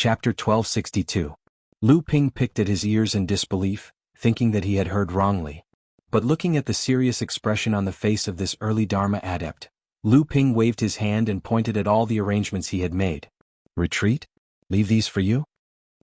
Chapter 1262. Lu Ping picked at his ears in disbelief, thinking that he had heard wrongly. But looking at the serious expression on the face of this early Dharma adept, Lu Ping waved his hand and pointed at all the arrangements he had made. Retreat? Leave these for you?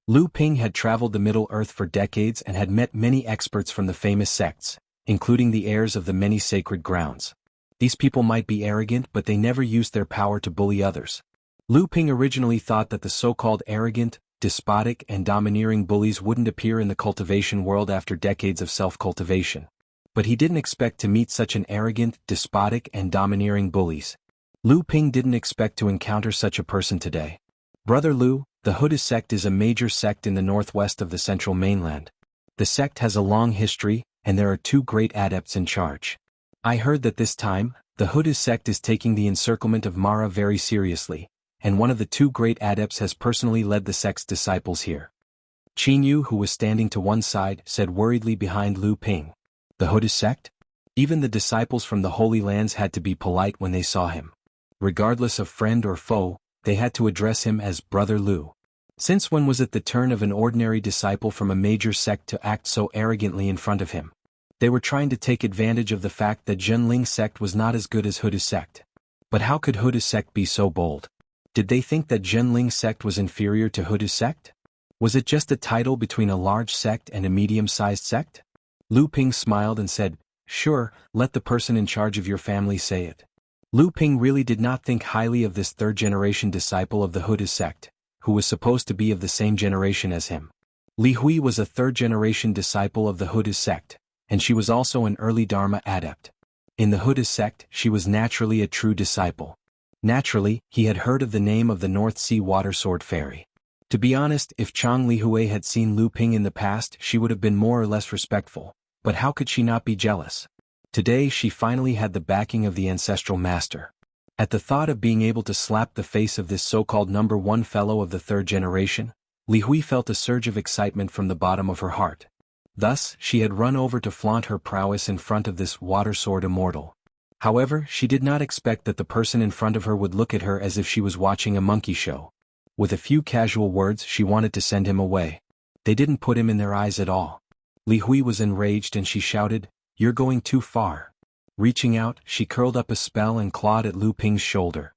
Lu Ping had traveled the Middle Earth for decades and had met many experts from the famous sects, including the heirs of the many sacred grounds. These people might be arrogant, but they never used their power to bully others. Lu Ping originally thought that the so-called arrogant, despotic and domineering bullies wouldn't appear in the cultivation world after decades of self-cultivation. But he didn't expect to meet such an arrogant, despotic and domineering bullies. Lu Ping didn't expect to encounter such a person today. Brother Lu, the Buddhist sect is a major sect in the northwest of the central mainland. The sect has a long history, and there are two great adepts in charge. I heard that this time, the Buddhist sect is taking the encirclement of Mara very seriously, and one of the two great adepts has personally led the sect's disciples here. Qinyu, who was standing to one side, said worriedly behind Lu Ping. The Buddhist sect? Even the disciples from the Holy Lands had to be polite when they saw him. Regardless of friend or foe, they had to address him as Brother Lu. Since when was it the turn of an ordinary disciple from a major sect to act so arrogantly in front of him? They were trying to take advantage of the fact that Zhenling sect was not as good as Buddhist sect. But how could Buddhist sect be so bold? Did they think that Zhenling sect was inferior to Buddhist sect? Was it just a title between a large sect and a medium-sized sect? Lu Ping smiled and said, "Sure, let the person in charge of your family say it." Lu Ping really did not think highly of this third-generation disciple of the Buddhist sect, who was supposed to be of the same generation as him. Li Hui was a third-generation disciple of the Buddhist sect, and she was also an early Dharma adept. In the Buddhist sect, she was naturally a true disciple. Naturally, he had heard of the name of the North Sea Water Sword Fairy. To be honest, if Chang Lihui had seen Lu Ping in the past, she would have been more or less respectful, but how could she not be jealous? Today she finally had the backing of the ancestral master. At the thought of being able to slap the face of this so-called number one fellow of the third generation, Li Hui felt a surge of excitement from the bottom of her heart. Thus, she had run over to flaunt her prowess in front of this water sword immortal. However, she did not expect that the person in front of her would look at her as if she was watching a monkey show. With a few casual words, she wanted to send him away. They didn't put him in their eyes at all. Li Hui was enraged and she shouted, "You're going too far." Reaching out, she curled up a spell and clawed at Lu Ping's shoulder.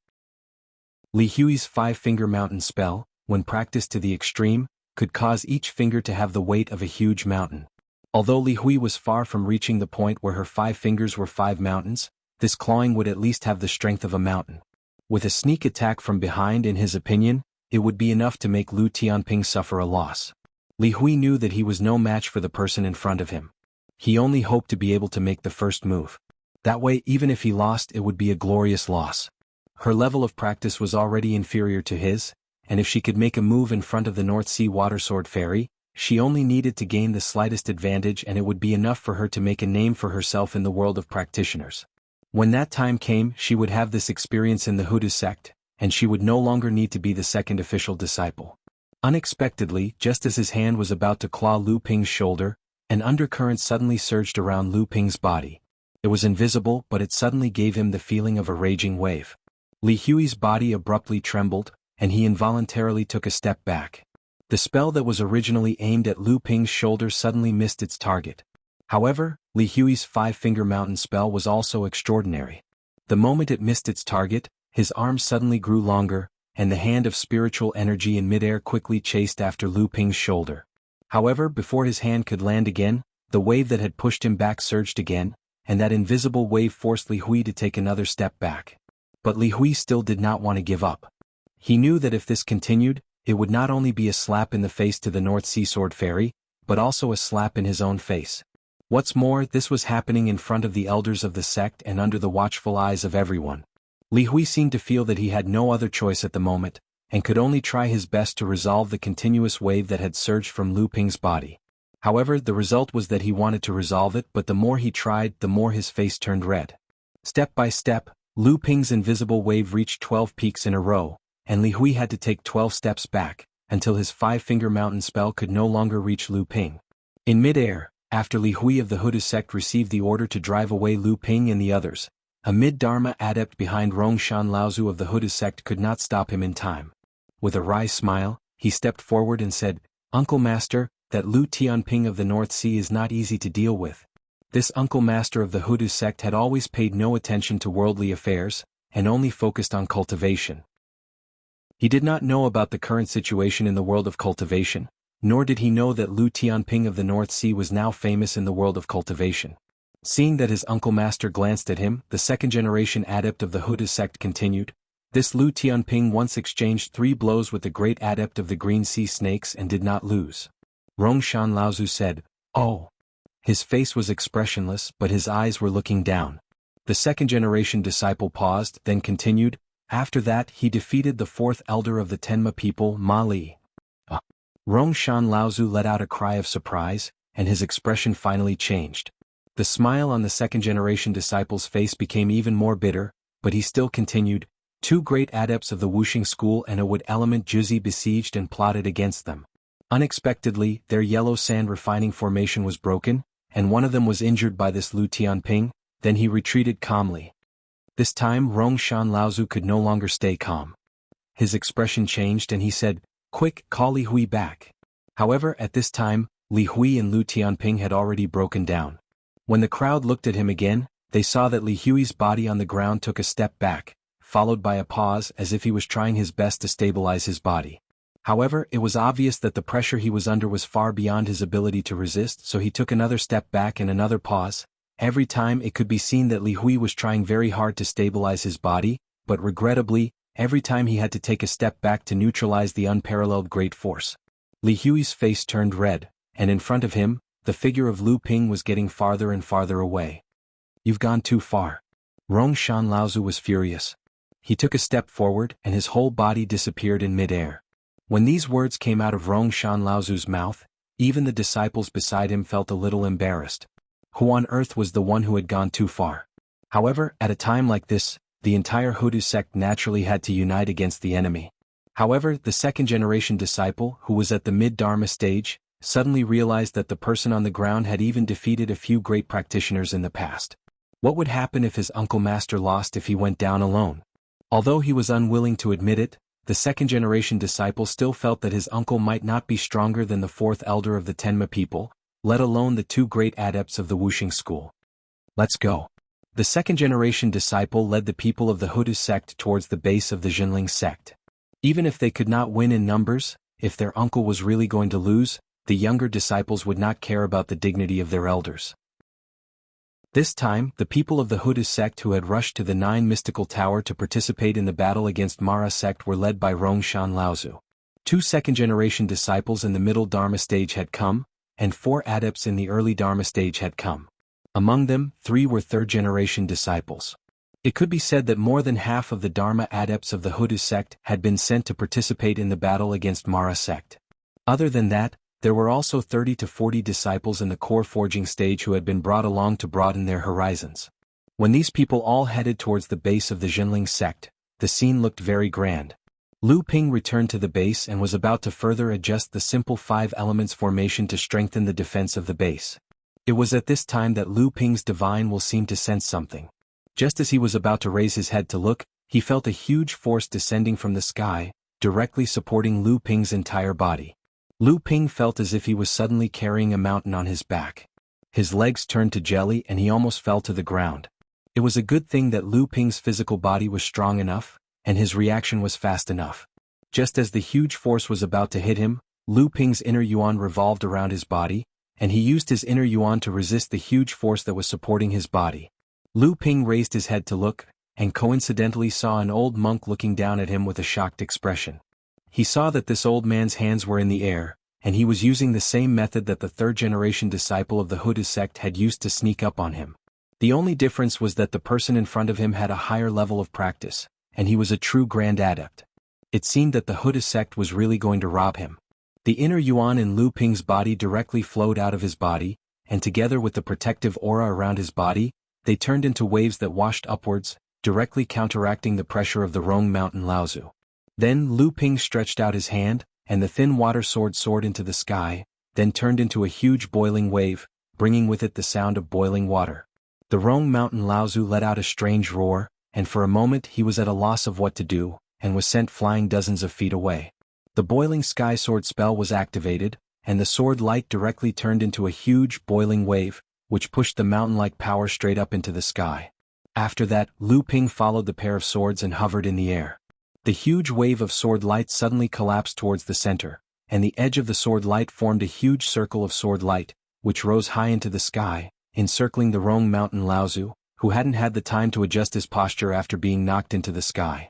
Li Hui's five-finger mountain spell, when practiced to the extreme, could cause each finger to have the weight of a huge mountain. Although Li Hui was far from reaching the point where her 5 fingers were 5 mountains, this clawing would at least have the strength of a mountain. With a sneak attack from behind, in his opinion, it would be enough to make Lu Tianping suffer a loss. Li Hui knew that he was no match for the person in front of him. He only hoped to be able to make the first move. That way, even if he lost, it would be a glorious loss. Her level of practice was already inferior to his, and if she could make a move in front of the North Sea Water Sword Fairy, she only needed to gain the slightest advantage and it would be enough for her to make a name for herself in the world of practitioners. When that time came, she would have this experience in the Buddhist sect, and she would no longer need to be the second official disciple. Unexpectedly, just as his hand was about to claw Lu Ping's shoulder, an undercurrent suddenly surged around Lu Ping's body. It was invisible, but it suddenly gave him the feeling of a raging wave. Li Hui's body abruptly trembled, and he involuntarily took a step back. The spell that was originally aimed at Lu Ping's shoulder suddenly missed its target. However, Li Hui's five-finger mountain spell was also extraordinary. The moment it missed its target, his arm suddenly grew longer, and the hand of spiritual energy in midair quickly chased after Lu Ping's shoulder. However, before his hand could land again, the wave that had pushed him back surged again, and that invisible wave forced Li Hui to take another step back. But Li Hui still did not want to give up. He knew that if this continued, it would not only be a slap in the face to the North Sea Sword Fairy, but also a slap in his own face. What's more, this was happening in front of the elders of the sect and under the watchful eyes of everyone. Li Hui seemed to feel that he had no other choice at the moment, and could only try his best to resolve the continuous wave that had surged from Lu Ping's body. However, the result was that he wanted to resolve it, but the more he tried, the more his face turned red. Step by step, Lu Ping's invisible wave reached 12 peaks in a row, and Li Hui had to take 12 steps back, until his five-finger mountain spell could no longer reach Lu Ping. In mid-air, after Li Hui of the Buddhist sect received the order to drive away Lu Ping and the others, a mid-Dharma adept behind Rongshan Laozu of the Buddhist sect could not stop him in time. With a wry smile, he stepped forward and said, "Uncle Master, that Lu Tianping of the North Sea is not easy to deal with." This Uncle Master of the Hudu sect had always paid no attention to worldly affairs, and only focused on cultivation. He did not know about the current situation in the world of cultivation, nor did he know that Lu Tianping of the North Sea was now famous in the world of cultivation. Seeing that his Uncle Master glanced at him, the second-generation adept of the Hudu sect continued, "This Lu Tianping once exchanged 3 blows with the great adept of the Green Sea Snakes and did not lose." Rongshan Laozu said, "Oh." His face was expressionless, but his eyes were looking down. The second-generation disciple paused, then continued, "After that he defeated the 4th elder of the Tenma people, Ma Li." Rongshan Laozu let out a cry of surprise, and his expression finally changed. The smile on the second-generation disciple's face became even more bitter, but he still continued, "2 great adepts of the Wuxing school and a wood element Juzi besieged and plotted against them. Unexpectedly, their yellow sand refining formation was broken, and one of them was injured by this Lu Tianping, then he retreated calmly." This time Rongshan Laozu could no longer stay calm. His expression changed and he said, "Quick, call Li Hui back." However, at this time, Li Hui and Lu Tianping had already broken down. When the crowd looked at him again, they saw that Li Hui's body on the ground took a step back, followed by a pause as if he was trying his best to stabilize his body. However, it was obvious that the pressure he was under was far beyond his ability to resist, so he took another step back and another pause. Every time it could be seen that Li Hui was trying very hard to stabilize his body, but regrettably, every time he had to take a step back to neutralize the unparalleled great force. Li Hui's face turned red, and in front of him, the figure of Lu Ping was getting farther and farther away. "You've gone too far." Rongshan Laozu was furious. He took a step forward and his whole body disappeared in mid-air. When these words came out of Rongshan Laozu's mouth, even the disciples beside him felt a little embarrassed. Who on earth was the one who had gone too far? However, at a time like this, the entire Hudu sect naturally had to unite against the enemy. However, the second-generation disciple, who was at the mid-Dharma stage, suddenly realized that the person on the ground had even defeated a few great practitioners in the past. What would happen if his Uncle Master lost if he went down alone? Although he was unwilling to admit it, the second-generation disciple still felt that his uncle might not be stronger than the 4th elder of the Tenma people, let alone the 2 great adepts of the Wuxing school. "Let's go." The second-generation disciple led the people of the Hudu sect towards the base of the Jinling sect. Even if they could not win in numbers, if their uncle was really going to lose, the younger disciples would not care about the dignity of their elders. This time, the people of the Hudu sect who had rushed to the 9 mystical tower to participate in the battle against Mara sect were led by Rongshan Laozu. 2 second-generation disciples in the middle Dharma stage had come, and 4 adepts in the early Dharma stage had come. Among them, 3 were 3rd-generation disciples. It could be said that more than half of the Dharma adepts of the Hudu sect had been sent to participate in the battle against Mara sect. Other than that, there were also 30 to 40 disciples in the core forging stage who had been brought along to broaden their horizons. When these people all headed towards the base of the Jinling sect, the scene looked very grand. Lu Ping returned to the base and was about to further adjust the simple 5 elements formation to strengthen the defense of the base. It was at this time that Lu Ping's divine will seemed to sense something. Just as he was about to raise his head to look, he felt a huge force descending from the sky, directly supporting Lu Ping's entire body. Lu Ping felt as if he was suddenly carrying a mountain on his back. His legs turned to jelly and he almost fell to the ground. It was a good thing that Lu Ping's physical body was strong enough, and his reaction was fast enough. Just as the huge force was about to hit him, Lu Ping's inner yuan revolved around his body, and he used his inner yuan to resist the huge force that was supporting his body. Lu Ping raised his head to look, and coincidentally saw an old monk looking down at him with a shocked expression. He saw that this old man's hands were in the air, and he was using the same method that the 3rd-generation disciple of the Hudu sect had used to sneak up on him. The only difference was that the person in front of him had a higher level of practice, and he was a true grand adept. It seemed that the Hudu sect was really going to rob him. The inner yuan in Lu Ping's body directly flowed out of his body, and together with the protective aura around his body, they turned into waves that washed upwards, directly counteracting the pressure of the Rong Mountain Laozu. Then Lu Ping stretched out his hand, and the thin water sword soared into the sky, then turned into a huge boiling wave, bringing with it the sound of boiling water. The Rong Mountain Laozu let out a strange roar, and for a moment he was at a loss of what to do, and was sent flying dozens of feet away. The boiling sky sword spell was activated, and the sword light directly turned into a huge boiling wave, which pushed the mountain-like power straight up into the sky. After that, Lu Ping followed the pair of swords and hovered in the air. The huge wave of sword light suddenly collapsed towards the center, and the edge of the sword light formed a huge circle of sword light, which rose high into the sky, encircling the Rong Mountain Laozu, who hadn't had the time to adjust his posture after being knocked into the sky.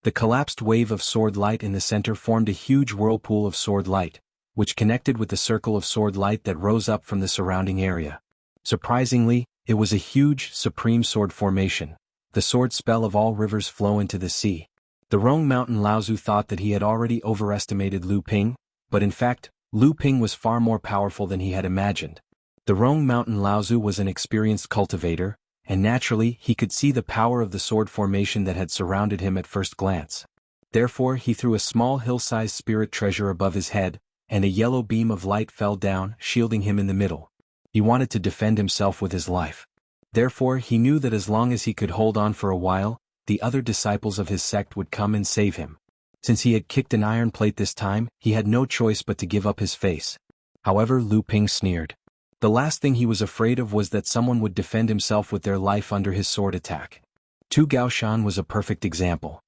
The collapsed wave of sword light in the center formed a huge whirlpool of sword light, which connected with the circle of sword light that rose up from the surrounding area. Surprisingly, it was a huge, supreme sword formation. The sword spell of all rivers flow into the sea. The Rong Mountain Laozu thought that he had already overestimated Lu Ping, but in fact, Lu Ping was far more powerful than he had imagined. The Rong Mountain Laozu was an experienced cultivator, and naturally he could see the power of the sword formation that had surrounded him at first glance. Therefore he threw a small hill-sized spirit treasure above his head, and a yellow beam of light fell down, shielding him in the middle. He wanted to defend himself with his life. Therefore he knew that as long as he could hold on for a while, the other disciples of his sect would come and save him. Since he had kicked an iron plate this time, he had no choice but to give up his face. However, Lu Ping sneered. The last thing he was afraid of was that someone would defend himself with their life under his sword attack. Tu Gaoshan was a perfect example.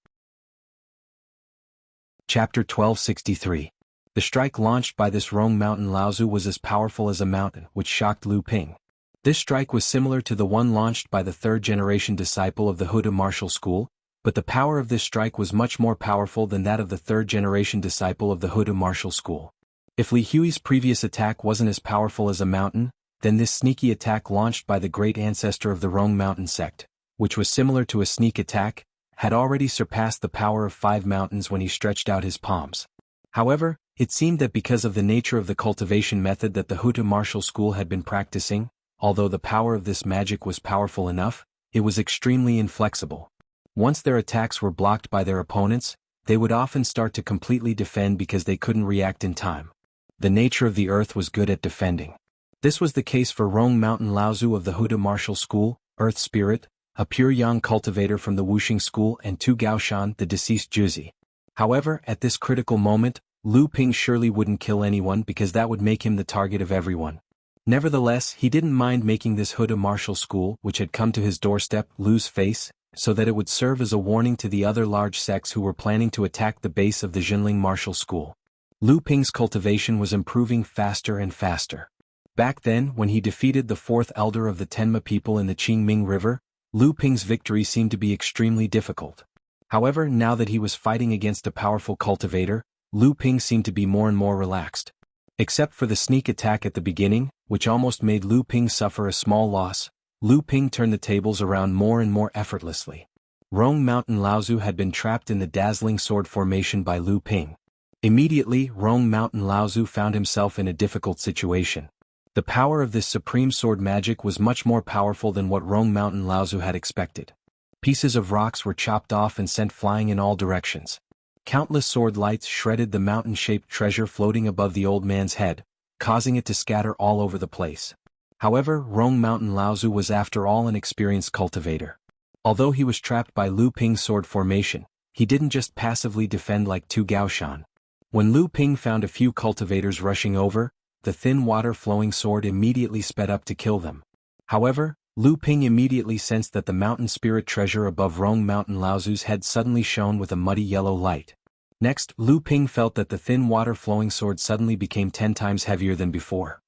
Chapter 1263. The strike launched by this Rong Mountain Laozu was as powerful as a mountain, which shocked Lu Ping. This strike was similar to the one launched by the third-generation disciple of the Huda martial school, but the power of this strike was much more powerful than that of the third-generation disciple of the Huda martial school. If Li Hui's previous attack wasn't as powerful as a mountain, then this sneaky attack launched by the great ancestor of the Rong Mountain sect, which was similar to a sneak attack, had already surpassed the power of 5 mountains when he stretched out his palms. However, it seemed that because of the nature of the cultivation method that the Huda martial school had been practicing, although the power of this magic was powerful enough, it was extremely inflexible. Once their attacks were blocked by their opponents, they would often start to completely defend because they couldn't react in time. The nature of the earth was good at defending. This was the case for Rong Mountain Laozu of the Huda martial school, Earth Spirit, a pure yang cultivator from the Wuxing school, and Tu Gaoshan, the deceased Juzi. However, at this critical moment, Lu Ping surely wouldn't kill anyone because that would make him the target of everyone. Nevertheless, he didn't mind making this Huda martial school, which had come to his doorstep, lose face, so that it would serve as a warning to the other large sects who were planning to attack the base of the Jinling martial school. Lu Ping's cultivation was improving faster and faster. Back then, when he defeated the 4th elder of the Tenma people in the Qingming River, Lu Ping's victory seemed to be extremely difficult. However, now that he was fighting against a powerful cultivator, Lu Ping seemed to be more and more relaxed. Except for the sneak attack at the beginning, which almost made Lu Ping suffer a small loss, Lu Ping turned the tables around more and more effortlessly. Rong Mountain Laozu had been trapped in the dazzling sword formation by Lu Ping. Immediately, Rong Mountain Laozu found himself in a difficult situation. The power of this supreme sword magic was much more powerful than what Rong Mountain Laozu had expected. Pieces of rocks were chopped off and sent flying in all directions. Countless sword lights shredded the mountain-shaped treasure floating above the old man's head, causing it to scatter all over the place. However, Rong Mountain Laozu was after all an experienced cultivator. Although he was trapped by Lu Ping's sword formation, he didn't just passively defend like Tu Gaoshan. When Lu Ping found a few cultivators rushing over, the thin water-flowing sword immediately sped up to kill them. However, Lu Ping immediately sensed that the mountain spirit treasure above Rong Mountain Laozu's head suddenly shone with a muddy yellow light. Next, Lu Ping felt that the thin water-flowing sword suddenly became 10 times heavier than before.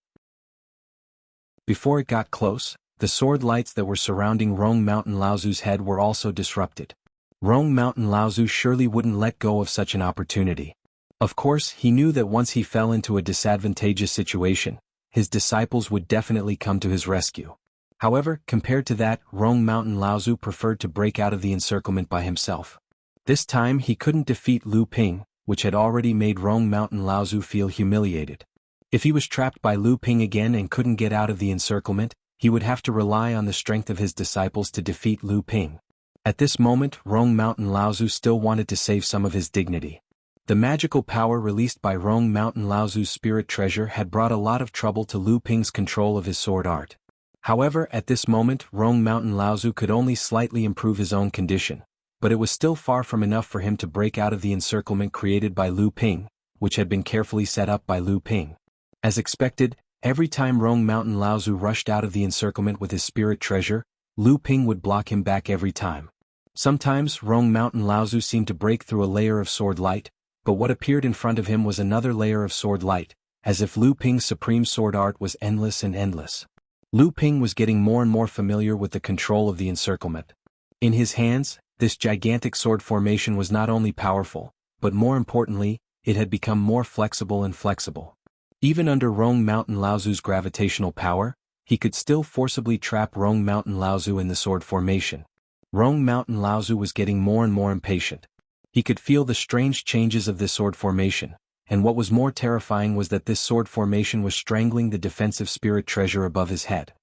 Before it got close, the sword lights that were surrounding Rong Mountain Laozu's head were also disrupted. Rong Mountain Laozu surely wouldn't let go of such an opportunity. Of course, he knew that once he fell into a disadvantageous situation, his disciples would definitely come to his rescue. However, compared to that, Rong Mountain Laozu preferred to break out of the encirclement by himself. This time he couldn't defeat Lu Ping, which had already made Rong Mountain Laozu feel humiliated. If he was trapped by Lu Ping again and couldn't get out of the encirclement, he would have to rely on the strength of his disciples to defeat Lu Ping. At this moment, Rong Mountain Laozu still wanted to save some of his dignity. The magical power released by Rong Mountain Laozu's spirit treasure had brought a lot of trouble to Lu Ping's control of his sword art. However, at this moment, Rong Mountain Laozu could only slightly improve his own condition, but it was still far from enough for him to break out of the encirclement created by Lu Ping, which had been carefully set up by Lu Ping. As expected, every time Rong Mountain Laozu rushed out of the encirclement with his spirit treasure, Lu Ping would block him back every time. Sometimes Rong Mountain Laozu seemed to break through a layer of sword light, but what appeared in front of him was another layer of sword light, as if Lu Ping's supreme sword art was endless and endless. Lu Ping was getting more and more familiar with the control of the encirclement. In his hands, this gigantic sword formation was not only powerful, but more importantly, it had become more flexible and flexible. Even under Rong Mountain Laozu's gravitational power, he could still forcibly trap Rong Mountain Laozu in the sword formation. Rong Mountain Laozu was getting more and more impatient. He could feel the strange changes of this sword formation, and what was more terrifying was that this sword formation was strangling the defensive spirit treasure above his head.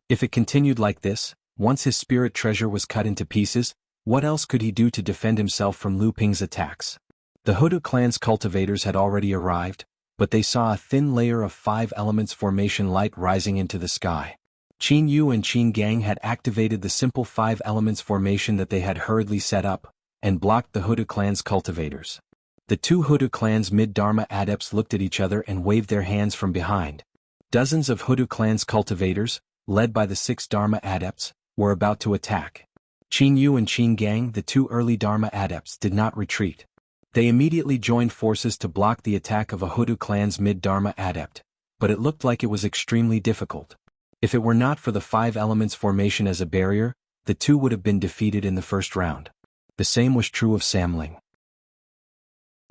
If it continued like this, once his spirit treasure was cut into pieces, what else could he do to defend himself from Lu Ping's attacks? The Hudu clan's cultivators had already arrived, but they saw a thin layer of 5 elements formation light rising into the sky. Qin Yu and Qin Gang had activated the simple 5 elements formation that they had hurriedly set up, and blocked the Hudu clan's cultivators. The 2 Hudu clan's mid-Dharma adepts looked at each other and waved their hands from behind. Dozens of Hudu clan's cultivators, led by the 6 Dharma adepts, were about to attack. Qin Yu and Qin Gang, the 2 early Dharma adepts, did not retreat. They immediately joined forces to block the attack of a Hudu clan's mid-Dharma adept, but it looked like it was extremely difficult. If it were not for the 5 elements formation as a barrier, the 2 would have been defeated in the first round. The same was true of Samling.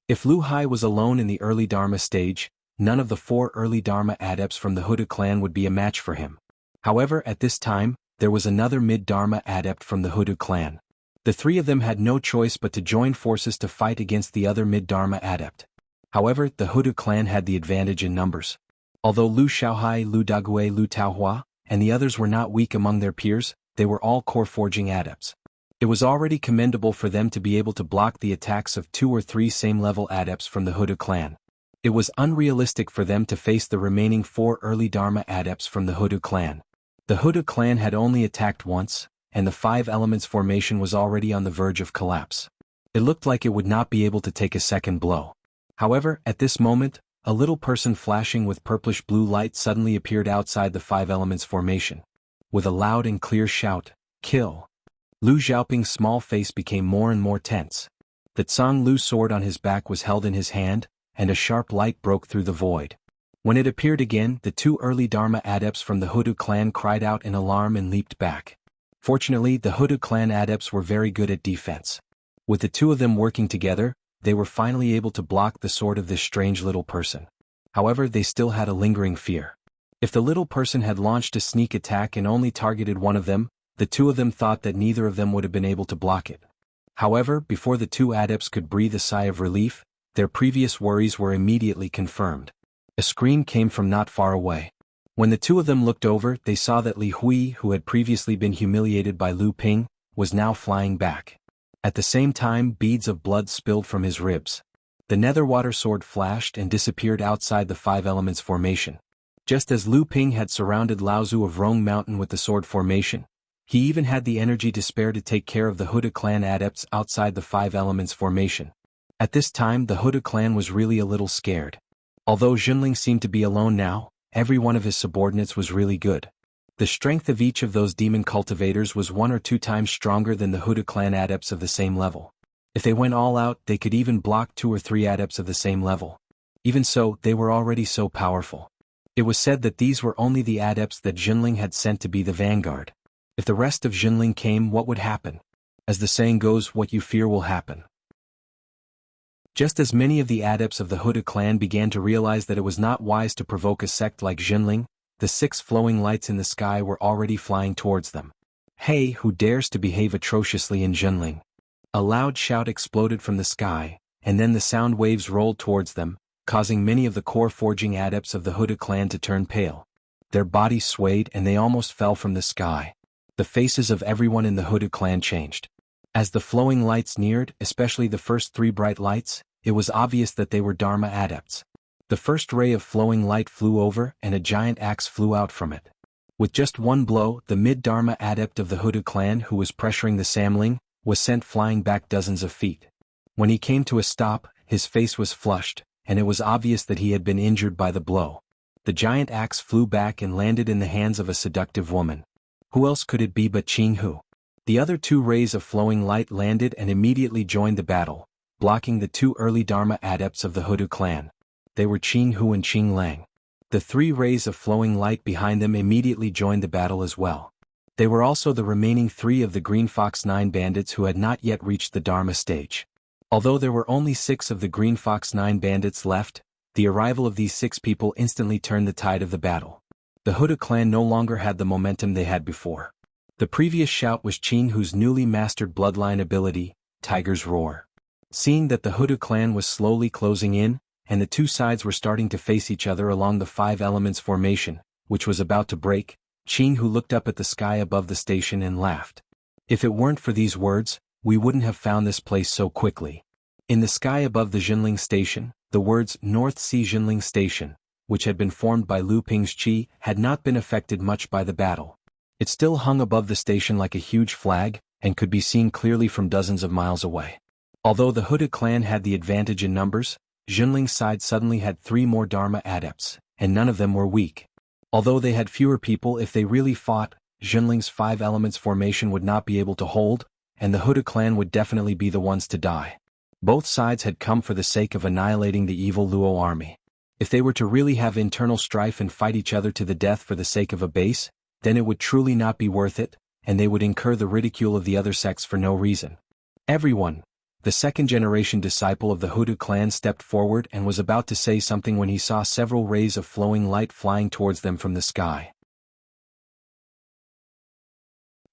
If Lu Hai was alone in the early Dharma stage, none of the 4 early Dharma adepts from the Hudu clan would be a match for him. However, at this time, there was another mid-Dharma adept from the Hudu clan. The 3 of them had no choice but to join forces to fight against the other mid-Dharma adept. However, the Hudu clan had the advantage in numbers. Although Lu Xiaohai, Lu Dague, Lu Taohua, and the others were not weak among their peers, they were all core-forging adepts. It was already commendable for them to be able to block the attacks of 2 or 3 same-level adepts from the Hudu clan. It was unrealistic for them to face the remaining 4 early Dharma adepts from the Hudu clan. The Hudu clan had only attacked once, and the 5 elements formation was already on the verge of collapse. It looked like it would not be able to take a second blow. However, at this moment, a little person flashing with purplish-blue light suddenly appeared outside the 5 elements formation. With a loud and clear shout, "Kill!" Lu Xiaoping's small face became more and more tense. The Tsang Lu sword on his back was held in his hand, and a sharp light broke through the void. When it appeared again, the 2 early Dharma adepts from the Hudu clan cried out in alarm and leaped back. Fortunately, the Hudu clan adepts were very good at defense. With the 2 of them working together, they were finally able to block the sword of this strange little person. However, they still had a lingering fear. If the little person had launched a sneak attack and only targeted one of them, the 2 of them thought that neither of them would have been able to block it. However, before the 2 adepts could breathe a sigh of relief, their previous worries were immediately confirmed. A scream came from not far away. When the 2 of them looked over, they saw that Li Hui, who had previously been humiliated by Lu Ping, was now flying back. At the same time, beads of blood spilled from his ribs. The netherwater sword flashed and disappeared outside the 5 elements formation. Just as Lu Ping had surrounded Laozu of Rong Mountain with the sword formation, he even had the energy to spare to take care of the Hudu clan adepts outside the 5 elements formation. At this time, the Hudu clan was really a little scared. Although Junling seemed to be alone now, every one of his subordinates was really good. The strength of each of those demon cultivators was 1 or 2 times stronger than the Hudu clan adepts of the same level. If they went all out, they could even block 2 or 3 adepts of the same level. Even so, they were already so powerful. It was said that these were only the adepts that Junling had sent to be the vanguard. If the rest of Junling came, what would happen? As the saying goes, what you fear will happen. Just as many of the adepts of the Hudu clan began to realize that it was not wise to provoke a sect like Junling, the 6 flowing lights in the sky were already flying towards them. "Hey, who dares to behave atrociously in Junling?" A loud shout exploded from the sky, and then the sound waves rolled towards them, causing many of the core-forging adepts of the Hudu clan to turn pale. Their bodies swayed and they almost fell from the sky. The faces of everyone in the Hudu clan changed. As the flowing lights neared, especially the first 3 bright lights, it was obvious that they were Dharma adepts. The first ray of flowing light flew over and a giant axe flew out from it. With just one blow, the mid-Dharma adept of the Hudu clan who was pressuring the Samling, was sent flying back dozens of feet. When he came to a stop, his face was flushed, and it was obvious that he had been injured by the blow. The giant axe flew back and landed in the hands of a seductive woman. Who else could it be but Jianghu? The other 2 rays of flowing light landed and immediately joined the battle, blocking the 2 early Dharma adepts of the Hoodoo clan. They were Jianghu and Qinglang. The 3 rays of flowing light behind them immediately joined the battle as well. They were also the remaining 3 of the Green Fox 9 bandits who had not yet reached the Dharma stage. Although there were only 6 of the Green Fox 9 bandits left, the arrival of these 6 people instantly turned the tide of the battle. The Hoodoo clan no longer had the momentum they had before. The previous shout was Jianghu's newly mastered bloodline ability, Tiger's Roar. Seeing that the Hoodoo clan was slowly closing in, and the 2 sides were starting to face each other along the 5 elements formation, which was about to break, Jianghu looked up at the sky above the station and laughed. If it weren't for these words, we wouldn't have found this place so quickly. In the sky above the Jinling station, the words North Sea Jinling Station, which had been formed by Lu Ping's chi, had not been affected much by the battle. It still hung above the station like a huge flag, and could be seen clearly from dozens of miles away. Although the Hoodoo clan had the advantage in numbers, Jinling's side suddenly had 3 more Dharma adepts, and none of them were weak. Although they had fewer people, if they really fought, Jinling's 5 elements formation would not be able to hold, and the Hoodoo clan would definitely be the ones to die. Both sides had come for the sake of annihilating the evil Luo army. If they were to really have internal strife and fight each other to the death for the sake of a base, then it would truly not be worth it, and they would incur the ridicule of the other sects for no reason. Everyone, the 2nd-generation disciple of the Hoodoo clan, stepped forward and was about to say something when he saw several rays of flowing light flying towards them from the sky.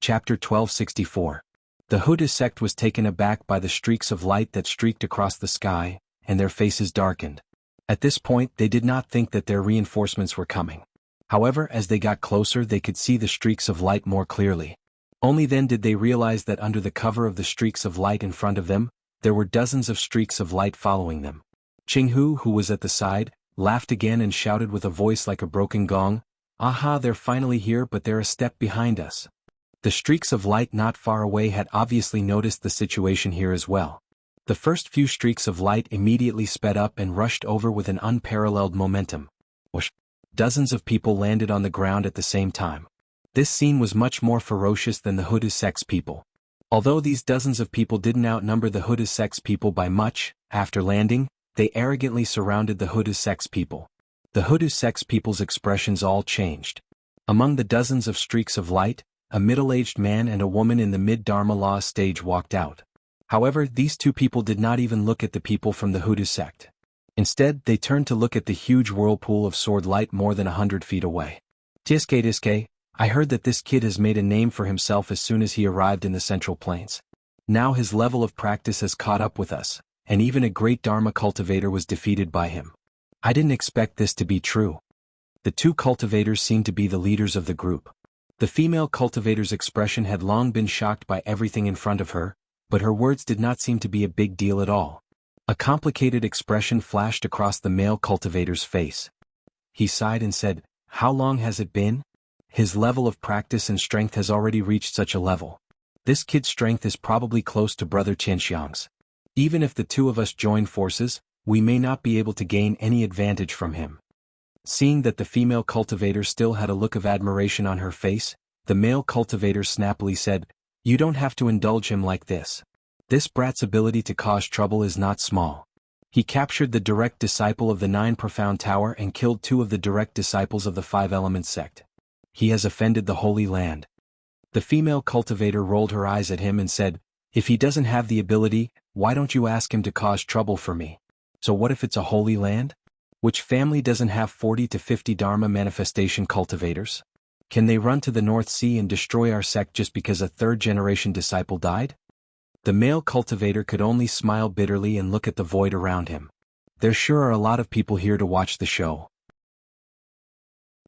Chapter 1264. The Hoodoo sect was taken aback by the streaks of light that streaked across the sky, and their faces darkened. At this point they did not think that their reinforcements were coming. However, as they got closer they could see the streaks of light more clearly. Only then did they realize that under the cover of the streaks of light in front of them, there were dozens of streaks of light following them. Jianghu, who was at the side, laughed again and shouted with a voice like a broken gong, "Aha, they're finally here, but they're a step behind us." The streaks of light not far away had obviously noticed the situation here as well. The first few streaks of light immediately sped up and rushed over with an unparalleled momentum. Whoosh! Dozens of people landed on the ground at the same time. This scene was much more ferocious than the Hoodoo sect's people. Although these dozens of people didn't outnumber the Hoodoo sect's people by much, after landing, they arrogantly surrounded the Hoodoo sect's people. The Hoodoo sect's people's expressions all changed. Among the dozens of streaks of light, a middle-aged man and a woman in the mid-Dharma law stage walked out. However, these 2 people did not even look at the people from the Hoodoo sect. Instead, they turned to look at the huge whirlpool of sword light more than 100 feet away. Tiske, I heard that this kid has made a name for himself as soon as he arrived in the Central Plains. Now his level of practice has caught up with us, and even a great Dharma cultivator was defeated by him. I didn't expect this to be true. The 2 cultivators seemed to be the leaders of the group. The female cultivator's expression had long been shocked by everything in front of her, but her words did not seem to be a big deal at all. A complicated expression flashed across the male cultivator's face. He sighed and said, "How long has it been? His level of practice and strength has already reached such a level. This kid's strength is probably close to Brother Tianxiang's. Even if the 2 of us join forces, we may not be able to gain any advantage from him." Seeing that the female cultivator still had a look of admiration on her face, the male cultivator snappily said, "You don't have to indulge him like this. This brat's ability to cause trouble is not small. He captured the direct disciple of the 9 Profound Tower and killed 2 of the direct disciples of the 5 Element sect. He has offended the Holy Land." The female cultivator rolled her eyes at him and said, "If he doesn't have the ability, why don't you ask him to cause trouble for me? So what if it's a Holy Land? Which family doesn't have 40 to 50 Dharma manifestation cultivators? Can they run to the North Sea and destroy our sect just because a 3rd-generation disciple died?" The male cultivator could only smile bitterly and look at the void around him. There sure are a lot of people here to watch the show.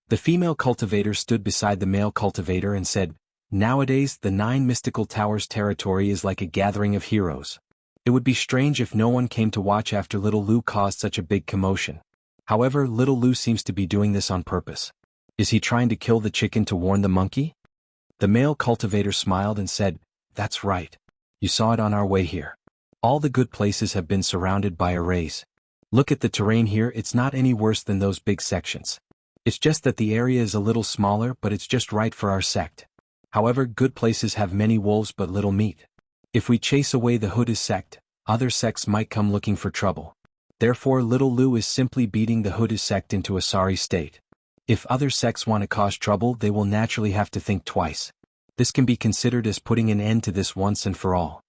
The female cultivator stood beside the male cultivator and said, "Nowadays, the 9 Mystical Towers territory is like a gathering of heroes. It would be strange if no one came to watch after little Lu caused such a big commotion. However, little Lu seems to be doing this on purpose. Is he trying to kill the chicken to warn the monkey?" The male cultivator smiled and said, "That's right. You saw it on our way here. All the good places have been surrounded by arrays. Look at the terrain here, it's not any worse than those big sections. It's just that the area is a little smaller, but it's just right for our sect. However, good places have many wolves but little meat. If we chase away the Huda sect, other sects might come looking for trouble. Therefore little Lu is simply beating the Huda sect into a sorry state. If other sects want to cause trouble, they will naturally have to think twice. This can be considered as putting an end to this once and for all.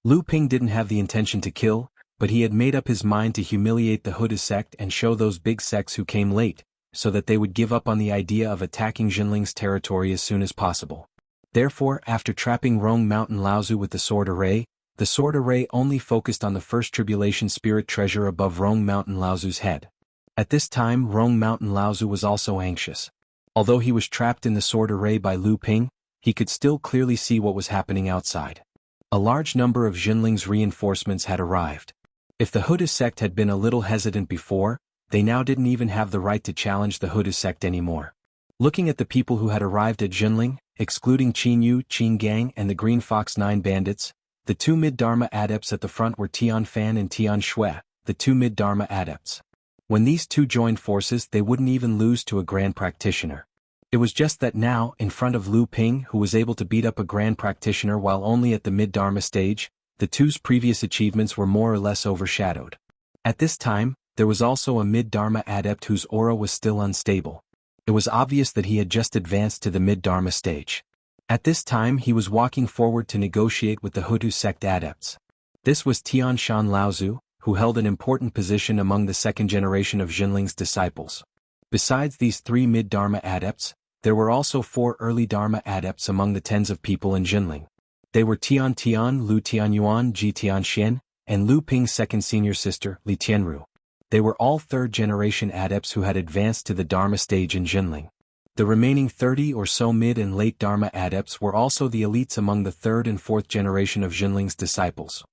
Lu Ping didn't have the intention to kill, but he had made up his mind to humiliate the Huda sect and show those big sects who came late, so that they would give up on the idea of attacking Jinling's territory as soon as possible. Therefore, after trapping Rong Mountain Laozu with the sword array only focused on the first tribulation spirit treasure above Rong Mountain Laozu's head. At this time Rong Mountain Laozu was also anxious. Although he was trapped in the sword array by Lu Ping, he could still clearly see what was happening outside. A large number of Jinling's reinforcements had arrived. If the Huda sect had been a little hesitant before, they now didn't even have the right to challenge the Huda sect anymore. Looking at the people who had arrived at Jinling, excluding Qin Yu, Qin Gang and the Green Fox 9 bandits, the two mid-Dharma adepts at the front were Tian Fan and Tian Shui, the two mid-Dharma adepts. When these two joined forces, they wouldn't even lose to a Grand Practitioner. It was just that now, in front of Lu Ping, who was able to beat up a Grand Practitioner while only at the mid-Dharma stage, the two's previous achievements were more or less overshadowed. At this time, there was also a mid-Dharma adept whose aura was still unstable. It was obvious that he had just advanced to the mid-Dharma stage. At this time he was walking forward to negotiate with the Hutu sect adepts. This was Tian Shan Laozu, who held an important position among the second generation of Jinling's disciples. Besides these three mid-Dharma adepts, there were also 4 early Dharma adepts among the tens of people in Jinling. They were Tian Tian, Lu Tianyuan, Ji Tianxian, and Lu Ping's second senior sister, Li Tianru. They were all third-generation adepts who had advanced to the Dharma stage in Jinling. The remaining 30 or so mid and late Dharma adepts were also the elites among the third and fourth generation of Jinling's disciples.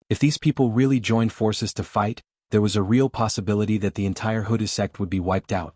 If these people really joined forces to fight, there was a real possibility that the entire Huda sect would be wiped out.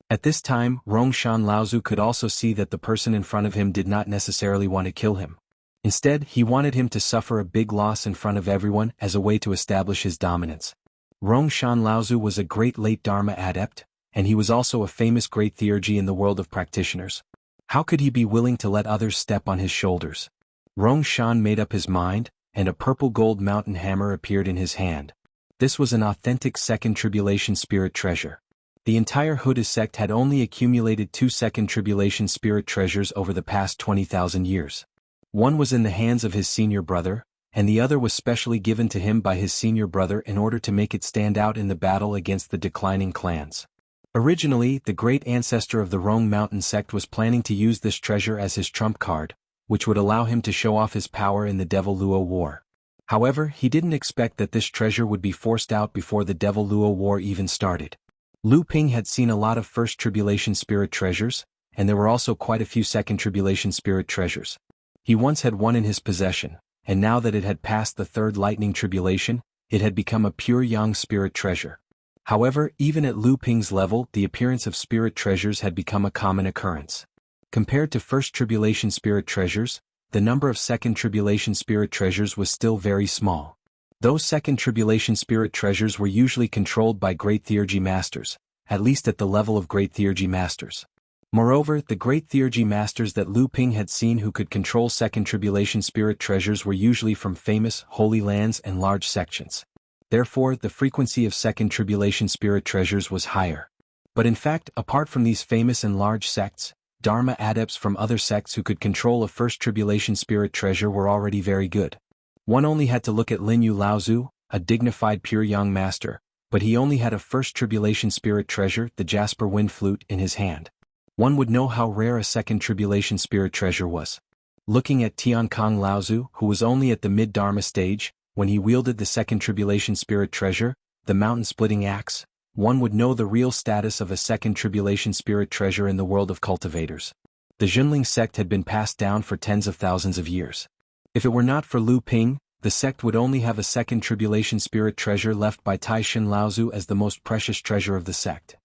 At this time, Rongshan Laozu could also see that the person in front of him did not necessarily want to kill him. Instead, he wanted him to suffer a big loss in front of everyone as a way to establish his dominance. Rongshan Laozu was a great late Dharma adept, and he was also a famous great theurgy in the world of practitioners. How could he be willing to let others step on his shoulders? Rongshan made up his mind, and a purple gold mountain hammer appeared in his hand. This was an authentic second tribulation spirit treasure. The entire Huda sect had only accumulated 2 second tribulation spirit treasures over the past 20,000 years. One was in the hands of his senior brother, and the other was specially given to him by his senior brother in order to make it stand out in the battle against the declining clans. Originally, the great ancestor of the Rong Mountain sect was planning to use this treasure as his trump card, which would allow him to show off his power in the Devil Luo War. However, he didn't expect that this treasure would be forced out before the Devil Luo War even started. Lu Ping had seen a lot of first tribulation spirit treasures, and there were also quite a few second tribulation spirit treasures. He once had one in his possession, and now that it had passed the third lightning tribulation, it had become a pure yang spirit treasure. However, even at Lu Ping's level, the appearance of spirit treasures had become a common occurrence. Compared to first tribulation spirit treasures, the number of second tribulation spirit treasures was still very small. Those second tribulation spirit treasures were usually controlled by great theurgy masters, at least at the level of great theurgy masters. Moreover, the great theurgy masters that Lu Ping had seen who could control second tribulation spirit treasures were usually from famous, holy lands and large sections. Therefore, the frequency of second tribulation spirit treasures was higher. But in fact, apart from these famous and large sects, Dharma adepts from other sects who could control a first tribulation spirit treasure were already very good. One only had to look at Linyu Laozu, a dignified pure yang master, but he only had a first tribulation spirit treasure, the Jasper Wind Flute, in his hand. One would know how rare a second tribulation spirit treasure was. Looking at Tian Kong Laozu, who was only at the mid-Dharma stage, when he wielded the second tribulation spirit treasure, the mountain-splitting axe, one would know the real status of a second tribulation spirit treasure in the world of cultivators. The Jinling sect had been passed down for tens of thousands of years. If it were not for Lu Ping, the sect would only have a second tribulation spirit treasure left by Tai Shin Laozu as the most precious treasure of the sect.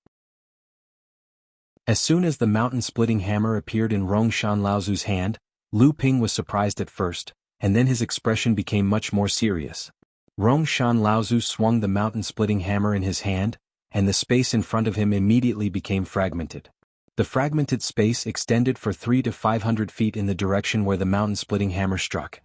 As soon as the mountain-splitting hammer appeared in Rongshan Laozu's hand, Lu Ping was surprised at first, and then his expression became much more serious. Rongshan Laozu swung the mountain-splitting hammer in his hand, and the space in front of him immediately became fragmented. The fragmented space extended for 300 to 500 feet in the direction where the mountain-splitting hammer struck.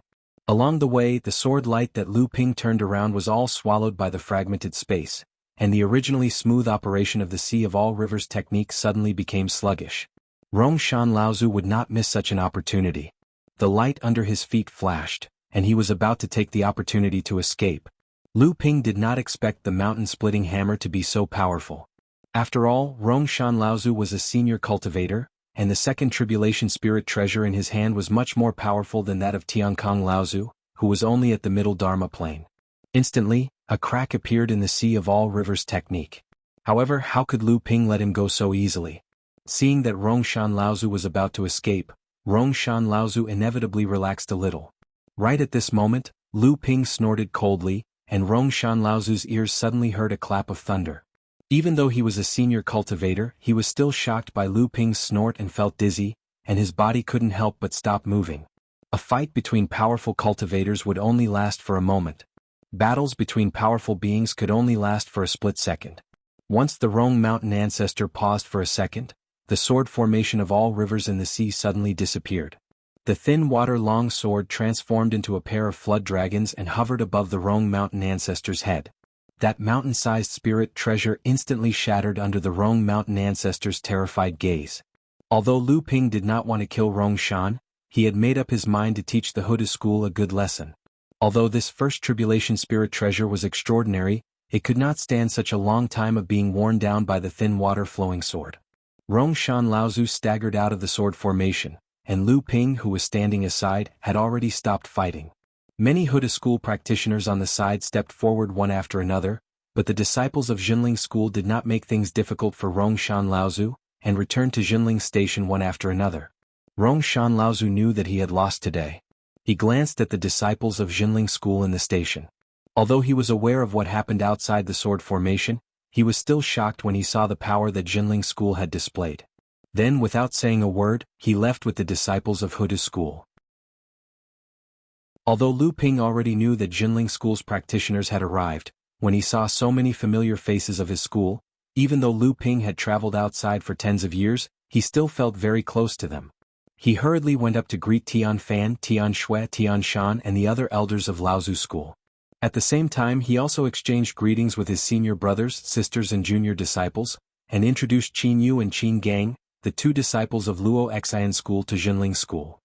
Along the way, the sword light that Lu Ping turned around was all swallowed by the fragmented space, and the originally smooth operation of the Sea of All Rivers technique suddenly became sluggish. Rongshan Laozu would not miss such an opportunity. The light under his feet flashed, and he was about to take the opportunity to escape. Lu Ping did not expect the mountain-splitting hammer to be so powerful. After all, Rongshan Laozu was a senior cultivator, and the second tribulation spirit treasure in his hand was much more powerful than that of Tiankong Laozu, who was only at the middle Dharma plane. Instantly, a crack appeared in the Sea of All Rivers technique. However, how could Lu Ping let him go so easily? Seeing that Rongshan Laozu was about to escape, Rongshan Laozu inevitably relaxed a little. Right at this moment, Lu Ping snorted coldly, and Rongshan Laozu's ears suddenly heard a clap of thunder. Even though he was a senior cultivator, he was still shocked by Lu Ping's snort and felt dizzy, and his body couldn't help but stop moving. A fight between powerful cultivators would only last for a moment. Battles between powerful beings could only last for a split second. Once the Rong Mountain ancestor paused for a second, the sword formation of all rivers in the sea suddenly disappeared. The thin water-long sword transformed into a pair of flood dragons and hovered above the Rong Mountain ancestor's head. That mountain-sized spirit treasure instantly shattered under the Rong Mountain ancestor's terrified gaze. Although Lu Ping did not want to kill Rongshan, he had made up his mind to teach the Huda school a good lesson. Although this first tribulation spirit treasure was extraordinary, it could not stand such a long time of being worn down by the thin water-flowing sword. Rongshan Laozu staggered out of the sword formation, and Lu Ping, who was standing aside, had already stopped fighting. Many Huda school practitioners on the side stepped forward one after another, but the disciples of Jinling school did not make things difficult for Rongshan Laozu, and returned to Jinling station one after another. Rongshan Laozu knew that he had lost today. He glanced at the disciples of Jinling school in the station. Although he was aware of what happened outside the sword formation, he was still shocked when he saw the power that Jinling school had displayed. Then, without saying a word, he left with the disciples of Huda school. Although Lu Ping already knew that Jinling school's practitioners had arrived, when he saw so many familiar faces of his school, even though Lu Ping had traveled outside for tens of years, he still felt very close to them. He hurriedly went up to greet Tian Fan, Tian Shui, Tian Shan and the other elders of Laozu school. At the same time, he also exchanged greetings with his senior brothers, sisters and junior disciples, and introduced Qin Yu and Qin Gang, the two disciples of Luo Xian school to Jinling school.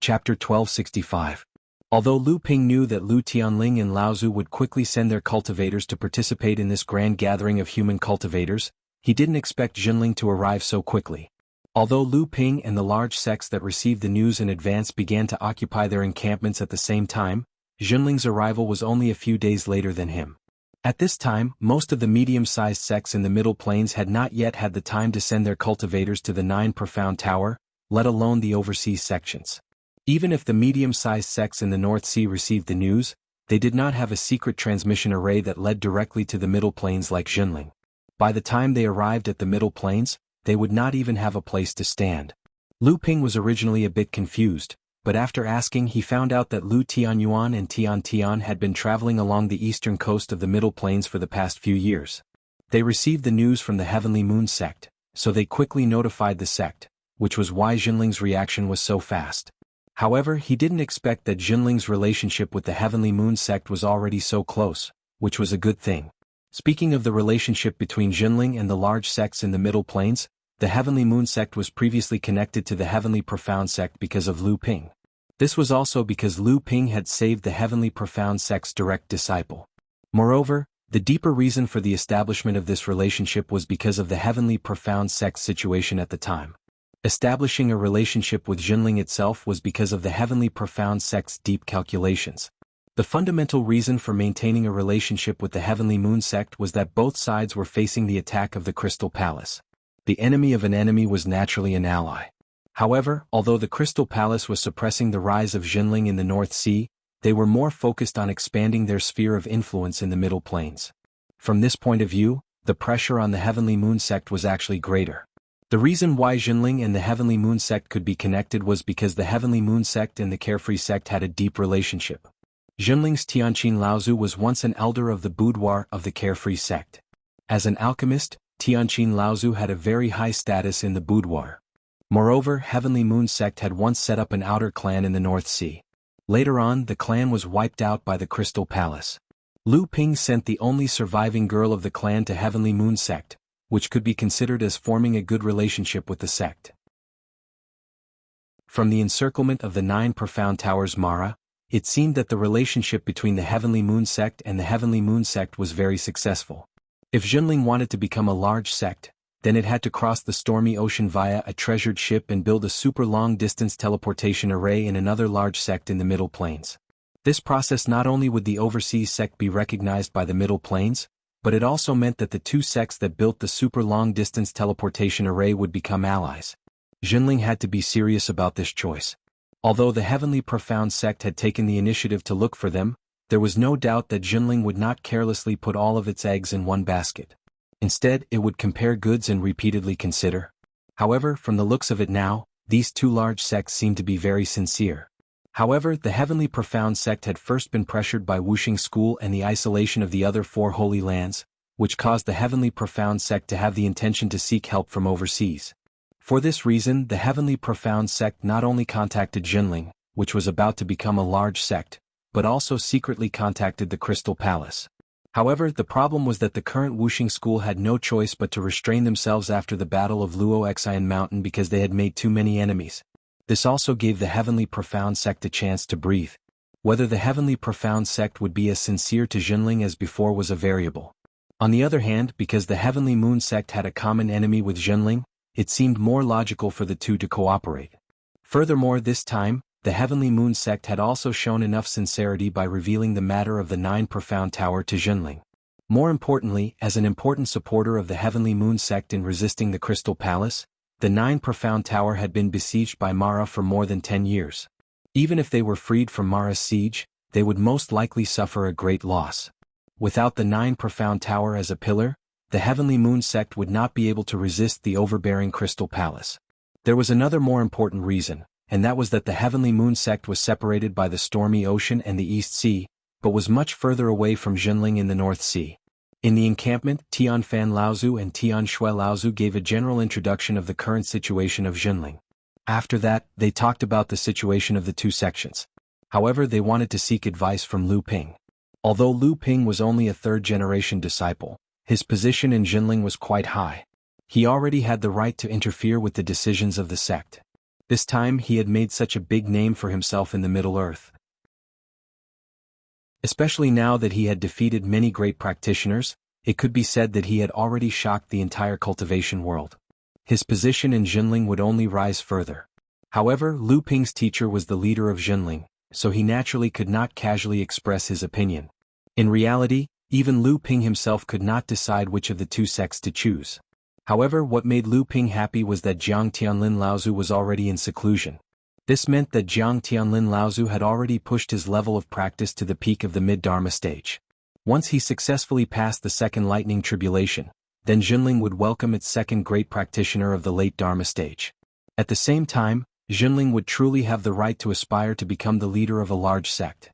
Chapter 1265. Although Lu Ping knew that Lu Tianling and Laozu would quickly send their cultivators to participate in this grand gathering of human cultivators, he didn't expect Jinling to arrive so quickly. Although Lu Ping and the large sects that received the news in advance began to occupy their encampments at the same time, Jinling's arrival was only a few days later than him. At this time, most of the medium-sized sects in the Middle Plains had not yet had the time to send their cultivators to the 9 Profound Tower, let alone the overseas sections. Even if the medium-sized sects in the North Sea received the news, they did not have a secret transmission array that led directly to the Middle Plains like Jinling. By the time they arrived at the Middle Plains, they would not even have a place to stand. Lu Ping was originally a bit confused, but after asking he found out that Lu Tianyuan and Tian Tian had been traveling along the eastern coast of the Middle Plains for the past few years. They received the news from the Heavenly Moon sect, so they quickly notified the sect, which was why Jinling's reaction was so fast. However, he didn't expect that Jinling's relationship with the Heavenly Moon sect was already so close, which was a good thing. Speaking of the relationship between Jinling and the large sects in the Middle Plains, the Heavenly Moon sect was previously connected to the Heavenly Profound sect because of Lu Ping. This was also because Lu Ping had saved the Heavenly Profound sect's direct disciple. Moreover, the deeper reason for the establishment of this relationship was because of the Heavenly Profound sect's situation at the time. Establishing a relationship with Jinling itself was because of the Heavenly Profound sect's deep calculations. The fundamental reason for maintaining a relationship with the Heavenly Moon sect was that both sides were facing the attack of the Crystal Palace. The enemy of an enemy was naturally an ally. However, although the Crystal Palace was suppressing the rise of Jinling in the North Sea, they were more focused on expanding their sphere of influence in the Middle Plains. From this point of view, the pressure on the Heavenly Moon sect was actually greater. The reason why Jinling and the Heavenly Moon sect could be connected was because the Heavenly Moon sect and the Carefree sect had a deep relationship. Jinling's Tianqin Laozu was once an elder of the boudoir of the Carefree sect. As an alchemist, Tianqin Laozu had a very high status in the boudoir. Moreover, Heavenly Moon sect had once set up an outer clan in the North Sea. Later on, the clan was wiped out by the Crystal Palace. Lu Ping sent the only surviving girl of the clan to Heavenly Moon sect, which could be considered as forming a good relationship with the sect. From the encirclement of the 9 profound towers Mara, it seemed that the relationship between the Heavenly Moon sect and the Heavenly Moon sect was very successful. If Jinling wanted to become a large sect, then it had to cross the stormy ocean via a treasured ship and build a super long-distance teleportation array in another large sect in the Middle Plains. This process not only would the overseas sect be recognized by the Middle Plains, but it also meant that the 2 sects that built the super long-distance teleportation array would become allies. Jinling had to be serious about this choice. Although the Heavenly Profound sect had taken the initiative to look for them, there was no doubt that Jinling would not carelessly put all of its eggs in one basket. Instead, it would compare goods and repeatedly consider. However, from the looks of it now, these 2 large sects seemed to be very sincere. However, the Heavenly Profound sect had first been pressured by Wuxia school and the isolation of the other 4 holy lands, which caused the Heavenly Profound sect to have the intention to seek help from overseas. For this reason, the Heavenly Profound sect not only contacted Jinling, which was about to become a large sect, but also secretly contacted the Crystal Palace. However, the problem was that the current Wuxia school had no choice but to restrain themselves after the Battle of Luoxian Mountain because they had made too many enemies. This also gave the Heavenly Profound sect a chance to breathe. Whether the Heavenly Profound sect would be as sincere to Jinling as before was a variable. On the other hand, because the Heavenly Moon sect had a common enemy with Jinling, it seemed more logical for the 2 to cooperate. Furthermore, this time, the Heavenly Moon sect had also shown enough sincerity by revealing the matter of the 9 profound tower to Jinling. More importantly, as an important supporter of the Heavenly Moon sect in resisting the Crystal Palace, the 9 profound tower had been besieged by Mara for more than 10 years. Even if they were freed from Mara's siege, they would most likely suffer a great loss. Without the 9 profound tower as a pillar, the Heavenly Moon sect would not be able to resist the overbearing Crystal Palace. There was another more important reason, and that was that the Heavenly Moon sect was separated by the stormy ocean and the East Sea, but was much further away from Jinling in the North Sea. In the encampment, Tianfan Laozu and Tianshui Laozu gave a general introduction of the current situation of Jinling. After that, they talked about the situation of the 2 sections. However, they wanted to seek advice from Lu Ping. Although Lu Ping was only a 3rd-generation disciple, his position in Jinling was quite high. He already had the right to interfere with the decisions of the sect. This time he had made such a big name for himself in the Middle Earth. Especially now that he had defeated many great practitioners, it could be said that he had already shocked the entire cultivation world. His position in Jinling would only rise further. However, Lu Ping's teacher was the leader of Jinling, so he naturally could not casually express his opinion. In reality, even Lu Ping himself could not decide which of the 2 sects to choose. However, what made Lu Ping happy was that Jiang Tianlin Laozu was already in seclusion. This meant that Jiang Tianlin Laozu had already pushed his level of practice to the peak of the mid-Dharma stage. Once he successfully passed the 2nd lightning tribulation, then Jinling would welcome its 2nd great practitioner of the late Dharma stage. At the same time, Jinling would truly have the right to aspire to become the leader of a large sect.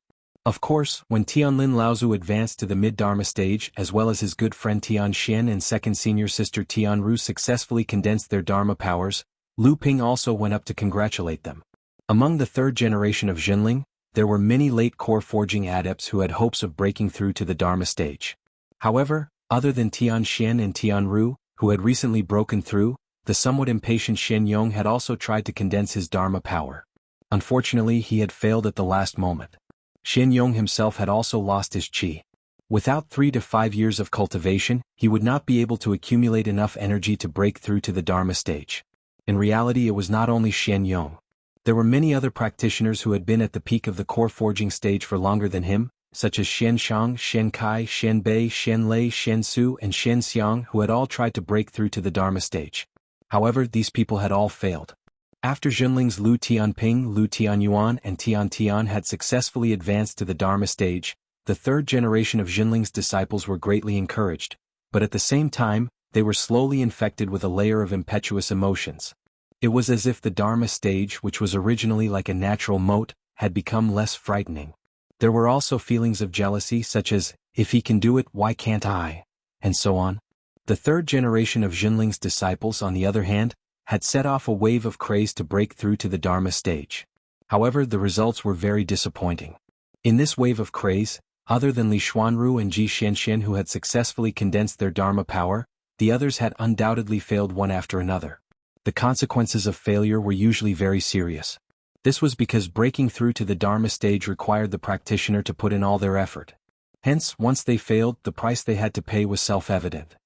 Of course, when Tianlin Laozu advanced to the mid-Dharma stage as well as his good friend Tian Xian and 2nd senior sister Tian Ru successfully condensed their Dharma powers, Lu Ping also went up to congratulate them. Among the 3rd generation of Jinling, there were many late core forging adepts who had hopes of breaking through to the Dharma stage. However, other than Tian Xian and Tian Ru, who had recently broken through, the somewhat impatient Shen Yong had also tried to condense his Dharma power. Unfortunately, he had failed at the last moment. Shen Yong himself had also lost his qi. Without 3 to 5 years of cultivation, he would not be able to accumulate enough energy to break through to the Dharma stage. In reality, it was not only Shen Yong. There were many other practitioners who had been at the peak of the core forging stage for longer than him, such as Shen Shang, Shen Kai, Shen Bei, Shen Lei, Shen Su, and Shen Xiang, who had all tried to break through to the Dharma stage. However, these people had all failed. After Jinling's Lu Tianping, Lu Tianyuan and Tian Tian had successfully advanced to the Dharma stage, the 3rd generation of Jinling's disciples were greatly encouraged, but at the same time, they were slowly infected with a layer of impetuous emotions. It was as if the Dharma stage, which was originally like a natural moat, had become less frightening. There were also feelings of jealousy such as, if he can do it, why can't I? And so on. The third generation of Jinling's disciples, on the other hand, had set off a wave of craze to break through to the Dharma stage. However, the results were very disappointing. In this wave of craze, other than Li Xuanru and Ji Xianxian who had successfully condensed their Dharma power, the others had undoubtedly failed one after another. The consequences of failure were usually very serious. This was because breaking through to the Dharma stage required the practitioner to put in all their effort. Hence, once they failed, the price they had to pay was self-evident.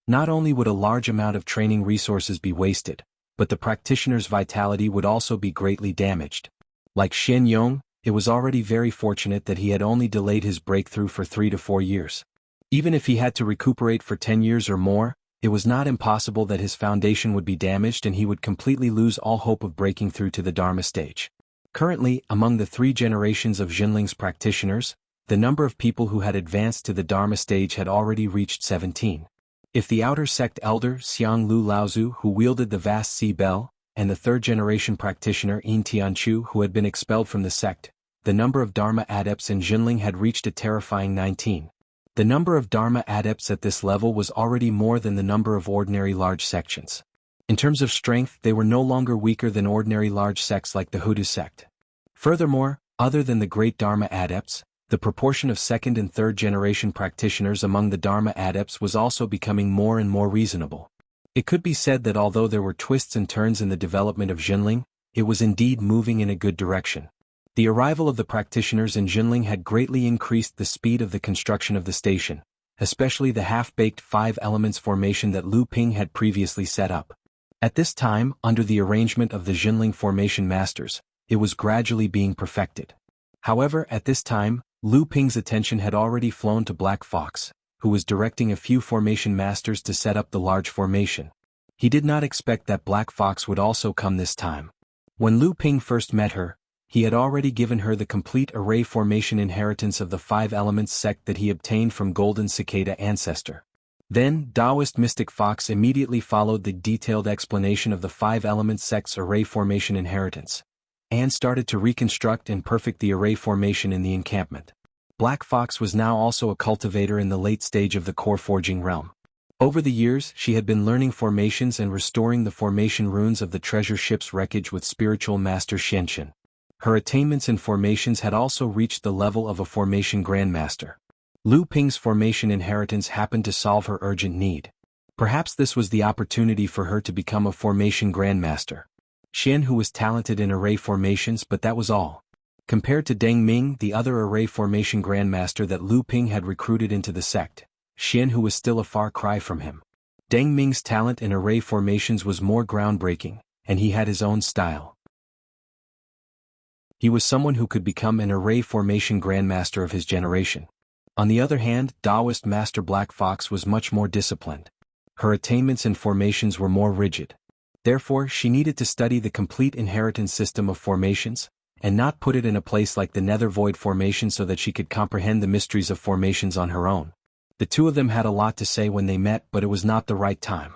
Not only would a large amount of training resources be wasted, but the practitioner's vitality would also be greatly damaged. Like Shen Yong, it was already very fortunate that he had only delayed his breakthrough for 3 to 4 years. Even if he had to recuperate for 10 years or more, it was not impossible that his foundation would be damaged and he would completely lose all hope of breaking through to the Dharma stage. Currently, among the 3 generations of Jinling's practitioners, the number of people who had advanced to the Dharma stage had already reached 17. If the outer sect elder Xiang Lu Laozu, who wielded the vast sea bell, and the 3rd generation practitioner Yin Tianchu, who had been expelled from the sect, the number of Dharma adepts in Jinling had reached a terrifying 19. The number of Dharma adepts at this level was already more than the number of ordinary large sections. In terms of strength, they were no longer weaker than ordinary large sects like the Hudu sect. Furthermore, other than the great Dharma adepts, the proportion of 2nd and 3rd generation practitioners among the Dharma adepts was also becoming more and more reasonable. It could be said that although there were twists and turns in the development of Jinling, it was indeed moving in a good direction. The arrival of the practitioners in Jinling had greatly increased the speed of the construction of the station, especially the half-baked 5 elements formation that Lu Ping had previously set up. At this time, under the arrangement of the Jinling formation masters, it was gradually being perfected. However, at this time, Lu Ping's attention had already flown to Black Fox, who was directing a few formation masters to set up the large formation. He did not expect that Black Fox would also come this time. When Lu Ping first met her, he had already given her the complete array formation inheritance of the 5 elements sect that he obtained from Golden Cicada ancestor. Then, Taoist Mystic Fox immediately followed the detailed explanation of the 5 elements sect's array formation inheritance, and started to reconstruct and perfect the array formation in the encampment. Black Fox was now also a cultivator in the late stage of the core forging realm. Over the years, she had been learning formations and restoring the formation runes of the treasure ship's wreckage with spiritual master Xianxian. Her attainments in formations had also reached the level of a formation grandmaster. Lu Ping's formation inheritance happened to solve her urgent need. Perhaps this was the opportunity for her to become a formation grandmaster. Xian, who was talented in array formations, but that was all. Compared to Deng Ming, the other array formation grandmaster that Lu Ping had recruited into the sect, Xian, who was still a far cry from him. Deng Ming's talent in array formations was more groundbreaking, and he had his own style. He was someone who could become an array formation grandmaster of his generation. On the other hand, Taoist Master Black Fox was much more disciplined. Her attainments in formations were more rigid. Therefore, she needed to study the complete inheritance system of formations, and not put it in a place like the Nether Void formation so that she could comprehend the mysteries of formations on her own. The two of them had a lot to say when they met, but it was not the right time.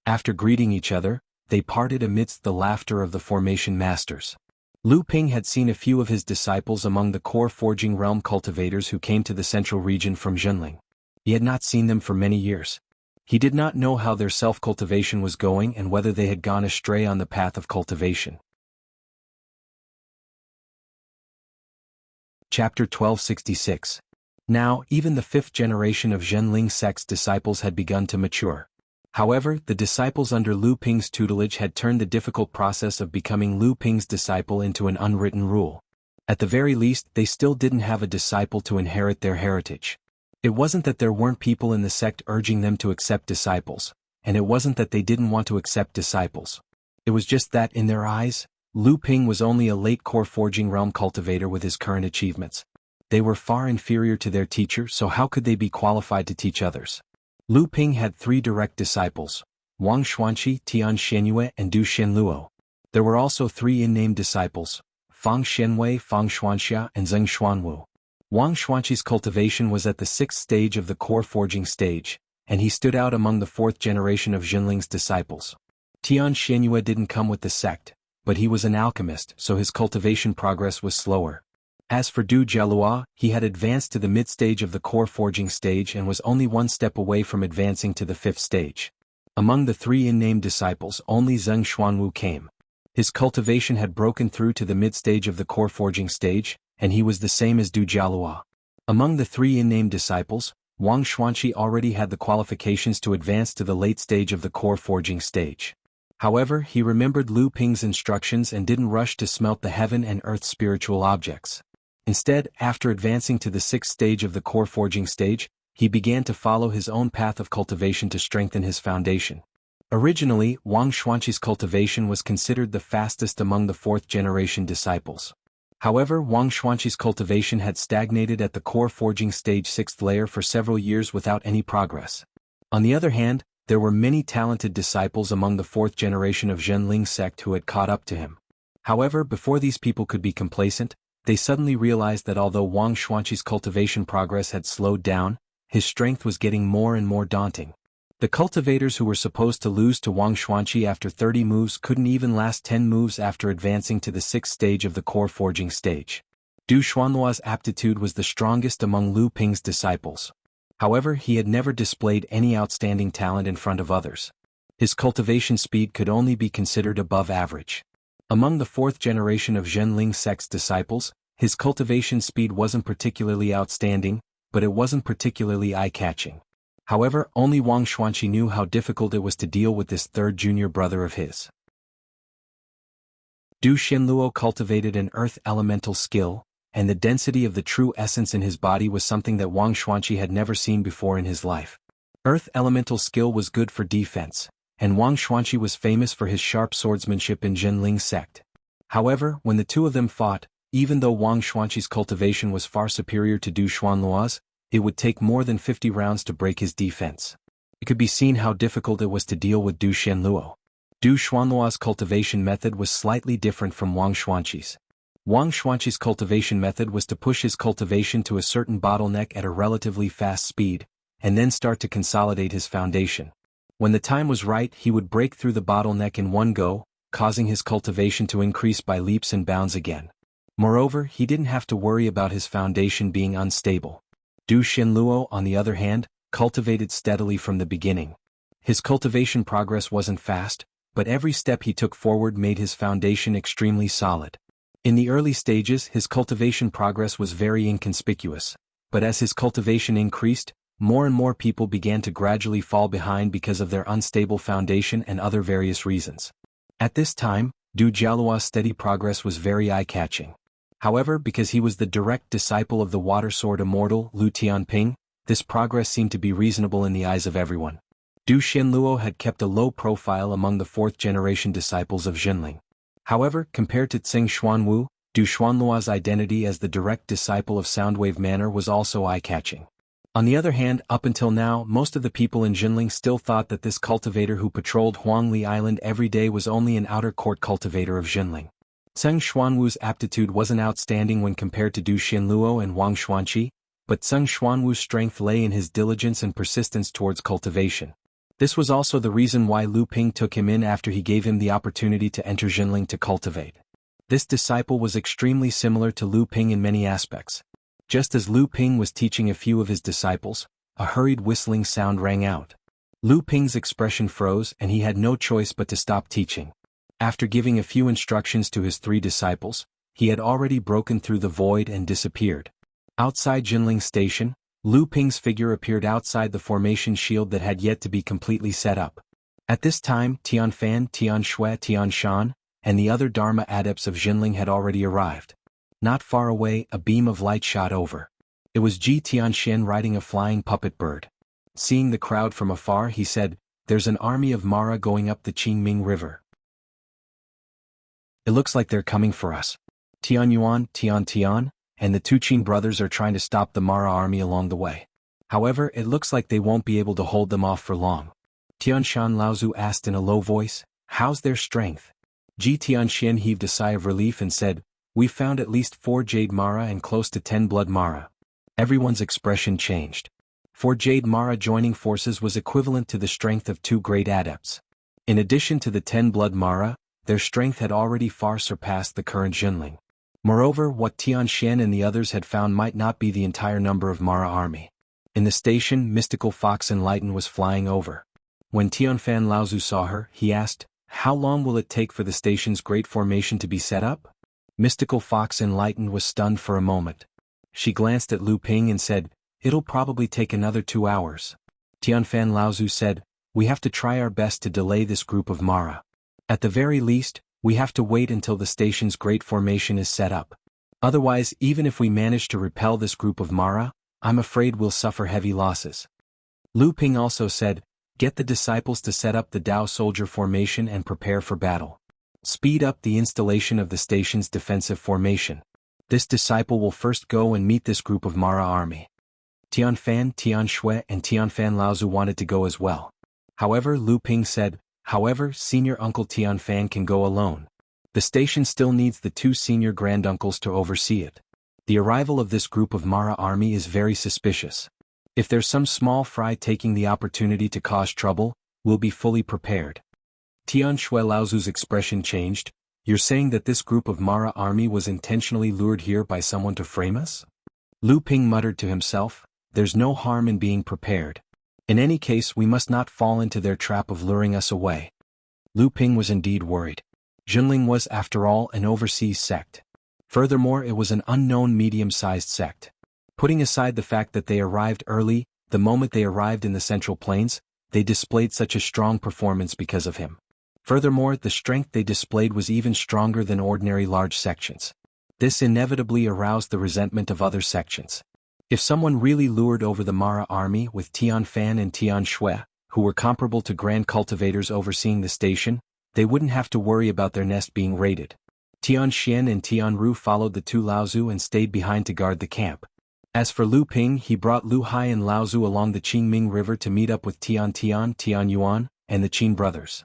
After greeting each other, they parted amidst the laughter of the formation masters. Lu Ping had seen a few of his disciples among the core forging realm cultivators who came to the central region from Jinling. He had not seen them for many years. He did not know how their self-cultivation was going and whether they had gone astray on the path of cultivation. Chapter 1266. Now, even the 5th generation of Zhenling sect's disciples had begun to mature. However, the disciples under Lu Ping's tutelage had turned the difficult process of becoming Lu Ping's disciple into an unwritten rule. At the very least, they still didn't have a disciple to inherit their heritage. It wasn't that there weren't people in the sect urging them to accept disciples, and it wasn't that they didn't want to accept disciples. It was just that, in their eyes, Lu Ping was only a late core forging realm cultivator with his current achievements. They were far inferior to their teacher, so how could they be qualified to teach others? Lu Ping had 3 direct disciples, Wang Xuanqi, Tian Xianyue, and Du Xianluo. There were also 3 in-name disciples, Fang Xianwei, Fang Xuanxia, and Zheng Xuanwu. Wang Xuanqi's cultivation was at the 6th stage of the core forging stage, and he stood out among the fourth generation of Jinling's disciples. Tian Xianyue didn't come with the sect, but he was an alchemist, so his cultivation progress was slower. As for Du Jialua, he had advanced to the mid-stage of the core forging stage and was only one step away from advancing to the fifth stage. Among the three unnamed disciples, only Zheng Xuanwu came. His cultivation had broken through to the mid-stage of the core forging stage, and he was the same as Du Jialua. Among the three unnamed disciples, Wang Xuanqi already had the qualifications to advance to the late stage of the core forging stage. However, he remembered Lu Ping's instructions and didn't rush to smelt the heaven and earth spiritual objects. Instead, after advancing to the sixth stage of the core forging stage, he began to follow his own path of cultivation to strengthen his foundation. Originally, Wang Xuanqi's cultivation was considered the fastest among the fourth-generation disciples. However, Wang Xuanqi's cultivation had stagnated at the core forging stage 6th layer for several years without any progress. On the other hand, there were many talented disciples among the fourth generation of Zhenling sect who had caught up to him. However, before these people could be complacent, they suddenly realized that although Wang Xuanqi's cultivation progress had slowed down, his strength was getting more and more daunting. The cultivators who were supposed to lose to Wang Xuanqi after 30 moves couldn't even last 10 moves after advancing to the 6th stage of the core forging stage. Du Xuanlua's aptitude was the strongest among Lu Ping's disciples. However, he had never displayed any outstanding talent in front of others. His cultivation speed could only be considered above average. Among the fourth generation of Zhenling sect's disciples, his cultivation speed wasn't particularly outstanding, but it wasn't particularly eye-catching. However, only Wang Xuanqi knew how difficult it was to deal with this third junior brother of his. Du Xianluo cultivated an earth elemental skill, and the density of the true essence in his body was something that Wang Xuanqi had never seen before in his life. Earth elemental skill was good for defense, and Wang Xuanqi was famous for his sharp swordsmanship in Zhenling sect. However, when the two of them fought, even though Wang Xuanqi's cultivation was far superior to Du Xuanluo's, it would take more than 50 rounds to break his defense. It could be seen how difficult it was to deal with Du Xianluo. Du Xuanluo's cultivation method was slightly different from Wang Xuanqi's. Wang Xuanqi's cultivation method was to push his cultivation to a certain bottleneck at a relatively fast speed, and then start to consolidate his foundation. When the time was right, he would break through the bottleneck in one go, causing his cultivation to increase by leaps and bounds again. Moreover, he didn't have to worry about his foundation being unstable. Du Xianluo, on the other hand, cultivated steadily from the beginning. His cultivation progress wasn't fast, but every step he took forward made his foundation extremely solid. In the early stages, his cultivation progress was very inconspicuous, but as his cultivation increased, more and more people began to gradually fall behind because of their unstable foundation and other various reasons. At this time, Du Jialua's steady progress was very eye-catching. However, because he was the direct disciple of the water sword immortal Lu Tianping, this progress seemed to be reasonable in the eyes of everyone. Du Xianluo had kept a low profile among the fourth-generation disciples of Zhenling. However, compared to Zheng Xuanwu, Du Xuanluo's identity as the direct disciple of Soundwave Manor was also eye-catching. On the other hand, up until now, most of the people in Zhenling still thought that this cultivator who patrolled Huangli Island every day was only an outer court cultivator of Zhenling. Zheng Xuanwu's aptitude wasn't outstanding when compared to Du Xianluo and Wang Xuanqi, but Zheng Xuanwu's strength lay in his diligence and persistence towards cultivation. This was also the reason why Lu Ping took him in after he gave him the opportunity to enter Zhenling to cultivate. This disciple was extremely similar to Lu Ping in many aspects. Just as Lu Ping was teaching a few of his disciples, a hurried whistling sound rang out. Lu Ping's expression froze and he had no choice but to stop teaching. After giving a few instructions to his three disciples, he had already broken through the void and disappeared. Outside Jinling Station, Lu Ping's figure appeared outside the formation shield that had yet to be completely set up. At this time, Tian Fan, Tian Shui, Tian Shan, and the other Dharma adepts of Jinling had already arrived. Not far away, a beam of light shot over. It was Ji Tianxian riding a flying puppet bird. Seeing the crowd from afar, he said, "There's an army of Mara going up the Qingming River. It looks like they're coming for us. Tian Yuan, Tian, and the two Qin brothers are trying to stop the Mara army along the way. However, it looks like they won't be able to hold them off for long." Tian Shan Laozu asked in a low voice, "How's their strength?" Ji Tianxian heaved a sigh of relief and said, "We found at least 4 Jade Mara and close to 10 Blood Mara." Everyone's expression changed. 4 Jade Mara joining forces was equivalent to the strength of 2 great adepts. In addition to the 10 Blood Mara, their strength had already far surpassed the current Jinling. Moreover, what Tian Shen and the others had found might not be the entire number of Mara army. In the station, Mystical Fox Enlightened was flying over. When Tianfan Laozu saw her, he asked, "How long will it take for the station's great formation to be set up?" Mystical Fox Enlightened was stunned for a moment. She glanced at Lu Ping and said, "It'll probably take another 2 hours." Tianfan Laozu said, "We have to try our best to delay this group of Mara. At the very least, we have to wait until the station's great formation is set up. Otherwise, even if we manage to repel this group of Mara, I'm afraid we'll suffer heavy losses." Lu Ping also said, "Get the disciples to set up the Dao soldier formation and prepare for battle. Speed up the installation of the station's defensive formation. This disciple will first go and meet this group of Mara army." Tianfan, Tianshui and Tianfan Laozu wanted to go as well. However, Lu Ping said, "However, senior uncle Tianfan can go alone. The station still needs the 2 senior granduncles to oversee it. The arrival of this group of Mara army is very suspicious. If there's some small fry taking the opportunity to cause trouble, we'll be fully prepared." Tianshui Laozu's expression changed. "You're saying that this group of Mara army was intentionally lured here by someone to frame us?" Lu Ping muttered to himself, "There's no harm in being prepared. In any case, we must not fall into their trap of luring us away." Lu Ping was indeed worried. Jinling was, after all, an overseas sect. Furthermore, it was an unknown medium-sized sect. Putting aside the fact that they arrived early, the moment they arrived in the Central Plains, they displayed such a strong performance because of him. Furthermore, the strength they displayed was even stronger than ordinary large sections. This inevitably aroused the resentment of other sections. If someone really lured over the Mara army with Tianfan and Tianshui, who were comparable to grand cultivators overseeing the station, they wouldn't have to worry about their nest being raided. Tianxian and Tianru followed the 2 Laozu and stayed behind to guard the camp. As for Lu Ping, he brought Lu Hai and Laozu along the Qingming River to meet up with Tian Tian, Tian Yuan, and the Qin brothers.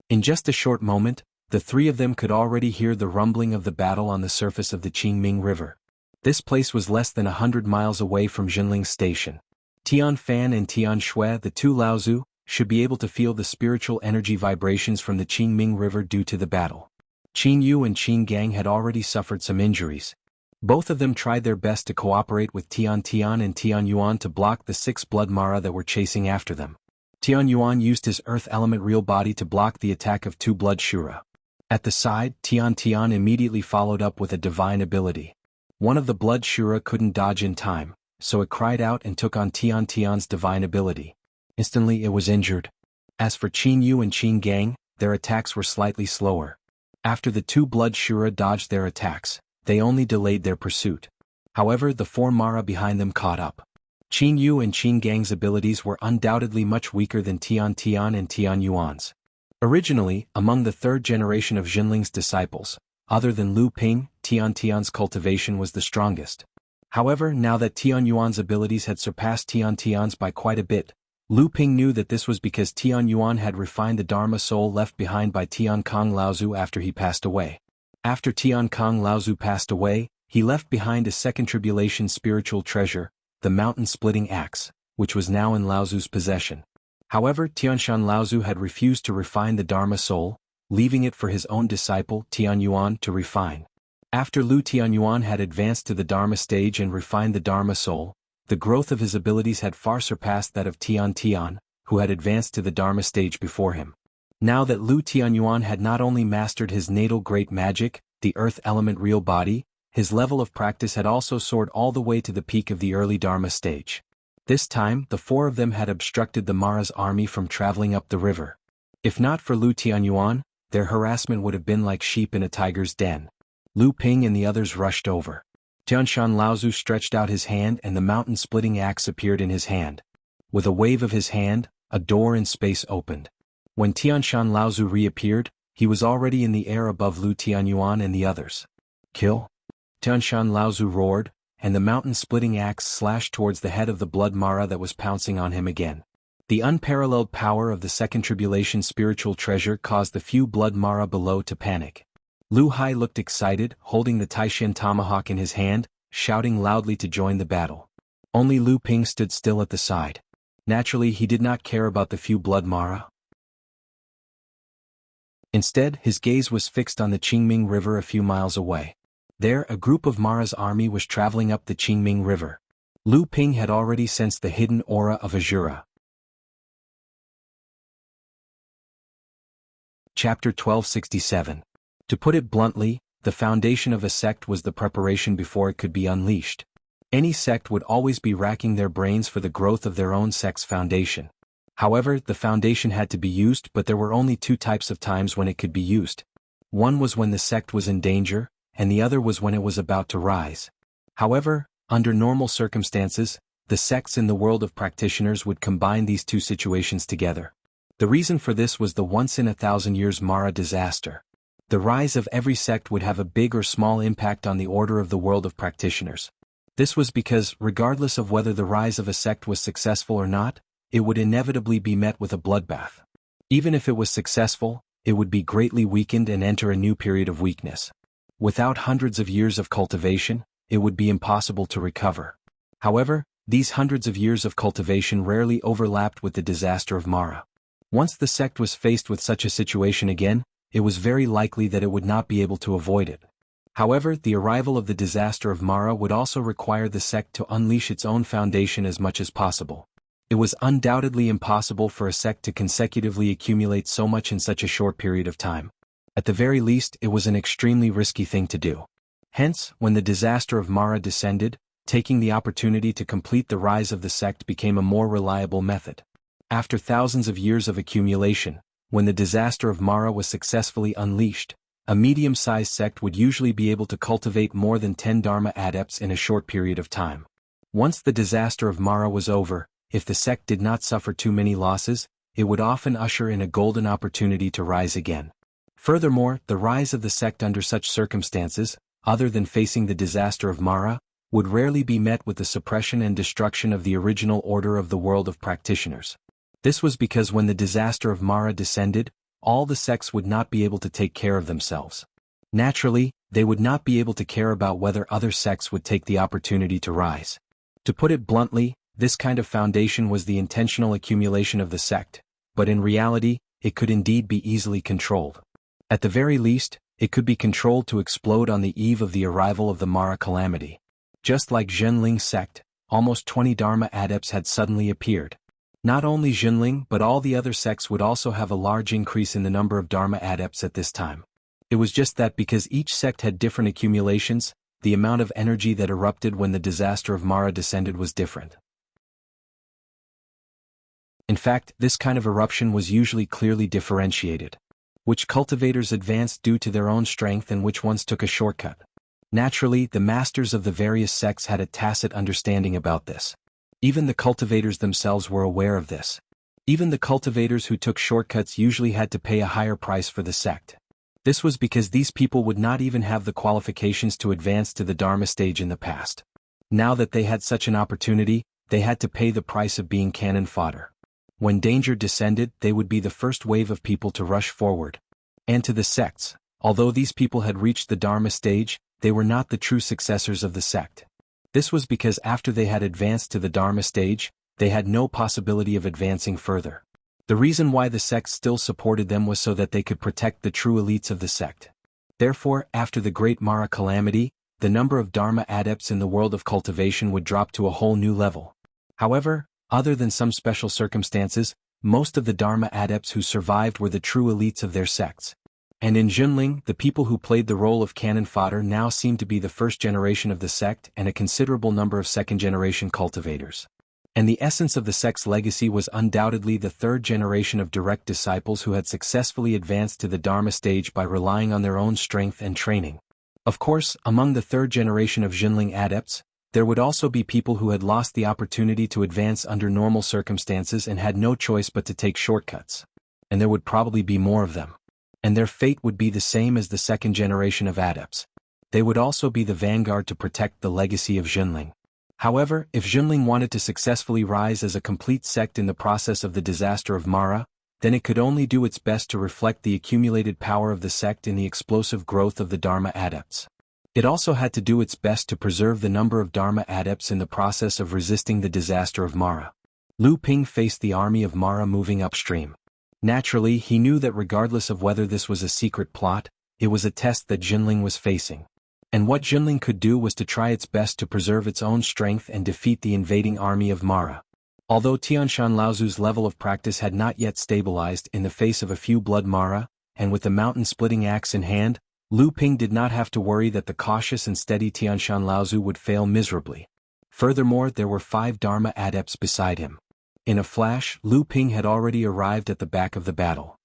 In just a short moment, the 3 of them could already hear the rumbling of the battle on the surface of the Qingming River. This place was less than 100 miles away from Jinling's station. Tianfan and Tianshui, the 2 Laozu, should be able to feel the spiritual energy vibrations from the Qingming River due to the battle. Qin Yu and Qin Gang had already suffered some injuries. Both of them tried their best to cooperate with Tian Tian and Tian Yuan to block the 6 Blood Mara that were chasing after them. Tian Yuan used his Earth Element real body to block the attack of 2 Blood Shura. At the side, Tian Tian immediately followed up with a divine ability. One of the Blood Shura couldn't dodge in time, so it cried out and took on Tian Tian's divine ability. Instantly it was injured. As for Qin Yu and Qin Gang, their attacks were slightly slower. After the 2 Blood Shura dodged their attacks, they only delayed their pursuit. However, the 4 Mara behind them caught up. Qin Yu and Qin Gang's abilities were undoubtedly much weaker than Tian Tian and Tian Yuan's. Originally, among the 3rd generation of Jinling's disciples, other than Lu Ping, Tian Tian's cultivation was the strongest. However, now that Tian Yuan's abilities had surpassed Tian Tian's by quite a bit, Lu Ping knew that this was because Tian Yuan had refined the Dharma soul left behind by Tian Kong Laozu after he passed away. After Tian Kong Laozu passed away, he left behind a second tribulation spiritual treasure, the mountain-splitting axe, which was now in Laozu's possession. However, Tianshan Laozu had refused to refine the Dharma soul, leaving it for his own disciple, Tian Yuan, to refine. After Lu Tian Yuan had advanced to the Dharma stage and refined the Dharma soul, the growth of his abilities had far surpassed that of Tian Tian, who had advanced to the Dharma stage before him. Now that Lu Tian Yuan had not only mastered his natal great magic, the Earth Element real body, his level of practice had also soared all the way to the peak of the early Dharma stage. This time, the 4 of them had obstructed the Mara's army from traveling up the river. If not for Lu Tian Yuan, their harassment would have been like sheep in a tiger's den. Lu Ping and the others rushed over. Tianshan Laozu stretched out his hand and the mountain-splitting axe appeared in his hand. With a wave of his hand, a door in space opened. When Tianshan Laozu reappeared, he was already in the air above Lu Tian Yuan and the others. "Kill!" Tianshan Laozu roared, and the mountain-splitting axe slashed towards the head of the Blood Mara that was pouncing on him again. The unparalleled power of the second tribulation spiritual treasure caused the few Blood Mara below to panic. Lu Hai looked excited, holding the Taishan tomahawk in his hand, shouting loudly to join the battle. Only Lu Ping stood still at the side. Naturally, he did not care about the few blood Mara. Instead, his gaze was fixed on the Qingming River a few miles away. There, a group of Mara's army was traveling up the Qingming River. Lu Ping had already sensed the hidden aura of Azura. Chapter 1267. To put it bluntly, the foundation of a sect was the preparation before it could be unleashed. Any sect would always be racking their brains for the growth of their own sect's foundation. However, the foundation had to be used, but there were only two types of times when it could be used. One was when the sect was in danger, and the other was when it was about to rise. However, under normal circumstances, the sects in the world of practitioners would combine these two situations together. The reason for this was the once-in-a-thousand-years Mara disaster. The rise of every sect would have a big or small impact on the order of the world of practitioners. This was because, regardless of whether the rise of a sect was successful or not, it would inevitably be met with a bloodbath. Even if it was successful, it would be greatly weakened and enter a new period of weakness. Without hundreds of years of cultivation, it would be impossible to recover. However, these hundreds of years of cultivation rarely overlapped with the disaster of Mara. Once the sect was faced with such a situation again, it was very likely that it would not be able to avoid it. However, the arrival of the disaster of Mara would also require the sect to unleash its own foundation as much as possible. It was undoubtedly impossible for a sect to consecutively accumulate so much in such a short period of time. At the very least, it was an extremely risky thing to do. Hence, when the disaster of Mara descended, taking the opportunity to complete the rise of the sect became a more reliable method. After thousands of years of accumulation, when the disaster of Mara was successfully unleashed, a medium-sized sect would usually be able to cultivate more than 10 Dharma adepts in a short period of time. Once the disaster of Mara was over, if the sect did not suffer too many losses, it would often usher in a golden opportunity to rise again. Furthermore, the rise of the sect under such circumstances, other than facing the disaster of Mara, would rarely be met with the suppression and destruction of the original order of the world of practitioners. This was because when the disaster of Mara descended, all the sects would not be able to take care of themselves. Naturally, they would not be able to care about whether other sects would take the opportunity to rise. To put it bluntly, this kind of foundation was the intentional accumulation of the sect, but in reality, it could indeed be easily controlled. At the very least, it could be controlled to explode on the eve of the arrival of the Mara calamity. Just like Zhenling's sect, almost 20 Dharma adepts had suddenly appeared. Not only Zhenling but all the other sects would also have a large increase in the number of Dharma adepts at this time. It was just that because each sect had different accumulations, the amount of energy that erupted when the disaster of Mara descended was different. In fact, this kind of eruption was usually clearly differentiated. Which cultivators advanced due to their own strength and which ones took a shortcut. Naturally, the masters of the various sects had a tacit understanding about this. Even the cultivators themselves were aware of this. Even the cultivators who took shortcuts usually had to pay a higher price for the sect. This was because these people would not even have the qualifications to advance to the Dharma stage in the past. Now that they had such an opportunity, they had to pay the price of being cannon fodder. When danger descended, they would be the first wave of people to rush forward. And to the sects, although these people had reached the Dharma stage, they were not the true successors of the sect. This was because after they had advanced to the Dharma stage, they had no possibility of advancing further. The reason why the sect still supported them was so that they could protect the true elites of the sect. Therefore, after the great Mara calamity, the number of Dharma adepts in the world of cultivation would drop to a whole new level. However, other than some special circumstances, most of the Dharma adepts who survived were the true elites of their sects. And in Zhenling, the people who played the role of cannon fodder now seemed to be the first generation of the sect and a considerable number of second-generation cultivators. And the essence of the sect's legacy was undoubtedly the third generation of direct disciples who had successfully advanced to the Dharma stage by relying on their own strength and training. Of course, among the third generation of Zhenling adepts, there would also be people who had lost the opportunity to advance under normal circumstances and had no choice but to take shortcuts. And there would probably be more of them. And their fate would be the same as the second generation of adepts. They would also be the vanguard to protect the legacy of Zhenling. However, if Zhenling wanted to successfully rise as a complete sect in the process of the disaster of Mara, then it could only do its best to reflect the accumulated power of the sect in the explosive growth of the Dharma adepts. It also had to do its best to preserve the number of Dharma adepts in the process of resisting the disaster of Mara. Lu Ping faced the army of Mara moving upstream. Naturally, he knew that regardless of whether this was a secret plot, it was a test that Jinling was facing. And what Jinling could do was to try its best to preserve its own strength and defeat the invading army of Mara. Although Tianshan Laozu's level of practice had not yet stabilized in the face of a few blood Mara, and with the mountain-splitting axe in hand, Lu Ping did not have to worry that the cautious and steady Tianshan Laozu would fail miserably. Furthermore, there were 5 Dharma adepts beside him. In a flash, Lu Ping had already arrived at the back of the battle.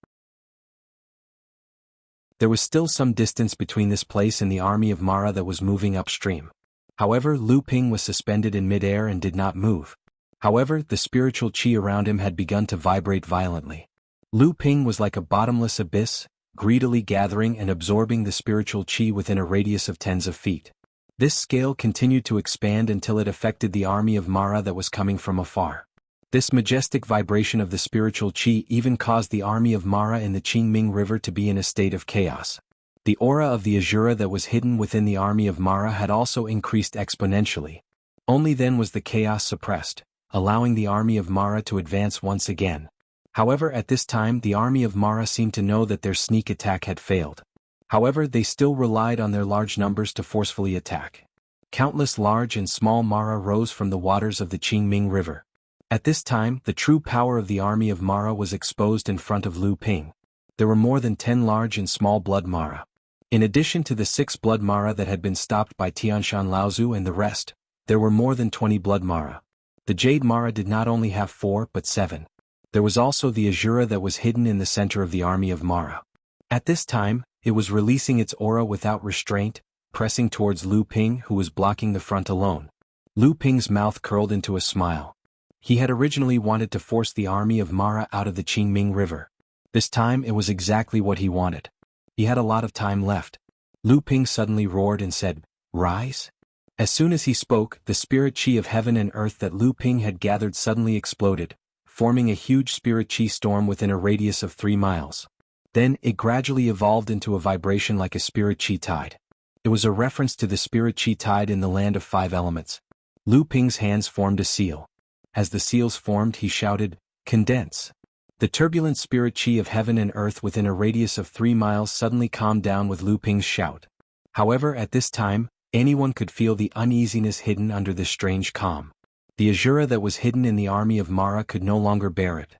There was still some distance between this place and the army of Mara that was moving upstream. However, Lu Ping was suspended in midair and did not move. However, the spiritual qi around him had begun to vibrate violently. Lu Ping was like a bottomless abyss, greedily gathering and absorbing the spiritual qi within a radius of tens of feet. This scale continued to expand until it affected the army of Mara that was coming from afar. This majestic vibration of the spiritual qi even caused the army of Mara in the Qingming River to be in a state of chaos. The aura of the Azura that was hidden within the army of Mara had also increased exponentially. Only then was the chaos suppressed, allowing the army of Mara to advance once again. However, at this time the army of Mara seemed to know that their sneak attack had failed. However, they still relied on their large numbers to forcefully attack. Countless large and small Mara rose from the waters of the Qingming River. At this time, the true power of the army of Mara was exposed in front of Lu Ping. There were more than 10 large and small blood Mara. In addition to the 6 blood Mara that had been stopped by Tianshan Laozu and the rest, there were more than 20 blood Mara. The Jade Mara did not only have 4 but 7. There was also the Azura that was hidden in the center of the army of Mara. At this time, it was releasing its aura without restraint, pressing towards Lu Ping who was blocking the front alone. Lu Ping's mouth curled into a smile. He had originally wanted to force the army of Mara out of the Qingming River. This time it was exactly what he wanted. He had a lot of time left. Lu Ping suddenly roared and said, "Rise?" As soon as he spoke, the spirit qi of heaven and earth that Lu Ping had gathered suddenly exploded, forming a huge spirit qi storm within a radius of 3 miles. Then, it gradually evolved into a vibration like a spirit qi tide. It was a reference to the spirit qi tide in the land of 5 elements. Lu Ping's hands formed a seal. As the seals formed, he shouted, "Condense." The turbulent spirit qi of heaven and earth within a radius of 3 miles suddenly calmed down with Lu Ping's shout. However, at this time, anyone could feel the uneasiness hidden under this strange calm. The Azura that was hidden in the army of Mara could no longer bear it.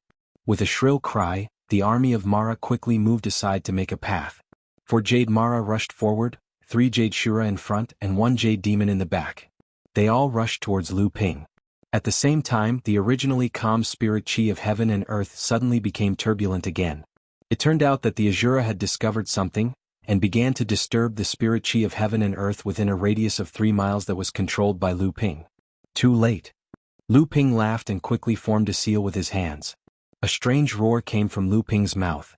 With a shrill cry, the army of Mara quickly moved aside to make a path. 4 Jade Mara rushed forward, 3 Jade Shura in front and 1 Jade Demon in the back. They all rushed towards Lu Ping. At the same time, the originally calm spirit qi of heaven and earth suddenly became turbulent again. It turned out that the Azura had discovered something, and began to disturb the spirit qi of heaven and earth within a radius of 3 miles that was controlled by Lu Ping. Too late. Lu Ping laughed and quickly formed a seal with his hands. A strange roar came from Lu Ping's mouth.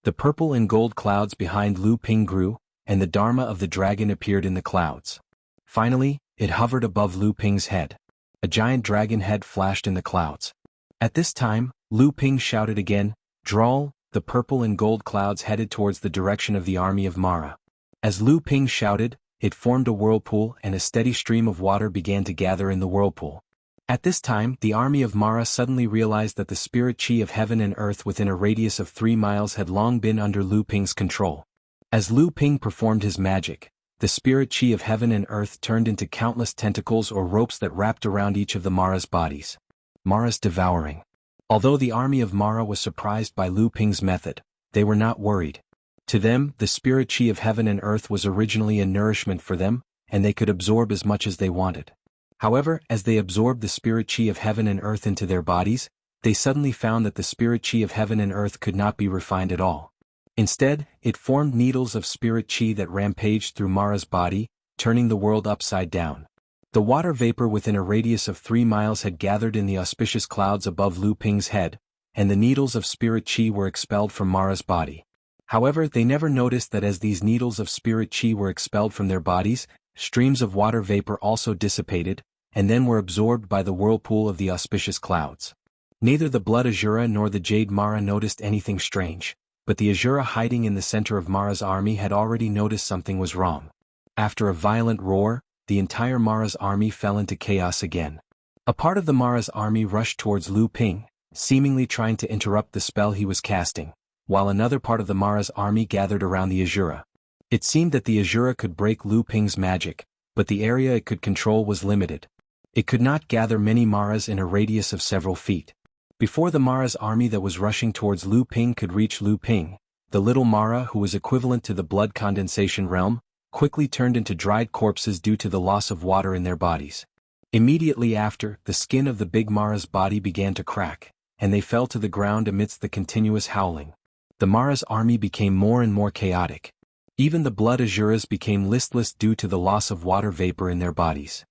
The purple and gold clouds behind Lu Ping grew, and the Dharma of the dragon appeared in the clouds. Finally, it hovered above Lu Ping's head. A giant dragon head flashed in the clouds. At this time, Lu Ping shouted again, "Drawl." The purple and gold clouds headed towards the direction of the army of Mara. As Lu Ping shouted, it formed a whirlpool and a steady stream of water began to gather in the whirlpool. At this time, the army of Mara suddenly realized that the spirit qi of heaven and earth within a radius of 3 miles had long been under Lu Ping's control. As Lu Ping performed his magic, the spirit qi of heaven and earth turned into countless tentacles or ropes that wrapped around each of the Mara's bodies. Mara's devouring. Although the army of Mara was surprised by Lu Ping's method, they were not worried. To them, the spirit qi of heaven and earth was originally a nourishment for them, and they could absorb as much as they wanted. However, as they absorbed the spirit qi of heaven and earth into their bodies, they suddenly found that the spirit qi of heaven and earth could not be refined at all. Instead, it formed needles of spirit qi that rampaged through Mara's body, turning the world upside down. The water vapor within a radius of 3 miles had gathered in the auspicious clouds above Lu Ping's head, and the needles of spirit qi were expelled from Mara's body. However, they never noticed that as these needles of spirit qi were expelled from their bodies, streams of water vapor also dissipated, and then were absorbed by the whirlpool of the auspicious clouds. Neither the blood Azura nor the Jade Mara noticed anything strange. but the Azura hiding in the center of Mara's army had already noticed something was wrong. After a violent roar, the entire Mara's army fell into chaos again. A part of the Mara's army rushed towards Lu Ping, seemingly trying to interrupt the spell he was casting, while another part of the Mara's army gathered around the Azura. It seemed that the Azura could break Lu Ping's magic, but the area it could control was limited. It could not gather many Maras in a radius of several feet. Before the Mara's army that was rushing towards Lu Ping could reach Lu Ping, the little Mara, who was equivalent to the blood condensation realm, quickly turned into dried corpses due to the loss of water in their bodies. Immediately after, the skin of the big Mara's body began to crack, and they fell to the ground amidst the continuous howling. The Mara's army became more and more chaotic. Even the blood Azuras became listless due to the loss of water vapor in their bodies.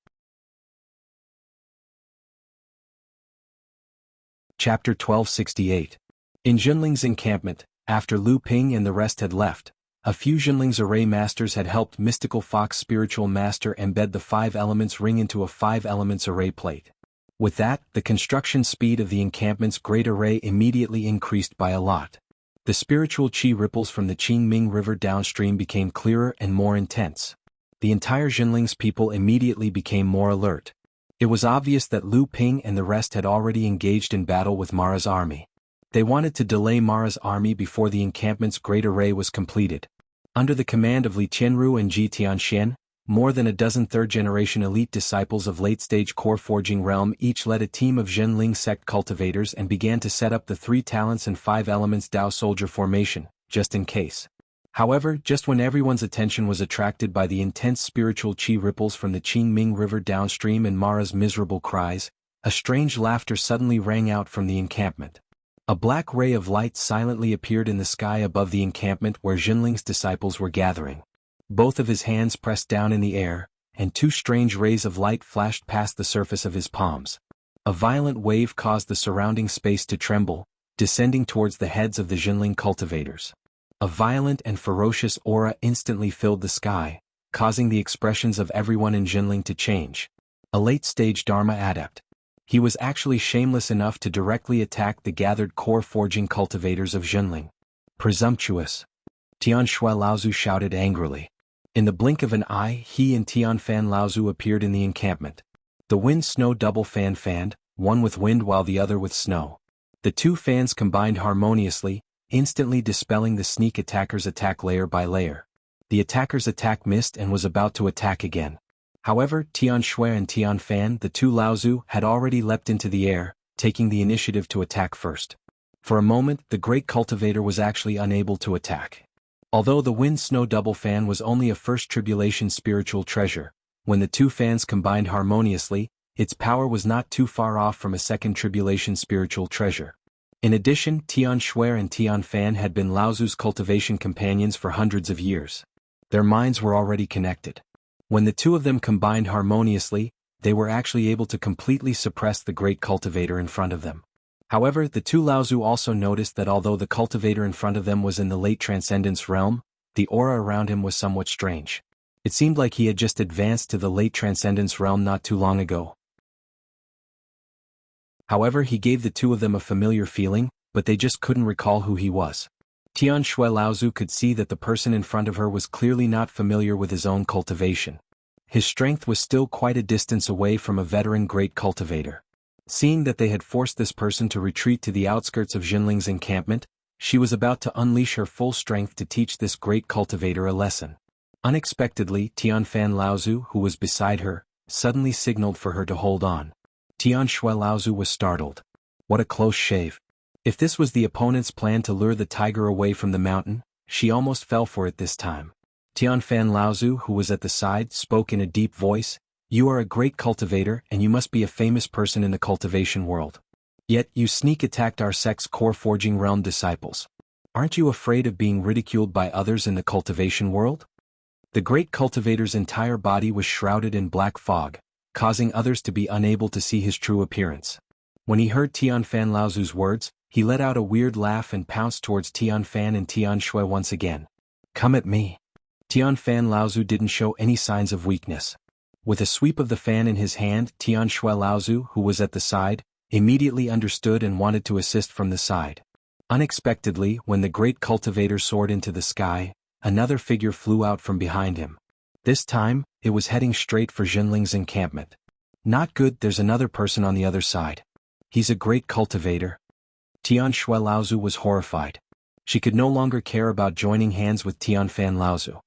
Chapter 1268. In Junling's encampment, after Lu Ping and the rest had left, a few Junling's array masters had helped Mystical Fox Spiritual Master embed the 5 elements ring into a 5 elements array plate. With that, the construction speed of the encampment's great array immediately increased by a lot. The spiritual chi ripples from the Qingming River downstream became clearer and more intense. The entire Junling's people immediately became more alert. It was obvious that Lu Ping and the rest had already engaged in battle with Mara's army. They wanted to delay Mara's army before the encampment's great array was completed. Under the command of Li Qianru and Ji Tianxian, more than a dozen third-generation elite disciples of late-stage core forging realm each led a team of Zhenling sect cultivators and began to set up the 3 talents and 5 elements Dao soldier formation, just in case. However, just when everyone's attention was attracted by the intense spiritual chi ripples from the Qingming River downstream and Mara's miserable cries, a strange laughter suddenly rang out from the encampment. A black ray of light silently appeared in the sky above the encampment where Zhenling's disciples were gathering. Both of his hands pressed down in the air, and 2 strange rays of light flashed past the surface of his palms. A violent wave caused the surrounding space to tremble, descending towards the heads of the Zhenling cultivators. A violent and ferocious aura instantly filled the sky, causing the expressions of everyone in Zhenling to change. A late-stage Dharma adept. He was actually shameless enough to directly attack the gathered core forging cultivators of Zhenling. Presumptuous! Tian Shui Laozu shouted angrily. In the blink of an eye, he and Tian Fan Laozu appeared in the encampment. The wind-snow double fan fanned, one with wind while the other with snow. The 2 fans combined harmoniously, instantly dispelling the sneak attacker's attack layer by layer. The attacker's attack missed and was about to attack again. However, Tian Shui and Tian Fan, the 2 Laozu, had already leapt into the air, taking the initiative to attack first. For a moment, the great cultivator was actually unable to attack. Although the wind-snow double fan was only a first tribulation spiritual treasure, when the 2 fans combined harmoniously, its power was not too far off from a second tribulation spiritual treasure. In addition, Tian Shui and Tian Fan had been Laozu's cultivation companions for hundreds of years. Their minds were already connected. When the 2 of them combined harmoniously, they were actually able to completely suppress the great cultivator in front of them. However, the 2 Laozu also noticed that although the cultivator in front of them was in the late transcendence realm, the aura around him was somewhat strange. It seemed like he had just advanced to the late transcendence realm not too long ago. However, he gave the 2 of them a familiar feeling, but they just couldn't recall who he was. Tian Shui Laozu could see that the person in front of her was clearly not familiar with his own cultivation. His strength was still quite a distance away from a veteran great cultivator. Seeing that they had forced this person to retreat to the outskirts of Zhenling's encampment, she was about to unleash her full strength to teach this great cultivator a lesson. Unexpectedly, Tian Fan Laozu, who was beside her, suddenly signaled for her to hold on. Tian Shui Laozu was startled. What a close shave. If this was the opponent's plan to lure the tiger away from the mountain, she almost fell for it this time. Tian Fan Laozu, who was at the side, spoke in a deep voice, "You are a great cultivator and you must be a famous person in the cultivation world. Yet you sneak-attacked our sect's core forging realm disciples. Aren't you afraid of being ridiculed by others in the cultivation world?" The great cultivator's entire body was shrouded in black fog, causing others to be unable to see his true appearance. When he heard Tian Fan Laozu's words, he let out a weird laugh and pounced towards Tian Fan and Tian Shui once again. "Come at me." Tian Fan Laozu didn't show any signs of weakness. With a sweep of the fan in his hand, Tian Shui Laozu, who was at the side, immediately understood and wanted to assist from the side. Unexpectedly, when the great cultivator soared into the sky, another figure flew out from behind him. This time, it was heading straight for Jinling's encampment. Not good, there's another person on the other side. He's a great cultivator. Tian Shui Laozu was horrified. She could no longer care about joining hands with Tian Fan Laozu.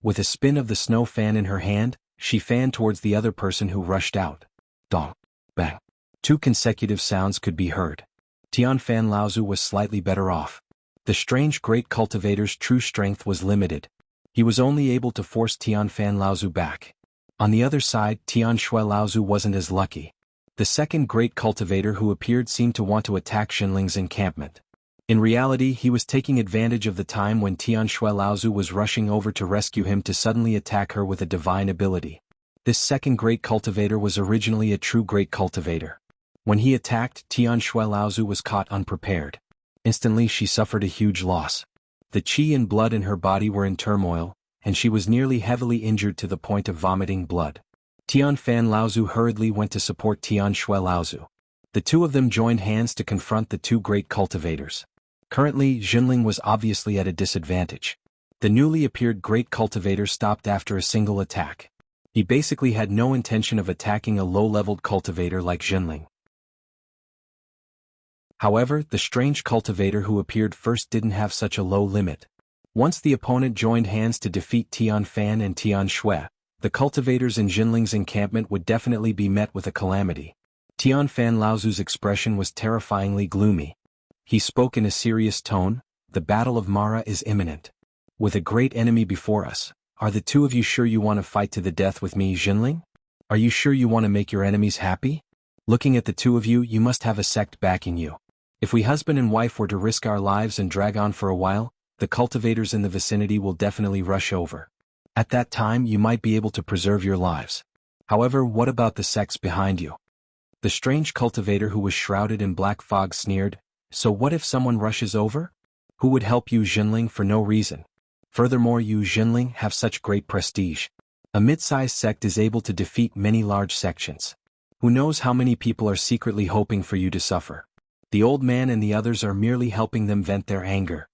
With a spin of the snow fan in her hand, she fanned towards the other person who rushed out. Dong. Bang. 2 consecutive sounds could be heard. Tian Fan Laozu was slightly better off. The strange great cultivator's true strength was limited. He was only able to force Tian Fan Laozu back. On the other side, Tian Shui Laozu wasn't as lucky. The second great cultivator who appeared seemed to want to attack Jinling's encampment. In reality, he was taking advantage of the time when Tian Shui Laozu was rushing over to rescue him to suddenly attack her with a divine ability. This second great cultivator was originally a true great cultivator. When he attacked, Tian Shui Laozu was caught unprepared. Instantly she suffered a huge loss. The qi and blood in her body were in turmoil, and she was nearly heavily injured to the point of vomiting blood. Tian Fan Laozu hurriedly went to support Tian Shui Laozu. The two of them joined hands to confront the two great cultivators. Currently, Jinling was obviously at a disadvantage. The newly appeared great cultivator stopped after a single attack. He basically had no intention of attacking a low-leveled cultivator like Jinling. However, the strange cultivator who appeared first didn't have such a low limit. Once the opponent joined hands to defeat Tian Fan and Tian Shui, the cultivators in Jinling's encampment would definitely be met with a calamity. Tian Fan Laozu's expression was terrifyingly gloomy. He spoke in a serious tone, "The Battle of Mara is imminent. With a great enemy before us, are the two of you sure you want to fight to the death with me, Jinling? Are you sure you want to make your enemies happy? Looking at the two of you, you must have a sect backing you. If we husband and wife were to risk our lives and drag on for a while, the cultivators in the vicinity will definitely rush over. At that time you might be able to preserve your lives. However, what about the sects behind you?" The strange cultivator who was shrouded in black fog sneered, "So what if someone rushes over? Who would help you, Jinling, for no reason? Furthermore, you, Jinling, have such great prestige. A mid-sized sect is able to defeat many large sections. Who knows how many people are secretly hoping for you to suffer? The old man and the others are merely helping them vent their anger."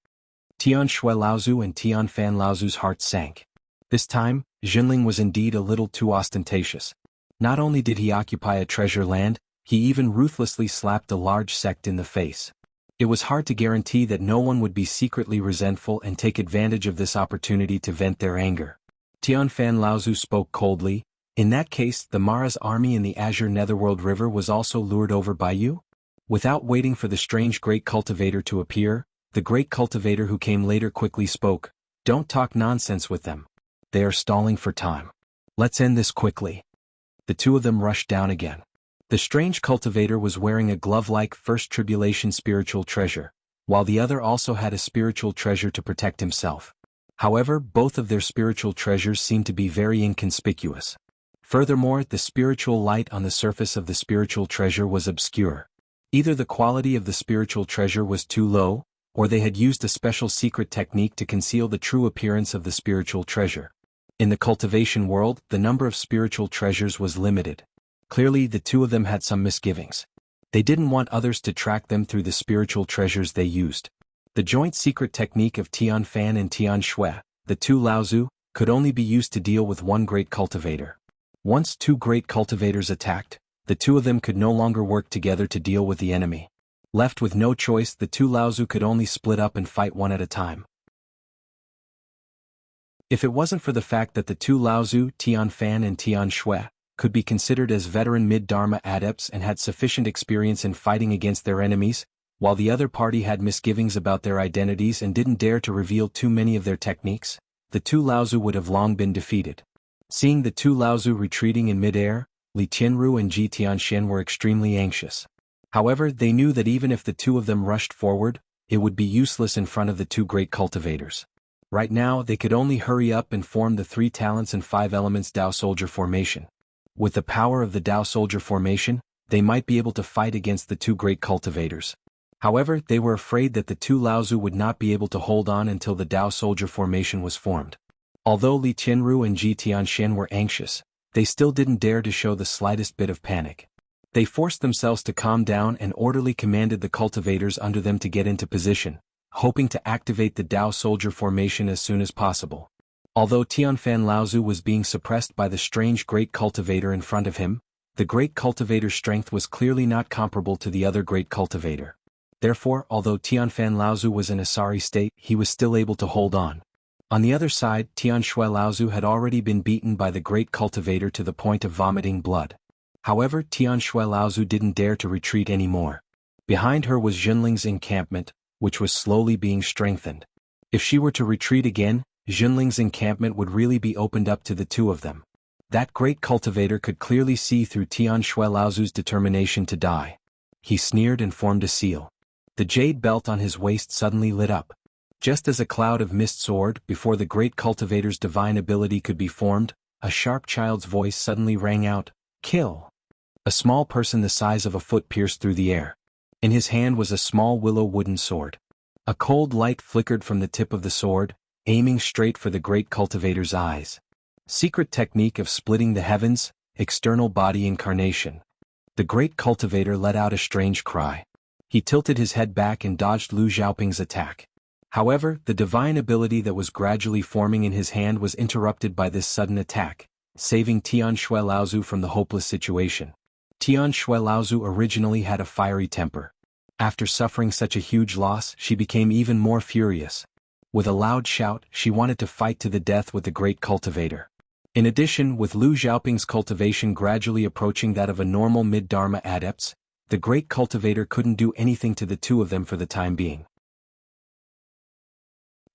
Tian Shui Laozu and Tian Fan Laozu's hearts sank. This time, Jinling was indeed a little too ostentatious. Not only did he occupy a treasure land, he even ruthlessly slapped a large sect in the face. It was hard to guarantee that no one would be secretly resentful and take advantage of this opportunity to vent their anger. Tian Fan Laozu spoke coldly, "In that case, the Mara's army in the Azure Netherworld River was also lured over by you?" Without waiting for the strange great cultivator to appear, the great cultivator who came later quickly spoke, "Don't talk nonsense with them. They are stalling for time. Let's end this quickly." The two of them rushed down again. The strange cultivator was wearing a glove-like First Tribulation spiritual treasure, while the other also had a spiritual treasure to protect himself. However, both of their spiritual treasures seemed to be very inconspicuous. Furthermore, the spiritual light on the surface of the spiritual treasure was obscure. Either the quality of the spiritual treasure was too low, or they had used a special secret technique to conceal the true appearance of the spiritual treasure. In the cultivation world, the number of spiritual treasures was limited. Clearly, the two of them had some misgivings. They didn't want others to track them through the spiritual treasures they used. The joint secret technique of Tian Fan and Tian Shui, the two Laozu, could only be used to deal with one great cultivator. Once two great cultivators attacked, the two of them could no longer work together to deal with the enemy. Left with no choice, the two Laozu could only split up and fight one at a time. If it wasn't for the fact that the two Laozu, Tian Fan and Tian Shui, could be considered as veteran mid-Dharma adepts and had sufficient experience in fighting against their enemies, while the other party had misgivings about their identities and didn't dare to reveal too many of their techniques, the two Laozu would have long been defeated. Seeing the two Laozu retreating in mid-air, Li Tianru and Ji Tianxian were extremely anxious. However, they knew that even if the two of them rushed forward, it would be useless in front of the two great cultivators. Right now, they could only hurry up and form the 3 talents and 5 elements Dao Soldier formation. With the power of the Dao Soldier formation, they might be able to fight against the two great cultivators. However, they were afraid that the two Laozu would not be able to hold on until the Dao Soldier formation was formed. Although Li Tianru and Ji Tianxian were anxious, they still didn't dare to show the slightest bit of panic. They forced themselves to calm down and orderly commanded the cultivators under them to get into position, hoping to activate the Dao soldier formation as soon as possible. Although Tianfan Laozu was being suppressed by the strange great cultivator in front of him, the great cultivator's strength was clearly not comparable to the other great cultivator. Therefore, although Tianfan Laozu was in a sorry state, he was still able to hold on. On the other side, Tianshui Laozu had already been beaten by the great cultivator to the point of vomiting blood. However, Tianshui Laozu didn't dare to retreat anymore. Behind her was Jinling's encampment, which was slowly being strengthened. If she were to retreat again, Jinling's encampment would really be opened up to the two of them. That great cultivator could clearly see through Tianshui Laozu's determination to die. He sneered and formed a seal. The jade belt on his waist suddenly lit up. Just as a cloud of mist soared before the great cultivator's divine ability could be formed, a sharp child's voice suddenly rang out, "Kill!" A small person the size of a foot pierced through the air. In his hand was a small willow wooden sword. A cold light flickered from the tip of the sword, aiming straight for the great cultivator's eyes. Secret technique of splitting the heavens, external body incarnation. The great cultivator let out a strange cry. He tilted his head back and dodged Lu Xiaoping's attack. However, the divine ability that was gradually forming in his hand was interrupted by this sudden attack, saving Tianshui Laozu from the hopeless situation. Tianshui Laozu originally had a fiery temper. After suffering such a huge loss, she became even more furious. With a loud shout, she wanted to fight to the death with the great cultivator. In addition, with Lu Xiaoping's cultivation gradually approaching that of a normal mid-dharma adepts, the great cultivator couldn't do anything to the two of them for the time being.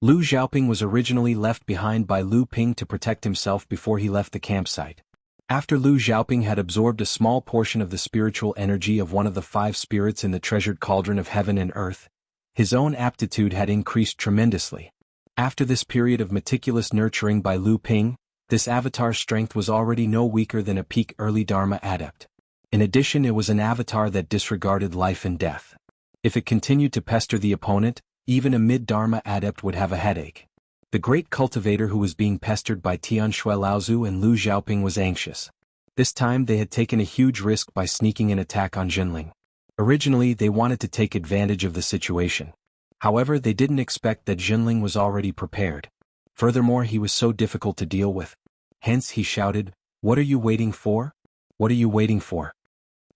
Lu Xiaoping was originally left behind by Lu Ping to protect himself before he left the campsite. After Lu Xiaoping had absorbed a small portion of the spiritual energy of one of the 5 spirits in the treasured cauldron of heaven and earth, his own aptitude had increased tremendously. After this period of meticulous nurturing by Lu Ping, this avatar's strength was already no weaker than a peak early Dharma adept. In addition, it was an avatar that disregarded life and death. If it continued to pester the opponent, even a mid-Dharma adept would have a headache. The great cultivator who was being pestered by Tianshui Laozu and Lu Xiaoping was anxious. This time they had taken a huge risk by sneaking an attack on Jinling. Originally they wanted to take advantage of the situation. However, they didn't expect that Jinling was already prepared. Furthermore, he was so difficult to deal with. Hence he shouted, "What are you waiting for? What are you waiting for?"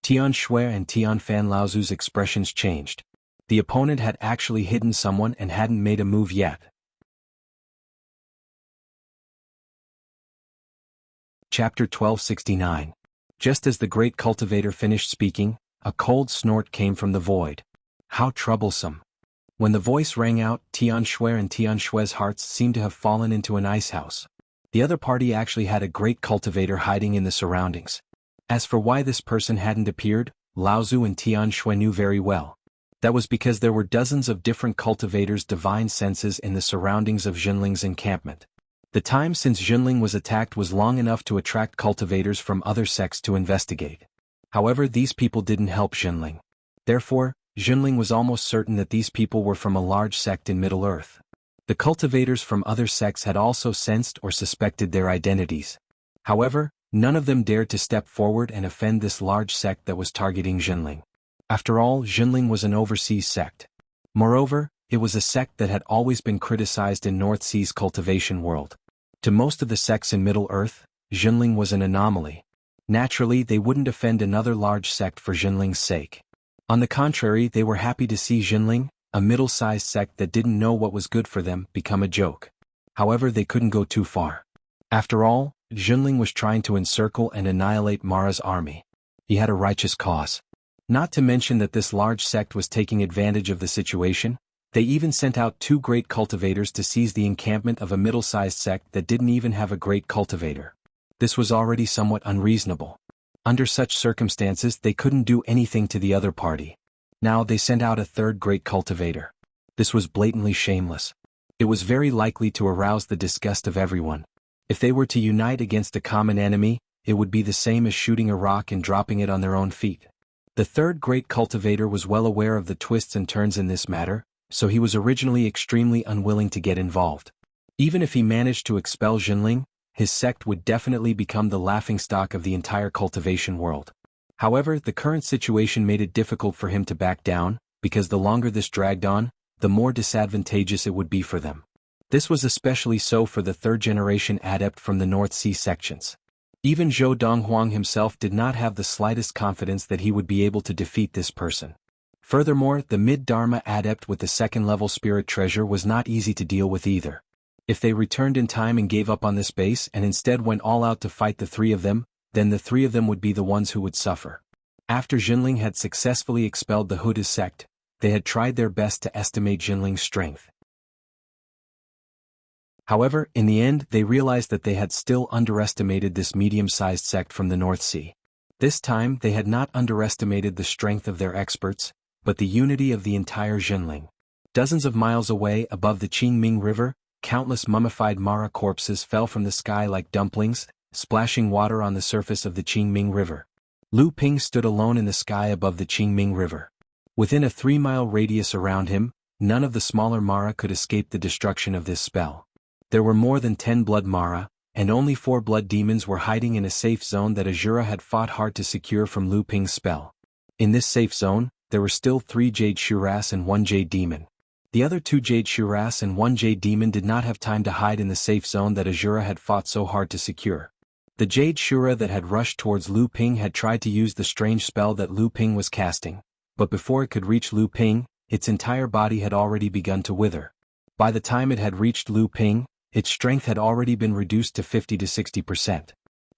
Tianshui and Tianfan Laozu's expressions changed. The opponent had actually hidden someone and hadn't made a move yet. Chapter 1269. Just as the great cultivator finished speaking, a cold snort came from the void. How troublesome. When the voice rang out, Tianshui and Tianshui's hearts seemed to have fallen into an icehouse. The other party actually had a great cultivator hiding in the surroundings. As for why this person hadn't appeared, Laozu and Tianshui knew very well. That was because there were dozens of different cultivators' divine senses in the surroundings of Jinling's encampment. The time since Jinling was attacked was long enough to attract cultivators from other sects to investigate. However, these people didn't help Jinling. Therefore, Jinling was almost certain that these people were from a large sect in Middle-earth. The cultivators from other sects had also sensed or suspected their identities. However, none of them dared to step forward and offend this large sect that was targeting Jinling. After all, Jinling was an overseas sect. Moreover, it was a sect that had always been criticized in North Sea's cultivation world. To most of the sects in Middle-earth, Jinling was an anomaly. Naturally, they wouldn't offend another large sect for Jinling's sake. On the contrary, they were happy to see Jinling, a middle-sized sect that didn't know what was good for them, become a joke. However, they couldn't go too far. After all, Jinling was trying to encircle and annihilate Mara's army. He had a righteous cause. Not to mention that this large sect was taking advantage of the situation. They even sent out 2 great cultivators to seize the encampment of a middle-sized sect that didn't even have a great cultivator. This was already somewhat unreasonable. Under such circumstances, they couldn't do anything to the other party. Now they sent out a 3rd great cultivator. This was blatantly shameless. It was very likely to arouse the disgust of everyone. If they were to unite against a common enemy, it would be the same as shooting a rock and dropping it on their own feet. The 3rd great cultivator was well aware of the twists and turns in this matter, so he was originally extremely unwilling to get involved. Even if he managed to expel Jinling, his sect would definitely become the laughingstock of the entire cultivation world. However, the current situation made it difficult for him to back down, because the longer this dragged on, the more disadvantageous it would be for them. This was especially so for the third-generation adept from the North Sea sections. Even Zhou Donghuang himself did not have the slightest confidence that he would be able to defeat this person. Furthermore, the mid-Dharma adept with the second-level spirit treasure was not easy to deal with either. If they returned in time and gave up on this base and instead went all out to fight the three of them, then the three of them would be the ones who would suffer. After Jinling had successfully expelled the Huda sect, they had tried their best to estimate Jinling's strength. However, in the end they realized that they had still underestimated this medium-sized sect from the North Sea. This time they had not underestimated the strength of their experts, but the unity of the entire Jinling. Dozens of miles away above the Qingming River, countless mummified Mara corpses fell from the sky like dumplings, splashing water on the surface of the Qingming River. Lu Ping stood alone in the sky above the Qingming River. Within a 3-mile radius around him, none of the smaller Mara could escape the destruction of this spell. There were more than 10 blood Mara, and only 4 blood demons were hiding in a safe zone that Azura had fought hard to secure from Lu Ping's spell. In this safe zone, there were still 3 Jade Shuras and 1 Jade Demon. The other 2 Jade Shuras and 1 Jade Demon did not have time to hide in the safe zone that Azura had fought so hard to secure. The Jade Shura that had rushed towards Lu Ping had tried to use the strange spell that Lu Ping was casting, but before it could reach Lu Ping, its entire body had already begun to wither. By the time it had reached Lu Ping, its strength had already been reduced to 50 to 60%.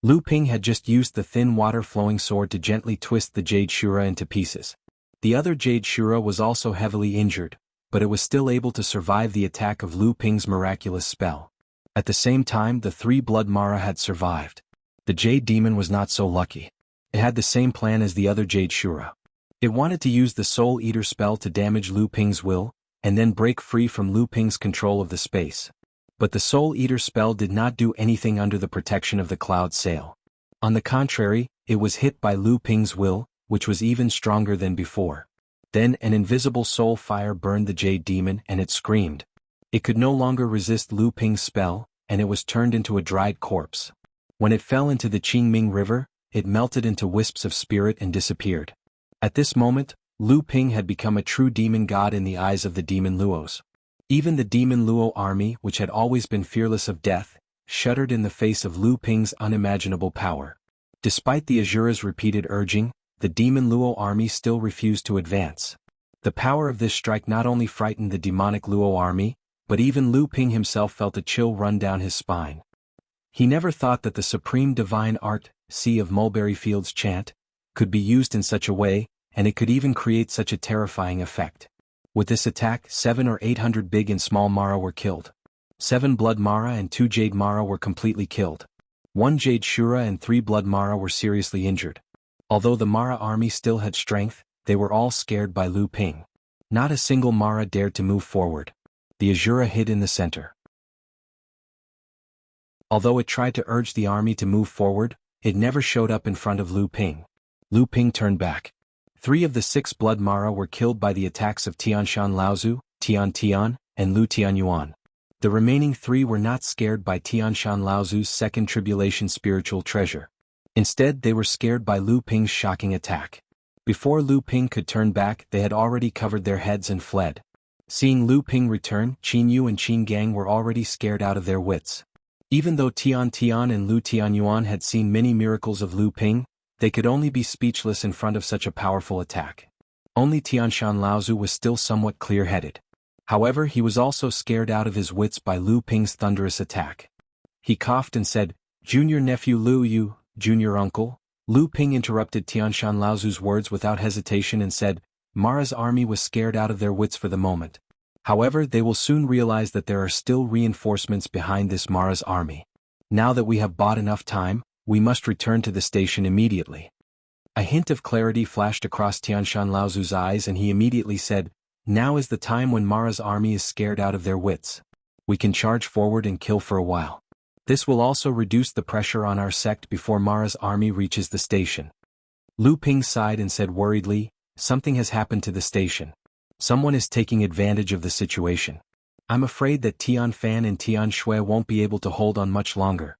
Lu Ping had just used the thin water-flowing sword to gently twist the Jade Shura into pieces. The other Jade Shura was also heavily injured, but it was still able to survive the attack of Lu Ping's miraculous spell. At the same time, the 3 Blood Mara had survived. The Jade Demon was not so lucky. It had the same plan as the other Jade Shura. It wanted to use the Soul Eater spell to damage Lu Ping's will, and then break free from Lu Ping's control of the space. But the Soul Eater spell did not do anything under the protection of the Cloud Sail. On the contrary, it was hit by Lu Ping's will, which was even stronger than before. Then an invisible soul fire burned the Jade Demon and it screamed. It could no longer resist Lu Ping's spell, and it was turned into a dried corpse. When it fell into the Qingming River, it melted into wisps of spirit and disappeared. At this moment, Lu Ping had become a true demon god in the eyes of the demon Luos. Even the demon Luo army, which had always been fearless of death, shuddered in the face of Lu Ping's unimaginable power. Despite the Azura's repeated urging, the demon Luo army still refused to advance. The power of this strike not only frightened the demonic Luo army, but even Lu Ping himself felt a chill run down his spine. He never thought that the supreme divine art, Sea of Mulberry Fields chant, could be used in such a way, and it could even create such a terrifying effect. With this attack, 700 or 800 big and small Mara were killed. 7 Blood Mara and 2 Jade Mara were completely killed. 1 Jade Shura and 3 Blood Mara were seriously injured. Although the Mara army still had strength, they were all scared by Lu Ping. Not a single Mara dared to move forward. The Azura hid in the center. Although it tried to urge the army to move forward, it never showed up in front of Lu Ping. Lu Ping turned back. 3 of the 6 Blood Mara were killed by the attacks of Tianshan Laozu, Tian Tian, and Lu Tianyuan. The remaining 3 were not scared by Tianshan Laozu's second tribulation spiritual treasure. Instead, they were scared by Lu Ping's shocking attack. Before Lu Ping could turn back, they had already covered their heads and fled. Seeing Lu Ping return, Qin Yu and Qin Gang were already scared out of their wits. Even though Tian Tian and Lu Tianyuan had seen many miracles of Lu Ping, they could only be speechless in front of such a powerful attack. Only Tianshan Laozu was still somewhat clear-headed. However, he was also scared out of his wits by Lu Ping's thunderous attack. He coughed and said, "Junior nephew Lu Yu, junior uncle." Lu Ping interrupted Tianshan Laozu's words without hesitation and said, "Mara's army was scared out of their wits for the moment. However, they will soon realize that there are still reinforcements behind this Mara's army. Now that we have bought enough time, we must return to the station immediately." A hint of clarity flashed across Tianshan Laozu's eyes and he immediately said, "Now is the time when Mara's army is scared out of their wits. We can charge forward and kill for a while. This will also reduce the pressure on our sect before Mara's army reaches the station." Lu Ping sighed and said worriedly, "Something has happened to the station. Someone is taking advantage of the situation. I'm afraid that Tian Fan and Tian Shui won't be able to hold on much longer."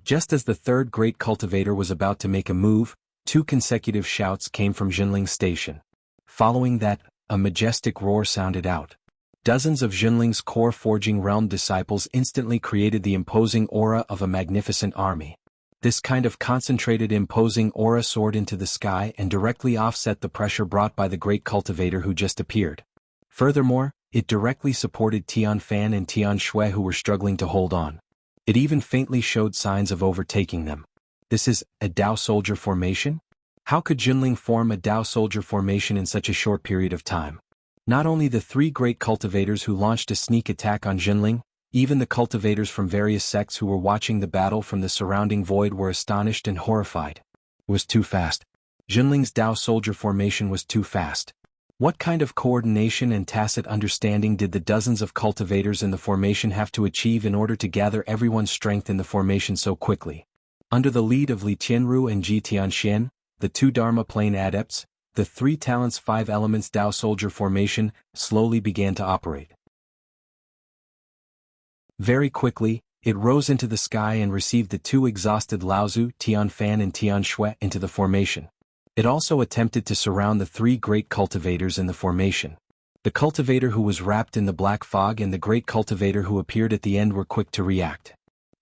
Just as the third great cultivator was about to make a move, 2 consecutive shouts came from Jinling's station. Following that, a majestic roar sounded out. Dozens of Jinling's core forging realm disciples instantly created the imposing aura of a magnificent army. This kind of concentrated imposing aura soared into the sky and directly offset the pressure brought by the great cultivator who just appeared. Furthermore, it directly supported Tianfan and Tianshui who were struggling to hold on. It even faintly showed signs of overtaking them. This is a Dao soldier formation? How could Jinling form a Dao soldier formation in such a short period of time? Not only the 3 great cultivators who launched a sneak attack on Jinling, even the cultivators from various sects who were watching the battle from the surrounding void were astonished and horrified. It was too fast. Jinling's Dao soldier formation was too fast. What kind of coordination and tacit understanding did the dozens of cultivators in the formation have to achieve in order to gather everyone's strength in the formation so quickly? Under the lead of Li Tianru and Ji Tianxian, the 2 Dharma plane adepts, the 3 talents 5 elements Dao soldier formation slowly began to operate. Very quickly, it rose into the sky and received the 2 exhausted Laozu, Tianfan and Tianshui into the formation. It also attempted to surround the 3 great cultivators in the formation. The cultivator who was wrapped in the black fog and the great cultivator who appeared at the end were quick to react.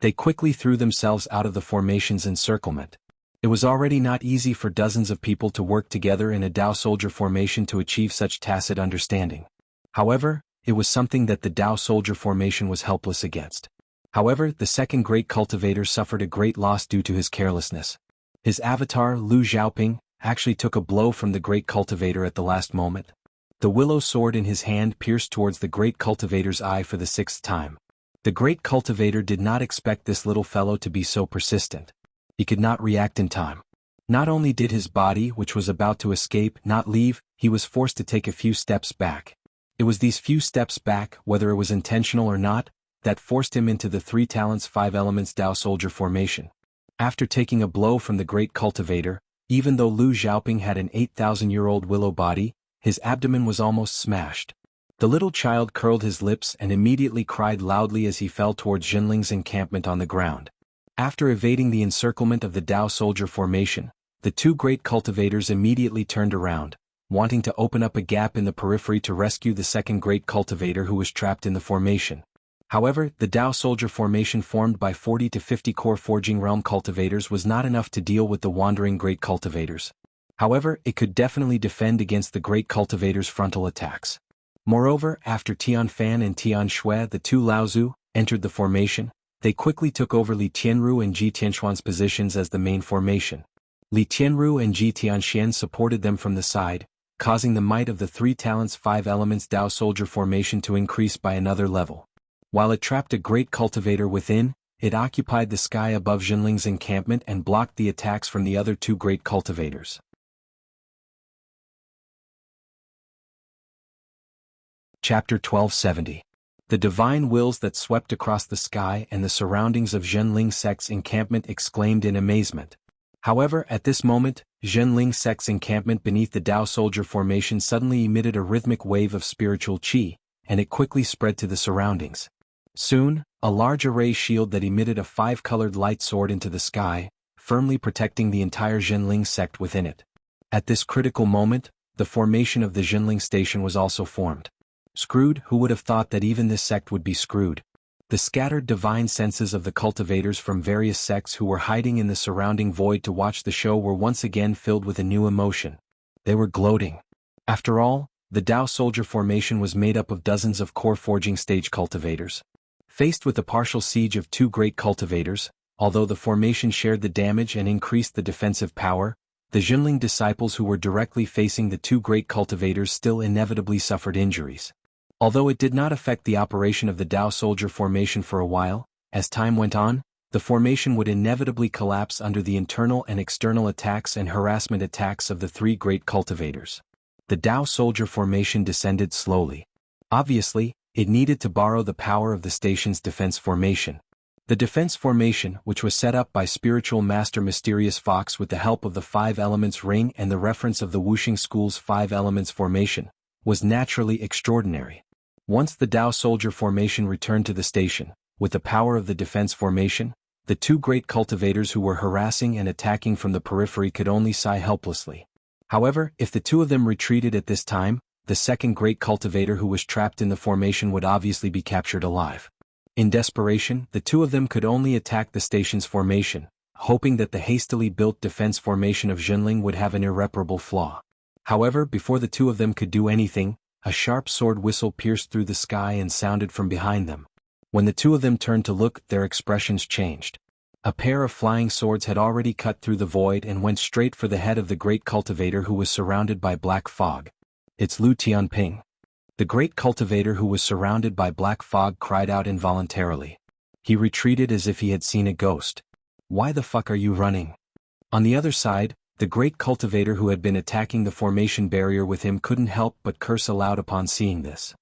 They quickly threw themselves out of the formation's encirclement. It was already not easy for dozens of people to work together in a Dao soldier formation to achieve such tacit understanding. However, it was something that the Dao soldier formation was helpless against. However, the second great cultivator suffered a great loss due to his carelessness. His avatar, Lu Xiaoping, actually took a blow from the great cultivator at the last moment. The willow sword in his hand pierced towards the great cultivator's eye for the 6th time. The great cultivator did not expect this little fellow to be so persistent. He could not react in time. Not only did his body, which was about to escape, not leave, he was forced to take a few steps back. It was these few steps back, whether it was intentional or not, that forced him into the 3 talents 5 elements Dao soldier formation. After taking a blow from the great cultivator, even though Lu Xiaoping had an 8,000-year-old willow body, his abdomen was almost smashed. The little child curled his lips and immediately cried loudly as he fell towards Jinling's encampment on the ground. After evading the encirclement of the Dao soldier formation, the 2 great cultivators immediately turned around, wanting to open up a gap in the periphery to rescue the second great cultivator who was trapped in the formation. However, the Dao soldier formation formed by 40 to 50 core forging realm cultivators was not enough to deal with the wandering great cultivators. However, it could definitely defend against the great cultivators' frontal attacks. Moreover, after Tianfan and Tianshui, the 2 Laozu, entered the formation, they quickly took over Li Tianru and Ji Tianshuan's positions as the main formation. Li Tianru and Ji Tianxian supported them from the side, causing the might of the 3 talents 5 elements Dao soldier formation to increase by another level. While it trapped a great cultivator within, it occupied the sky above Jinling's encampment and blocked the attacks from the other 2 great cultivators. Chapter 1270. The divine wills that swept across the sky and the surroundings of Jinling sect's encampment exclaimed in amazement. However, at this moment, Jinling sect's encampment beneath the Dao soldier formation suddenly emitted a rhythmic wave of spiritual qi, and it quickly spread to the surroundings. Soon, a large array shield that emitted a 5-colored light soared into the sky, firmly protecting the entire Jinling sect within it. At this critical moment, the formation of the Jinling station was also formed. Screwed, who would have thought that even this sect would be screwed? The scattered divine senses of the cultivators from various sects who were hiding in the surrounding void to watch the show were once again filled with a new emotion. They were gloating. After all, the Dao soldier formation was made up of dozens of core forging stage cultivators. Faced with the partial siege of 2 great cultivators, although the formation shared the damage and increased the defensive power, the Jinling disciples who were directly facing the 2 great cultivators still inevitably suffered injuries. Although it did not affect the operation of the Dao soldier formation for a while, as time went on, the formation would inevitably collapse under the internal and external attacks and harassment attacks of the 3 great cultivators. The Dao soldier formation descended slowly. Obviously, it needed to borrow the power of the station's defense formation. The defense formation, which was set up by spiritual master Mysterious Fox with the help of the 5 elements ring and the reference of the Wuxia school's 5 elements formation, was naturally extraordinary. Once the Dao soldier formation returned to the station, with the power of the defense formation, The two great cultivators who were harassing and attacking from the periphery could only sigh helplessly. However, if the two of them retreated at this time, the second great cultivator who was trapped in the formation would obviously be captured alive. In desperation, the two of them could only attack the station's formation, hoping that the hastily built defense formation of Jinling would have an irreparable flaw. However, before the two of them could do anything, a sharp sword whistle pierced through the sky and sounded from behind them. When the two of them turned to look, their expressions changed. A pair of flying swords had already cut through the void and went straight for the head of the great cultivator who was surrounded by black fog. "It's Lu Tianping." The great cultivator who was surrounded by black fog cried out involuntarily. He retreated as if he had seen a ghost. "Why the fuck are you running?" On the other side, the great cultivator who had been attacking the formation barrier with him couldn't help but curse aloud upon seeing this.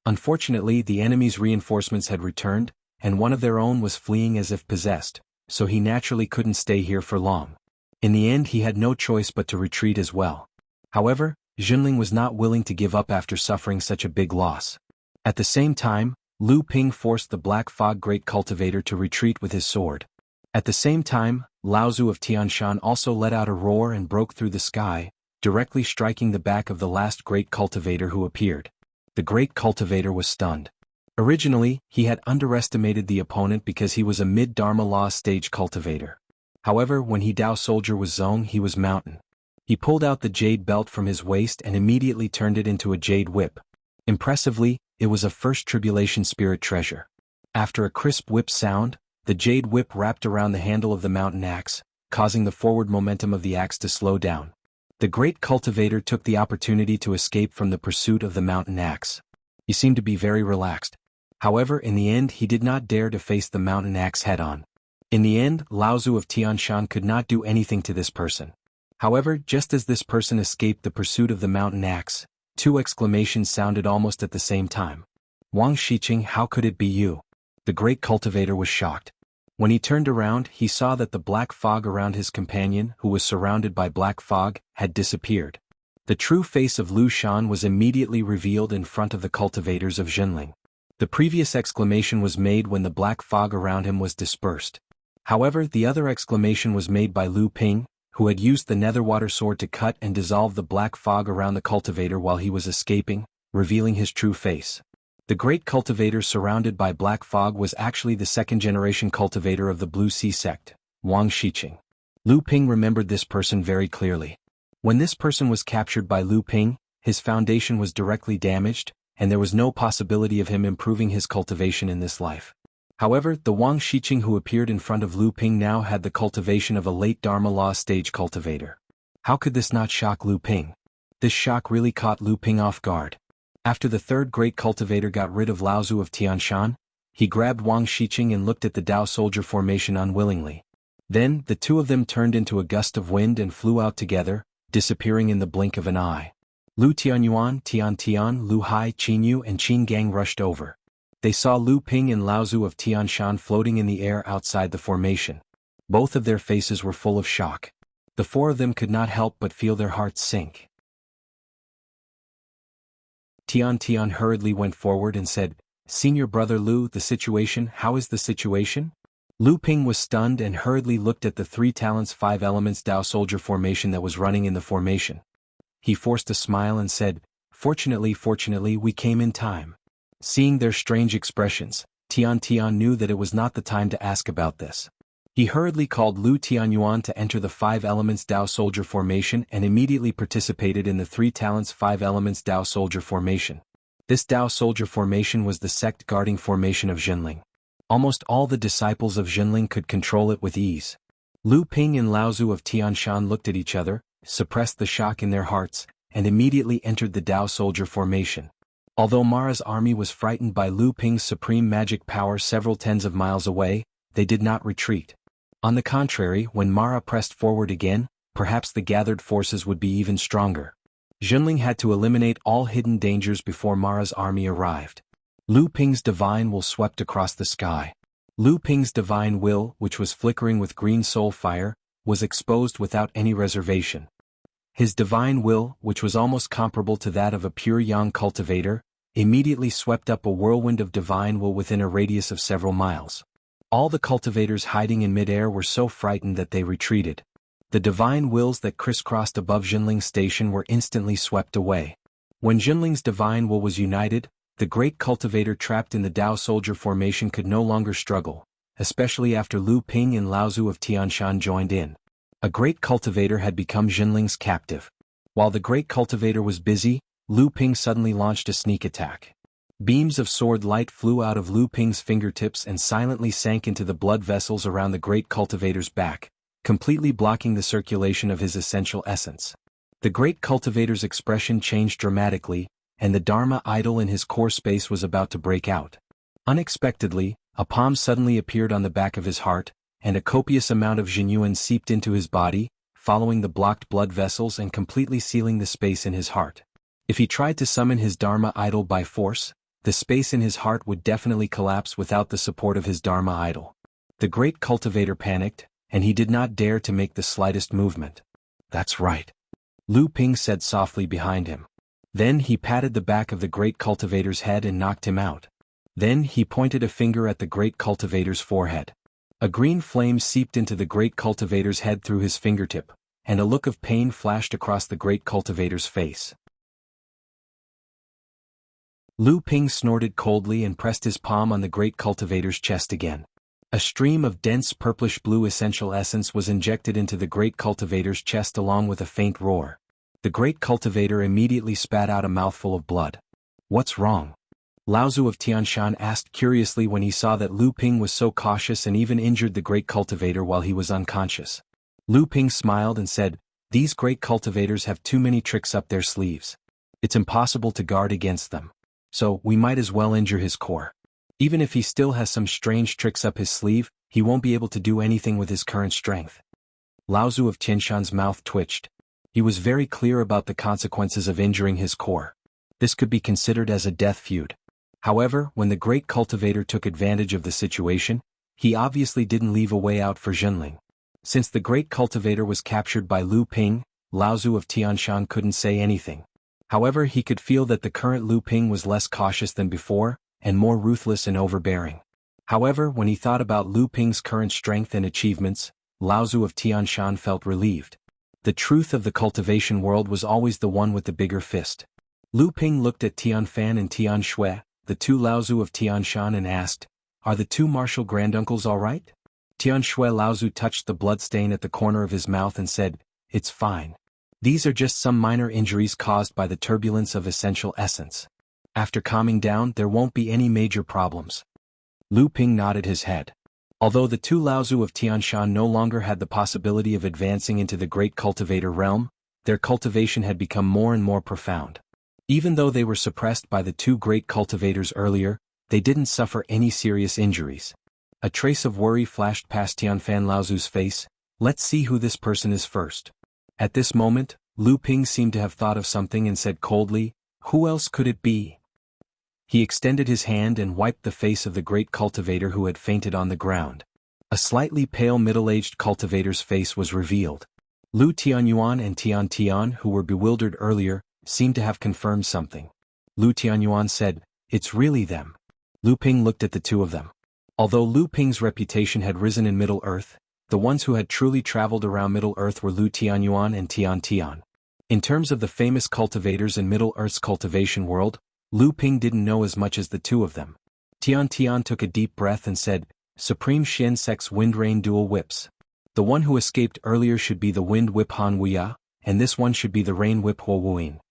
Unfortunately, the enemy's reinforcements had returned, and one of their own was fleeing as if possessed, so he naturally couldn't stay here for long. In the end, he had no choice but to retreat as well. However, Jinling was not willing to give up after suffering such a big loss. At the same time, Lu Ping forced the Black Fog Great Cultivator to retreat with his sword. At the same time, Laozu of Tianshan also let out a roar and broke through the sky, directly striking the back of the last Great Cultivator who appeared. The Great Cultivator was stunned. Originally, he had underestimated the opponent because he was a mid-Dharma Law stage cultivator. However, when he Dao Soldier was Zong, he was Mountain. He pulled out the jade belt from his waist and immediately turned it into a jade whip. Impressively, it was a First Tribulation Spirit treasure. After a crisp whip sound, the jade whip wrapped around the handle of the mountain axe, causing the forward momentum of the axe to slow down. The great cultivator took the opportunity to escape from the pursuit of the mountain axe. He seemed to be very relaxed. However, in the end, he did not dare to face the mountain axe head-on. In the end, Laozu of Tianshan could not do anything to this person. However, just as this person escaped the pursuit of the mountain axe, two exclamations sounded almost at the same time. "Wang Shiqing, how could it be you?" The great cultivator was shocked. When he turned around, he saw that the black fog around his companion, who was surrounded by black fog, had disappeared. The true face of Lu Shan was immediately revealed in front of the cultivators of Jinling. The previous exclamation was made when the black fog around him was dispersed. However, the other exclamation was made by Lu Ping, who had used the Netherwater Sword to cut and dissolve the black fog around the cultivator while he was escaping, revealing his true face. The great cultivator surrounded by black fog was actually the second-generation cultivator of the Blue Sea sect, Wang Shiqing. Lu Ping remembered this person very clearly. When this person was captured by Lu Ping, his foundation was directly damaged, and there was no possibility of him improving his cultivation in this life. However, the Wang Shiqing who appeared in front of Lu Ping now had the cultivation of a late Dharma Law stage cultivator. How could this not shock Lu Ping? This shock really caught Lu Ping off guard. After the third great cultivator got rid of Laozu of Tianshan, he grabbed Wang Shiqing and looked at the Dao Soldier formation unwillingly. Then, the two of them turned into a gust of wind and flew out together, disappearing in the blink of an eye. Lu Tianyuan, Tian Tian, Lu Hai, Qinyu and Qin Gang rushed over. They saw Lu Ping and Laozu of Tianshan floating in the air outside the formation. Both of their faces were full of shock. The four of them could not help but feel their hearts sink. Tian Tian hurriedly went forward and said, "Senior brother Lu, the situation, how is the situation?" Lu Ping was stunned and hurriedly looked at the 3 talents 5 elements Dao Soldier formation that was running in the formation. He forced a smile and said, Fortunately, we came in time." Seeing their strange expressions, Tian Tian knew that it was not the time to ask about this. He hurriedly called Lu Tianyuan to enter the 5 elements Dao Soldier formation and immediately participated in the 3 talents 5 elements Dao Soldier formation. This Dao Soldier formation was the sect guarding formation of Jinling. Almost all the disciples of Jinling could control it with ease. Lu Ping and Laozu of Tianshan looked at each other, suppressed the shock in their hearts, and immediately entered the Dao Soldier formation. Although Mara's army was frightened by Lu Ping's supreme magic power several tens of miles away, they did not retreat. On the contrary, when Mara pressed forward again, perhaps the gathered forces would be even stronger. Jinling had to eliminate all hidden dangers before Mara's army arrived. Lu Ping's divine will swept across the sky. Lu Ping's divine will, which was flickering with green soul fire, was exposed without any reservation. His divine will, which was almost comparable to that of a pure yang cultivator, immediately swept up a whirlwind of divine will within a radius of several miles. All the cultivators hiding in midair were so frightened that they retreated. The divine wills that crisscrossed above Jinling's station were instantly swept away. When Jinling's divine will was united, the great cultivator trapped in the Dao soldier formation could no longer struggle, especially after Lu Ping and Lao Zu of Tianshan joined in. A great cultivator had become Jinling's captive. While the great cultivator was busy, Lu Ping suddenly launched a sneak attack. Beams of sword light flew out of Lu Ping's fingertips and silently sank into the blood vessels around the great cultivator's back, completely blocking the circulation of his essential essence. The great cultivator's expression changed dramatically, and the Dharma idol in his core space was about to break out. Unexpectedly, a palm suddenly appeared on the back of his heart, and a copious amount of Jinyuan seeped into his body, following the blocked blood vessels and completely sealing the space in his heart. If he tried to summon his Dharma idol by force, the space in his heart would definitely collapse without the support of his Dharma idol. The great cultivator panicked, and he did not dare to make the slightest movement. "That's right," Lu Ping said softly behind him. Then he patted the back of the great cultivator's head and knocked him out. Then he pointed a finger at the great cultivator's forehead. A green flame seeped into the great cultivator's head through his fingertip, and a look of pain flashed across the great cultivator's face. Lu Ping snorted coldly and pressed his palm on the great cultivator's chest again. A stream of dense purplish-blue essential essence was injected into the great cultivator's chest along with a faint roar. The great cultivator immediately spat out a mouthful of blood. "What's wrong?" Lao Zu of Tianshan asked curiously when he saw that Lu Ping was so cautious and even injured the great cultivator while he was unconscious. Lu Ping smiled and said, "These great cultivators have too many tricks up their sleeves. It's impossible to guard against them. So, we might as well injure his core. Even if he still has some strange tricks up his sleeve, he won't be able to do anything with his current strength." Lao Zu of Tianshan's mouth twitched. He was very clear about the consequences of injuring his core. This could be considered as a death feud. However, when the great cultivator took advantage of the situation, he obviously didn't leave a way out for Jinling. Since the great cultivator was captured by Lu Ping, Lao Zu of Tianshan couldn't say anything. However, he could feel that the current Lu Ping was less cautious than before, and more ruthless and overbearing. However, when he thought about Lu Ping's current strength and achievements, Lao Zu of Tianshan felt relieved. The truth of the cultivation world was always the one with the bigger fist. Lu Ping looked at Tian Fan and Tian Shui, the two Lao Zu of Tianshan, and asked, "Are the two martial granduncles all right?" Tian Shui Lao Zu touched the blood stain at the corner of his mouth and said, "It's fine. These are just some minor injuries caused by the turbulence of essential essence. After calming down, there won't be any major problems." Lu Ping nodded his head. Although the two Lao Zu of Tianshan no longer had the possibility of advancing into the great cultivator realm, their cultivation had become more and more profound. Even though they were suppressed by the two great cultivators earlier, they didn't suffer any serious injuries. A trace of worry flashed past Tianfan Lao Zu's face. "Let's see who this person is first." At this moment, Lu Ping seemed to have thought of something and said coldly, "Who else could it be?" He extended his hand and wiped the face of the great cultivator who had fainted on the ground. A slightly pale middle-aged cultivator's face was revealed. Lu Tianyuan and Tian Tian, who were bewildered earlier, seemed to have confirmed something. Lu Tianyuan said, "It's really them." Lu Ping looked at the two of them. Although Lu Ping's reputation had risen in Middle-earth, the ones who had truly traveled around Middle-earth were Lu Tianyuan and Tian Tian. In terms of the famous cultivators in Middle-earth's cultivation world, Lu Ping didn't know as much as the two of them. Tian Tian took a deep breath and said, "Supreme Shen Sec's Wind Rain Dual Whips. The one who escaped earlier should be the Wind Whip Han Wuya, and this one should be the Rain Whip Huo Wuyin."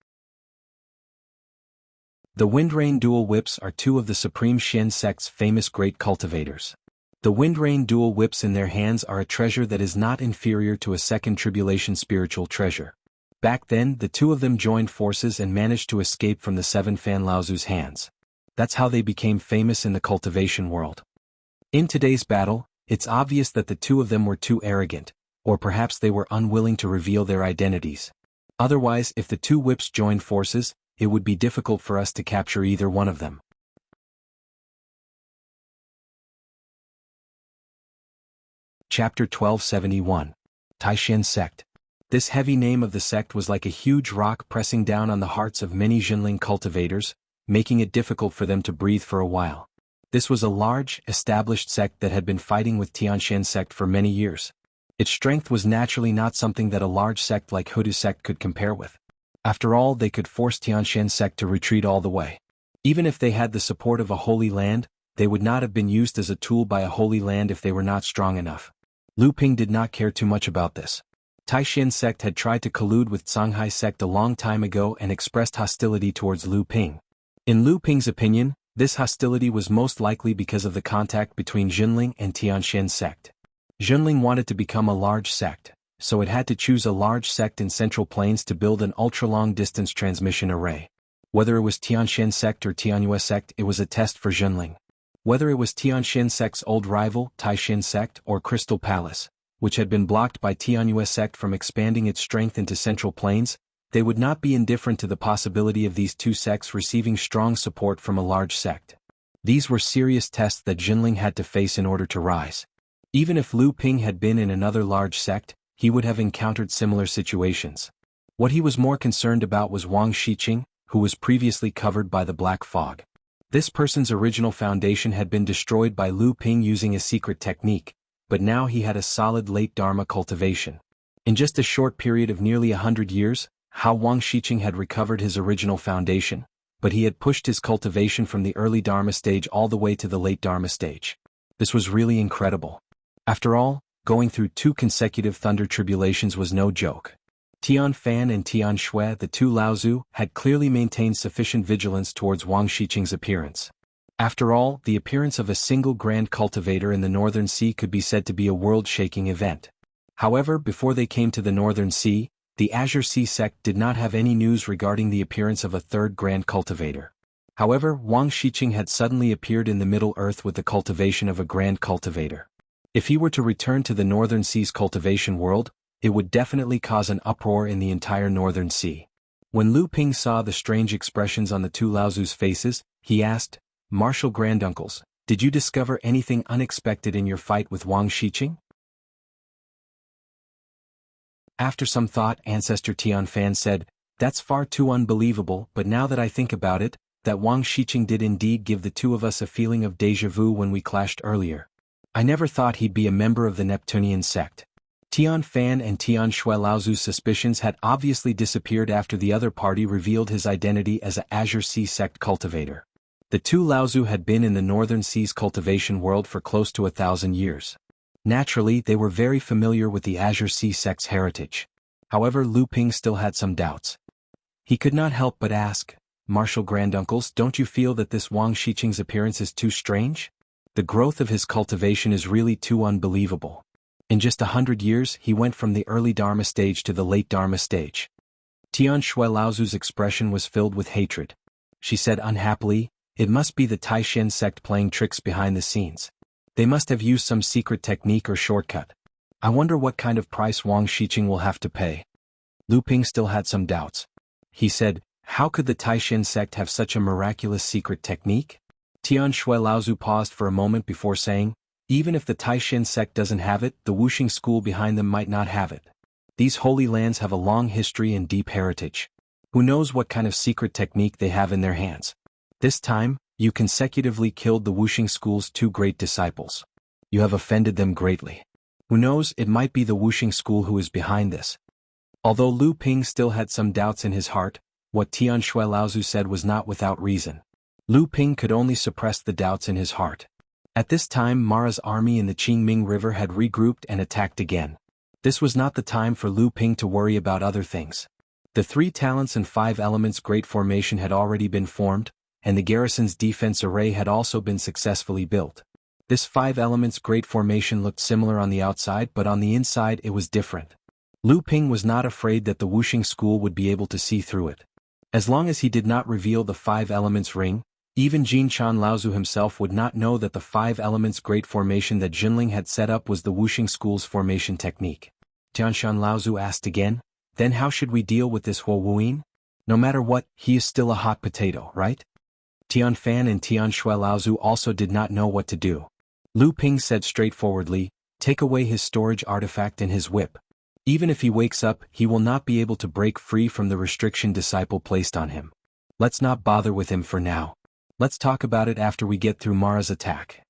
The Wind Rain Dual Whips are two of the Supreme Shen Sect's famous great cultivators. The Wind Rain Dual Whips in their hands are a treasure that is not inferior to a second tribulation spiritual treasure. Back then, the two of them joined forces and managed to escape from the seven Fan Lao Zu's hands. That's how they became famous in the cultivation world. In today's battle, it's obvious that the two of them were too arrogant, or perhaps they were unwilling to reveal their identities. Otherwise, if the two whips joined forces, it would be difficult for us to capture either one of them. Chapter 1271. Taishan Sect. This heavy name of the sect was like a huge rock pressing down on the hearts of many Jinling cultivators, making it difficult for them to breathe for a while. This was a large, established sect that had been fighting with Tianshan sect for many years. Its strength was naturally not something that a large sect like Hudu sect could compare with. After all, they could force Tianshan sect to retreat all the way. Even if they had the support of a holy land, they would not have been used as a tool by a holy land if they were not strong enough. Lu Ping did not care too much about this. Taishan sect had tried to collude with Songhai sect a long time ago and expressed hostility towards Lu Ping. In Lu Ping's opinion, this hostility was most likely because of the contact between Jinling and Tianshan sect. Jinling wanted to become a large sect, so it had to choose a large sect in Central Plains to build an ultra-long distance transmission array. Whether it was Tianshan sect or Tianyue sect, it was a test for Jinling. Whether it was Tianshan sect's old rival, Taishan sect, or Crystal Palace, which had been blocked by Tianyue sect from expanding its strength into Central Plains, they would not be indifferent to the possibility of these two sects receiving strong support from a large sect. These were serious tests that Jinling had to face in order to rise. Even if Lu Ping had been in another large sect, he would have encountered similar situations. What he was more concerned about was Wang Shiqing, who was previously covered by the black fog. This person's original foundation had been destroyed by Lu Ping using a secret technique, but now he had a solid late Dharma cultivation. In just a short period of nearly 100 years, Wang Shiqing had recovered his original foundation, but he had pushed his cultivation from the early Dharma stage all the way to the late Dharma stage. This was really incredible. After all, going through 2 consecutive thunder tribulations was no joke. Tian Fan and Tian Shui, the two Laozu, had clearly maintained sufficient vigilance towards Wang Shiqing's appearance. After all, the appearance of a single grand cultivator in the Northern Sea could be said to be a world-shaking event. However, before they came to the Northern Sea, the Azure Sea sect did not have any news regarding the appearance of a third grand cultivator. However, Wang Shiqing had suddenly appeared in the Middle Earth with the cultivation of a grand cultivator. If he were to return to the Northern Sea's cultivation world, it would definitely cause an uproar in the entire Northern Sea. When Lu Ping saw the strange expressions on the two Laozu's faces, he asked, "Martial Granduncles, did you discover anything unexpected in your fight with Wang Shiqing?" After some thought, Ancestor Tian Fan said, "That's far too unbelievable, but now that I think about it, that Wang Shiqing did indeed give the two of us a feeling of déjà vu when we clashed earlier. I never thought he'd be a member of the Neptunian sect." Tian Fan and Tian Shui Laozu's suspicions had obviously disappeared after the other party revealed his identity as a Azure Sea sect cultivator. The two Laozu had been in the Northern Sea's cultivation world for close to 1,000 years. Naturally, they were very familiar with the Azure Sea sect's heritage. However, Lu Ping still had some doubts. He could not help but ask, "Martial Granduncles, don't you feel that this Wang Shiqing's appearance is too strange? The growth of his cultivation is really too unbelievable. In just 100 years, he went from the early Dharma stage to the late Dharma stage." Tian Shui Laozu's expression was filled with hatred. She said unhappily, "It must be the Taishan sect playing tricks behind the scenes. They must have used some secret technique or shortcut. I wonder what kind of price Wang Shiqing will have to pay." Lu Ping still had some doubts. He said, "How could the Taishan sect have such a miraculous secret technique?" Tian Shui Laozu paused for a moment before saying, "Even if the Taishan sect doesn't have it, the Wuxing school behind them might not have it. These holy lands have a long history and deep heritage. Who knows what kind of secret technique they have in their hands? This time, you consecutively killed the Wuxing school's 2 great disciples. You have offended them greatly. Who knows, it might be the Wuxing school who is behind this." Although Lu Ping still had some doubts in his heart, what Tian Shui Laozu said was not without reason. Lu Ping could only suppress the doubts in his heart. At this time, Mara's army in the Qingming River had regrouped and attacked again. This was not the time for Lu Ping to worry about other things. The 3 talents and 5 elements great formation had already been formed, and the garrison's defense array had also been successfully built. This 5 elements great formation looked similar on the outside, but on the inside it was different. Lu Ping was not afraid that the Wuxing school would be able to see through it. As long as he did not reveal the 5 elements ring, even Jin Chan Laozu himself would not know that the 5 elements great formation that Jinling had set up was the Wuxing school's formation technique. Tianshan Laozu asked again, "Then how should we deal with this Huo Wuyin? No matter what, he is still a hot potato, right?" Tian Fan and Tian Shui Laozu also did not know what to do. Lu Ping said straightforwardly, "Take away his storage artifact and his whip. Even if he wakes up, he will not be able to break free from the restriction disciple placed on him. Let's not bother with him for now. Let's talk about it after we get through Mara's attack.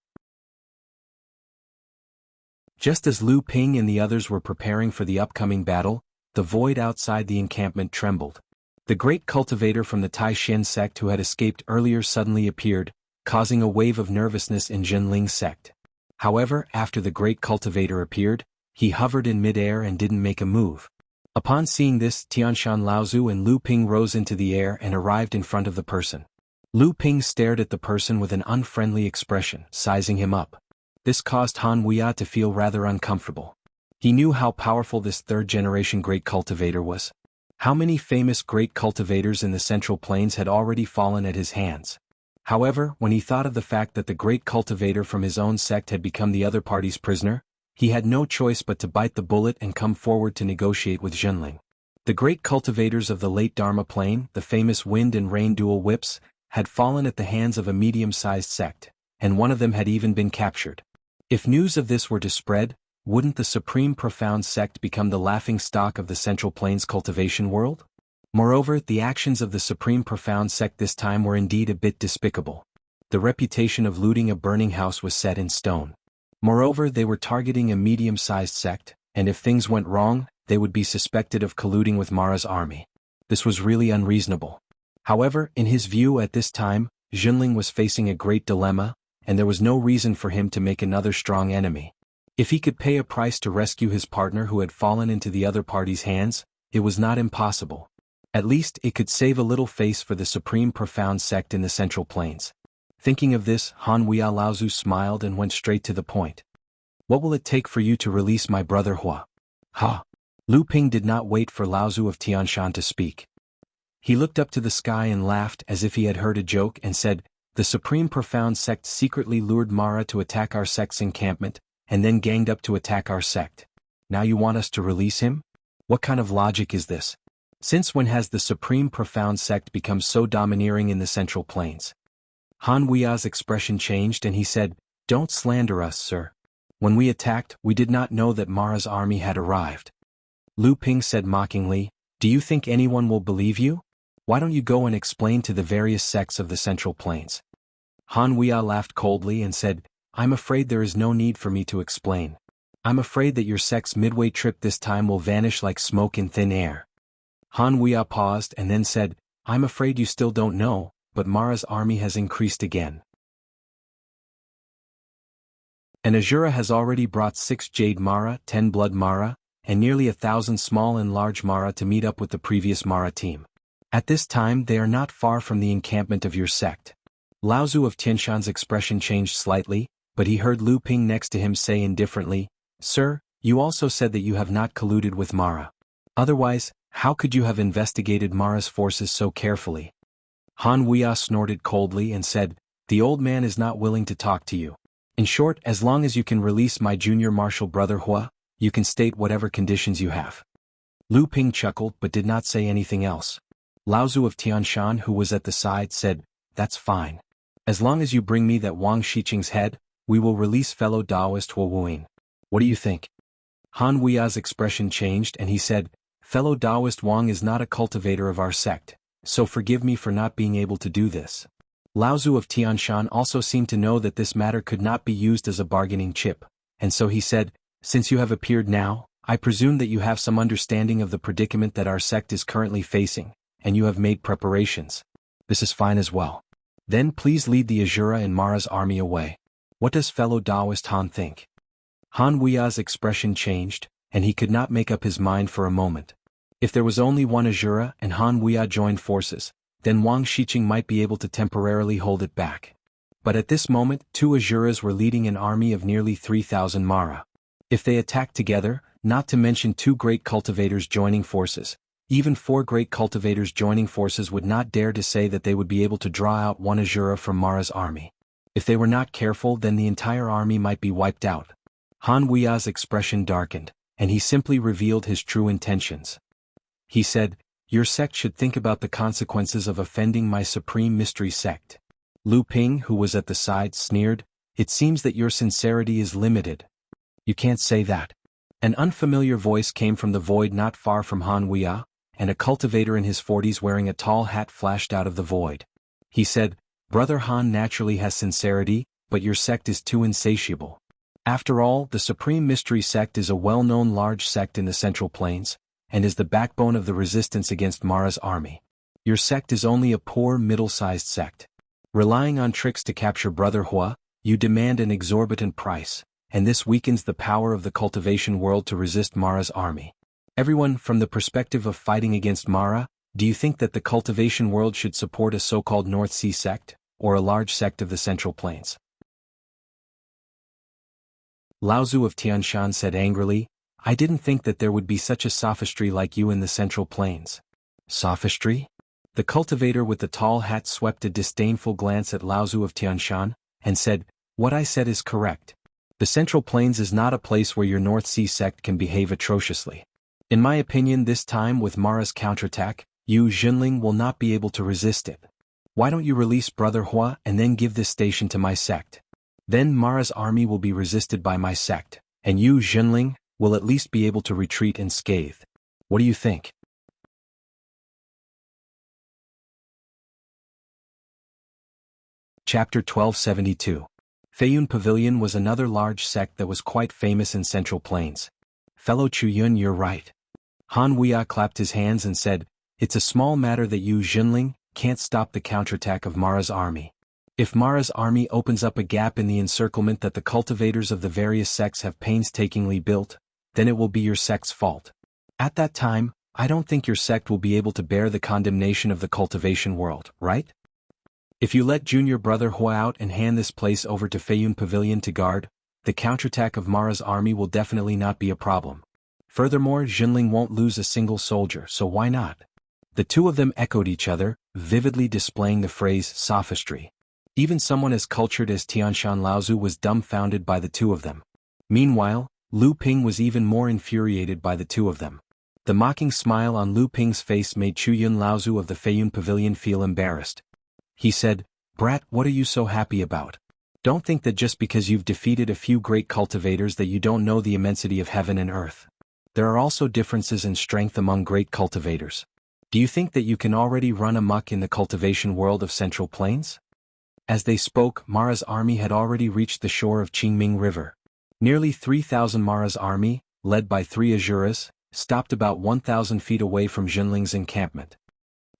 Just as Lu Ping and the others were preparing for the upcoming battle, the void outside the encampment trembled. The great cultivator from the Tai Shen sect who had escaped earlier suddenly appeared, causing a wave of nervousness in Zhenling's sect. However, after the great cultivator appeared, he hovered in midair and didn't make a move. Upon seeing this, Tianshan Laozu and Lu Ping rose into the air and arrived in front of the person. Lu Ping stared at the person with an unfriendly expression, sizing him up. This caused Han Wuya to feel rather uncomfortable. He knew how powerful this third-generation great cultivator was. How many famous great cultivators in the Central Plains had already fallen at his hands. However, when he thought of the fact that the great cultivator from his own sect had become the other party's prisoner, he had no choice but to bite the bullet and come forward to negotiate with Zhenling. The great cultivators of the late Dharma Plain, the famous Wind and Rain dual whips, had fallen at the hands of a medium-sized sect, and one of them had even been captured. If news of this were to spread, wouldn't the Supreme Profound sect become the laughingstock of the Central Plains cultivation world? Moreover, the actions of the Supreme Profound sect this time were indeed a bit despicable. The reputation of looting a burning house was set in stone. Moreover, they were targeting a medium-sized sect, and if things went wrong, they would be suspected of colluding with Mara's army. This was really unreasonable. However, in his view at this time, Zhenling was facing a great dilemma, and there was no reason for him to make another strong enemy. If he could pay a price to rescue his partner who had fallen into the other party's hands, it was not impossible. At least it could save a little face for the Supreme Profound sect in the Central Plains. Thinking of this, Han Wuya Laozu smiled and went straight to the point. What will it take for you to release my brother Hua? Ha! Lu Ping did not wait for Laozu of Tianshan to speak. He looked up to the sky and laughed as if he had heard a joke and said, "The Supreme Profound sect secretly lured Mara to attack our sect's encampment, and then ganged up to attack our sect. Now you want us to release him? What kind of logic is this? Since when has the Supreme Profound sect become so domineering in the Central Plains?" Han Wuya's expression changed and he said, "Don't slander us, sir. When we attacked, we did not know that Mara's army had arrived." Lu Ping said mockingly, "Do you think anyone will believe you? Why don't you go and explain to the various sects of the Central Plains?" Han Wuya laughed coldly and said, "I'm afraid there is no need for me to explain. I'm afraid that your sect's midway trip this time will vanish like smoke in thin air." Han Wuya paused and then said, "I'm afraid you still don't know, but Mara's army has increased again. An Azura has already brought 6 Jade Mara, 10 Blood Mara, and nearly 1,000 small and large Mara to meet up with the previous Mara team. At this time they are not far from the encampment of your sect." Laozu of Tianshan's expression changed slightly, but he heard Lu Ping next to him say indifferently, "Sir, you also said that you have not colluded with Mara. Otherwise, how could you have investigated Mara's forces so carefully?" Han Wuya snorted coldly and said, "The old man is not willing to talk to you. In short, as long as you can release my junior martial brother Hua, you can state whatever conditions you have." Lu Ping chuckled but did not say anything else. Laozu of Tianshan, who was at the side, said, "That's fine. As long as you bring me that Wang Shiqing's head, we will release fellow Taoist Hua Wuing. What do you think?" Han Wuya's expression changed and he said, "Fellow Taoist Wang is not a cultivator of our sect, so forgive me for not being able to do this." Laozu of Tianshan also seemed to know that this matter could not be used as a bargaining chip, and so he said, "Since you have appeared now, I presume that you have some understanding of the predicament that our sect is currently facing, and you have made preparations. This is fine as well. Then please lead the Azura and Mara's army away. What does fellow Taoist Han think?" Han Wuya's expression changed, and he could not make up his mind for a moment. If there was only one Azura and Han Wuya joined forces, then Wang Shiqing might be able to temporarily hold it back. But at this moment 2 Azuras were leading an army of nearly 3,000 Mara. If they attacked together, not to mention 2 great cultivators joining forces, even 4 great cultivators joining forces would not dare to say that they would be able to draw out 1 Azura from Mara's army. If they were not careful, then the entire army might be wiped out. Han Wuya's expression darkened, and he simply revealed his true intentions. He said, "Your sect should think about the consequences of offending my supreme mystery sect." Lu Ping, who was at the side, sneered, "It seems that your sincerity is limited." "You can't say that." An unfamiliar voice came from the void not far from Han Wuya, and a cultivator in his 40s wearing a tall hat flashed out of the void. He said, "Brother Han naturally has sincerity, but your sect is too insatiable. After all, the Supreme Mystery Sect is a well-known large sect in the Central Plains, and is the backbone of the resistance against Mara's army. Your sect is only a poor middle-sized sect. Relying on tricks to capture Brother Hua, you demand an exorbitant price, and this weakens the power of the cultivation world to resist Mara's army. Everyone, from the perspective of fighting against Mara, do you think that the cultivation world should support a so-called North Sea sect, or a large sect of the Central Plains?" Laozu of Tianshan said angrily, "I didn't think that there would be such a sophistry like you in the Central Plains." "Sophistry?" The cultivator with the tall hat swept a disdainful glance at Laozu of Tianshan, and said, "What I said is correct. The Central Plains is not a place where your North Sea sect can behave atrociously. In my opinion, this time with Mara's counterattack, you Jinling will not be able to resist it. Why don't you release Brother Hua and then give this station to my sect? Then Mara's army will be resisted by my sect, and you Jinling will at least be able to retreat unscathed. What do you think?" Chapter 1272. Feiyun Pavilion was another large sect that was quite famous in Central Plains. "Fellow Chuyun, you're right." Han Wuya clapped his hands and said, "It's a small matter that you Jinling can't stop the counterattack of Mara's army. If Mara's army opens up a gap in the encirclement that the cultivators of the various sects have painstakingly built, then it will be your sect's fault. At that time, I don't think your sect will be able to bear the condemnation of the cultivation world, right? If you let Junior Brother Hua out and hand this place over to Feiyun Pavilion to guard, the counterattack of Mara's army will definitely not be a problem. Furthermore, Jinling won't lose a single soldier, so why not?" The two of them echoed each other, vividly displaying the phrase sophistry. Even someone as cultured as Tianshan Laozu was dumbfounded by the two of them. Meanwhile, Lu Ping was even more infuriated by the two of them. The mocking smile on Lu Ping's face made Chuyun Laozu of the Feiyun Pavilion feel embarrassed. He said, "Brat, what are you so happy about? Don't think that just because you've defeated a few great cultivators that you don't know the immensity of heaven and earth. There are also differences in strength among great cultivators. Do you think that you can already run amok in the cultivation world of Central Plains?" As they spoke, Mara's army had already reached the shore of Qingming River. Nearly 3,000 Mara's army, led by 3 Azuras, stopped about 1,000 feet away from Jinling's encampment.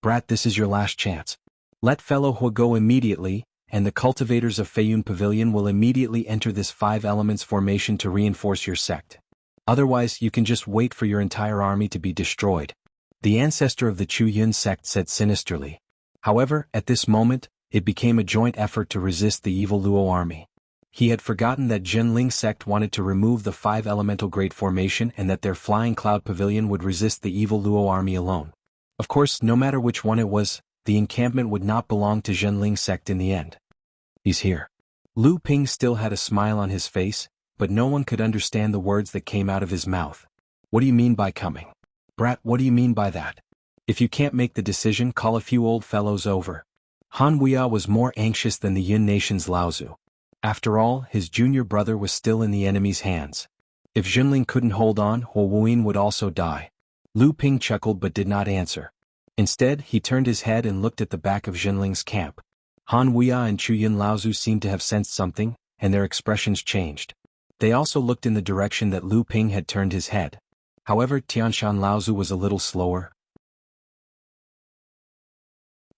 "Brat, this is your last chance. Let fellow Hua go immediately, and the cultivators of Feiyun Pavilion will immediately enter this 5 elements formation to reinforce your sect. Otherwise, you can just wait for your entire army to be destroyed," the ancestor of the Chuyun sect said sinisterly. However, at this moment, it became a joint effort to resist the evil Luo army. He had forgotten that Jinling sect wanted to remove the 5 elemental great formation and that their flying cloud pavilion would resist the evil Luo army alone. Of course, no matter which one it was, the encampment would not belong to Jinling sect in the end. "He's here." Lu Ping still had a smile on his face, but no one could understand the words that came out of his mouth. "What do you mean by coming? Brat, what do you mean by that? If you can't make the decision, call a few old fellows over." Han Wuya was more anxious than the Yun nation's Laozu. After all, his junior brother was still in the enemy's hands. If Jinling couldn't hold on, Hua Wuyin would also die. Lu Ping chuckled but did not answer. Instead, he turned his head and looked at the back of Jinling's camp. Han Wuya and Chuyun Laozu seemed to have sensed something, and their expressions changed. They also looked in the direction that Lu Ping had turned his head. However, Tianshan Laozu was a little slower.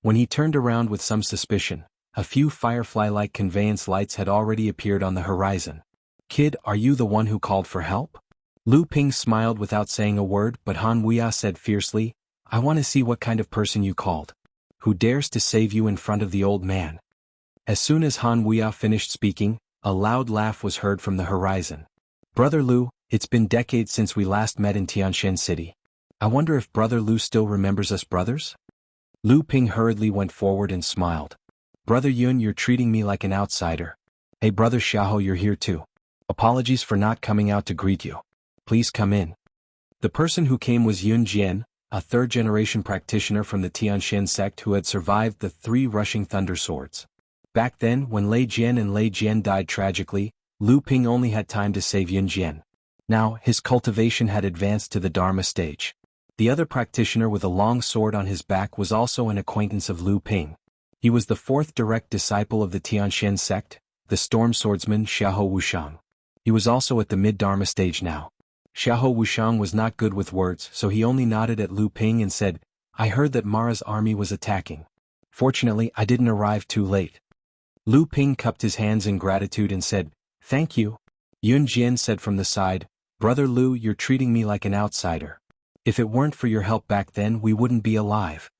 When he turned around with some suspicion, a few firefly-like conveyance lights had already appeared on the horizon. "Kid, are you the one who called for help?" Lu Ping smiled without saying a word, but Han Wuya said fiercely, "I want to see what kind of person you called. Who dares to save you in front of the old man?" As soon as Han Wuya finished speaking, a loud laugh was heard from the horizon. "Brother Lu, it's been decades since we last met in Tianshan City. I wonder if Brother Lu still remembers us brothers?" Lu Ping hurriedly went forward and smiled. "Brother Yun, you're treating me like an outsider. Hey Brother Xiahou, you're here too. Apologies for not coming out to greet you. Please come in." The person who came was Yun Jian, a third-generation practitioner from the Tianshan sect who had survived the 3 rushing thunder swords. Back then, when Lei Jian and Lei Jian died tragically, Lu Ping only had time to save Yun Jian. Now, his cultivation had advanced to the Dharma stage. The other practitioner with a long sword on his back was also an acquaintance of Lu Ping. He was the fourth direct disciple of the Tianxian sect, the storm swordsman Xiahou Wuxiang. He was also at the mid-Dharma stage now. Xiahou Wuxiang was not good with words, so he only nodded at Lu Ping and said, "I heard that Mara's army was attacking. Fortunately, I didn't arrive too late." Lu Ping cupped his hands in gratitude and said, "Thank you." Yun Jian said from the side, "Brother Lu, you're treating me like an outsider. If it weren't for your help back then, we wouldn't be alive."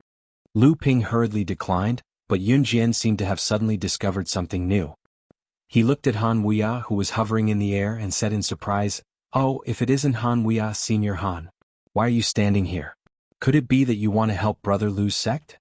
Lu Ping hurriedly declined, but Yun Jian seemed to have suddenly discovered something new. He looked at Han Wuya, who was hovering in the air, and said in surprise, "Oh, if it isn't Han Wuya, Senior Han. Why are you standing here? Could it be that you want to help Brother Lu's sect?"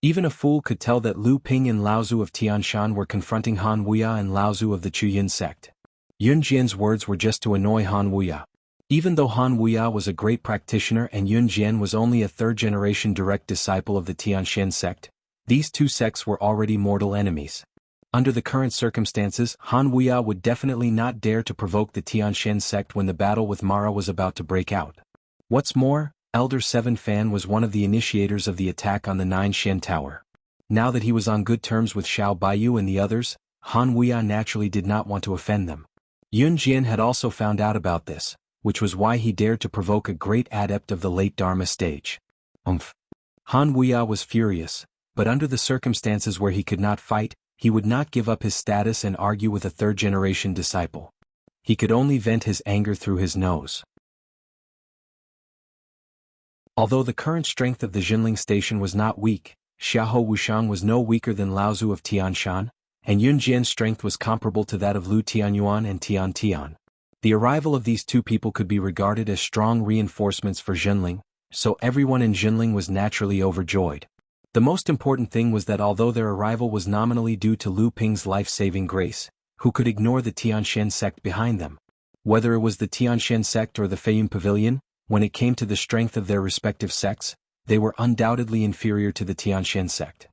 Even a fool could tell that Lu Ping and Lao Zu of Tianshan were confronting Han Wuya and Lao Zu of the Chuyin sect. Yun Jian's words were just to annoy Han Wuya. Even though Han Wuya was a great practitioner and Yun Jian was only a third-generation direct disciple of the Tianshan sect, these two sects were already mortal enemies. Under the current circumstances, Han Wuya would definitely not dare to provoke the Tianshan sect when the battle with Mara was about to break out. What's more, Elder Seven Fan was one of the initiators of the attack on the Nine Shen Tower. Now that he was on good terms with Xiao Baiyu and the others, Han Wuya naturally did not want to offend them. Yun Jian had also found out about this, which was why he dared to provoke a great adept of the late Dharma stage. Han Wuya was furious, but under the circumstances where he could not fight, he would not give up his status and argue with a third-generation disciple. He could only vent his anger through his nose. Although the current strength of the Jinling station was not weak, Xiahou Wuxiang was no weaker than Lao Zu of Tianshan, and Yun Jian's strength was comparable to that of Lu Tianyuan and Tian Tian. The arrival of these two people could be regarded as strong reinforcements for Jinling, so everyone in Jinling was naturally overjoyed. The most important thing was that although their arrival was nominally due to Lu Ping's life-saving grace, who could ignore the Tianshan sect behind them? Whether it was the Tianshan sect or the Feiyun Pavilion, when it came to the strength of their respective sects, they were undoubtedly inferior to the Tianshan sect.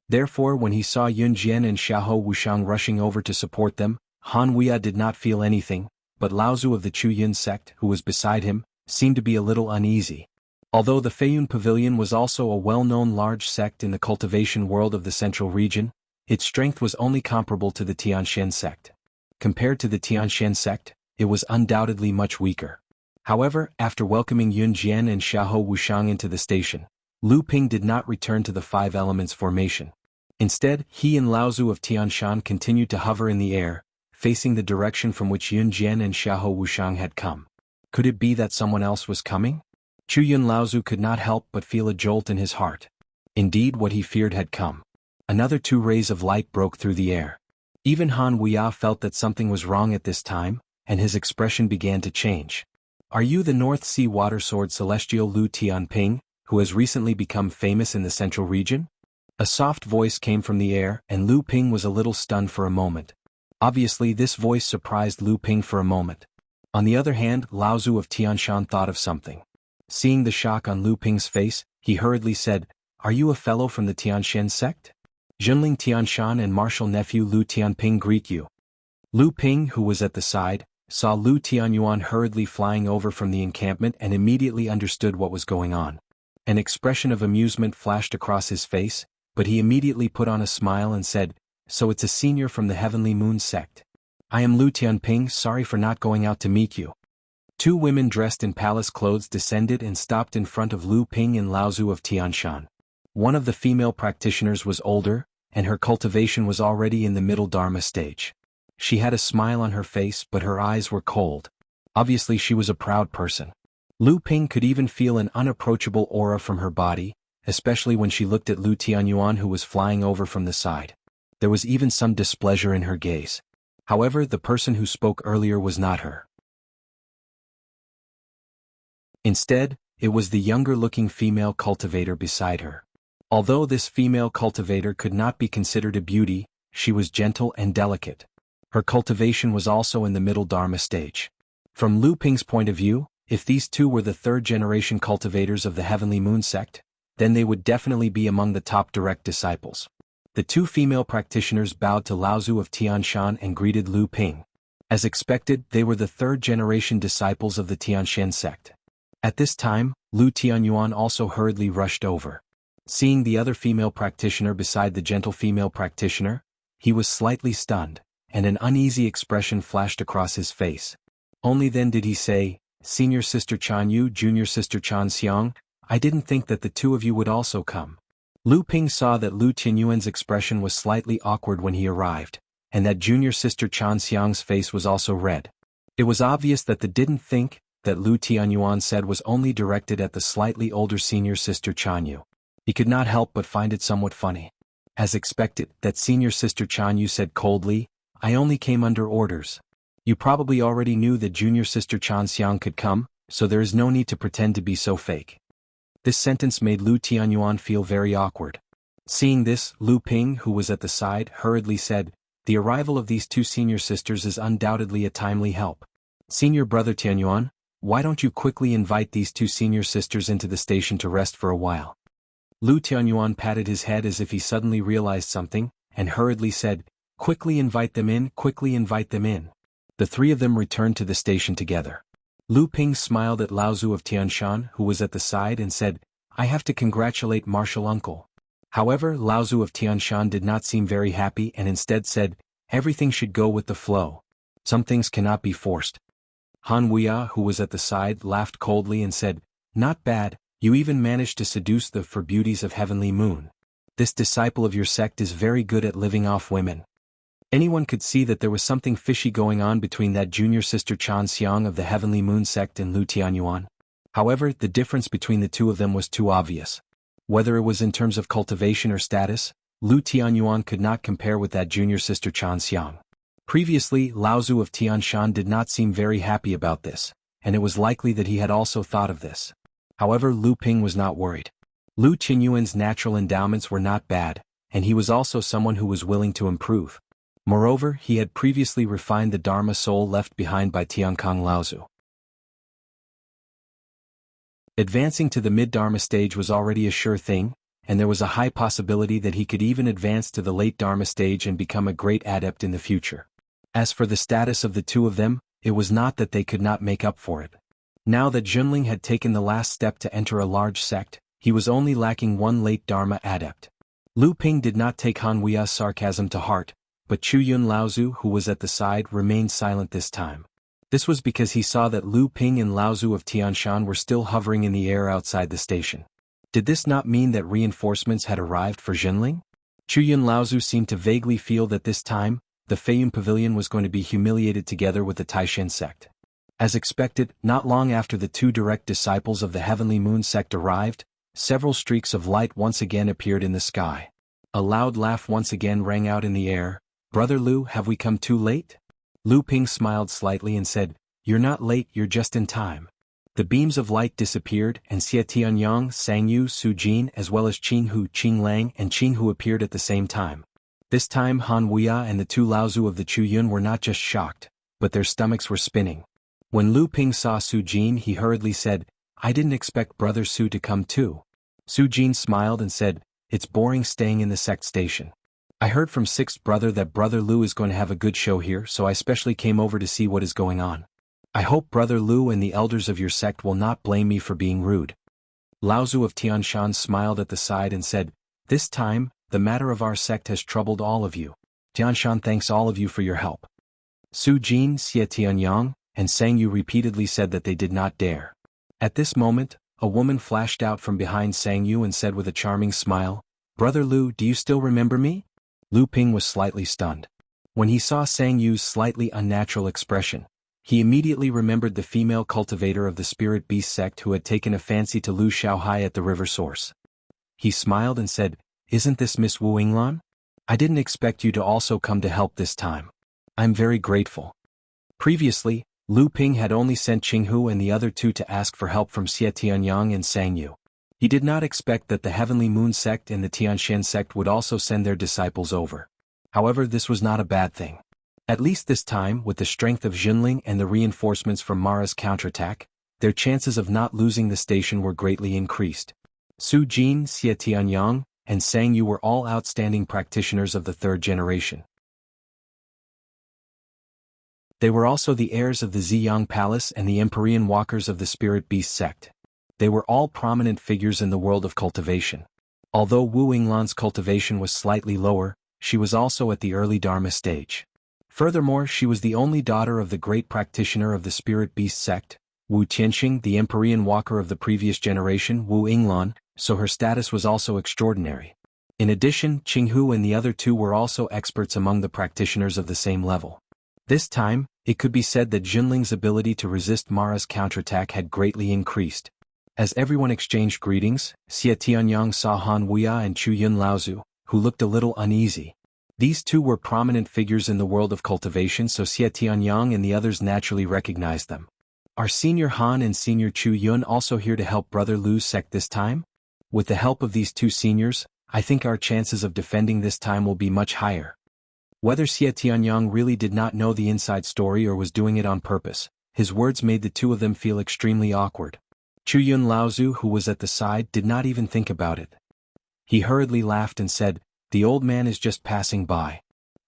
Therefore, when he saw Yun Jian and Xiahou Wuxiang rushing over to support them, Han Wuya did not feel anything, but Lao Zu of the Chuyin sect, who was beside him, seemed to be a little uneasy. Although the Feiyun Pavilion was also a well-known large sect in the cultivation world of the central region, its strength was only comparable to the Tianshan sect. Compared to the Tianshan sect, it was undoubtedly much weaker. However, after welcoming Yun Jian and Xiahou Wuxiang into the station, Lu Ping did not return to the Five Elements formation. Instead, he and Lao Zu of Tianshan continued to hover in the air, facing the direction from which Yun Jian and Xiahou Wuxiang had come. Could it be that someone else was coming? Chuyun Lao Zu could not help but feel a jolt in his heart. Indeed, what he feared had come. Another two rays of light broke through the air. Even Han Wuya felt that something was wrong at this time, and his expression began to change. "Are you the North Sea Water Sword Celestial Lu Tianping, who has recently become famous in the central region?" A soft voice came from the air, and Lu Ping was a little stunned for a moment. Obviously, this voice surprised Lu Ping for a moment. On the other hand, Lao Zu of Tianshan thought of something. Seeing the shock on Lu Ping's face, he hurriedly said, "Are you a fellow from the Tianshan sect? Jinling Tianshan and martial nephew Lu Tianping greet you." Lu Ping, who was at the side, saw Lu Tianyuan hurriedly flying over from the encampment and immediately understood what was going on. An expression of amusement flashed across his face, but he immediately put on a smile and said, "So it's a senior from the Heavenly Moon sect. I am Lu Tianping, sorry for not going out to meet you." Two women dressed in palace clothes descended and stopped in front of Lu Ping and Lao Zu of Tianshan. One of the female practitioners was older, and her cultivation was already in the middle Dharma stage. She had a smile on her face, but her eyes were cold. Obviously she was a proud person. Lu Ping could even feel an unapproachable aura from her body, especially when she looked at Lu Tianyuan, who was flying over from the side. There was even some displeasure in her gaze. However, the person who spoke earlier was not her. Instead, it was the younger-looking female cultivator beside her. Although this female cultivator could not be considered a beauty, she was gentle and delicate. Her cultivation was also in the middle Dharma stage. From Lu Ping's point of view, if these two were the third-generation cultivators of the Heavenly Moon sect, then they would definitely be among the top direct disciples. The two female practitioners bowed to Lao Zu of Tianshan and greeted Lu Ping. As expected, they were the third-generation disciples of the Tianshan sect. At this time, Lu Tianyuan also hurriedly rushed over. Seeing the other female practitioner beside the gentle female practitioner, he was slightly stunned, and an uneasy expression flashed across his face. Only then did he say, "Senior Sister Chan Yu, Junior Sister Chan Xiang, I didn't think that the two of you would also come." Lu Ping saw that Lu Tianyuan's expression was slightly awkward when he arrived, and that Junior Sister Chan Xiang's face was also red. It was obvious that the "didn't think" that Lu Tianyuan said was only directed at the slightly older Senior Sister Chan Yu. He could not help but find it somewhat funny. As expected, that Senior Sister Chan Yu said coldly, "I only came under orders. You probably already knew that Junior Sister Chan Xiang could come, so there is no need to pretend to be so fake." This sentence made Lu Tianyuan feel very awkward. Seeing this, Lu Ping, who was at the side, hurriedly said, "The arrival of these two senior sisters is undoubtedly a timely help. Senior Brother Tianyuan, why don't you quickly invite these two senior sisters into the station to rest for a while?" Lu Tianyuan patted his head as if he suddenly realized something, and hurriedly said, "Quickly invite them in, quickly invite them in." The three of them returned to the station together. Lu Ping smiled at Lao Zu of Tianshan, who was at the side, and said, "I have to congratulate Martial Uncle." However, Lao Zu of Tianshan did not seem very happy and instead said, "Everything should go with the flow. Some things cannot be forced." Han Wuya, who was at the side, laughed coldly and said, "Not bad, you even managed to seduce the for beauties of Heavenly Moon. This disciple of your sect is very good at living off women." Anyone could see that there was something fishy going on between that Junior Sister Chan Xiang of the Heavenly Moon sect and Lu Tianyuan. However, the difference between the two of them was too obvious. Whether it was in terms of cultivation or status, Lu Tianyuan could not compare with that Junior Sister Chan Xiang. Previously, Lao Zu of Tianshan did not seem very happy about this, and it was likely that he had also thought of this. However, Lu Ping was not worried. Lu Tianyuan's natural endowments were not bad, and he was also someone who was willing to improve. Moreover, he had previously refined the Dharma soul left behind by Tiankang Laozu. Advancing to the mid-Dharma stage was already a sure thing, and there was a high possibility that he could even advance to the late Dharma stage and become a great adept in the future. As for the status of the two of them, it was not that they could not make up for it. Now that Junling had taken the last step to enter a large sect, he was only lacking one late Dharma adept. Lu Ping did not take Han Wuya's sarcasm to heart, but Chu Yun Laozu, who was at the side, remained silent this time. This was because he saw that Lu Ping and Laozu of Tianshan were still hovering in the air outside the station. Did this not mean that reinforcements had arrived for Jinling? Chu Yun Laozu seemed to vaguely feel that this time, the Feiyun Pavilion was going to be humiliated together with the Taishan sect. As expected, not long after the two direct disciples of the Heavenly Moon sect arrived, several streaks of light once again appeared in the sky. A loud laugh once again rang out in the air. "Brother Lu, have we come too late?" Lu Ping smiled slightly and said, "You're not late, you're just in time." The beams of light disappeared, and Xie Tianyang, Sang Yu, Su Jin, as well as Qinghu, Qinglang, and Qinghu appeared at the same time. This time Han Wuya and the two Laozu of the Chu Yun were not just shocked, but their stomachs were spinning. When Lu Ping saw Su Jin, he hurriedly said, "I didn't expect Brother Su to come too." Su Jin smiled and said, "It's boring staying in the sect station. I heard from Sixth Brother that Brother Lu is going to have a good show here, so I specially came over to see what is going on. I hope Brother Lu and the elders of your sect will not blame me for being rude." Laozu of Tianshan smiled at the side and said, "This time, the matter of our sect has troubled all of you. Tianshan thanks all of you for your help." Su Jin, Xie Tianyang, and Sang Yu repeatedly said that they did not dare. At this moment, a woman flashed out from behind Sang Yu and said with a charming smile, "Brother Lu, do you still remember me?" Lu Ping was slightly stunned. When he saw Sang Yu's slightly unnatural expression, he immediately remembered the female cultivator of the Spirit Beast sect who had taken a fancy to Lu Xiaohai at the river source. He smiled and said, "Isn't this Miss Wu Yinglan? I didn't expect you to also come to help this time. I'm very grateful." Previously, Lu Ping had only sent Qinghu and the other two to ask for help from Xie Tianyang and Sang Yu. He did not expect that the Heavenly Moon sect and the Tianshan sect would also send their disciples over. However, this was not a bad thing. At least this time, with the strength of Jinling and the reinforcements from Mara's counterattack, their chances of not losing the station were greatly increased. Su Jin, Xie Tianyang, and Sang Yu were all outstanding practitioners of the third generation. They were also the heirs of the Ziyang Palace and the Empyrean Walkers of the Spirit Beast sect. They were all prominent figures in the world of cultivation. Although Wu Yinglan's cultivation was slightly lower, she was also at the early Dharma stage. Furthermore, she was the only daughter of the great practitioner of the Spirit Beast sect, Wu Tianxing, the Empyrean Walker of the previous generation, Wu Yinglan, so her status was also extraordinary. In addition, Jianghu and the other two were also experts among the practitioners of the same level. This time, it could be said that Jinling's ability to resist Mara's counterattack had greatly increased. As everyone exchanged greetings, Xie Tianyang saw Han Wuya and Chu Yun Laozu, who looked a little uneasy. These two were prominent figures in the world of cultivation, so Xie Tianyang and the others naturally recognized them. Are Senior Han and Senior Chu Yun also here to help Brother Lu's sect this time? With the help of these two seniors, I think our chances of defending this time will be much higher. Whether Xie Tianyang really did not know the inside story or was doing it on purpose, his words made the two of them feel extremely awkward. Chu Yun Laozu, who was at the side, did not even think about it. He hurriedly laughed and said, "The old man is just passing by."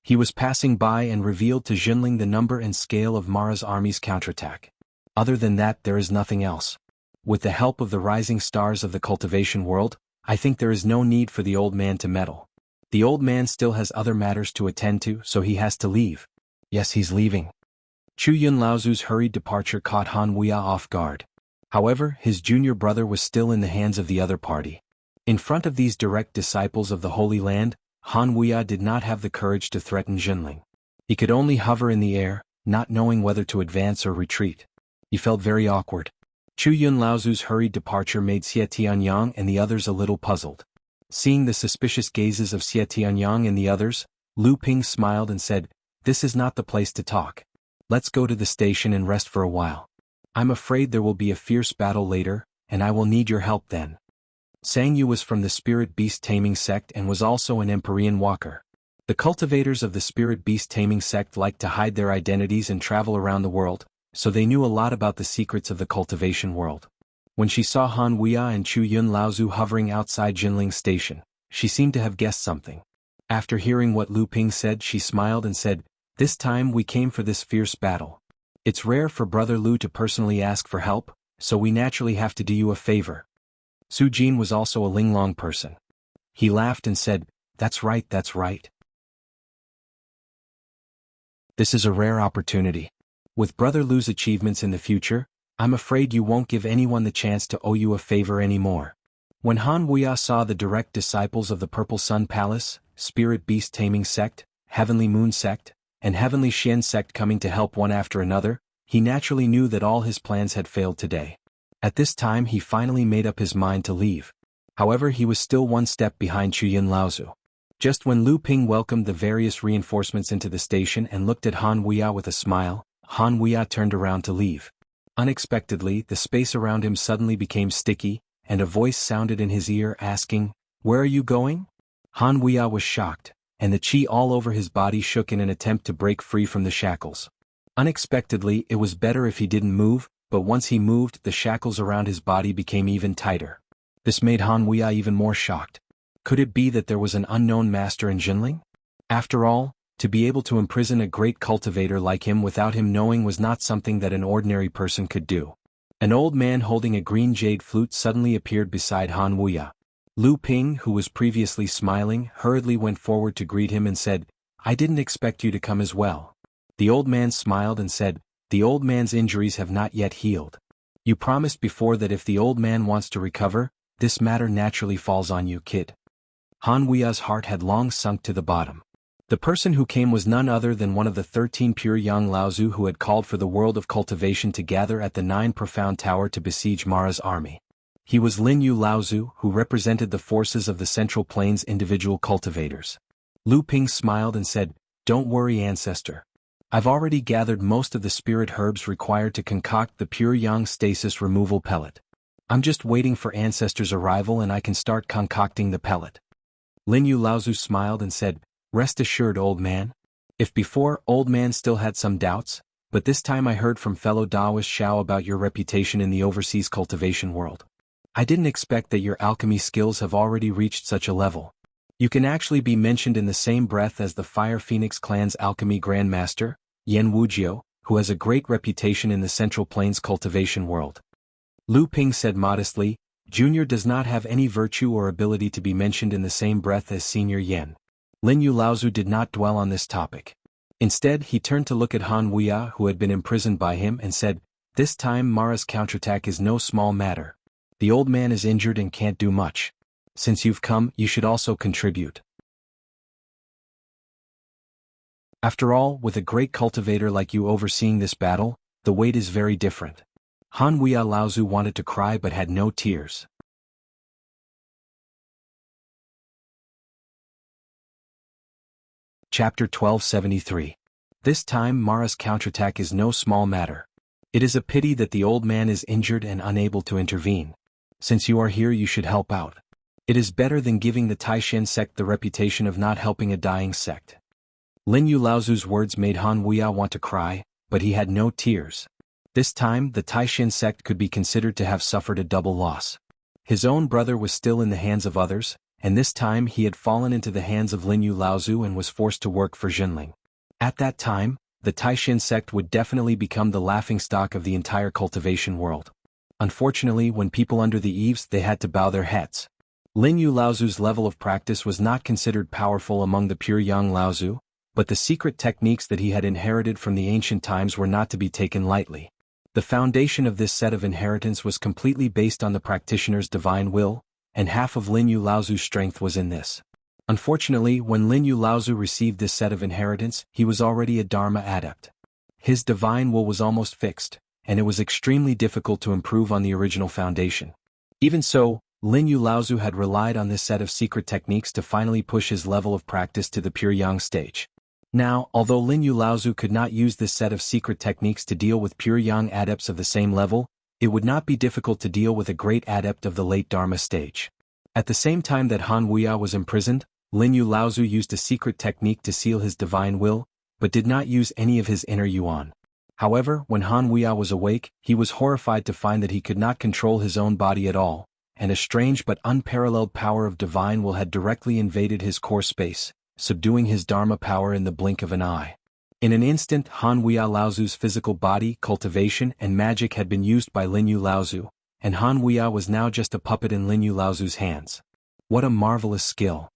He was passing by and revealed to Jinling the number and scale of Mara's army's counterattack. Other than that, there is nothing else. With the help of the rising stars of the cultivation world, I think there is no need for the old man to meddle. The old man still has other matters to attend to, so he has to leave. Yes, he's leaving. Chu Yun Laozu's hurried departure caught Han Wuya off guard. However, his junior brother was still in the hands of the other party. In front of these direct disciples of the Holy Land, Han Wuya did not have the courage to threaten Jinling. He could only hover in the air, not knowing whether to advance or retreat. He felt very awkward. Chu Yun Laozu's hurried departure made Xie Tianyang and the others a little puzzled. Seeing the suspicious gazes of Xie Tianyang and the others, Lu Ping smiled and said, "This is not the place to talk. Let's go to the station and rest for a while. I'm afraid there will be a fierce battle later, and I will need your help then." Sang Yu was from the Spirit Beast Taming sect and was also an Empyrean Walker. The cultivators of the Spirit Beast Taming sect liked to hide their identities and travel around the world, so they knew a lot about the secrets of the cultivation world. When she saw Han Wuya and Chu Yun Laozu hovering outside Jinling's station, she seemed to have guessed something. After hearing what Lu Ping said, she smiled and said, "This time we came for this fierce battle. It's rare for Brother Lu to personally ask for help, so we naturally have to do you a favor." Su Jin was also a Linglong person. He laughed and said, that's right. This is a rare opportunity. With Brother Lu's achievements in the future, I'm afraid you won't give anyone the chance to owe you a favor anymore. When Han Wuya saw the direct disciples of the Purple Sun Palace, Spirit Beast Taming sect, Heavenly Moon sect, and Heavenly Xian sect coming to help one after another, he naturally knew that all his plans had failed today. At this time he finally made up his mind to leave. However, he was still one step behind Chu Yun Laozu. Just when Lu Ping welcomed the various reinforcements into the station and looked at Han Wuya with a smile, Han Wuya turned around to leave. Unexpectedly, the space around him suddenly became sticky, and a voice sounded in his ear asking, "Where are you going?" Han Wuya was shocked, and the qi all over his body shook in an attempt to break free from the shackles. Unexpectedly, it was better if he didn't move, but once he moved, the shackles around his body became even tighter. This made Han Wuya even more shocked. Could it be that there was an unknown master in Jinling? After all, to be able to imprison a great cultivator like him without him knowing was not something that an ordinary person could do. An old man holding a green jade flute suddenly appeared beside Han Wuya. Lu Ping, who was previously smiling, hurriedly went forward to greet him and said, "I didn't expect you to come as well." The old man smiled and said, "The old man's injuries have not yet healed. You promised before that if the old man wants to recover, this matter naturally falls on you, kid." Han Wuya's heart had long sunk to the bottom. The person who came was none other than one of the 13 pure young Laozu who had called for the world of cultivation to gather at the 9 Profound Tower to besiege Mara's army. He was Lin Yu Laozu, who represented the forces of the Central Plains individual cultivators. Lu Ping smiled and said, "Don't worry, ancestor. I've already gathered most of the spirit herbs required to concoct the pure yang stasis removal pellet. I'm just waiting for ancestor's arrival and I can start concocting the pellet." Lin Yu Laozu smiled and said, "Rest assured, old man. If before, old man still had some doubts, but this time I heard from fellow Daoist Xiao about your reputation in the overseas cultivation world. I didn't expect that your alchemy skills have already reached such a level. You can actually be mentioned in the same breath as the Fire Phoenix clan's alchemy grandmaster, Yan Wujiu, who has a great reputation in the Central Plains cultivation world. Lu Ping said modestly, Junior does not have any virtue or ability to be mentioned in the same breath as Senior Yen. Lin Yu Laozu did not dwell on this topic. Instead, he turned to look at Han Wuya, who had been imprisoned by him, and said, This time Mara's counterattack is no small matter. The old man is injured and can't do much. Since you've come, you should also contribute. After all, with a great cultivator like you overseeing this battle, the weight is very different. Han Wuya Laozu wanted to cry but had no tears. Chapter 1273. This time Mara's counterattack is no small matter. It is a pity that the old man is injured and unable to intervene. Since you are here, you should help out. It is better than giving the Taishan sect the reputation of not helping a dying sect. Lin Yu Laozu's words made Han Wuya want to cry, but he had no tears. This time, the Taishan sect could be considered to have suffered a double loss. His own brother was still in the hands of others, and this time he had fallen into the hands of Lin Yu Laozu and was forced to work for Jinling. At that time, the Taishan sect would definitely become the laughingstock of the entire cultivation world. Unfortunately, when people under the eaves, they had to bow their heads. Lin Yu Laozu's level of practice was not considered powerful among the pure young Laozu, but the secret techniques that he had inherited from the ancient times were not to be taken lightly. The foundation of this set of inheritance was completely based on the practitioner's divine will, and half of Lin Yu Laozu's strength was in this. Unfortunately, when Lin Yu Laozu received this set of inheritance, he was already a Dharma adept. His divine will was almost fixed, and it was extremely difficult to improve on the original foundation. Even so, Lin Yu Laozu had relied on this set of secret techniques to finally push his level of practice to the pure yang stage. Now, although Lin Yu Laozu could not use this set of secret techniques to deal with pure yang adepts of the same level, it would not be difficult to deal with a great adept of the late Dharma stage. At the same time that Han Wuya was imprisoned, Lin Yu Laozu used a secret technique to seal his divine will, but did not use any of his inner yuan. However, when Han Wuya was awake, he was horrified to find that he could not control his own body at all, and a strange but unparalleled power of divine will had directly invaded his core space, subduing his Dharma power in the blink of an eye. In an instant, Han Wuya Laozu's physical body, cultivation, and magic had been used by Lin Yu Laozu, and Han Wuya was now just a puppet in Lin Yu Laozu's hands. What a marvelous skill!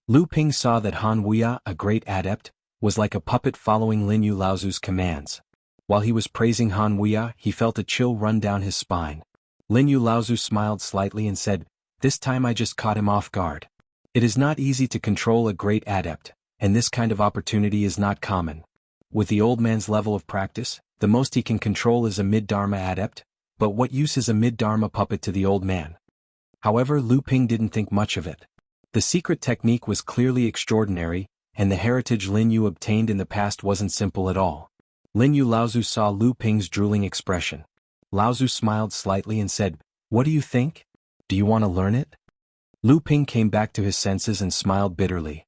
Lu Ping saw that Han Wuya, a great adept, was like a puppet following Lin Yu Laozu's commands. While he was praising Han Wuya, he felt a chill run down his spine. Lin Yu Laozu smiled slightly and said, This time I just caught him off guard. It is not easy to control a great adept, and this kind of opportunity is not common. With the old man's level of practice, the most he can control is a mid-Dharma adept, but what use is a mid-Dharma puppet to the old man? However, Lu Ping didn't think much of it. The secret technique was clearly extraordinary, and the heritage Lin Yu obtained in the past wasn't simple at all. Lin Yu Laozu saw Lu Ping's drooling expression. Laozu smiled slightly and said, What do you think? Do you want to learn it? Lu Ping came back to his senses and smiled bitterly.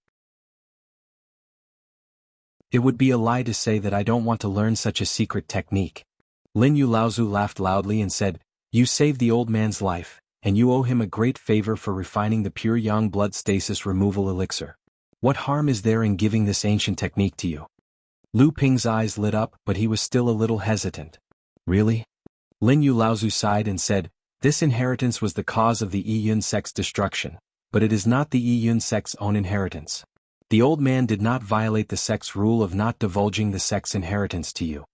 It would be a lie to say that I don't want to learn such a secret technique. Lin Yu Laozu laughed loudly and said, You saved the old man's life, and you owe him a great favor for refining the pure yang blood stasis removal elixir. What harm is there in giving this ancient technique to you? Lu Ping's eyes lit up, but he was still a little hesitant. Really? Lin Yu Laozu sighed and said, This inheritance was the cause of the Yi Yun sect's destruction, but it is not the Yi Yun sect's own inheritance. The old man did not violate the sect's rule of not divulging the sect's inheritance to you.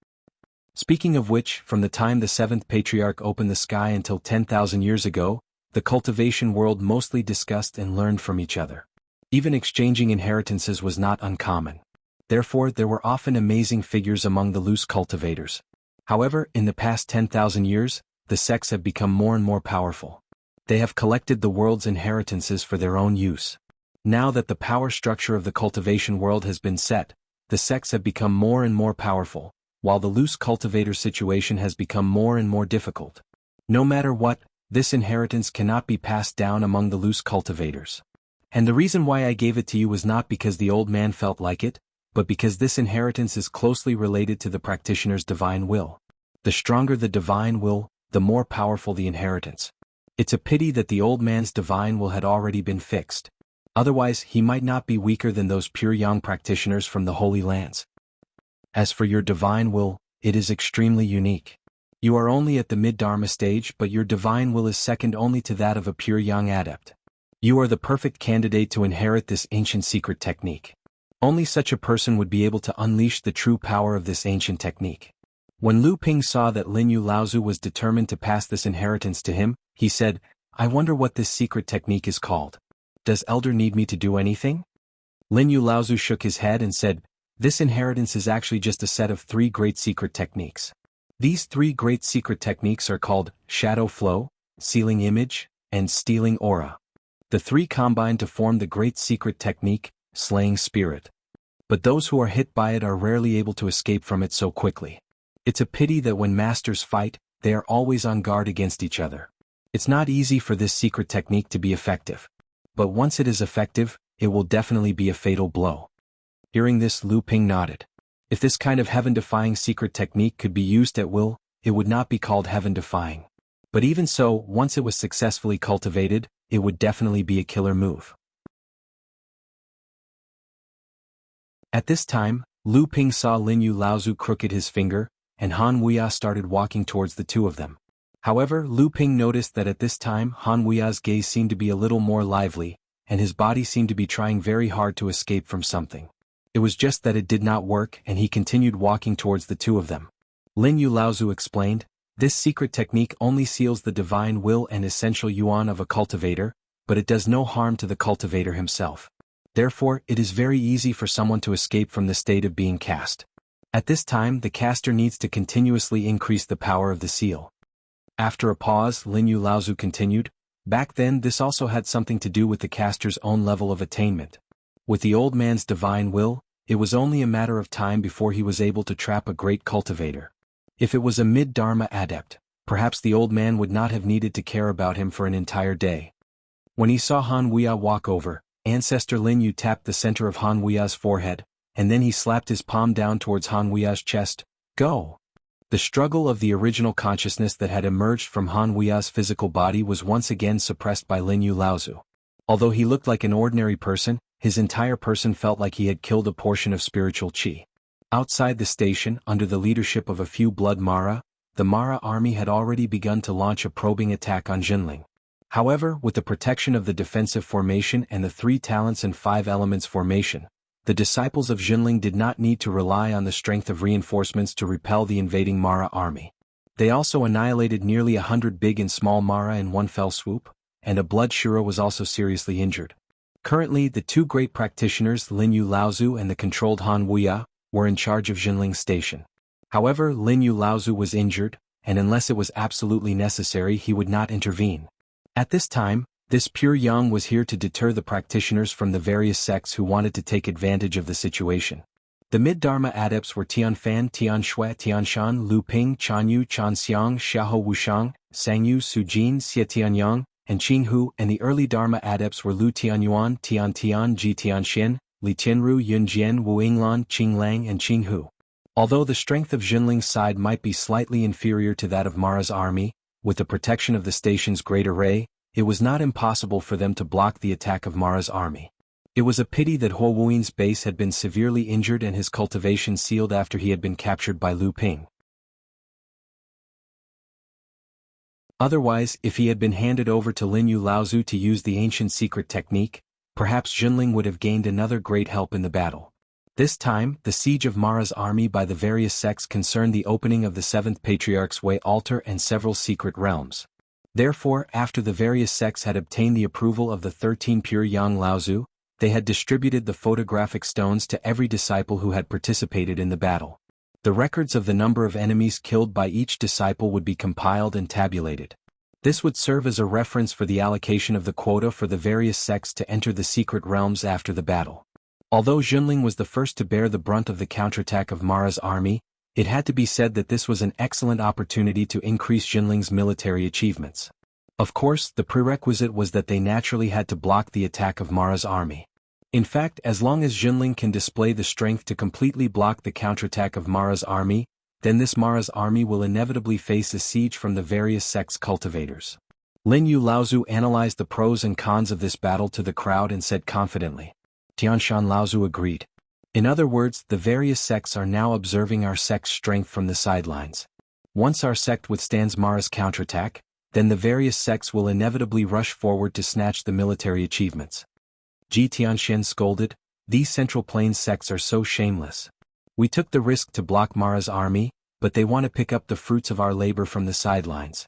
Speaking of which, from the time the seventh patriarch opened the sky until 10,000 years ago, the cultivation world mostly discussed and learned from each other. Even exchanging inheritances was not uncommon. Therefore, there were often amazing figures among the loose cultivators. However, in the past 10,000 years, the sects have become more and more powerful. They have collected the world's inheritances for their own use. Now that the power structure of the cultivation world has been set, the sects have become more and more powerful, while the loose cultivator situation has become more and more difficult. No matter what, this inheritance cannot be passed down among the loose cultivators. And the reason why I gave it to you was not because the old man felt like it, but because this inheritance is closely related to the practitioner's divine will. The stronger the divine will, the more powerful the inheritance. It's a pity that the old man's divine will had already been fixed. Otherwise, he might not be weaker than those pure yang practitioners from the Holy Lands. As for your divine will, it is extremely unique. You are only at the mid-Dharma stage, but your divine will is second only to that of a pure young adept. You are the perfect candidate to inherit this ancient secret technique. Only such a person would be able to unleash the true power of this ancient technique. When Lu Ping saw that Lin Yu Laozu was determined to pass this inheritance to him, he said, "I wonder what this secret technique is called. Does Elder need me to do anything?" Lin Yu Laozu shook his head and said, "This inheritance is actually just a set of 3 great secret techniques. These 3 great secret techniques are called Shadow Flow, Sealing Image, and Stealing Aura. The 3 combine to form the great secret technique, Slaying Spirit. But those who are hit by it are rarely able to escape from it so quickly. It's a pity that when masters fight, they are always on guard against each other. It's not easy for this secret technique to be effective. But once it is effective, it will definitely be a fatal blow." Hearing this, Lu Ping nodded. If this kind of heaven-defying secret technique could be used at will, it would not be called heaven-defying. But even so, once it was successfully cultivated, it would definitely be a killer move. At this time, Lu Ping saw Lin Yu Laozu crooked his finger, and Han Wuya started walking towards the 2 of them. However, Lu Ping noticed that at this time Han Wuya's gaze seemed to be a little more lively, and his body seemed to be trying very hard to escape from something. It was just that it did not work, and he continued walking towards the 2 of them. Lin Yu Laozu explained, "This secret technique only seals the divine will and essential yuan of a cultivator, but it does no harm to the cultivator himself. Therefore, it is very easy for someone to escape from the state of being cast. At this time, the caster needs to continuously increase the power of the seal." After a pause, Lin Yu Laozu continued, "Back then this also had something to do with the caster's own level of attainment. With the old man's divine will, it was only a matter of time before he was able to trap a great cultivator. If it was a mid-Dharma adept, perhaps the old man would not have needed to care about him for an entire day." When he saw Han Wuya walk over, Ancestor Lin Yu tapped the center of Han Wuya's forehead, and then he slapped his palm down towards Han Wuya's chest. "Go!" The struggle of the original consciousness that had emerged from Han Wuya's physical body was once again suppressed by Lin Yu Laozu. Although he looked like an ordinary person, his entire person felt like he had killed a portion of spiritual qi. Outside the station, under the leadership of a few blood Mara, the Mara army had already begun to launch a probing attack on Jinling. However, with the protection of the defensive formation and the 3 talents and 5 elements formation, the disciples of Jinling did not need to rely on the strength of reinforcements to repel the invading Mara army. They also annihilated nearly 100 big and small Mara in one fell swoop, and a blood Shura was also seriously injured. Currently, the 2 great practitioners Lin Yu Laozu and the controlled Han Wuya were in charge of Jinling's station. However, Lin Yu Laozu was injured, and unless it was absolutely necessary he would not intervene. At this time, this pure yang was here to deter the practitioners from the various sects who wanted to take advantage of the situation. The mid-Dharma adepts were Tianfan, Tianshui, Tianshan, Lu Ping, Chanyu, Chanxiang, Xiahou Wushang, Sangyu, Sujin, Xie Tianyang, and Qinghu, and the early Dharma adepts were Lu Tianyuan, Tian Tian, Ji Tianxian, Li Tianru, Yun Jian, Wu Yinglan, Qinglang, and Qinghu. Although the strength of Jinling's side might be slightly inferior to that of Mara's army, with the protection of the station's great array, it was not impossible for them to block the attack of Mara's army. It was a pity that Huo Wuin's base had been severely injured and his cultivation sealed after he had been captured by Lu Ping. Otherwise, if he had been handed over to Lin Yu Laozu to use the ancient secret technique, perhaps Jinling would have gained another great help in the battle. This time, the siege of Mara's army by the various sects concerned the opening of the 7th Patriarch's Way altar and several secret realms. Therefore, after the various sects had obtained the approval of the 13 pure Yang Laozu, they had distributed the photographic stones to every disciple who had participated in the battle. The records of the number of enemies killed by each disciple would be compiled and tabulated. This would serve as a reference for the allocation of the quota for the various sects to enter the secret realms after the battle. Although Jinling was the first to bear the brunt of the counterattack of Mara's army, it had to be said that this was an excellent opportunity to increase Jinling's military achievements. Of course, the prerequisite was that they naturally had to block the attack of Mara's army. In fact, as long as Jinling can display the strength to completely block the counterattack of Mara's army, then this Mara's army will inevitably face a siege from the various sects' cultivators. Lin Yu Laozu analyzed the pros and cons of this battle to the crowd and said confidently. Tianshan Laozu agreed. In other words, the various sects are now observing our sect's strength from the sidelines. Once our sect withstands Mara's counterattack, then the various sects will inevitably rush forward to snatch the military achievements. Ji Tianxian scolded, "These Central Plains sects are so shameless. We took the risk to block Mara's army, but they want to pick up the fruits of our labor from the sidelines."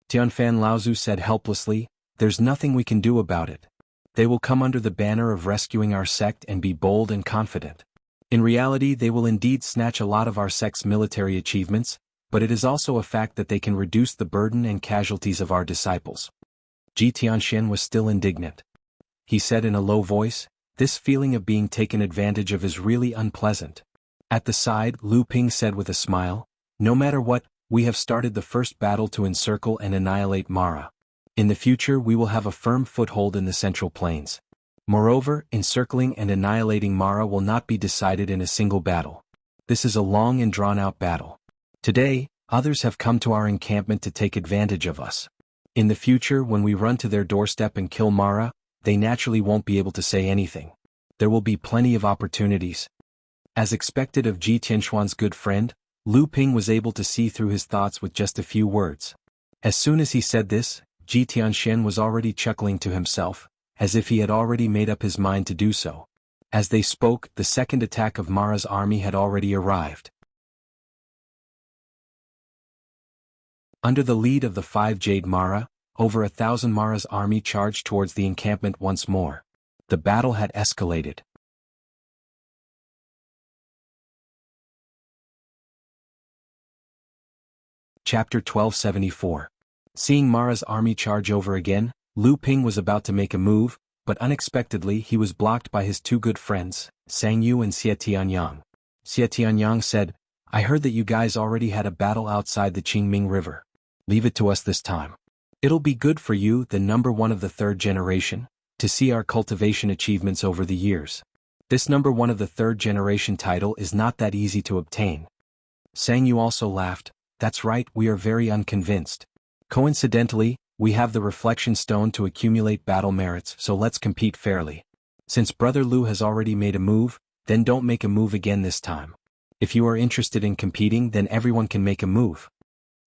Tianfan Laozu said helplessly, "There's nothing we can do about it. They will come under the banner of rescuing our sect and be bold and confident. In reality, they will indeed snatch a lot of our sect's military achievements, but it is also a fact that they can reduce the burden and casualties of our disciples." Ji Tianxian was still indignant. He said in a low voice, "This feeling of being taken advantage of is really unpleasant." At the side, Lu Ping said with a smile, "No matter what, we have started the first battle to encircle and annihilate Mara. In the future we will have a firm foothold in the Central Plains. Moreover, encircling and annihilating Mara will not be decided in a single battle. This is a long and drawn-out battle. Today, others have come to our encampment to take advantage of us. In the future, when we run to their doorstep and kill Mara, they naturally won't be able to say anything. There will be plenty of opportunities." As expected of Ji Tianxuan's good friend, Lu Ping was able to see through his thoughts with just a few words. As soon as he said this, Ji Tianxian was already chuckling to himself, as if he had already made up his mind to do so. As they spoke, the second attack of Mara's army had already arrived. Under the lead of the 5 Jade Mara, over 1,000 Mara's army charged towards the encampment once more. The battle had escalated. Chapter 1274. Seeing Mara's army charge over again, Lu Ping was about to make a move, but unexpectedly he was blocked by his two good friends, Sang Yu and Xie Tianyang. Xie Tianyang said, "I heard that you guys already had a battle outside the Qingming River. Leave it to us this time. It'll be good for you, the number one of the third generation, to see our cultivation achievements over the years. This number one of the third generation title is not that easy to obtain." Sang Yu also laughed, "That's right, we are very unconvinced. Coincidentally, we have the reflection stone to accumulate battle merits, so let's compete fairly. Since Brother Lu has already made a move, then don't make a move again this time. If you are interested in competing, then everyone can make a move."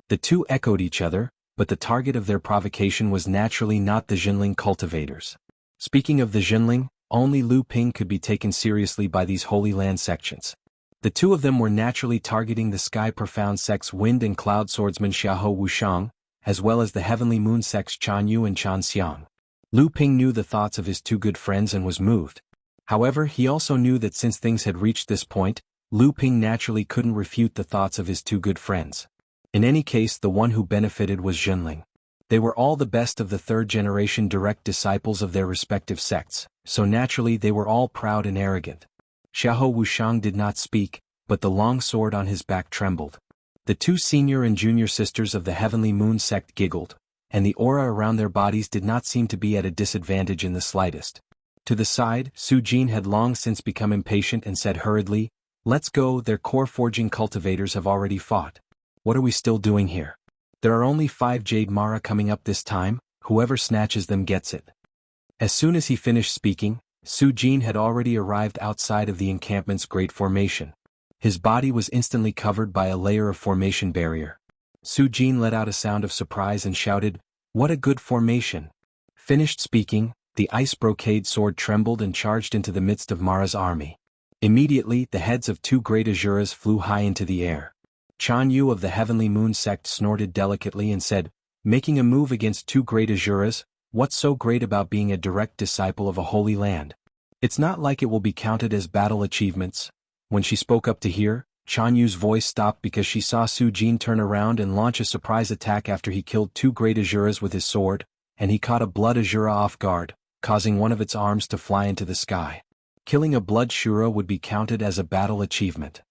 The two echoed each other, but the target of their provocation was naturally not the Jinling cultivators. Speaking of the Jinling, only Lu Ping could be taken seriously by these Holy Land sections. The two of them were naturally targeting the Sky Profound sects Wind and Cloud Swordsman Xiahou Wushang, as well as the Heavenly Moon sects Chan Yu and Chan Xiang. Lu Ping knew the thoughts of his two good friends and was moved. However, he also knew that since things had reached this point, Lu Ping naturally couldn't refute the thoughts of his two good friends. In any case, the one who benefited was Jinling. They were all the best of the third-generation direct disciples of their respective sects, so naturally they were all proud and arrogant. Xiahou Wushang did not speak, but the long sword on his back trembled. The two senior and junior sisters of the Heavenly Moon sect giggled, and the aura around their bodies did not seem to be at a disadvantage in the slightest. To the side, Su Jin had long since become impatient and said hurriedly, "Let's go, their core forging cultivators have already fought. What are we still doing here? There are only 5 Jade Mara coming up this time, whoever snatches them gets it." As soon as he finished speaking, Su Jin had already arrived outside of the encampment's great formation. His body was instantly covered by a layer of formation barrier. Su Jin let out a sound of surprise and shouted, "What a good formation!" Finished speaking, the ice brocade sword trembled and charged into the midst of Mara's army. Immediately, the heads of two great Azuras flew high into the air. Chan Yu of the Heavenly Moon sect snorted delicately and said, "Making a move against two great Azuras, what's so great about being a direct disciple of a holy land? It's not like it will be counted as battle achievements." When she spoke up to hear, Chan Yu's voice stopped because she saw Su Jin turn around and launch a surprise attack after he killed two great Azuras with his sword, and he caught a Blood Azura off guard, causing one of its arms to fly into the sky. Killing a Blood Shura would be counted as a battle achievement.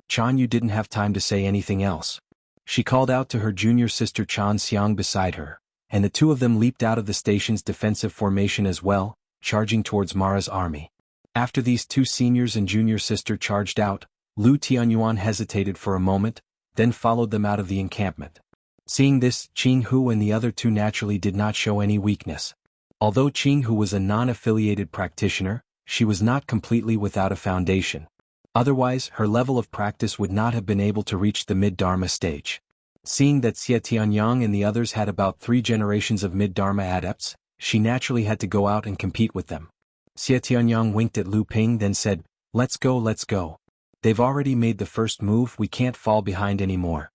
Chan Yu didn't have time to say anything else. She called out to her junior sister Chan Xiang beside her, and the two of them leaped out of the station's defensive formation as well, charging towards Mara's army. After these two seniors and junior sister charged out, Lu Tianyuan hesitated for a moment, then followed them out of the encampment. Seeing this, Qing Hu and the other two naturally did not show any weakness. Although Jianghu was a non-affiliated practitioner, she was not completely without a foundation. Otherwise, her level of practice would not have been able to reach the mid-Dharma stage. Seeing that Xie Tianyang and the others had about 3 generations of mid-Dharma adepts, she naturally had to go out and compete with them. Xie Tianyang winked at Lu Ping, then said, let's go, let's go. They've already made the first move, we can't fall behind anymore.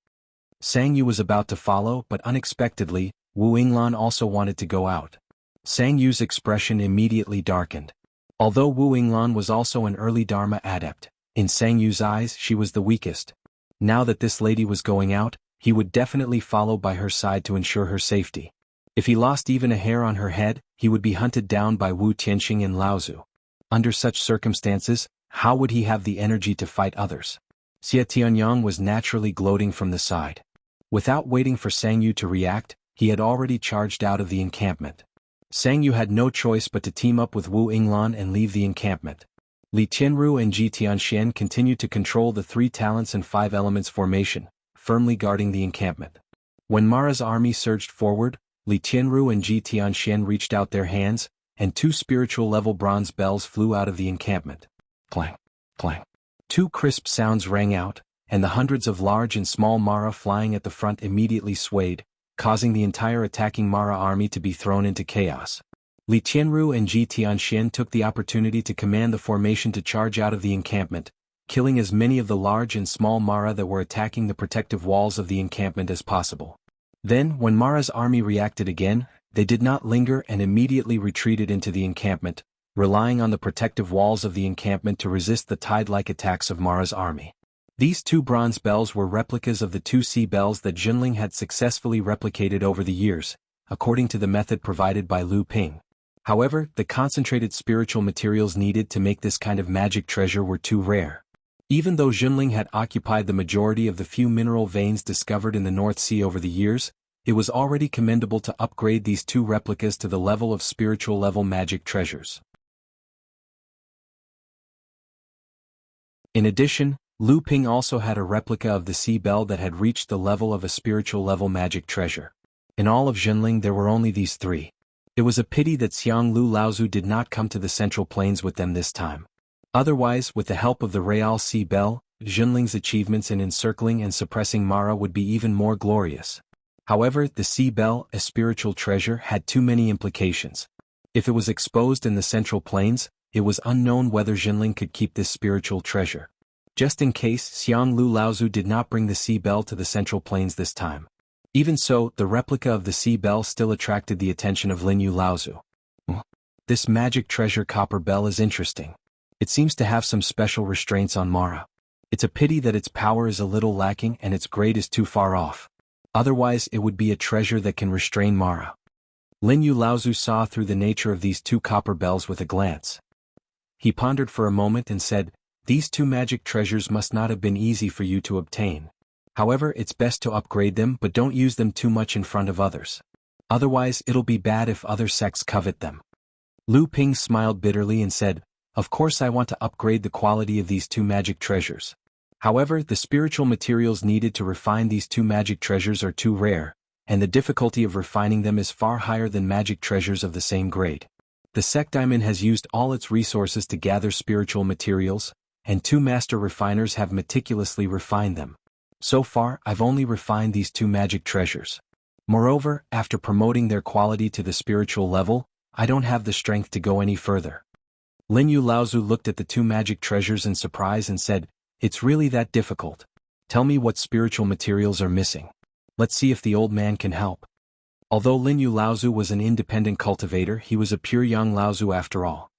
Sang Yu was about to follow, but unexpectedly, Wu Yinglan also wanted to go out. Sang Yu's expression immediately darkened. Although Wu Yinglan was also an early Dharma adept, in Sang Yu's eyes she was the weakest. Now that this lady was going out, he would definitely follow by her side to ensure her safety. If he lost even a hair on her head, he would be hunted down by Wu Tianxing and Laozu. Under such circumstances, how would he have the energy to fight others? Xie Tianyang was naturally gloating from the side. Without waiting for Sang Yu to react, he had already charged out of the encampment. Sang Yu had no choice but to team up with Wu Yinglan and leave the encampment. Li Tianru and Ji Tianxian continued to control the 3 talents and 5 elements formation, firmly guarding the encampment. When Mara's army surged forward, Li Tianru and Ji Tianxian reached out their hands, and 2 spiritual-level bronze bells flew out of the encampment. Clang, clang. 2 crisp sounds rang out, and the hundreds of large and small Mara flying at the front immediately swayed, causing the entire attacking Mara army to be thrown into chaos. Li Tianru and Ji Tianxian took the opportunity to command the formation to charge out of the encampment, killing as many of the large and small Mara that were attacking the protective walls of the encampment as possible. Then, when Mara's army reacted again, they did not linger and immediately retreated into the encampment, relying on the protective walls of the encampment to resist the tide-like attacks of Mara's army. These 2 bronze bells were replicas of the 2 sea bells that Junling had successfully replicated over the years, according to the method provided by Lu Ping. However, the concentrated spiritual materials needed to make this kind of magic treasure were too rare. Even though Junling had occupied the majority of the few mineral veins discovered in the North Sea over the years, it was already commendable to upgrade these 2 replicas to the level of spiritual-level magic treasures. In addition, Lu Ping also had a replica of the sea bell that had reached the level of a spiritual-level magic treasure. In all of Junling there were only these 3. It was a pity that Xianglu Laozu did not come to the Central Plains with them this time. Otherwise, with the help of the Real Sea Bell, Junling's achievements in encircling and suppressing Mara would be even more glorious. However, the Sea Bell, a spiritual treasure, had too many implications. If it was exposed in the Central Plains, it was unknown whether Junling could keep this spiritual treasure. Just in case, Xianglu Laozu did not bring the Sea Bell to the Central Plains this time. Even so, the replica of the Sea Bell still attracted the attention of Linyu Laozu. This magic treasure copper bell is interesting. It seems to have some special restraints on Mara. It's a pity that its power is a little lacking and its grade is too far off. Otherwise it would be a treasure that can restrain Mara. Linyu Laozu saw through the nature of these 2 copper bells with a glance. He pondered for a moment and said, these 2 magic treasures must not have been easy for you to obtain. However, it's best to upgrade them, but don't use them too much in front of others. Otherwise it'll be bad if other sects covet them. Lu Ping smiled bitterly and said, of course I want to upgrade the quality of these 2 magic treasures. However, the spiritual materials needed to refine these 2 magic treasures are too rare, and the difficulty of refining them is far higher than magic treasures of the same grade. The sect diamond has used all its resources to gather spiritual materials, and 2 master refiners have meticulously refined them. So far, I've only refined these 2 magic treasures. Moreover, after promoting their quality to the spiritual level, I don't have the strength to go any further. Linyu Laozu looked at the 2 magic treasures in surprise and said, it's really that difficult. Tell me what spiritual materials are missing. Let's see if the old man can help. Although Linyu Laozu was an independent cultivator, he was a pure young Laozu after all.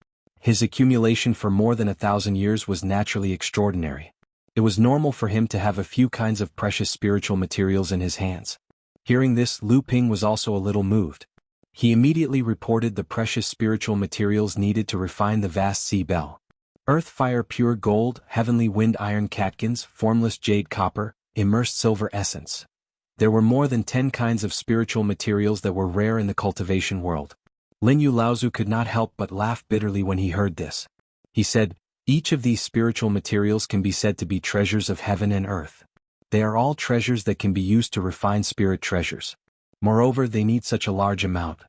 His accumulation for more than 1,000 years was naturally extraordinary. It was normal for him to have a few kinds of precious spiritual materials in his hands. Hearing this, Lu Ping was also a little moved. He immediately reported the precious spiritual materials needed to refine the vast sea bell. Earth fire pure gold, heavenly wind iron catkins, formless jade copper, immersed silver essence. There were more than 10 kinds of spiritual materials that were rare in the cultivation world. Linyu Laozu could not help but laugh bitterly when he heard this. He said, each of these spiritual materials can be said to be treasures of heaven and earth. They are all treasures that can be used to refine spirit treasures. Moreover, they need such a large amount.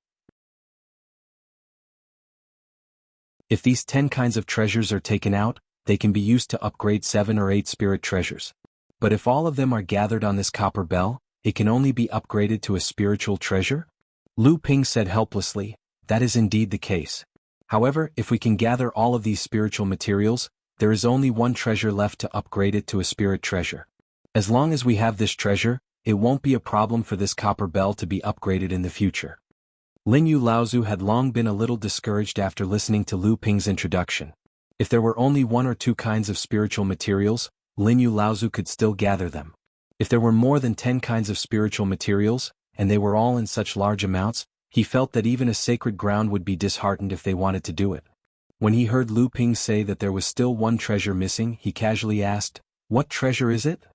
If these 10 kinds of treasures are taken out, they can be used to upgrade 7 or 8 spirit treasures. But if all of them are gathered on this copper bell, it can only be upgraded to a spiritual treasure? Lu Ping said helplessly, that is indeed the case. However, if we can gather all of these spiritual materials, there is only one treasure left to upgrade it to a spirit treasure. As long as we have this treasure, it won't be a problem for this copper bell to be upgraded in the future. Lin Yu Laozu had long been a little discouraged after listening to Lu Ping's introduction. If there were only 1 or 2 kinds of spiritual materials, Lin Yu Laozu could still gather them. If there were more than 10 kinds of spiritual materials, and they were all in such large amounts, he felt that even a sacred ground would be disheartened if they wanted to do it. When he heard Lu Ping say that there was still one treasure missing, he casually asked, "What treasure is it?"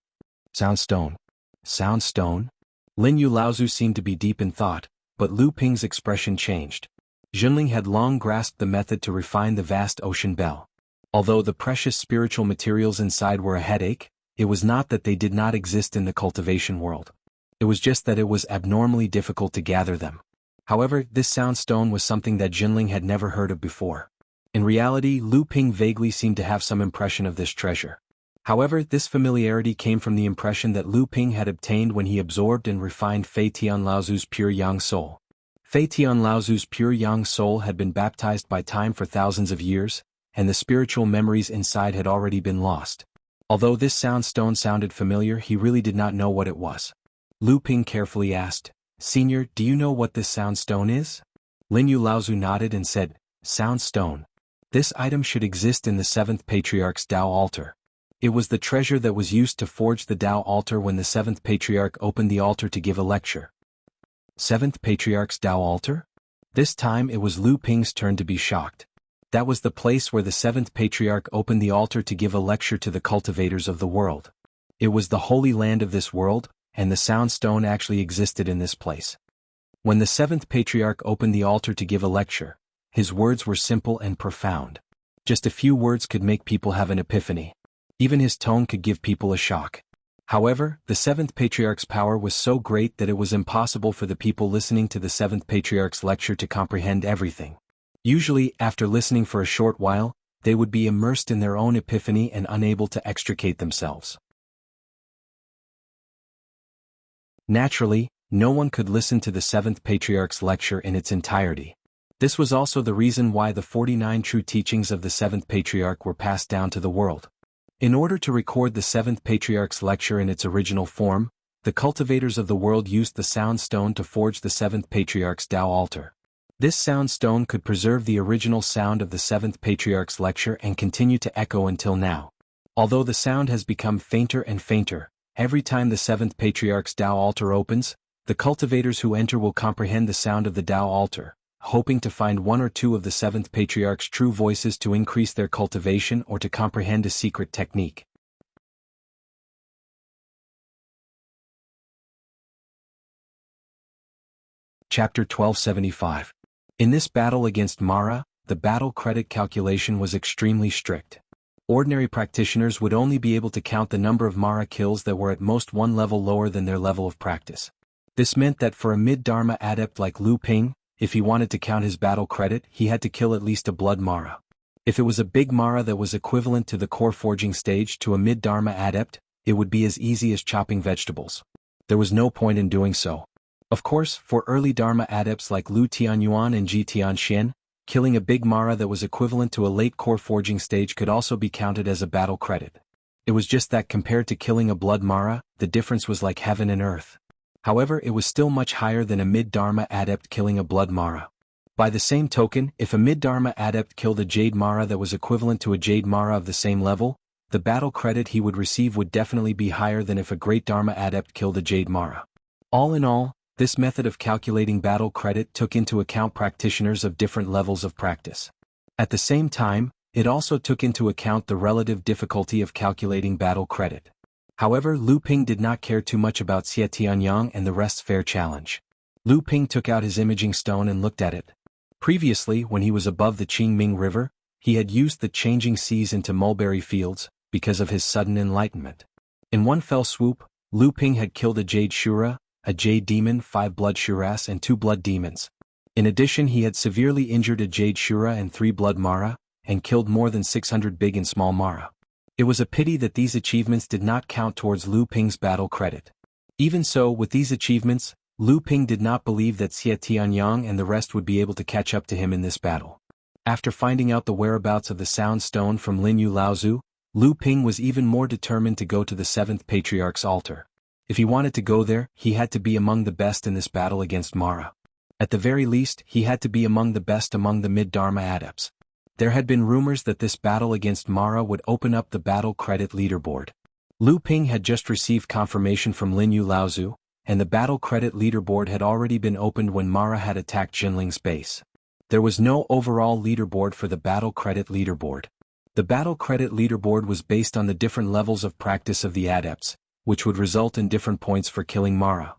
"Soundstone." "Soundstone?" Lin Yu Laozu seemed to be deep in thought, but Lu Ping's expression changed. Junling had long grasped the method to refine the vast ocean bell. Although the precious spiritual materials inside were a headache, it was not that they did not exist in the cultivation world. It was just that it was abnormally difficult to gather them. However, this soundstone was something that Junling had never heard of before. In reality, Lu Ping vaguely seemed to have some impression of this treasure. However, this familiarity came from the impression that Lu Ping had obtained when he absorbed and refined Fei Tian Laozu's pure yang soul. Fei Tian Laozu's pure yang soul had been baptized by time for thousands of years, and the spiritual memories inside had already been lost. Although this soundstone sounded familiar, he really did not know what it was. Lu Ping carefully asked, "Senior, do you know what this soundstone is?" Lin Yu Laozu nodded and said, "Soundstone. This item should exist in the 7th Patriarch's Tao altar. It was the treasure that was used to forge the Tao altar when the 7th Patriarch opened the altar to give a lecture." 7th Patriarch's Tao altar? This time it was Lu Ping's turn to be shocked. That was the place where the 7th Patriarch opened the altar to give a lecture to the cultivators of the world. It was the holy land of this world, and the soundstone actually existed in this place. When the 7th Patriarch opened the altar to give a lecture, his words were simple and profound. Just a few words could make people have an epiphany. Even his tone could give people a shock. However, the 7th Patriarch's power was so great that it was impossible for the people listening to the 7th Patriarch's lecture to comprehend everything. Usually, after listening for a short while, they would be immersed in their own epiphany and unable to extricate themselves. Naturally, no one could listen to the 7th Patriarch's lecture in its entirety. This was also the reason why the 49 true teachings of the 7th Patriarch were passed down to the world. In order to record the 7th Patriarch's lecture in its original form, the cultivators of the world used the soundstone to forge the 7th Patriarch's Tao altar. This soundstone could preserve the original sound of the 7th Patriarch's lecture and continue to echo until now. Although the sound has become fainter and fainter, every time the 7th Patriarch's Tao altar opens, the cultivators who enter will comprehend the sound of the Tao altar, hoping to find 1 or 2 of the 7th Patriarch's true voices to increase their cultivation or to comprehend a secret technique. Chapter 1275. In this battle against Mara, the battle credit calculation was extremely strict. Ordinary practitioners would only be able to count the number of Mara kills that were at most 1 level lower than their level of practice. This meant that for a mid-Dharma adept like Lu Ping, if he wanted to count his battle credit, he had to kill at least a blood Mara. If it was a big Mara that was equivalent to the core forging stage to a mid-Dharma adept, it would be as easy as chopping vegetables. There was no point in doing so. Of course, for early Dharma adepts like Lu Tianyuan and Ji Tianxian, killing a big Mara that was equivalent to a late core forging stage could also be counted as a battle credit. It was just that compared to killing a blood Mara, the difference was like heaven and earth. However, it was still much higher than a mid-Dharma adept killing a blood Mara. By the same token, if a mid-Dharma adept killed a Jade Mara that was equivalent to a Jade Mara of the same level, the battle credit he would receive would definitely be higher than if a Great Dharma adept killed a Jade Mara. All in all, this method of calculating battle credit took into account practitioners of different levels of practice. At the same time, it also took into account the relative difficulty of calculating battle credit. However, Lu Ping did not care too much about Xie Tianyang and the rest's fair challenge. Lu Ping took out his imaging stone and looked at it. Previously, when he was above the Qingming River, he had used the changing seas into mulberry fields, because of his sudden enlightenment. In one fell swoop, Lu Ping had killed a Jade Shura, a Jade Demon, 5 Blood Shuras and 2 Blood Demons. In addition, he had severely injured a Jade Shura and 3 Blood Mara, and killed more than 600 big and small Mara. It was a pity that these achievements did not count towards Lu Ping's battle credit. Even so, with these achievements, Lu Ping did not believe that Xie Tianyang and the rest would be able to catch up to him in this battle. After finding out the whereabouts of the Sound Stone from Lin Yu Laozu, Lu Ping was even more determined to go to the 7th Patriarch's altar. If he wanted to go there, he had to be among the best in this battle against Mara. At the very least, he had to be among the best among the mid-Dharma adepts. There had been rumors that this battle against Mara would open up the battle credit leaderboard. Lu Ping had just received confirmation from Lin Yu Laozu, and the battle credit leaderboard had already been opened when Mara had attacked Jinling's base. There was no overall leaderboard for the battle credit leaderboard. The battle credit leaderboard was based on the different levels of practice of the adepts, which would result in different points for killing Mara.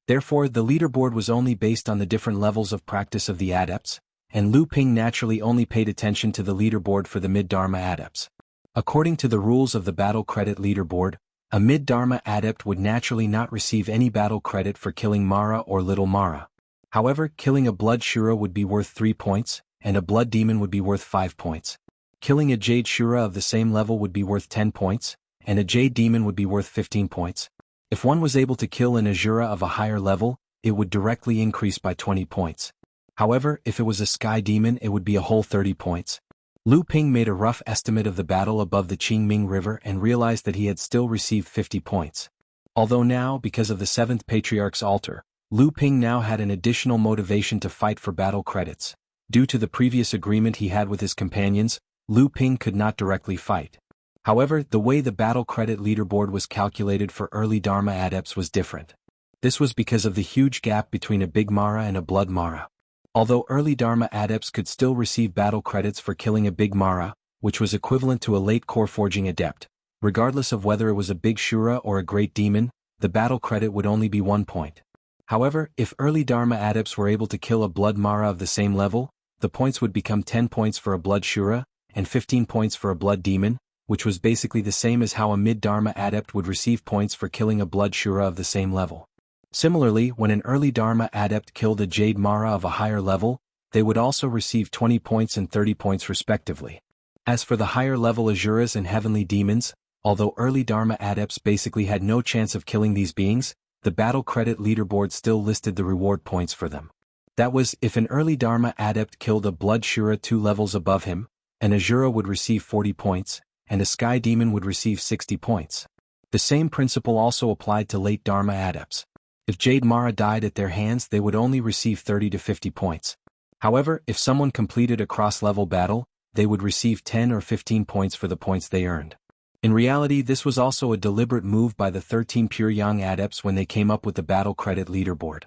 Therefore, the leaderboard was only based on the different levels of practice of the adepts, and Lu Ping naturally only paid attention to the leaderboard for the mid-Dharma adepts. According to the rules of the battle credit leaderboard, a mid-Dharma adept would naturally not receive any battle credit for killing Mara or Little Mara. However, killing a Blood Shura would be worth 3 points, and a Blood Demon would be worth 5 points. Killing a Jade Shura of the same level would be worth 10 points, and a Jade Demon would be worth 15 points. If one was able to kill an Azura of a higher level, it would directly increase by 20 points. However, if it was a Sky Demon, it would be a whole 30 points. Lu Ping made a rough estimate of the battle above the Qingming River and realized that he had still received 50 points. Although now, because of the 7th Patriarch's altar, Lu Ping now had an additional motivation to fight for battle credits. Due to the previous agreement he had with his companions, Lu Ping could not directly fight. However, the way the battle credit leaderboard was calculated for early Dharma adepts was different. This was because of the huge gap between a Big Mara and a Blood Mara. Although early Dharma adepts could still receive battle credits for killing a Big Mara, which was equivalent to a late core forging adept, regardless of whether it was a Big Shura or a Great Demon, the battle credit would only be 1 point. However, if early Dharma adepts were able to kill a Blood Mara of the same level, the points would become 10 points for a Blood Shura, and 15 points for a Blood Demon, which was basically the same as how a mid-Dharma adept would receive points for killing a Blood Shura of the same level. Similarly, when an early Dharma adept killed a Jade Mara of a higher level, they would also receive 20 points and 30 points respectively. As for the higher level Azuras and Heavenly Demons, although early Dharma adepts basically had no chance of killing these beings, the battle credit leaderboard still listed the reward points for them. That was, if an early Dharma adept killed a Blood Shura 2 levels above him, an Azura would receive 40 points, and a Sky Demon would receive 60 points. The same principle also applied to late Dharma adepts. If Jade Mara died at their hands, they would only receive 30 to 50 points. However, if someone completed a cross-level battle, they would receive 10 or 15 points for the points they earned. In reality, this was also a deliberate move by the 13 Pure Yang adepts when they came up with the battle credit leaderboard.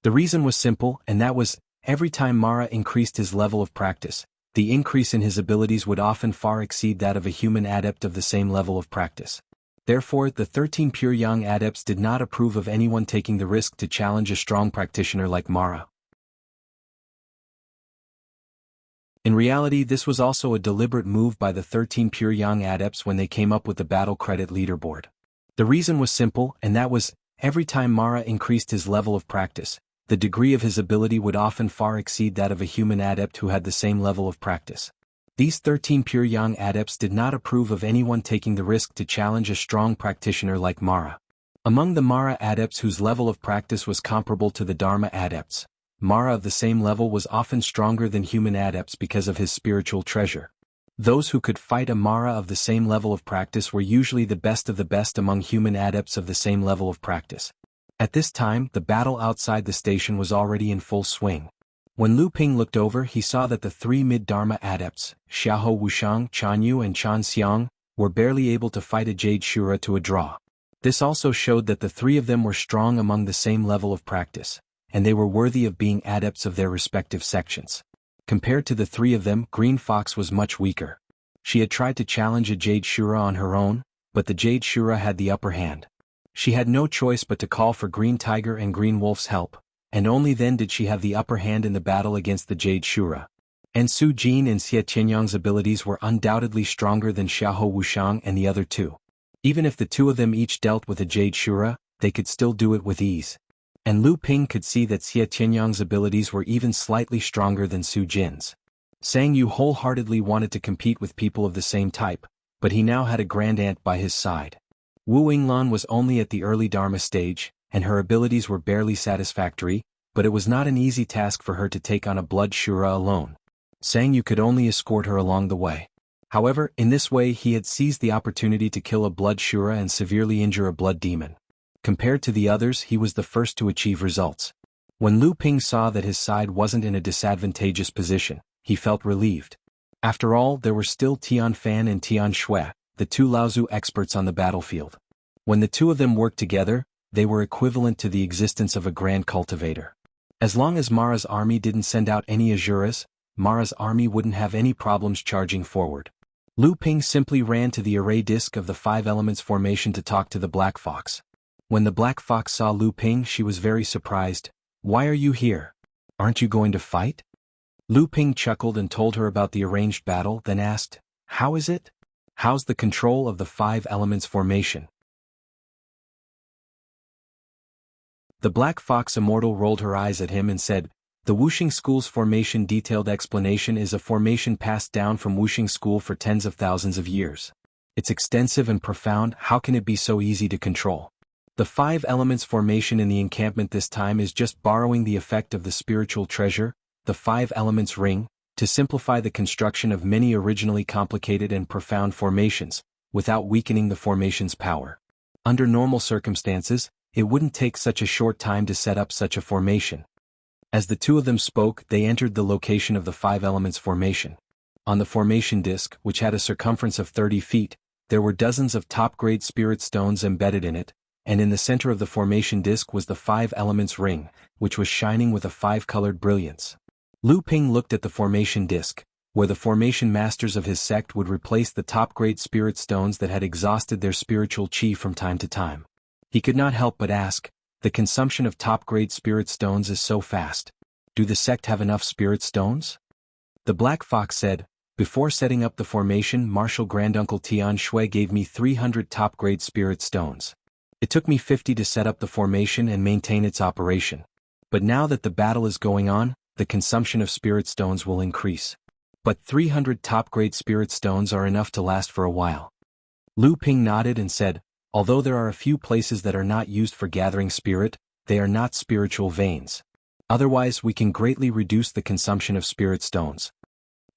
The reason was simple, and that was, every time Mara increased his level of practice, the increase in his abilities would often far exceed that of a human adept of the same level of practice. Therefore, the 13 Pure Yang adepts did not approve of anyone taking the risk to challenge a strong practitioner like Mara. In reality, this was also a deliberate move by the 13 Pure Yang adepts when they came up with the battle credit leaderboard. The reason was simple, and that was, every time Mara increased his level of practice, the degree of his ability would often far exceed that of a human adept who had the same level of practice. These 13 Pure Yang adepts did not approve of anyone taking the risk to challenge a strong practitioner like Mara. Among the Mara adepts whose level of practice was comparable to the Dharma adepts, Mara of the same level was often stronger than human adepts because of his spiritual treasure. Those who could fight a Mara of the same level of practice were usually the best of the best among human adepts of the same level of practice. At this time, the battle outside the station was already in full swing. When Lu Ping looked over, he saw that the 3 mid-Dharma adepts, Xiahou Wuxiang, Chanyu and Chan Xiang, were barely able to fight a Jade Shura to a draw. This also showed that the 3 of them were strong among the same level of practice, and they were worthy of being adepts of their respective sections. Compared to the 3 of them, Green Fox was much weaker. She had tried to challenge a Jade Shura on her own, but the Jade Shura had the upper hand. She had no choice but to call for Green Tiger and Green Wolf's help, and only then did she have the upper hand in the battle against the Jade Shura. And Su Jin and Xie Tianyang's abilities were undoubtedly stronger than Xiahou Wuxiang and the other 2. Even if the 2 of them each dealt with a Jade Shura, they could still do it with ease. And Lu Ping could see that Xie Tianyang's abilities were even slightly stronger than Su Jin's. Sang Yu wholeheartedly wanted to compete with people of the same type, but he now had a grand aunt by his side. Wu Yinglan was only at the early Dharma stage, and her abilities were barely satisfactory, but it was not an easy task for her to take on a blood Shura alone. Sang Yu could only escort her along the way. However, in this way he had seized the opportunity to kill a blood Shura and severely injure a blood demon. Compared to the others, he was the first to achieve results. When Lu Ping saw that his side wasn't in a disadvantageous position, he felt relieved. After all, there were still Tian Fan and Tian Shui, the two Laozu experts on the battlefield. When the two of them worked together, they were equivalent to the existence of a grand cultivator. As long as Mara's army didn't send out any Azuras, Mara's army wouldn't have any problems charging forward. Lu Ping simply ran to the array disk of the 5 elements formation to talk to the Black Fox. When the Black Fox saw Lu Ping, she was very surprised. "Why are you here? Aren't you going to fight?" Lu Ping chuckled and told her about the arranged battle, then asked, "How is it? How's the control of the 5 elements formation?" The Black Fox Immortal rolled her eyes at him and said, "The Wuxing School's formation detailed explanation is a formation passed down from Wuxing School for tens of thousands of years. It's extensive and profound. How can it be so easy to control? The 5 elements formation in the encampment this time is just borrowing the effect of the spiritual treasure, the 5 elements ring, to simplify the construction of many originally complicated and profound formations, without weakening the formation's power. Under normal circumstances, it wouldn't take such a short time to set up such a formation." As the two of them spoke, they entered the location of the 5 elements formation. On the formation disk, which had a circumference of 30 feet, there were dozens of top-grade spirit stones embedded in it, and in the center of the formation disk was the 5 elements ring, which was shining with a 5-colored brilliance. Lu Ping looked at the formation disk, where the formation masters of his sect would replace the top-grade spirit stones that had exhausted their spiritual chi from time to time. He could not help but ask, "The consumption of top-grade spirit stones is so fast. Do the sect have enough spirit stones?" The Black Fox said, "Before setting up the formation, Martial Granduncle Tian Shui gave me 300 top-grade spirit stones. It took me 50 to set up the formation and maintain its operation. But now that the battle is going on, the consumption of spirit stones will increase. But 300 top-grade spirit stones are enough to last for a while." Lu Ping nodded and said, "Although there are a few places that are not used for gathering spirit, they are not spiritual veins. Otherwise we can greatly reduce the consumption of spirit stones."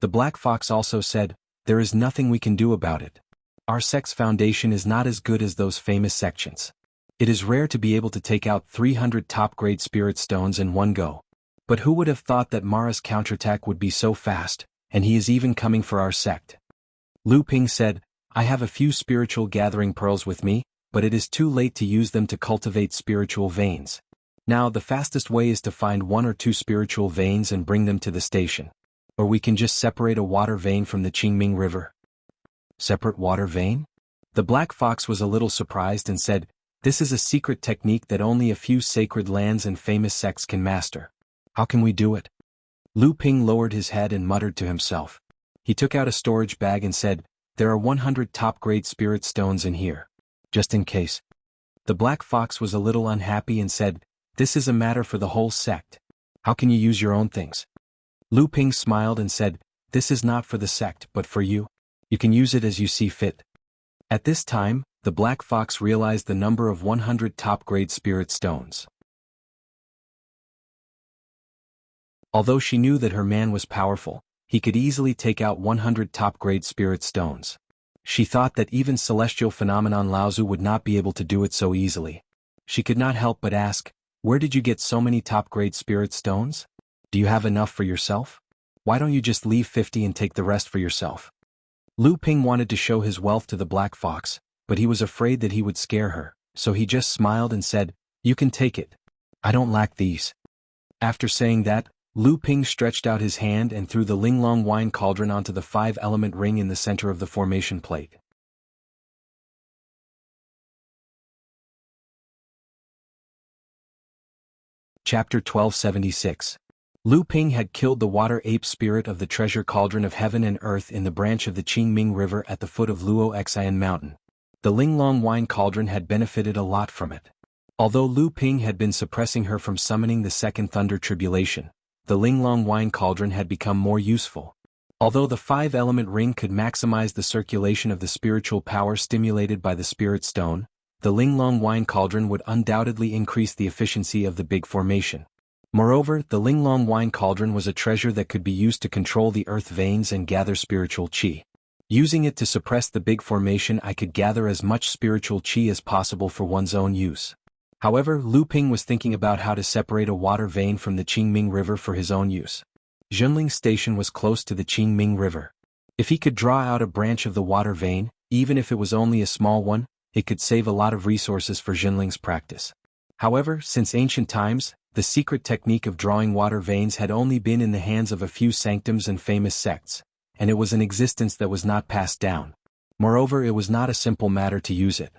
The Black Fox also said, "There is nothing we can do about it. Our sect's foundation is not as good as those famous sections. It is rare to be able to take out 300 top-grade spirit stones in one go. But who would have thought that Mara's counterattack would be so fast, and he is even coming for our sect?" Lu Ping said, "I have a few spiritual gathering pearls with me, but it is too late to use them to cultivate spiritual veins. Now the fastest way is to find 1 or 2 spiritual veins and bring them to the station. Or we can just separate a water vein from the Qingming River." "Separate water vein?" The Black Fox was a little surprised and said, "This is a secret technique that only a few sacred lands and famous sects can master. How can we do it?" Lu Ping lowered his head and muttered to himself. He took out a storage bag and said, "There are 100 top-grade spirit stones in here. Just in case." The Black Fox was a little unhappy and said, "This is a matter for the whole sect. How can you use your own things?" Lu Ping smiled and said, "This is not for the sect but for you. You can use it as you see fit." At this time, the Black Fox realized the number of 100 top-grade spirit stones. Although she knew that her man was powerful, he could easily take out 100 top-grade spirit stones. She thought that even Celestial Phenomenon Laozu would not be able to do it so easily. She could not help but ask, "Where did you get so many top-grade spirit stones? Do you have enough for yourself? Why don't you just leave 50 and take the rest for yourself?" Lu Ping wanted to show his wealth to the Black Fox, but he was afraid that he would scare her, so he just smiled and said, "You can take it. I don't lack these." After saying that, Lu Ping stretched out his hand and threw the Linglong wine cauldron onto the 5-element ring in the center of the formation plate. Chapter 1276. Lu Ping had killed the water ape spirit of the treasure cauldron of heaven and earth in the branch of the Qingming River at the foot of Luo Xian Mountain. The Linglong wine cauldron had benefited a lot from it. Although Lu Ping had been suppressing her from summoning the second thunder tribulation, the Linglong wine cauldron had become more useful. Although the 5-element ring could maximize the circulation of the spiritual power stimulated by the spirit stone, the Linglong wine cauldron would undoubtedly increase the efficiency of the big formation. Moreover, the Linglong wine cauldron was a treasure that could be used to control the earth veins and gather spiritual qi. Using it to suppress the big formation, I could gather as much spiritual qi as possible for one's own use. However, Lu Ping was thinking about how to separate a water vein from the Qingming River for his own use. Zhenling's station was close to the Qingming River. If he could draw out a branch of the water vein, even if it was only a small one, it could save a lot of resources for Zhenling's practice. However, since ancient times, the secret technique of drawing water veins had only been in the hands of a few sanctums and famous sects, and it was an existence that was not passed down. Moreover, it was not a simple matter to use it.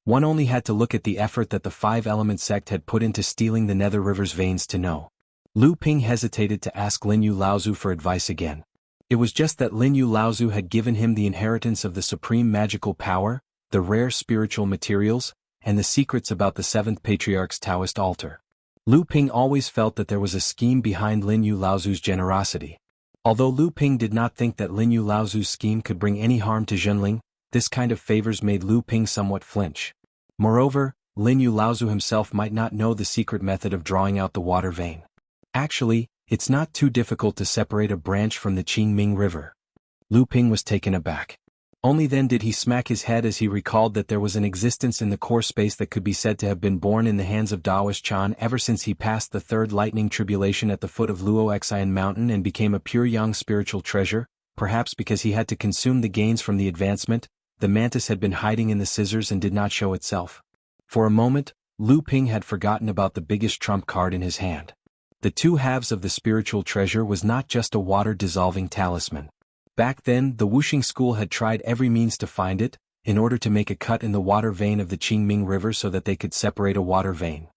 One only had to look at the effort that the 5-element sect had put into stealing the Nether River's veins to know. Lu Ping hesitated to ask Linyu Laozu for advice again. It was just that Linyu Laozu had given him the inheritance of the supreme magical power, the rare spiritual materials, and the secrets about the 7th Patriarch's Taoist altar. Lu Ping always felt that there was a scheme behind Linyu Laozu's generosity. Although Lu Ping did not think that Linyu Laozu's scheme could bring any harm to Zhenling, this kind of favors made Lu Ping somewhat flinch. Moreover, Linyu Laozu himself might not know the secret method of drawing out the water vein. Actually, it's not too difficult to separate a branch from the Qingming River. Lu Ping was taken aback. Only then did he smack his head as he recalled that there was an existence in the core space that could be said to have been born in the hands of Daoist Chan ever since he passed the third lightning tribulation at the foot of Luoxian Mountain and became a pure young spiritual treasure. Perhaps because he had to consume the gains from the advancement, the mantis had been hiding in the scissors and did not show itself. For a moment, Lu Ping had forgotten about the biggest trump card in his hand. The two halves of the spiritual treasure was not just a water-dissolving talisman. Back then, the Wuxia school had tried every means to find it, in order to make a cut in the water vein of the Qingming River so that they could separate a water vein.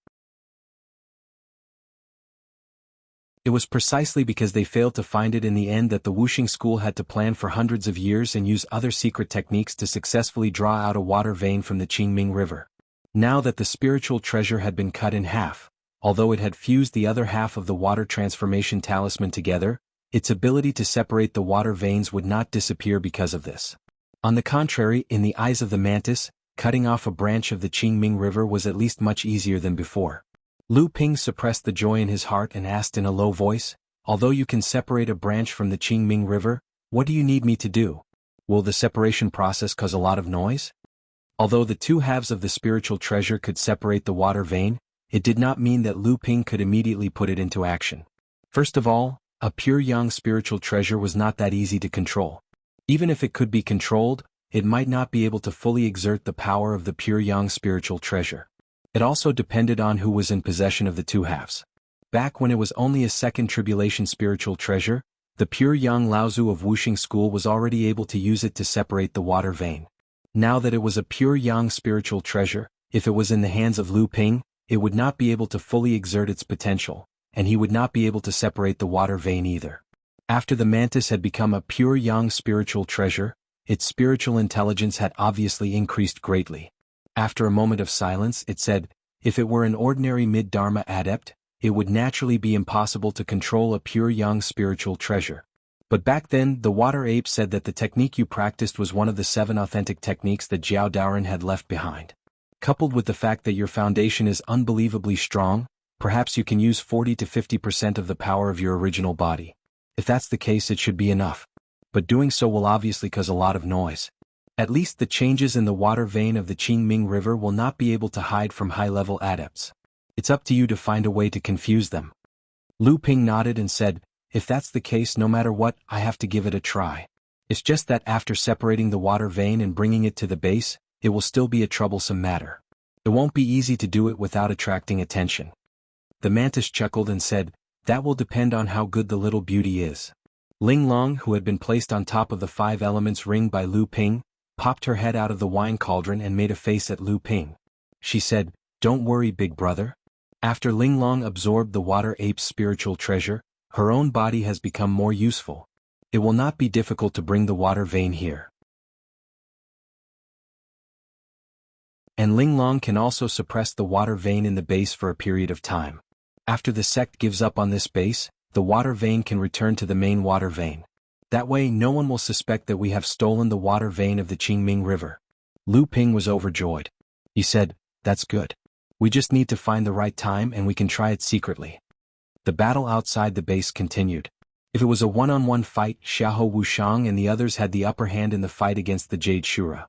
It was precisely because they failed to find it in the end that the Wuxia school had to plan for hundreds of years and use other secret techniques to successfully draw out a water vein from the Qingming River. Now that the spiritual treasure had been cut in half, although it had fused the other half of the water transformation talisman together, its ability to separate the water veins would not disappear because of this. On the contrary, in the eyes of the mantis, cutting off a branch of the Qingming River was at least much easier than before. Lu Ping suppressed the joy in his heart and asked in a low voice, "Although you can separate a branch from the Qingming River, what do you need me to do? Will the separation process cause a lot of noise?" Although the two halves of the spiritual treasure could separate the water vein, it did not mean that Lu Ping could immediately put it into action. First of all, a pure young spiritual treasure was not that easy to control. Even if it could be controlled, it might not be able to fully exert the power of the pure young spiritual treasure. It also depended on who was in possession of the two halves. Back when it was only a second tribulation spiritual treasure, the pure young Laozu of Wuxia school was already able to use it to separate the water vein. Now that it was a pure young spiritual treasure, if it was in the hands of Lu Ping, it would not be able to fully exert its potential, and he would not be able to separate the water vein either. After the mantis had become a pure young spiritual treasure, its spiritual intelligence had obviously increased greatly. After a moment of silence, it said, "If it were an ordinary mid-dharma adept, it would naturally be impossible to control a pure young spiritual treasure. But back then, the water ape said that the technique you practiced was one of the 7 authentic techniques that Jiao Daoren had left behind. Coupled with the fact that your foundation is unbelievably strong, perhaps you can use 40 to 50% of the power of your original body. If that's the case, it should be enough. But doing so will obviously cause a lot of noise. At least the changes in the water vein of the Qingming River will not be able to hide from high-level adepts. It's up to you to find a way to confuse them." Lu Ping nodded and said, "If that's the case, no matter what, I have to give it a try. It's just that after separating the water vein and bringing it to the base, it will still be a troublesome matter. It won't be easy to do it without attracting attention." The mantis chuckled and said, "That will depend on how good the little beauty is." Ling Long, who had been placed on top of the 5 elements ring by Lu Ping, popped her head out of the wine cauldron and made a face at Lu Ping. She said, "Don't worry, big brother. After Ling Long absorbed the water ape's spiritual treasure, her own body has become more useful. It will not be difficult to bring the water vein here." and Linglong can also suppress the water vein in the base for a period of time. After the sect gives up on this base, the water vein can return to the main water vein. That way no one will suspect that we have stolen the water vein of the Qingming River. Lu Ping was overjoyed. He said, "That's good. We just need to find the right time and we can try it secretly." The battle outside the base continued. If it was a one-on-one fight, Xiahou Wuxiang and the others had the upper hand in the fight against the Jade Shura.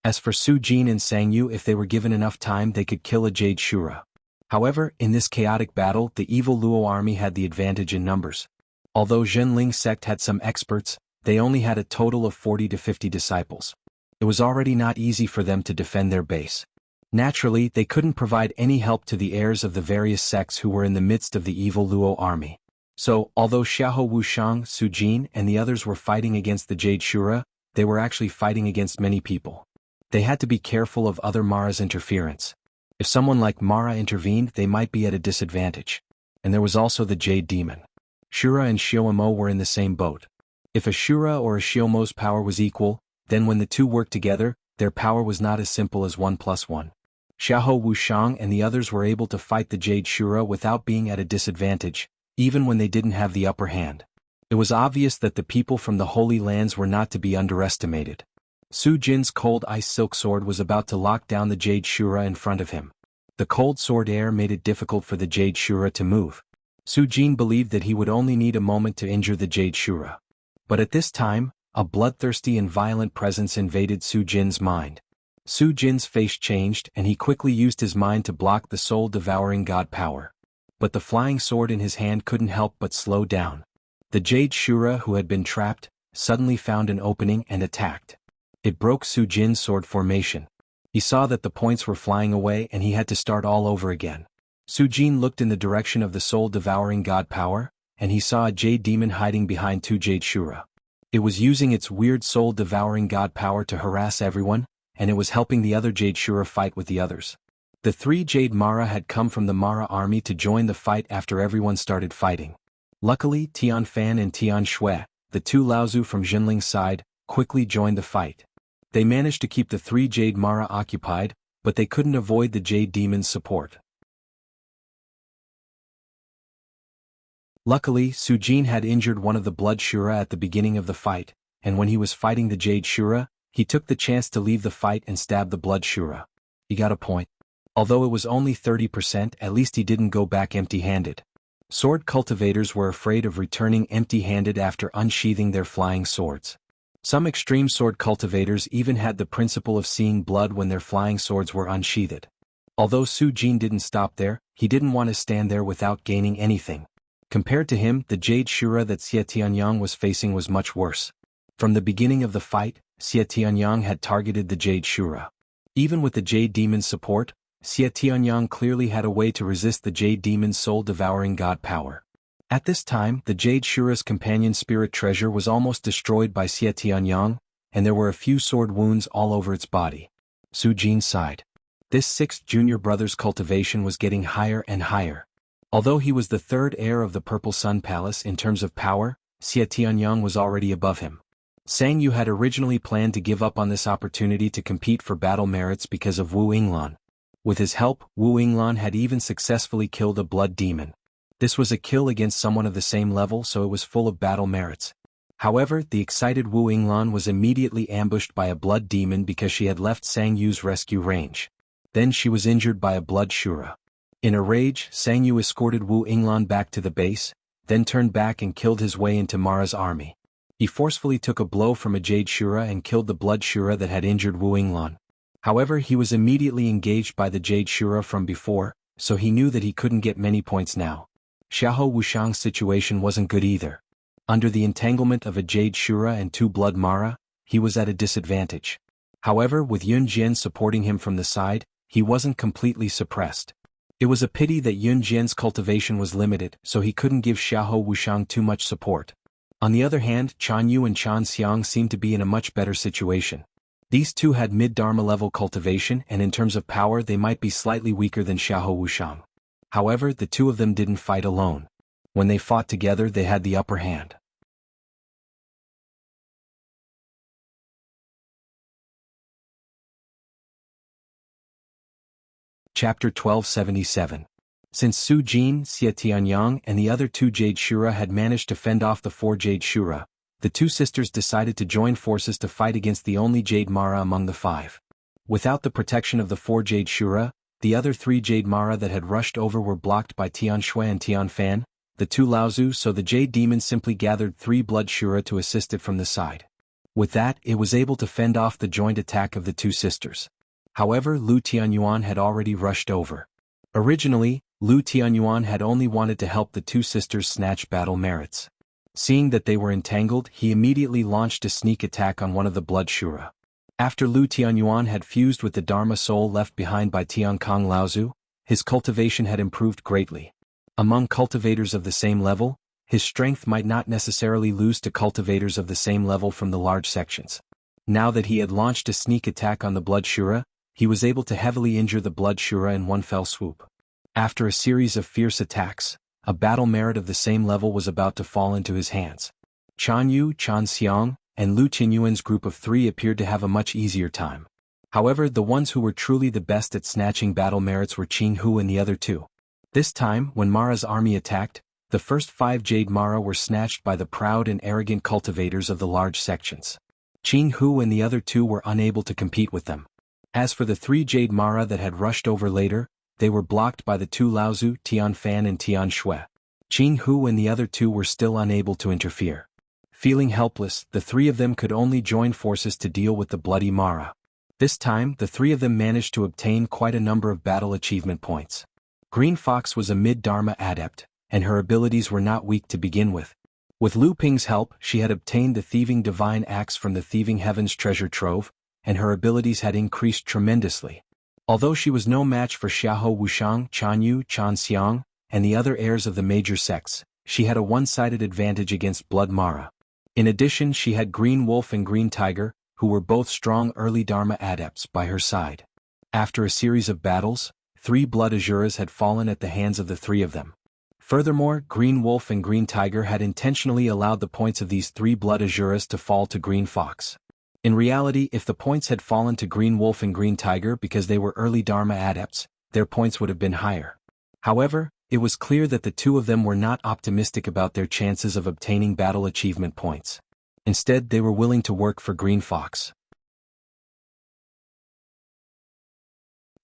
As for Su Jin and Sang Yu, if they were given enough time they could kill a Jade Shura. However, in this chaotic battle the evil Luo army had the advantage in numbers. Although Zhenling sect had some experts, they only had a total of 40 to 50 disciples. It was already not easy for them to defend their base. Naturally, they couldn't provide any help to the heirs of the various sects who were in the midst of the evil Luo army. So, although Xiahou Wuxiang, Su Jin, and the others were fighting against the Jade Shura, they were actually fighting against many people. They had to be careful of other Mara's interference. If someone like Mara intervened, they might be at a disadvantage. And there was also the Jade Demon. Shura and Xiaomo were in the same boat. If a Shura or a Xiaomo's power was equal, then when the two worked together, their power was not as simple as 1 + 1. Xiahou Wuxiang and the others were able to fight the Jade Shura without being at a disadvantage, even when they didn't have the upper hand. It was obvious that the people from the Holy Lands were not to be underestimated. Su Jin's cold ice silk sword was about to lock down the Jade Shura in front of him. The cold sword air made it difficult for the Jade Shura to move. Su Jin believed that he would only need a moment to injure the Jade Shura. But at this time, a bloodthirsty and violent presence invaded Su Jin's mind. Su Jin's face changed and he quickly used his mind to block the soul-devouring god power. But the flying sword in his hand couldn't help but slow down. The Jade Shura, who had been trapped, suddenly found an opening and attacked. It broke Su Jin's sword formation. He saw that the points were flying away and he had to start all over again. Su Jin looked in the direction of the soul-devouring god power, and he saw a Jade Demon hiding behind two Jade Shura. It was using its weird soul-devouring god power to harass everyone, and it was helping the other Jade Shura fight with the others. The 3 Jade Mara had come from the Mara army to join the fight after everyone started fighting. Luckily, Tian Fan and Tian Shui, the 2 Laozu from Zhenling's side, quickly joined the fight. They managed to keep the 3 Jade Mara occupied, but they couldn't avoid the Jade Demon's support. Luckily, Su Jin had injured one of the Blood Shura at the beginning of the fight, and when he was fighting the Jade Shura, he took the chance to leave the fight and stab the Blood Shura. He got a point. Although it was only 30%, at least he didn't go back empty-handed. Sword cultivators were afraid of returning empty-handed after unsheathing their flying swords. Some extreme sword cultivators even had the principle of seeing blood when their flying swords were unsheathed. Although Su Jin didn't stop there, he didn't want to stand there without gaining anything. Compared to him, the Jade Shura that Xie Tianyang was facing was much worse. From the beginning of the fight, Xie Tianyang had targeted the Jade Shura. Even with the Jade Demon's support, Xie Tianyang clearly had a way to resist the Jade Demon's soul-devouring god power. At this time, the Jade Shura's companion spirit treasure was almost destroyed by Xie Tianyang, and there were a few sword wounds all over its body. Su Jin sighed. This 6th junior brother's cultivation was getting higher and higher. Although he was the 3rd heir of the Purple Sun Palace in terms of power, Xie Tianyang was already above him. Sang Yu had originally planned to give up on this opportunity to compete for battle merits because of Wu Yinglan. With his help, Wu Yinglan had even successfully killed a blood demon. This was a kill against someone of the same level, so it was full of battle merits. However, the excited Wu Yinglan was immediately ambushed by a blood demon because she had left Sang Yu's rescue range. Then she was injured by a blood Shura. In a rage, Sang Yu escorted Wu Yinglan back to the base, then turned back and killed his way into Mara's army. He forcefully took a blow from a Jade Shura and killed the blood Shura that had injured Wu Yinglan. However, he was immediately engaged by the Jade Shura from before, so he knew that he couldn't get many points now. Xiahou Wuxiang's situation wasn't good either. Under the entanglement of a Jade Shura and 2 blood Mara, he was at a disadvantage. However, with Yun Jian supporting him from the side, he wasn't completely suppressed. It was a pity that Yun Jian's cultivation was limited, so he couldn't give Xiahou Wuxiang too much support. On the other hand, Chan Yu and Chan Xiang seemed to be in a much better situation. These two had mid-Dharma level cultivation, and in terms of power they might be slightly weaker than Xiahou Wuxiang. However, the two of them didn't fight alone. When they fought together they had the upper hand. Chapter 1277. Since Su Jin, Xie Tianyang and the other 2 Jade Shura had managed to fend off the 4 Jade Shura, the 2 sisters decided to join forces to fight against the only Jade Mara among the 5. Without the protection of the 4 Jade Shura, the other 3 Jade Mara that had rushed over were blocked by Tian Shui and Tian Fan, the 2 Laozu, so the Jade Demon simply gathered 3 Blood Shura to assist it from the side. With that, it was able to fend off the joint attack of the 2 sisters. However, Lu Tianyuan had already rushed over. Originally, Lu Tianyuan had only wanted to help the 2 sisters snatch battle merits. Seeing that they were entangled, he immediately launched a sneak attack on one of the Blood Shura. After Lu Tianyuan had fused with the Dharma soul left behind by Tian Kong Laozu, his cultivation had improved greatly. Among cultivators of the same level, his strength might not necessarily lose to cultivators of the same level from the large sections. Now that he had launched a sneak attack on the Blood Shura, he was able to heavily injure the Blood Shura in one fell swoop. After a series of fierce attacks, a battle merit of the same level was about to fall into his hands. Chan Yu, Chan Xiang, and Lu Qinyuan's group of 3 appeared to have a much easier time. However, the ones who were truly the best at snatching battle merits were Jianghu and the other 2. This time, when Mara's army attacked, the first 5 Jade Mara were snatched by the proud and arrogant cultivators of the large sections. Jianghu and the other 2 were unable to compete with them. As for the 3 Jade Mara that had rushed over later, they were blocked by the 2 Laozu, Tian Fan and Tian Shui. Jianghu and the other 2 were still unable to interfere. Feeling helpless, the 3 of them could only join forces to deal with the bloody Mara. This time, the 3 of them managed to obtain quite a number of battle achievement points. Green Fox was a mid-Dharma adept, and her abilities were not weak to begin with. With Lu Ping's help, she had obtained the Thieving Divine Axe from the Thieving Heavens treasure trove, and her abilities had increased tremendously. Although she was no match for Xiahou Wushang, Chan Yu, Chan Xiang, and the other heirs of the major sects, she had a one-sided advantage against Blood Mara. In addition, she had Green Wolf and Green Tiger, who were both strong early Dharma adepts, by her side. After a series of battles, 3 Blood Azuras had fallen at the hands of the 3 of them. Furthermore, Green Wolf and Green Tiger had intentionally allowed the points of these 3 Blood Azuras to fall to Green Fox. In reality, if the points had fallen to Green Wolf and Green Tiger because they were early Dharma adepts, their points would have been higher. However, it was clear that the 2 of them were not optimistic about their chances of obtaining battle achievement points. Instead, they were willing to work for Green Fox.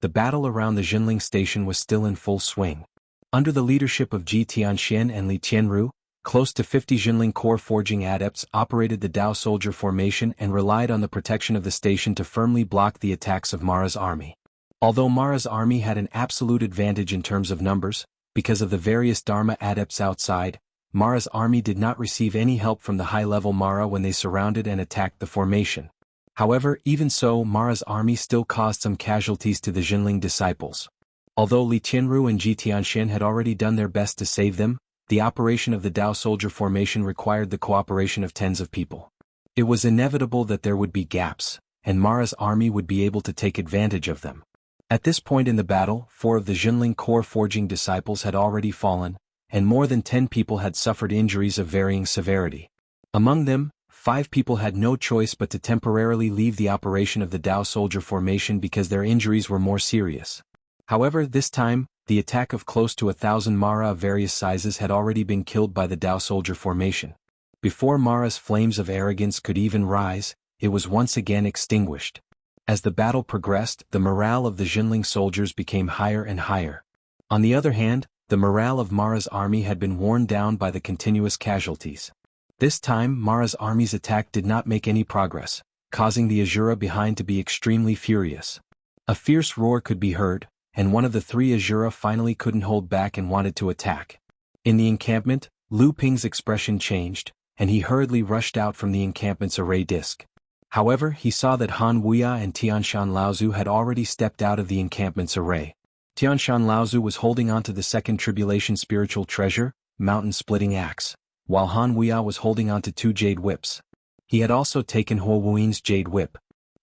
The battle around the Jinling station was still in full swing. Under the leadership of Ji Tianxian and Li Tianru, close to 50 Jinling core forging adepts operated the Dao soldier formation and relied on the protection of the station to firmly block the attacks of Mara's army. Although Mara's army had an absolute advantage in terms of numbers, because of the various Dharma adepts outside, Mara's army did not receive any help from the high-level Mara when they surrounded and attacked the formation. However, even so, Mara's army still caused some casualties to the Jinling disciples. Although Li Tianru and Ji Tianxian had already done their best to save them, the operation of the Dao soldier formation required the cooperation of tens of people. It was inevitable that there would be gaps, and Mara's army would be able to take advantage of them. At this point in the battle, 4 of the Jinling core forging disciples had already fallen, and more than 10 people had suffered injuries of varying severity. Among them, 5 people had no choice but to temporarily leave the operation of the Dao soldier formation because their injuries were more serious. However, this time, the attack of close to 1,000 Mara of various sizes had already been killed by the Dao soldier formation. Before Mara's flames of arrogance could even rise, it was once again extinguished. As the battle progressed, the morale of the Jinling soldiers became higher and higher. On the other hand, the morale of Mara's army had been worn down by the continuous casualties. This time, Mara's army's attack did not make any progress, causing the Azura behind to be extremely furious. A fierce roar could be heard, and one of the 3 Azura finally couldn't hold back and wanted to attack. In the encampment, Lu Ping's expression changed, and he hurriedly rushed out from the encampment's array disc. However, he saw that Han Wuya and Tianshan Laozu had already stepped out of the encampment's array. Tianshan Laozu was holding on to the second tribulation spiritual treasure, mountain-splitting axe, while Han Wuya was holding on to 2 jade whips. He had also taken Huo Wuin's jade whip.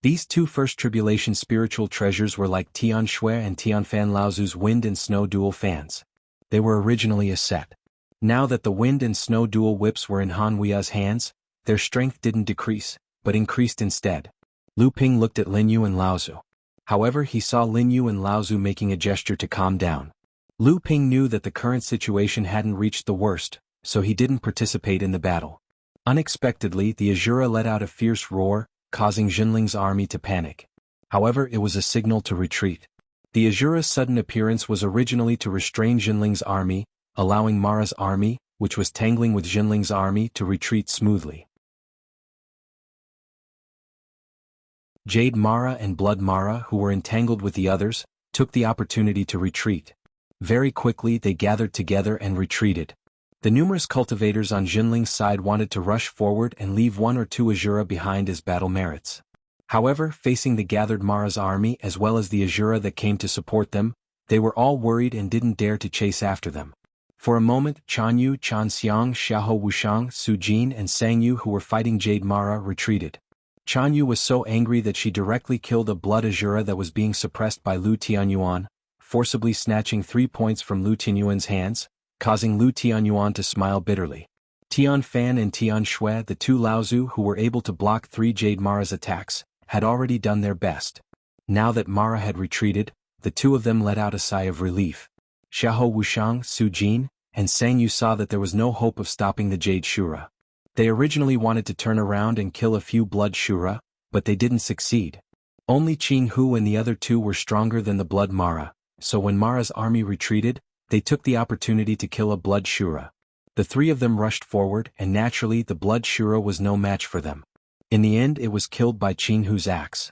These 2 first tribulation spiritual treasures were like Tian Shui and Tian Fan Laozu's wind and snow dual fans. They were originally a set. Now that the wind and snow dual whips were in Han Wuya's hands, their strength didn't decrease, but increased instead. Lu Ping looked at Lin Yu and Laozu. However, he saw Lin Yu and Lao Zu making a gesture to calm down. Lu Ping knew that the current situation hadn't reached the worst, so he didn't participate in the battle. Unexpectedly, the Azura let out a fierce roar, causing Jinling's army to panic. However, it was a signal to retreat. The Azura's sudden appearance was originally to restrain Jinling's army, allowing Mara's army, which was tangling with Jinling's army, to retreat smoothly. Jade Mara and Blood Mara, who were entangled with the others, took the opportunity to retreat. Very quickly they gathered together and retreated. The numerous cultivators on Jinling's side wanted to rush forward and leave one or two Azura behind as battle merits. However, facing the gathered Mara's army as well as the Azura that came to support them, they were all worried and didn't dare to chase after them. For a moment, Chanyu, Chanxiang, Xiahou Wuxiang, Su Jin and Sangyu, who were fighting Jade Mara, retreated. Chanyu was so angry that she directly killed a blood Azura that was being suppressed by Lu Tianyuan, forcibly snatching 3 points from Lu Tianyuan's hands, causing Lu Tianyuan to smile bitterly. Tian Fan and Tian Shui, the two Lao Zu who were able to block 3 Jade Mara's attacks, had already done their best. Now that Mara had retreated, the two of them let out a sigh of relief. Xiahou Wuxiang, Su Jin, and Sangyu saw that there was no hope of stopping the Jade Shura. They originally wanted to turn around and kill a few Blood Shura, but they didn't succeed. Only Jianghu and the other two were stronger than the Blood Mara, so when Mara's army retreated, they took the opportunity to kill a Blood Shura. The three of them rushed forward, and naturally the Blood Shura was no match for them. In the end, it was killed by Jianghu's axe.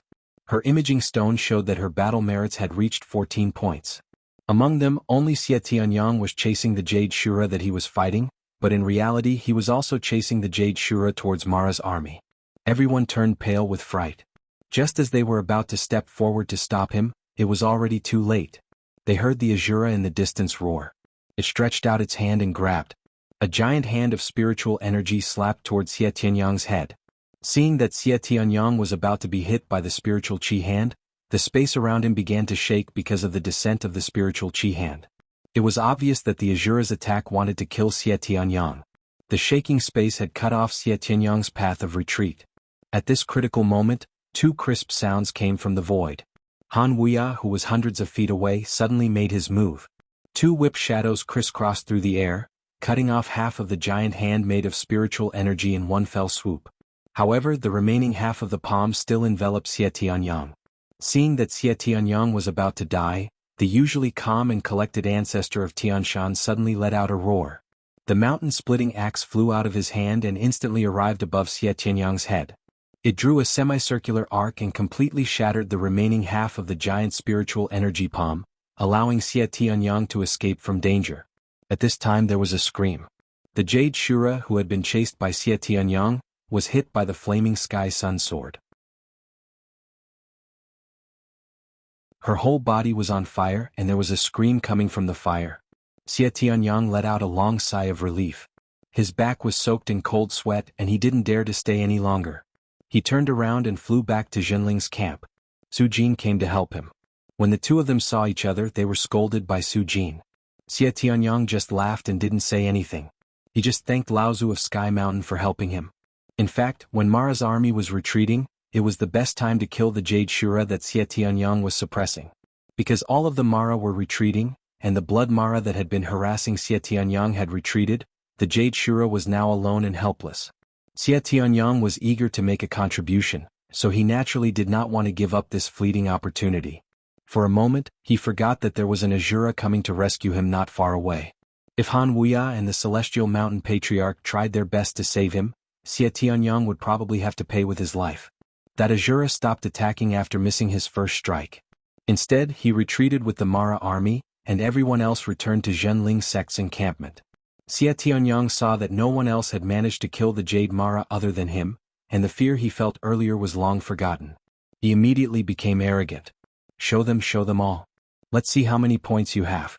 Her imaging stone showed that her battle merits had reached 14 points. Among them, only Xie Tianyang was chasing the Jade Shura that he was fighting, but in reality he was also chasing the Jade Shura towards Mara's army. Everyone turned pale with fright. Just as they were about to step forward to stop him, it was already too late. They heard the Azura in the distance roar. It stretched out its hand and grabbed. A giant hand of spiritual energy slapped towards Xie Tianyang's head. Seeing that Xie Tianyang was about to be hit by the spiritual Qi hand, the space around him began to shake because of the descent of the spiritual Qi hand. It was obvious that the Azura's attack wanted to kill Xie Tianyang. The shaking space had cut off Xie Tianyang's path of retreat. At this critical moment, two crisp sounds came from the void. Han Wuya, who was hundreds of feet away, suddenly made his move. Two whip shadows crisscrossed through the air, cutting off half of the giant hand made of spiritual energy in one fell swoop. However, the remaining half of the palm still enveloped Xie Tianyang. Seeing that Xie Tianyang was about to die, the usually calm and collected ancestor of Tianshan suddenly let out a roar. The mountain-splitting axe flew out of his hand and instantly arrived above Xie Tianyang's head. It drew a semicircular arc and completely shattered the remaining half of the giant spiritual energy palm, allowing Xie Tianyang to escape from danger. At this time there was a scream. The Jade Shura, who had been chased by Xie Tianyang, was hit by the flaming sky sun sword. Her whole body was on fire and there was a scream coming from the fire. Xie Tianyang let out a long sigh of relief. His back was soaked in cold sweat and he didn't dare to stay any longer. He turned around and flew back to Jinling's camp. Su Jin came to help him. When the two of them saw each other, they were scolded by Su Jin. Xie Tianyang just laughed and didn't say anything. He just thanked Lao Zu of Sky Mountain for helping him. In fact, when Mara's army was retreating, it was the best time to kill the Jade Shura that Xie Tianyang was suppressing. Because all of the Mara were retreating, and the Blood Mara that had been harassing Xie Tianyang had retreated, the Jade Shura was now alone and helpless. Xie Tianyang was eager to make a contribution, so he naturally did not want to give up this fleeting opportunity. For a moment, he forgot that there was an Azura coming to rescue him not far away. If Han Wuya and the Celestial Mountain Patriarch tried their best to save him, Xie Tianyang would probably have to pay with his life. That Azura stopped attacking after missing his first strike. Instead, he retreated with the Mara army, and everyone else returned to Zhenling sect's encampment. Xie Tianyang saw that no one else had managed to kill the Jade Mara other than him, and the fear he felt earlier was long forgotten. He immediately became arrogant. Show them all. Let's see how many points you have.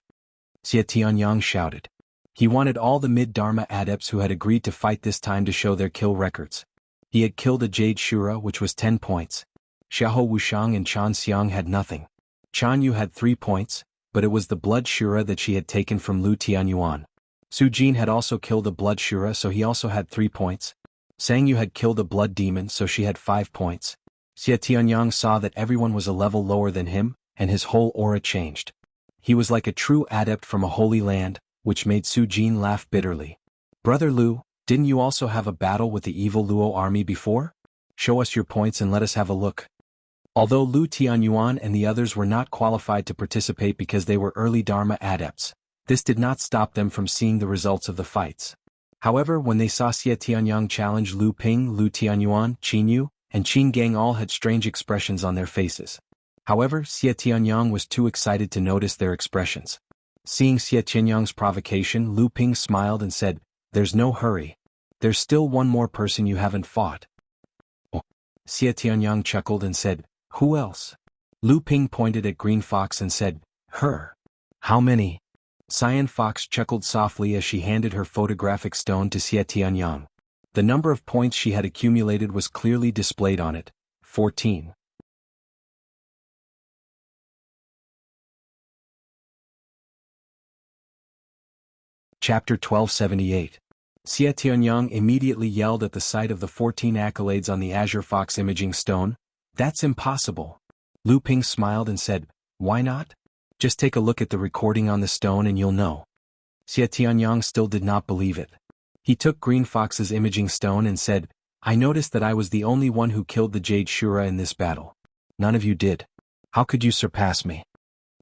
Xie Tianyang shouted. He wanted all the mid-Dharma adepts who had agreed to fight this time to show their kill records. He had killed a Jade Shura, which was 10 points. Xiahou Wuxiang and Chan Xiang had nothing. Chan Yu had 3 points, but it was the Blood Shura that she had taken from Lu Tianyuan. Su Jin had also killed a Blood Shura, so he also had 3 points. Sangyu had killed a Blood Demon, so she had 5 points. Xie Tianyang saw that everyone was a level lower than him, and his whole aura changed. He was like a true adept from a holy land, which made Su Jin laugh bitterly. Brother Lu, didn't you also have a battle with the evil Luo army before? Show us your points and let us have a look. Although Lu Tianyuan and the others were not qualified to participate because they were early Dharma adepts, this did not stop them from seeing the results of the fights. However, when they saw Xie Tianyang challenge Lu Ping, Lu Tianyuan, Qin Yu, and Qin Gang all had strange expressions on their faces. However, Xie Tianyang was too excited to notice their expressions. Seeing Xie Tianyang's provocation, Lu Ping smiled and said, "There's no hurry. There's still one more person you haven't fought." Oh. Xie Tianyang chuckled and said, "Who else?" Lu Ping pointed at Green Fox and said, "Her." "How many?" Cyan Fox chuckled softly as she handed her photographic stone to Xie Tianyang. The number of points she had accumulated was clearly displayed on it, 14. Chapter 1278. Xie Tianyang immediately yelled at the sight of the 14 accolades on the Azure Fox imaging stone. "That's impossible." Lu Ping smiled and said, "Why not? Just take a look at the recording on the stone and you'll know." Xie Tianyang still did not believe it. He took Green Fox's imaging stone and said, "I noticed that I was the only one who killed the Jade Shura in this battle. None of you did. How could you surpass me?"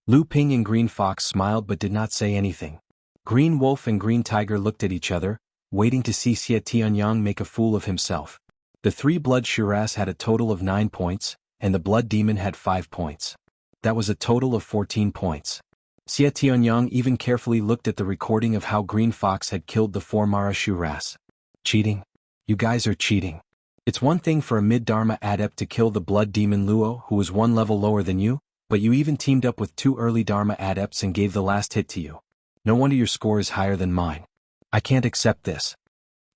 Lu Ping and Green Fox smiled but did not say anything. Green Wolf and Green Tiger looked at each other, waiting to see Xie Tianyang make a fool of himself. The 3 Blood Shuras had a total of 9 points, and the Blood Demon had 5 points. That was a total of 14 points. Xie Tianyang even carefully looked at the recording of how Green Fox had killed the 4 Mara Shuras. Cheating? You guys are cheating. It's one thing for a mid-Dharma adept to kill the Blood Demon Luo who was 1 level lower than you, but you even teamed up with 2 early Dharma adepts and gave the last hit to you. No wonder your score is higher than mine. I can't accept this.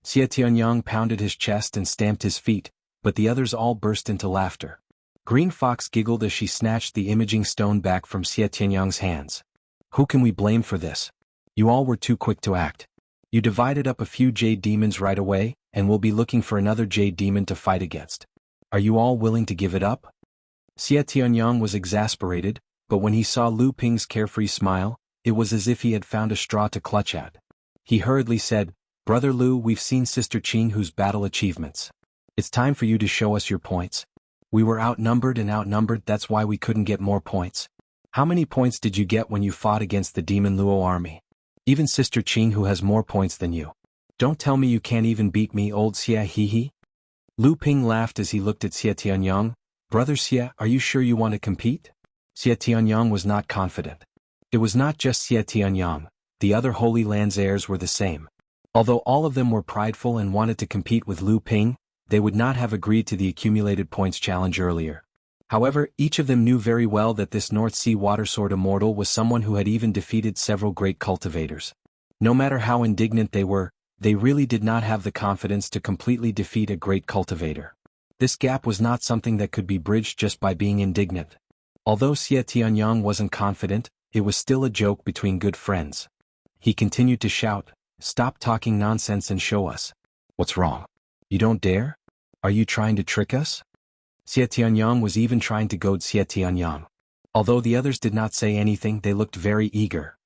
Xie Tianyang pounded his chest and stamped his feet, but the others all burst into laughter. Green Fox giggled as she snatched the imaging stone back from Xie Tianyang's hands. "Who can we blame for this? You all were too quick to act. You divided up a few Jade Demons right away, and we'll be looking for another Jade Demon to fight against. Are you all willing to give it up?" Xie Tianyang was exasperated, but when he saw Lu Ping's carefree smile, it was as if he had found a straw to clutch at. He hurriedly said, "Brother Lu, we've seen Sister Jianghu's battle achievements. It's time for you to show us your points. We were outnumbered, that's why we couldn't get more points. How many points did you get when you fought against the Demon Luo army? Even Sister Jianghu has more points than you. Don't tell me you can't even beat me, old Xie hee." Lu Ping laughed as he looked at Xie Tianyang. "Brother Xie, are you sure you want to compete?" Xie Tianyang was not confident. It was not just Xie Tianyang, the other Holy Land's heirs were the same. Although all of them were prideful and wanted to compete with Lu Ping, they would not have agreed to the accumulated points challenge earlier. However, each of them knew very well that this North Sea Watersword Immortal was someone who had even defeated several great cultivators. No matter how indignant they were, they really did not have the confidence to completely defeat a great cultivator. This gap was not something that could be bridged just by being indignant. Although Xie Tianyang wasn't confident, it was still a joke between good friends. He continued to shout, "Stop talking nonsense and show us." "What's wrong? You don't dare? Are you trying to trick us?" Xie Tianyang was even trying to goad Xie Tianyang. Although the others did not say anything, they looked very eager.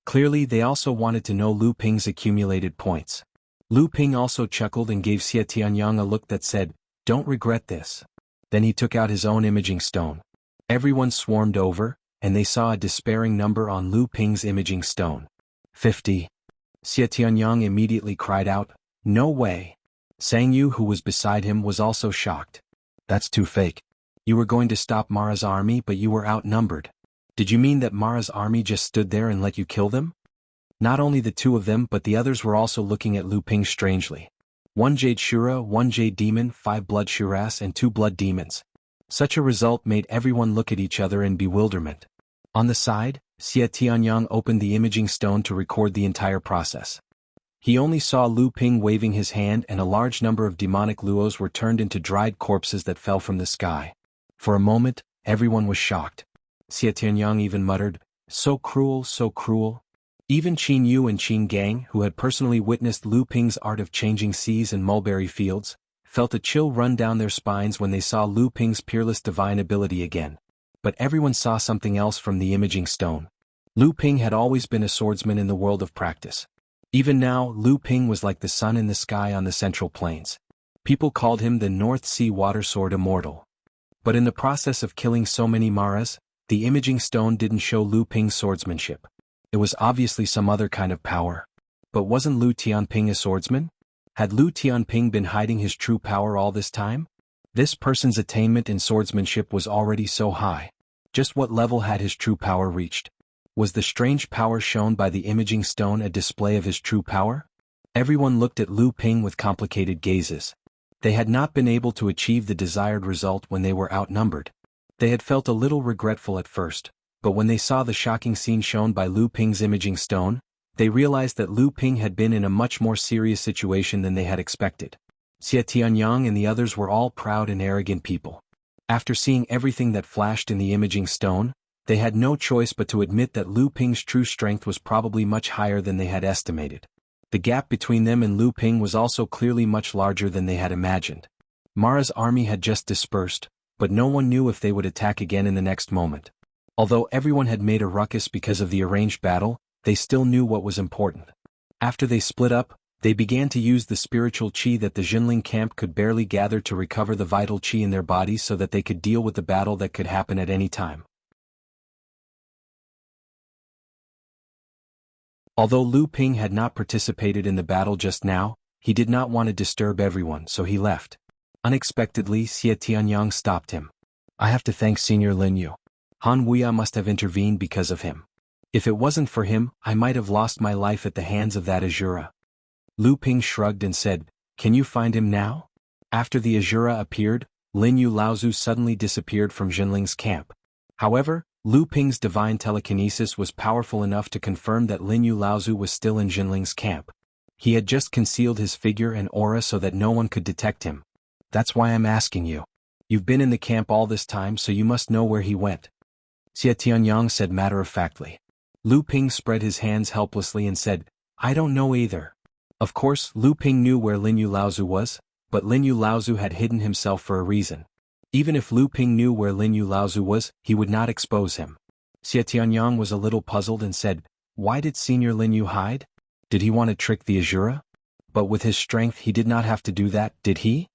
Clearly they also wanted to know Lu Ping's accumulated points. Lu Ping also chuckled and gave Xie Tianyang a look that said, "Don't regret this." Then he took out his own imaging stone. Everyone swarmed over, and they saw a despairing number on Lu Ping's imaging stone. 50. Xie Tianyang immediately cried out, "No way." Sang Yu, who was beside him, was also shocked. "That's too fake. You were going to stop Mara's army but you were outnumbered. Did you mean that Mara's army just stood there and let you kill them?" Not only the 2 of them but the others were also looking at Lu Ping strangely. 1 Jade Shura, 1 Jade Demon, 5 Blood Shuras and 2 Blood Demons. Such a result made everyone look at each other in bewilderment. On the side, Xie Tianyang opened the imaging stone to record the entire process. He only saw Lu Ping waving his hand and a large number of demonic Luos were turned into dried corpses that fell from the sky. For a moment, everyone was shocked. Xie Tianyang even muttered, "So cruel, so cruel." Even Qin Yu and Qin Gang, who had personally witnessed Lu Ping's art of changing seas and mulberry fields, felt a chill run down their spines when they saw Lu Ping's peerless divine ability again. But everyone saw something else from the imaging stone. Lu Ping had always been a swordsman in the world of practice. Even now, Lu Ping was like the sun in the sky on the Central Plains. People called him the North Sea Water Sword Immortal. But in the process of killing so many Maras, the imaging stone didn't show Lu Ping's swordsmanship. It was obviously some other kind of power. But wasn't Lu Tianping a swordsman? Had Lu Tianping been hiding his true power all this time? This person's attainment in swordsmanship was already so high. Just what level had his true power reached? Was the strange power shown by the imaging stone a display of his true power? Everyone looked at Lu Ping with complicated gazes. They had not been able to achieve the desired result when they were outnumbered. They had felt a little regretful at first, but when they saw the shocking scene shown by Lu Ping's imaging stone, they realized that Lu Ping had been in a much more serious situation than they had expected. Xie Tianyang and the others were all proud and arrogant people. After seeing everything that flashed in the imaging stone, they had no choice but to admit that Lu Ping's true strength was probably much higher than they had estimated. The gap between them and Lu Ping was also clearly much larger than they had imagined. Mara's army had just dispersed, but no one knew if they would attack again in the next moment. Although everyone had made a ruckus because of the arranged battle, they still knew what was important. After they split up, they began to use the spiritual qi that the Jinling camp could barely gather to recover the vital qi in their bodies so that they could deal with the battle that could happen at any time. Although Lu Ping had not participated in the battle just now, he did not want to disturb everyone, so he left. Unexpectedly, Xie Tianyang stopped him. I have to thank Senior Lin Yu. Han Wuya must have intervened because of him. If it wasn't for him, I might have lost my life at the hands of that Azura. Lu Ping shrugged and said, Can you find him now? After the Azura appeared, Lin Yu Laozu suddenly disappeared from Jinling's camp. However, Lu Ping's divine telekinesis was powerful enough to confirm that Lin Yu Laozu was still in Jinling's camp. He had just concealed his figure and aura so that no one could detect him. That's why I'm asking you. You've been in the camp all this time, so you must know where he went. Xie Tianyang said matter-of-factly. Lu Ping spread his hands helplessly and said, I don't know either. Of course, Lu Ping knew where Lin Yu Laozu was, but Lin Yu Laozu had hidden himself for a reason. Even if Lu Ping knew where Lin Yu Laozu was, he would not expose him. Xie Tianyang was a little puzzled and said, Why did Senior Lin Yu hide? Did he want to trick the Azura? But with his strength he did not have to do that, did he?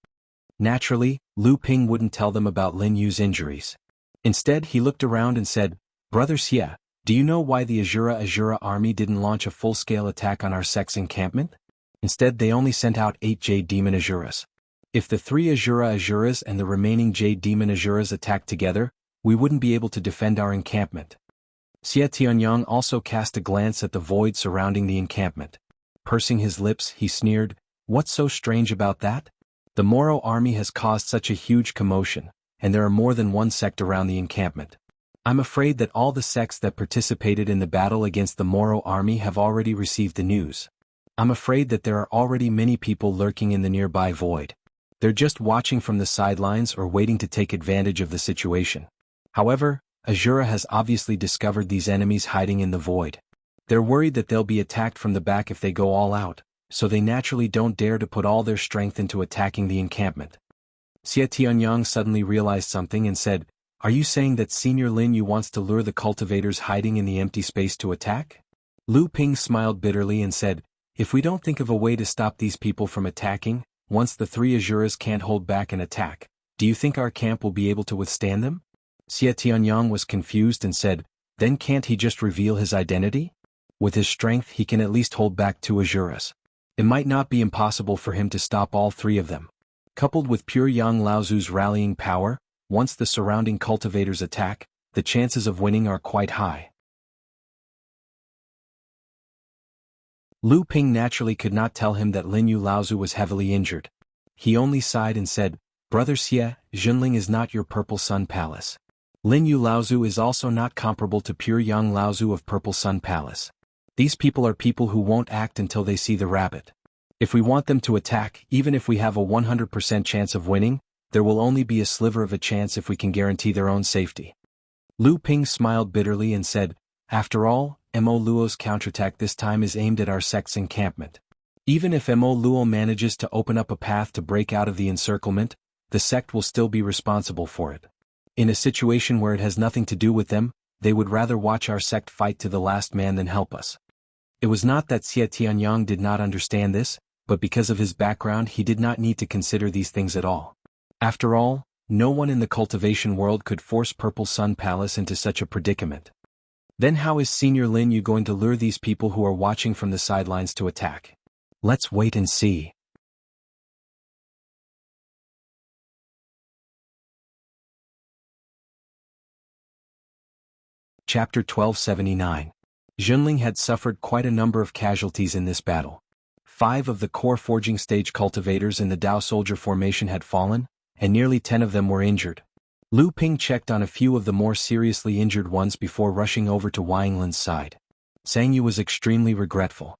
Naturally, Lu Ping wouldn't tell them about Lin Yu's injuries. Instead he looked around and said, Brother Xie, do you know why the Azura army didn't launch a full-scale attack on our sect's encampment? Instead they only sent out 8 Jade Demon Azuras. If the 3 Azuras and the remaining Jade Demon Azuras attacked together, we wouldn't be able to defend our encampment. Xie Tianyang also cast a glance at the void surrounding the encampment. Pursing his lips, he sneered, What's so strange about that? The Moro army has caused such a huge commotion, and there are more than one sect around the encampment. I'm afraid that all the sects that participated in the battle against the Moro army have already received the news. I'm afraid that there are already many people lurking in the nearby void. They're just watching from the sidelines or waiting to take advantage of the situation. However, Azura has obviously discovered these enemies hiding in the void. They're worried that they'll be attacked from the back if they go all out, so they naturally don't dare to put all their strength into attacking the encampment. Xie Tianyang suddenly realized something and said, Are you saying that Senior Lin Yu wants to lure the cultivators hiding in the empty space to attack? Lu Ping smiled bitterly and said, If we don't think of a way to stop these people from attacking, once the 3 Azuras can't hold back an attack, do you think our camp will be able to withstand them? Xie Tianyang was confused and said, Then can't he just reveal his identity? With his strength he can at least hold back 2 Azuras. It might not be impossible for him to stop all 3 of them. Coupled with pure Yang Laozu's rallying power, once the surrounding cultivators attack, the chances of winning are quite high. Lu Ping naturally could not tell him that Lin Yu Laozu was heavily injured. He only sighed and said, Brother Xie, Jinling is not your Purple Sun Palace. Lin Yu Laozu is also not comparable to pure Yang Laozu of Purple Sun Palace. These people are people who won't act until they see the rabbit. If we want them to attack, even if we have a 100% chance of winning, there will only be a sliver of a chance if we can guarantee their own safety. Lu Ping smiled bitterly and said, After all, Mo Luo's counterattack this time is aimed at our sect's encampment. Even if Mo Luo manages to open up a path to break out of the encirclement, the sect will still be responsible for it. In a situation where it has nothing to do with them, they would rather watch our sect fight to the last man than help us. It was not that Xie Tianyang did not understand this, but because of his background he did not need to consider these things at all. After all, no one in the cultivation world could force Purple Sun Palace into such a predicament. Then how is Senior Lin Yu going to lure these people who are watching from the sidelines to attack? Let's wait and see. Chapter 1279. Junling had suffered quite a number of casualties in this battle. 5 of the core forging stage cultivators in the Dao soldier formation had fallen, and nearly 10 of them were injured. Lu Ping checked on a few of the more seriously injured ones before rushing over to Wanglin's side. Sang Yu was extremely regretful.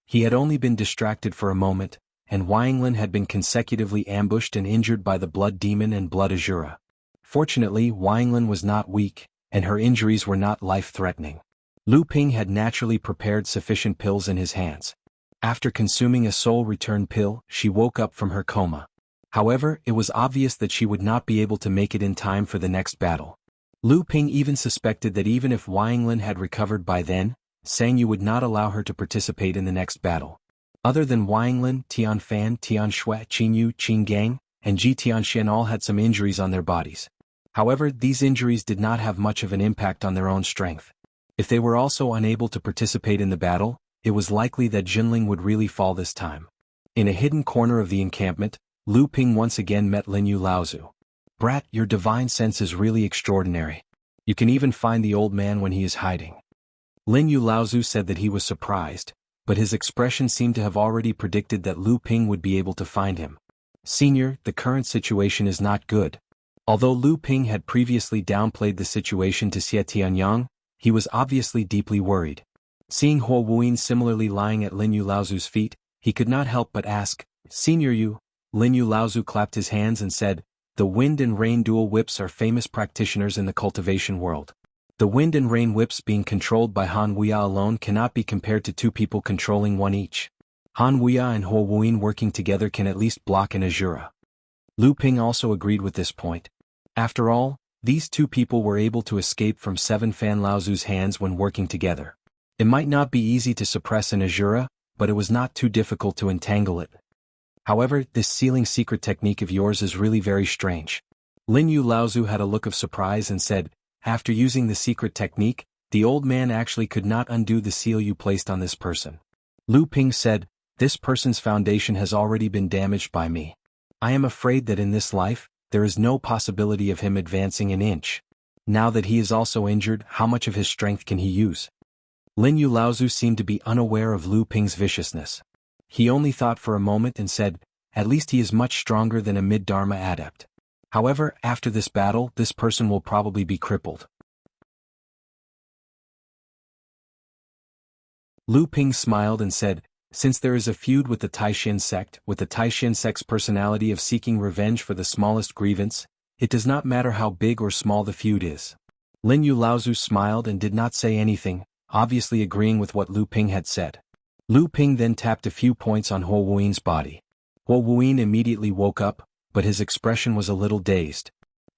He had only been distracted for a moment, and Wanglin had been consecutively ambushed and injured by the Blood Demon and Blood Azura. Fortunately, Wanglin was not weak, and her injuries were not life-threatening. Lu Ping had naturally prepared sufficient pills in his hands. After consuming a soul return pill, she woke up from her coma. However, it was obvious that she would not be able to make it in time for the next battle. Lu Ping even suspected that even if Wanglin had recovered by then, Sang Yu would not allow her to participate in the next battle. Other than Wanglin, Tian Fan, Tian Shui, Qin Yu, Qin Gang, and Ji Tianxian all had some injuries on their bodies. However, these injuries did not have much of an impact on their own strength. If they were also unable to participate in the battle, it was likely that Junling would really fall this time. In a hidden corner of the encampment, Lu Ping once again met Lin Yu Laozu. "Brat, your divine sense is really extraordinary. You can even find the old man when he is hiding." Lin Yu Laozu said that he was surprised, but his expression seemed to have already predicted that Lu Ping would be able to find him. "Senior, the current situation is not good." Although Lu Ping had previously downplayed the situation to Xie Tianyang, he was obviously deeply worried. Seeing Huo Wuyin similarly lying at Lin Yu Laozu's feet, he could not help but ask, "Senior Yu?" Lin Yu Laozu clapped his hands and said, "The wind and rain dual whips are famous practitioners in the cultivation world. The wind and rain whips being controlled by Han Wuya alone cannot be compared to 2 people controlling one each. Han Wuya and Huo Wuyin working together can at least block an Azura." Lu Ping also agreed with this point. After all, these 2 people were able to escape from 7 Fan Laozu's hands when working together. It might not be easy to suppress an Azura, but it was not too difficult to entangle it. However, this sealing secret technique of yours is really very strange. Lin Yu Laozu had a look of surprise and said, "After using the secret technique, the old man actually could not undo the seal you placed on this person." Lu Ping said, "This person's foundation has already been damaged by me. I am afraid that in this life, there is no possibility of him advancing an inch. Now that he is also injured, how much of his strength can he use?" Lin Yu Laozu seemed to be unaware of Lu Ping's viciousness. He only thought for a moment and said, "At least he is much stronger than a mid-Dharma adept. However, after this battle, this person will probably be crippled." Lu Ping smiled and said, "Since there is a feud with the Taishin sect, with the Taishin sect's personality of seeking revenge for the smallest grievance, it does not matter how big or small the feud is." Lin Yu Laozu smiled and did not say anything, obviously agreeing with what Lu Ping had said. Lu Ping then tapped a few points on Huo Wuyin's body. Huo Wuyin immediately woke up, but his expression was a little dazed.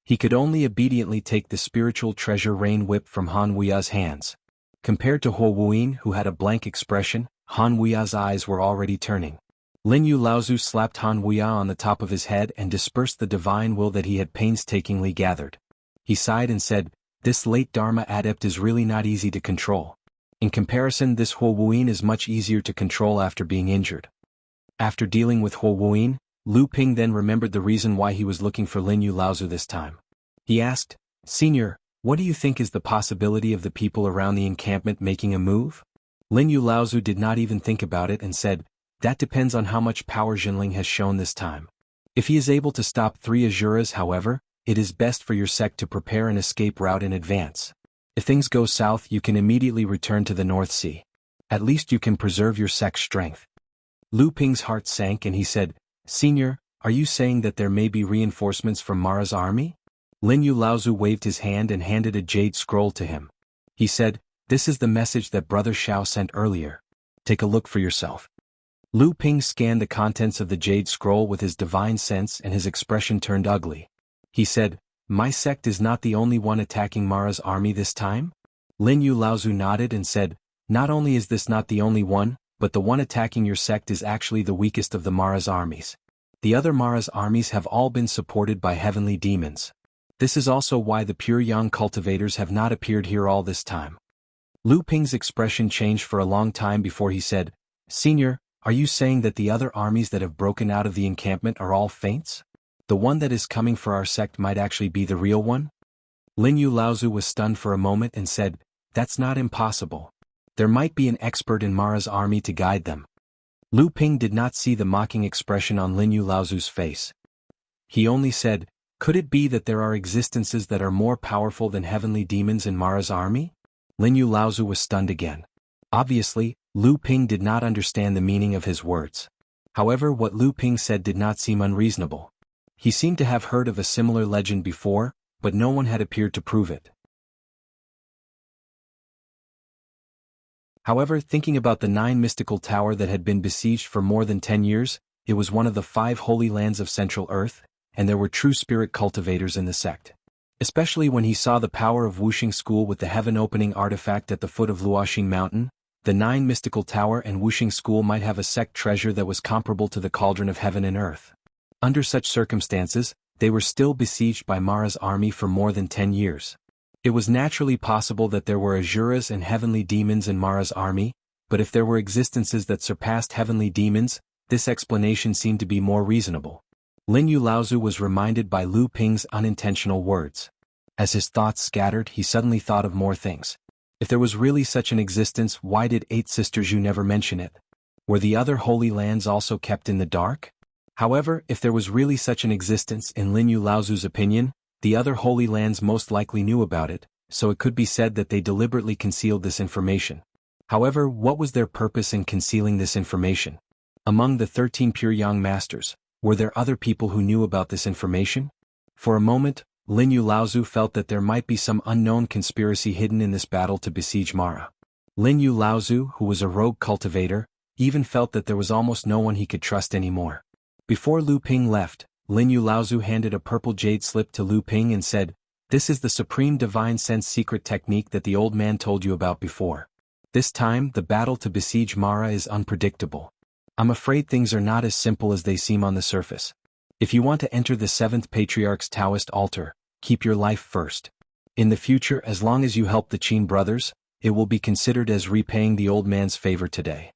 He could only obediently take the spiritual treasure rain whip from Han Wuya's hands. Compared to Huo Wuyin, who had a blank expression, Han Wuya's eyes were already turning. Lin Yu Laozu slapped Han Wuya on the top of his head and dispersed the divine will that he had painstakingly gathered. He sighed and said, "This late Dharma adept is really not easy to control. In comparison, this Huo Wuyin is much easier to control after being injured." After dealing with Huo Wuyin, Lu Ping then remembered the reason why he was looking for Lin Yu Laozu this time. He asked, "Senior, what do you think is the possibility of the people around the encampment making a move?" Lin Yu Laozu did not even think about it and said, "That depends on how much power Junling has shown this time. If he is able to stop 3 Azuras, however, it is best for your sect to prepare an escape route in advance. If things go south, you can immediately return to the North Sea. At least you can preserve your sect's strength." Lu Ping's heart sank and he said, "Senior, are you saying that there may be reinforcements from Mara's army?" Lin Yu Laozu waved his hand and handed a jade scroll to him. He said, "This is the message that Brother Xiao sent earlier. Take a look for yourself." Lu Ping scanned the contents of the jade scroll with his divine sense and his expression turned ugly. He said, "My sect is not the only one attacking Mara's army this time?" Lin Yu Laozu nodded and said, "Not only is this not the only one, but the one attacking your sect is actually the weakest of the Mara's armies. The other Mara's armies have all been supported by heavenly demons. This is also why the pure Yang cultivators have not appeared here all this time." Lu Ping's expression changed for a long time before he said, "Senior, are you saying that the other armies that have broken out of the encampment are all feints? The one that is coming for our sect might actually be the real one?" Lin Yu Laozu was stunned for a moment and said, "That's not impossible. There might be an expert in Mara's army to guide them." Lu Ping did not see the mocking expression on Lin Yu Laozu's face. He only said, "Could it be that there are existences that are more powerful than heavenly demons in Mara's army?" Lin Yu Laozu was stunned again. Obviously, Lu Ping did not understand the meaning of his words. However, what Lu Ping said did not seem unreasonable. He seemed to have heard of a similar legend before, but no one had appeared to prove it. However, thinking about the 9 mystical tower that had been besieged for more than 10 years, it was one of the 5 holy lands of Central Earth, and there were true spirit cultivators in the sect. Especially when he saw the power of Wuxia School with the heaven-opening artifact at the foot of Luoxing Mountain, the 9 mystical tower and Wuxia School might have a sect treasure that was comparable to the cauldron of heaven and earth. Under such circumstances, they were still besieged by Mara's army for more than 10 years. It was naturally possible that there were Asuras and heavenly demons in Mara's army, but if there were existences that surpassed heavenly demons, this explanation seemed to be more reasonable. Lin Yu Laozu was reminded by Lu Ping's unintentional words. As his thoughts scattered, he suddenly thought of more things. If there was really such an existence, why did 8 Sisters Zhu never mention it? Were the other holy lands also kept in the dark? However, if there was really such an existence in Lin Yu Laozu's opinion, the other holy lands most likely knew about it, so it could be said that they deliberately concealed this information. However, what was their purpose in concealing this information? Among the 13 pure Yang masters, were there other people who knew about this information? For a moment, Lin Yu Laozu felt that there might be some unknown conspiracy hidden in this battle to besiege Mara. Lin Yu Laozu, who was a rogue cultivator, even felt that there was almost no one he could trust anymore. Before Lu Ping left, Lin Yu Laozu handed a purple jade slip to Lu Ping and said, "This is the supreme divine sense secret technique that the old man told you about before. This time, the battle to besiege Mara is unpredictable. I'm afraid things are not as simple as they seem on the surface. If you want to enter the 7th Patriarch's Taoist altar, keep your life first. In the future, as long as you help the Qin brothers, it will be considered as repaying the old man's favor today."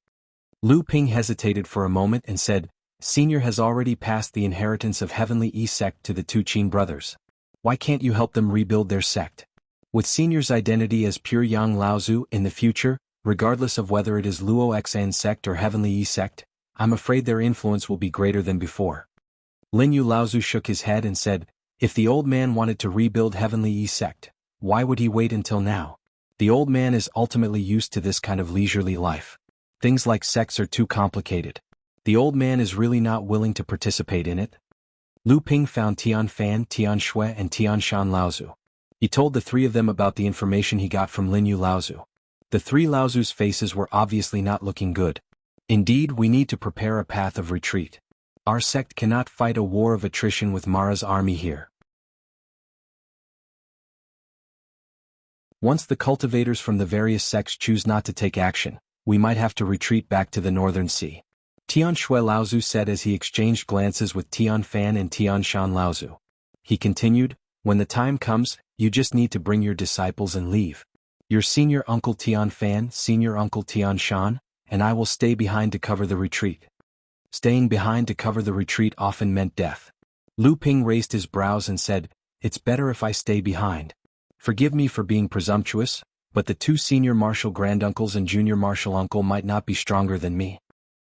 Lu Ping hesitated for a moment and said, "Senior has already passed the inheritance of Heavenly Yi sect to the 2 Qin brothers. Why can't you help them rebuild their sect? With Senior's identity as pure Yang Laozu in the future, regardless of whether it is Luo Xan sect or Heavenly Yi sect, I'm afraid their influence will be greater than before." Lin Yu Laozu shook his head and said, "If the old man wanted to rebuild Heavenly Yi sect, why would he wait until now? The old man is ultimately used to this kind of leisurely life. Things like sects are too complicated. The old man is really not willing to participate in it." Lu Ping found Tian Fan, Tian Shui and Tian Shan Laozu. He told the 3 of them about the information he got from Lin Yu Laozu. The 3 Laozu's faces were obviously not looking good. "Indeed, we need to prepare a path of retreat. Our sect cannot fight a war of attrition with Mara's army here. Once the cultivators from the various sects choose not to take action, we might have to retreat back to the Northern Sea," Tian Shui Laozu said as he exchanged glances with Tian Fan and Tian Shan Laozu. He continued, "When the time comes, you just need to bring your disciples and leave. Your senior uncle Tian Fan, senior uncle Tian Shan, and I will stay behind to cover the retreat." Staying behind to cover the retreat often meant death. Lu Ping raised his brows and said, "It's better if I stay behind. Forgive me for being presumptuous, but the 2 senior martial granduncles and junior martial uncle might not be stronger than me."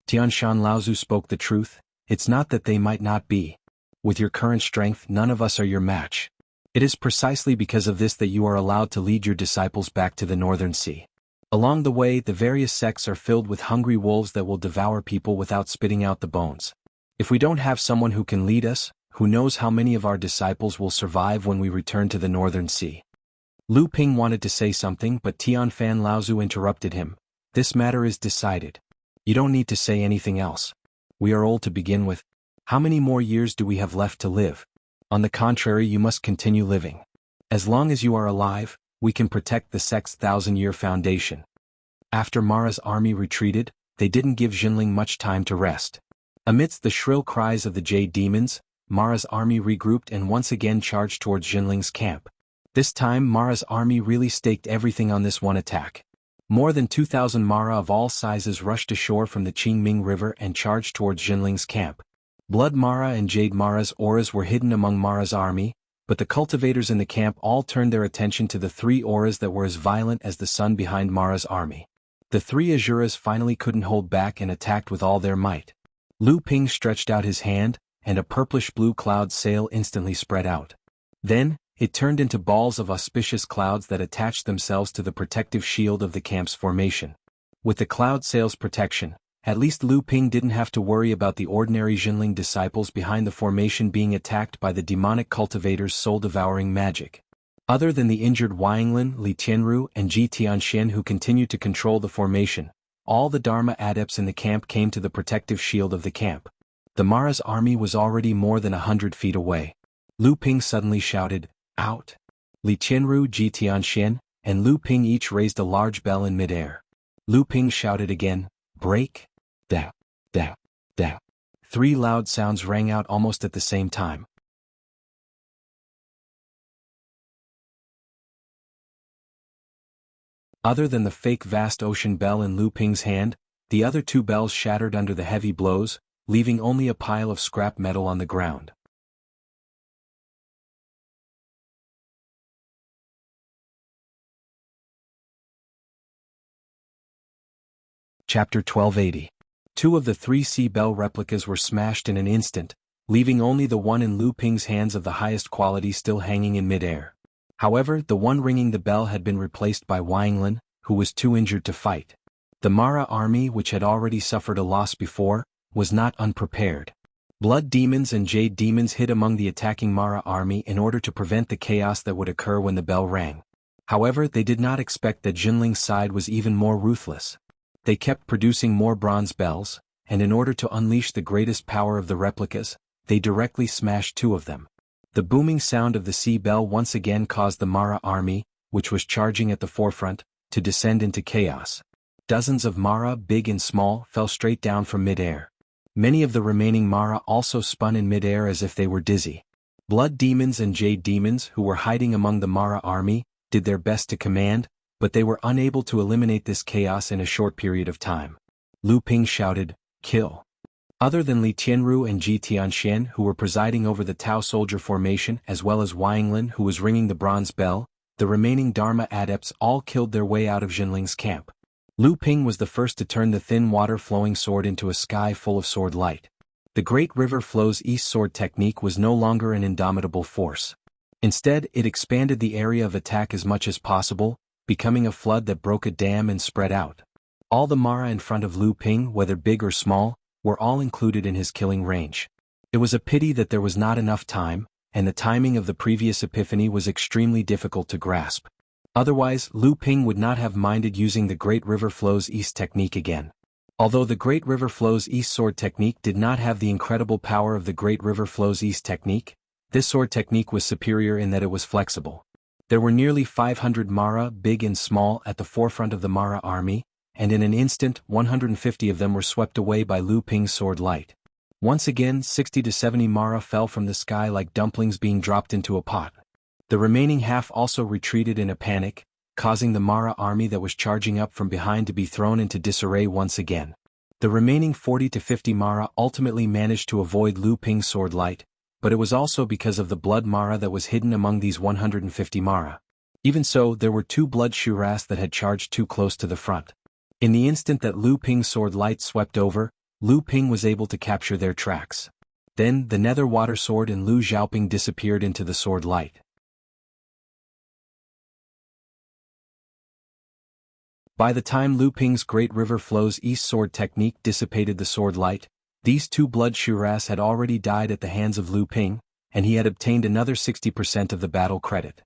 Tian Shan Laozu spoke the truth. "It's not that they might not be. With your current strength, none of us are your match. It is precisely because of this that you are allowed to lead your disciples back to the Northern Sea. Along the way, the various sects are filled with hungry wolves that will devour people without spitting out the bones. If we don't have someone who can lead us, who knows how many of our disciples will survive when we return to the Northern Sea?" Lu Ping wanted to say something, but Tian Fan Laozu interrupted him. "This matter is decided. You don't need to say anything else. We are old to begin with. How many more years do we have left to live? On the contrary, you must continue living. As long as you are alive, we can protect the sect's 1,000-year foundation. After Mara's army retreated, they didn't give Jinling much time to rest. Amidst the shrill cries of the Jade Demons, Mara's army regrouped and once again charged towards Jinling's camp. This time Mara's army really staked everything on this one attack. More than 2,000 Mara of all sizes rushed ashore from the Qingming River and charged towards Jinling's camp. Blood Mara and Jade Mara's auras were hidden among Mara's army, but the cultivators in the camp all turned their attention to the 3 auras that were as violent as the sun behind Mara's army. The 3 Azuras finally couldn't hold back and attacked with all their might. Lu Ping stretched out his hand, and a purplish-blue cloud sail instantly spread out. Then, it turned into balls of auspicious clouds that attached themselves to the protective shield of the camp's formation. With the cloud sail's protection, at least Lu Ping didn't have to worry about the ordinary Jinling disciples behind the formation being attacked by the demonic cultivator's soul-devouring magic. Other than the injured Huayanglin, Li Tianru, and Ji Tianxian who continued to control the formation, all the Dharma adepts in the camp came to the protective shield of the camp. The Mara's army was already more than 100 feet away. Lu Ping suddenly shouted, "Out!" Li Tianru, Ji Tianxian, and Lu Ping each raised a large bell in midair. Lu Ping shouted again, "Break!" Da, da, da. 3 loud sounds rang out almost at the same time. Other than the fake vast ocean bell in Lu Ping's hand, the other 2 bells shattered under the heavy blows, leaving only a pile of scrap metal on the ground. Chapter 1280. 2 of the 3 sea bell replicas were smashed in an instant, leaving only the one in Lu Ping's hands of the highest quality still hanging in midair. However, the one ringing the bell had been replaced by Huayanglin, who was too injured to fight. The Mara army, which had already suffered a loss before, was not unprepared. Blood demons and jade demons hid among the attacking Mara army in order to prevent the chaos that would occur when the bell rang. However, they did not expect that Jinling's side was even more ruthless. They kept producing more bronze bells, and in order to unleash the greatest power of the replicas, they directly smashed 2 of them. The booming sound of the sea bell once again caused the Mara army, which was charging at the forefront, to descend into chaos. Dozens of Mara, big and small, fell straight down from midair. Many of the remaining Mara also spun in midair as if they were dizzy. Blood demons and jade demons, who were hiding among the Mara army, did their best to command, but they were unable to eliminate this chaos in a short period of time. Lu Ping shouted, "Kill!" Other than Li Tianru and Ji Tianxian who were presiding over the Tao soldier formation as well as Huayanglin who was ringing the bronze bell, the remaining Dharma adepts all killed their way out of Jinling's camp. Lu Ping was the first to turn the thin water-flowing sword into a sky full of sword light. The Great River Flows East sword technique was no longer an indomitable force. Instead, it expanded the area of attack as much as possible, becoming a flood that broke a dam and spread out. All the Mara in front of Lu Ping, whether big or small, were all included in his killing range. It was a pity that there was not enough time, and the timing of the previous epiphany was extremely difficult to grasp. Otherwise, Lu Ping would not have minded using the Great River Flows East technique again. Although the Great River Flows East sword technique did not have the incredible power of the Great River Flows East technique, this sword technique was superior in that it was flexible. There were nearly 500 Mara, big and small, at the forefront of the Mara army, and in an instant 150 of them were swept away by Lu Ping's sword light. Once again 60 to 70 Mara fell from the sky like dumplings being dropped into a pot. The remaining half also retreated in a panic, causing the Mara army that was charging up from behind to be thrown into disarray once again. The remaining 40 to 50 Mara ultimately managed to avoid Lu Ping's sword light, but it was also because of the blood Mara that was hidden among these 150 Mara. Even so, there were 2 blood Shuras that had charged too close to the front. In the instant that Lu Ping's sword light swept over, Lu Ping was able to capture their tracks. Then, the nether water sword and Lu Xiaoping disappeared into the sword light. By the time Lu Ping's Great River Flows East sword technique dissipated the sword light, these 2 blood Shuras had already died at the hands of Lu Ping, and he had obtained another 60% of the battle credit.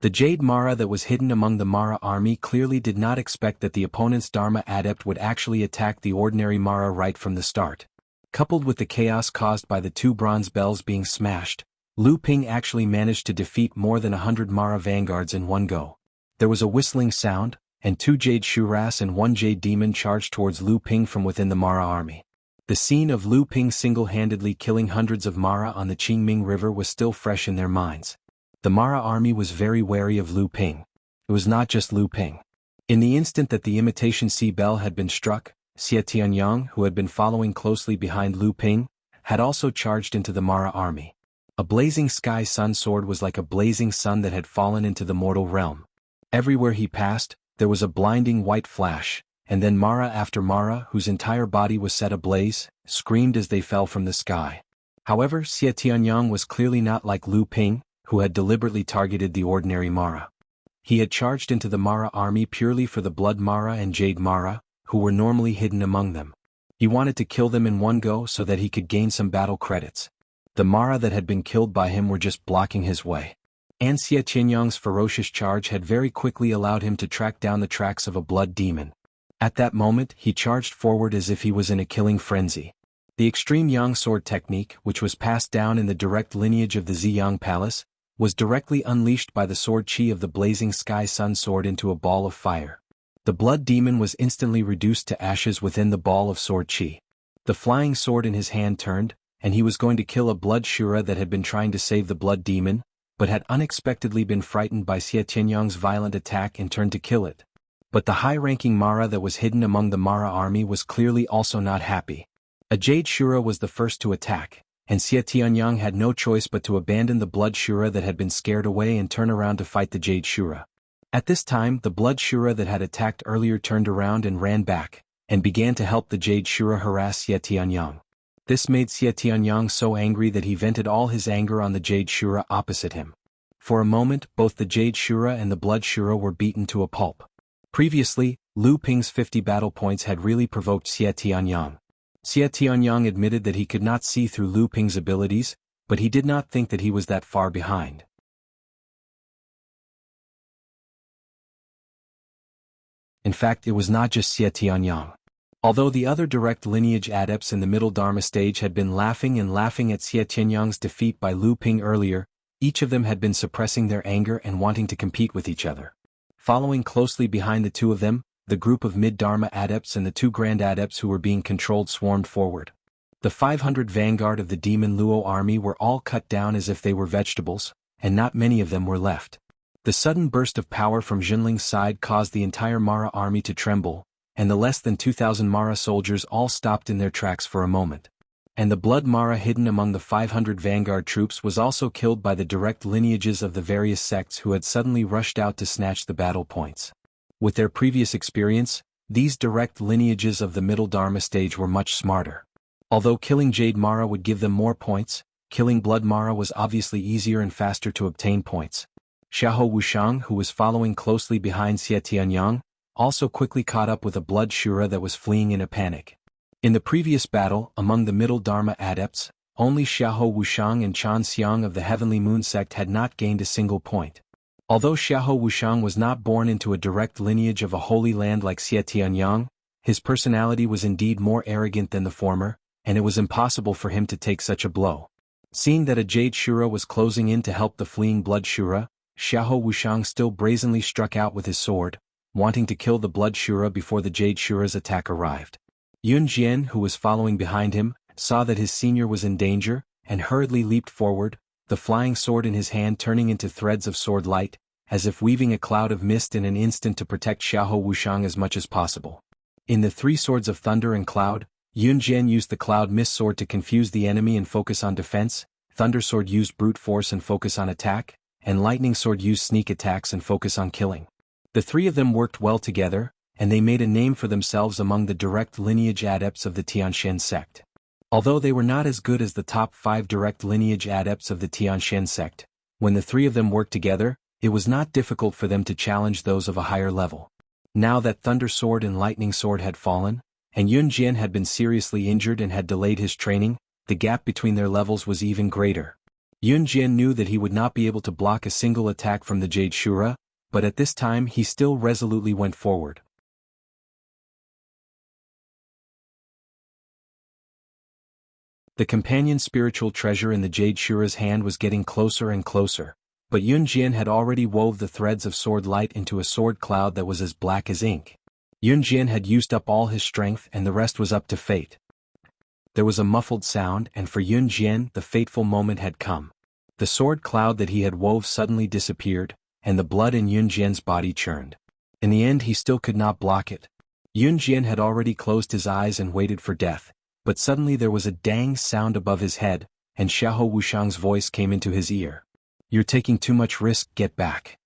The Jade Mara that was hidden among the Mara army clearly did not expect that the opponent's Dharma adept would actually attack the ordinary Mara right from the start. Coupled with the chaos caused by the 2 bronze bells being smashed, Lu Ping actually managed to defeat more than 100 Mara vanguards in one go. There was a whistling sound, and 2 Jade Shuras and 1 Jade Demon charged towards Lu Ping from within the Mara army. The scene of Lu Ping single-handedly killing hundreds of Mara on the Qingming River was still fresh in their minds. The Mara army was very wary of Lu Ping. It was not just Lu Ping. In the instant that the imitation sea bell had been struck, Xie Tianyang, who had been following closely behind Lu Ping, had also charged into the Mara army. A blazing sky sun sword was like a blazing sun that had fallen into the mortal realm. Everywhere he passed, there was a blinding white flash, and then Mara after Mara, whose entire body was set ablaze, screamed as they fell from the sky. However, Xie Tianyang was clearly not like Lu Ping, who had deliberately targeted the ordinary Mara. He had charged into the Mara army purely for the Blood Mara and Jade Mara, who were normally hidden among them. He wanted to kill them in one go so that he could gain some battle credits. The Mara that had been killed by him were just blocking his way. And Xie Tianyang's ferocious charge had very quickly allowed him to track down the tracks of a blood demon. At that moment, he charged forward as if he was in a killing frenzy. The extreme Yang sword technique, which was passed down in the direct lineage of the Ziyang Palace, was directly unleashed by the sword chi of the blazing sky sun sword into a ball of fire. The blood demon was instantly reduced to ashes within the ball of sword chi. The flying sword in his hand turned, and he was going to kill a blood shura that had been trying to save the blood demon, but had unexpectedly been frightened by Xie Tianyang's violent attack and turned to kill it. But the high-ranking Mara that was hidden among the Mara army was clearly also not happy. A Jade Shura was the first to attack, and Xie Tianyang had no choice but to abandon the Blood Shura that had been scared away and turn around to fight the Jade Shura. At this time, the Blood Shura that had attacked earlier turned around and ran back, and began to help the Jade Shura harass Xie Tianyang. This made Xie Tianyang so angry that he vented all his anger on the Jade Shura opposite him. For a moment, both the Jade Shura and the Blood Shura were beaten to a pulp. Previously, Lu Ping's 50 battle points had really provoked Xie Tianyang. Xie Tianyang admitted that he could not see through Lu Ping's abilities, but he did not think that he was that far behind. In fact, it was not just Xie Tianyang. Although the other direct lineage adepts in the middle Dharma stage had been laughing at Xie Tianyang's defeat by Lu Ping earlier, each of them had been suppressing their anger and wanting to compete with each other. Following closely behind the two of them, the group of mid-Dharma adepts and the 2 grand adepts who were being controlled swarmed forward. The 500 vanguard of the demon Luo army were all cut down as if they were vegetables, and not many of them were left. The sudden burst of power from Jinling's side caused the entire Mara army to tremble, and the less than 2,000 Mara soldiers all stopped in their tracks for a moment. And the blood Mara hidden among the 500 vanguard troops was also killed by the direct lineages of the various sects who had suddenly rushed out to snatch the battle points. With their previous experience, these direct lineages of the middle Dharma stage were much smarter. Although killing Jade Mara would give them more points, killing Blood Mara was obviously easier and faster to obtain points. Xiahou Wuxiang, who was following closely behind Xie Tianyang, also quickly caught up with a Blood Shura that was fleeing in a panic. In the previous battle, among the middle Dharma adepts, only Xiahou Wuxiang and Chan Xiang of the Heavenly Moon sect had not gained a single point. Although Xiahou Wuxiang was not born into a direct lineage of a holy land like Xie Tianyang, his personality was indeed more arrogant than the former, and it was impossible for him to take such a blow. Seeing that a Jade Shura was closing in to help the fleeing Blood Shura, Xiahou Wuxiang still brazenly struck out with his sword, wanting to kill the Blood Shura before the Jade Shura's attack arrived. Yun Jian, who was following behind him, saw that his senior was in danger, and hurriedly leaped forward, the flying sword in his hand turning into threads of sword light, as if weaving a cloud of mist in an instant to protect Xiahou Wuxiang as much as possible. In the 3 swords of thunder and cloud, Yun Jian used the cloud mist sword to confuse the enemy and focus on defense, thunder sword used brute force and focus on attack, and lightning sword used sneak attacks and focus on killing. The 3 of them worked well together, and they made a name for themselves among the direct lineage adepts of the Tianxian sect. Although they were not as good as the top 5 direct lineage adepts of the Tianxian sect, when the 3 of them worked together, it was not difficult for them to challenge those of a higher level. Now that Thunder Sword and Lightning Sword had fallen, and Yun Jian had been seriously injured and had delayed his training, the gap between their levels was even greater. Yun Jian knew that he would not be able to block a single attack from the Jade Shura, but at this time he still resolutely went forward. The companion spiritual treasure in the Jade Shura's hand was getting closer and closer, but Yun Jian had already wove the threads of sword light into a sword cloud that was as black as ink. Yun Jian had used up all his strength and the rest was up to fate. There was a muffled sound, and for Yun Jian the fateful moment had come. The sword cloud that he had wove suddenly disappeared, and the blood in Yun Jian's body churned. In the end he still could not block it. Yun Jian had already closed his eyes and waited for death, but suddenly there was a dang sound above his head, and Xiahou Wuxiang's voice came into his ear. "You're taking too much risk, get back."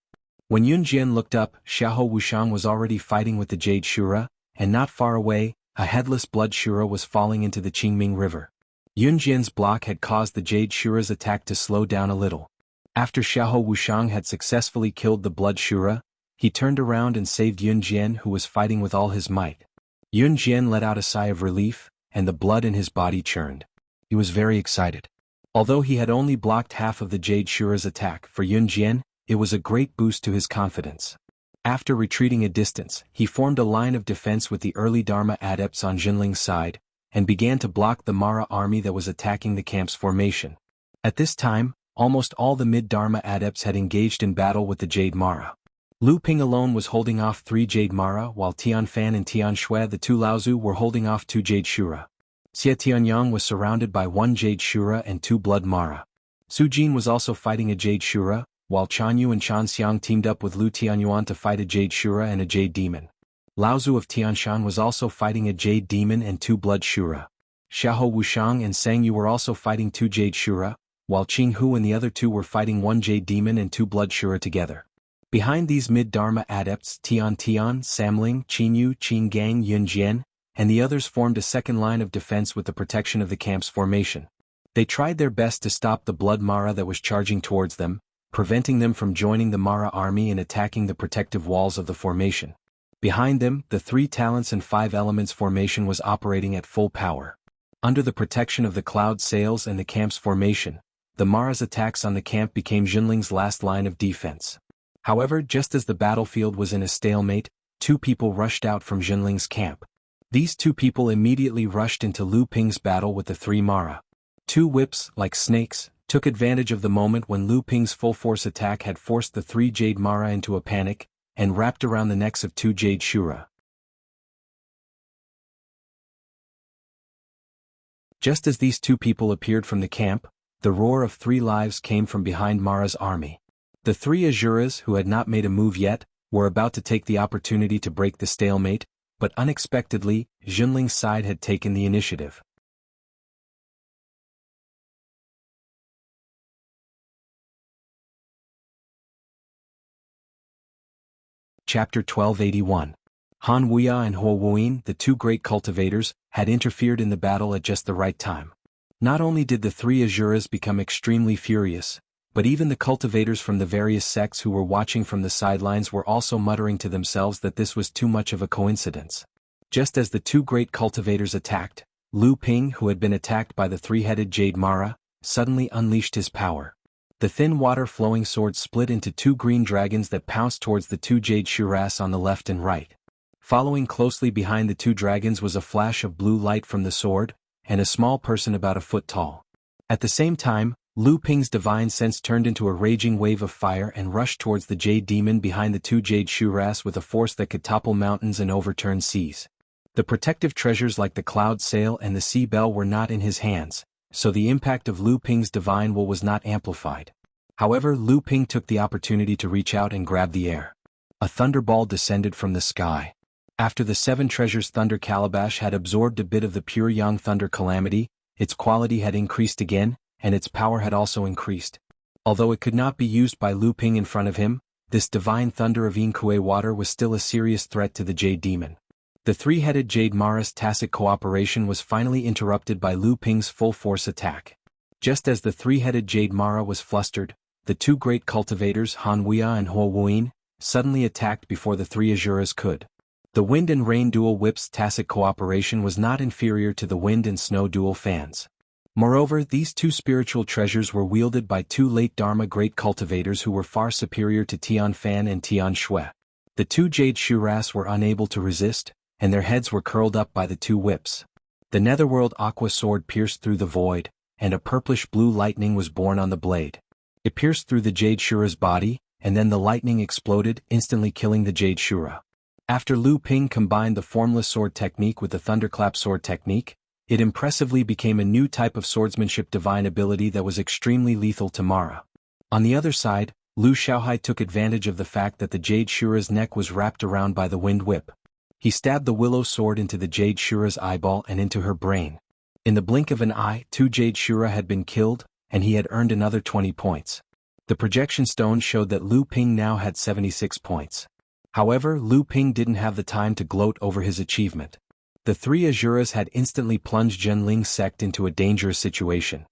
When Yun Jian looked up, Xiahou Wuxiang was already fighting with the Jade Shura, and not far away, a headless blood Shura was falling into the Qingming River. Yun Jian's block had caused the Jade Shura's attack to slow down a little. After Xiahou Wuxiang had successfully killed the blood Shura, he turned around and saved Yun Jian, who was fighting with all his might. Yun Jian let out a sigh of relief, and the blood in his body churned. He was very excited. Although he had only blocked half of the Jade Shura's attack, for Yun Jian, it was a great boost to his confidence. After retreating a distance, he formed a line of defense with the early Dharma adepts on Jinling's side, and began to block the Mara army that was attacking the camp's formation. At this time, almost all the mid-Dharma adepts had engaged in battle with the Jade Mara. Lu Ping alone was holding off 3 Jade Mara, while Tian Fan and Tian Shui, the 2 Laozu, were holding off 2 Jade Shura. Xie Tianyang was surrounded by 1 Jade Shura and 2 Blood Mara. Su Jin was also fighting a Jade Shura, while Chan Yu and Chan Xiang teamed up with Lu Tianyuan to fight a Jade Shura and a Jade Demon. Laozu of Tianshan was also fighting a Jade Demon and 2 Blood Shura. Xiahou Wuxiang and Sang Yu were also fighting 2 Jade Shura, while Qinghu and the other 2 were fighting 1 Jade Demon and 2 Blood Shura together. Behind these mid-Dharma adepts, Tian, Samling, Qinyu, Qingang, Yun Jian, and the others formed a second line of defense with the protection of the camp's formation. They tried their best to stop the Blood Mara that was charging towards them, preventing them from joining the Mara army and attacking the protective walls of the formation. Behind them, the 3 talents and 5 elements formation was operating at full power. Under the protection of the cloud sails and the camp's formation, the Mara's attacks on the camp became Jinling's last line of defense. However, just as the battlefield was in a stalemate, 2 people rushed out from Jinling's camp. These 2 people immediately rushed into Lu Ping's battle with the 3 Mara. 2 whips, like snakes, took advantage of the moment when Lu Ping's full-force attack had forced the 3 Jade Mara into a panic, and wrapped around the necks of 2 Jade Shura. Just as these 2 people appeared from the camp, the roar of 3 lives came from behind Mara's army. The 3 Azuras, who had not made a move yet, were about to take the opportunity to break the stalemate, but unexpectedly, Jinling's side had taken the initiative. Chapter 1281. Han Wuya and Huo Wuyin, the 2 great cultivators, had interfered in the battle at just the right time. Not only did the 3 Azuras become extremely furious, but even the cultivators from the various sects who were watching from the sidelines were also muttering to themselves that this was too much of a coincidence. Just as the 2 great cultivators attacked, Lu Ping, who had been attacked by the 3-headed Jade Mara, suddenly unleashed his power. The thin water-flowing sword split into 2 green dragons that pounced towards the 2 Jade Shuras on the left and right. Following closely behind the 2 dragons was a flash of blue light from the sword, and a small person about a foot tall. At the same time, Lu Ping's divine sense turned into a raging wave of fire and rushed towards the Jade Demon behind the 2 Jade Shuras with a force that could topple mountains and overturn seas. The protective treasures like the Cloud Sail and the Sea Bell were not in his hands, so the impact of Lu Ping's divine will was not amplified. However, Lu Ping took the opportunity to reach out and grab the air. A thunderball descended from the sky. After the 7 treasures Thunder Calabash had absorbed a bit of the pure Yang Thunder Calamity, its quality had increased again, and its power had also increased. Although it could not be used by Lu Ping in front of him, this divine thunder of Inkue water was still a serious threat to the Jade Demon. The 3-headed Jade Mara's tacit cooperation was finally interrupted by Lu Ping's full-force attack. Just as the 3-headed Jade Mara was flustered, the 2 great cultivators Han Wuya and Huo Wuyin suddenly attacked before the 3 Azuras could. The wind and rain dual whip's tacit cooperation was not inferior to the wind and snow dual fans. Moreover, these two spiritual treasures were wielded by two late Dharma great cultivators who were far superior to Tian Fan and Tian Shui. The two jade shuras were unable to resist, and their heads were curled up by the two whips. The netherworld aqua sword pierced through the void, and a purplish-blue lightning was born on the blade. It pierced through the jade shura's body, and then the lightning exploded, instantly killing the jade shura. After Lu Ping combined the formless sword technique with the thunderclap sword technique, it impressively became a new type of swordsmanship divine ability that was extremely lethal to Mara. On the other side, Lu Xiaohai took advantage of the fact that the jade shura's neck was wrapped around by the wind whip. He stabbed the willow sword into the jade shura's eyeball and into her brain. In the blink of an eye, two jade shura had been killed, and he had earned another 20 points. The projection stone showed that Lu Ping now had 76 points. However, Lu Ping didn't have the time to gloat over his achievement. The three Asuras had instantly plunged Zhenling's sect into a dangerous situation.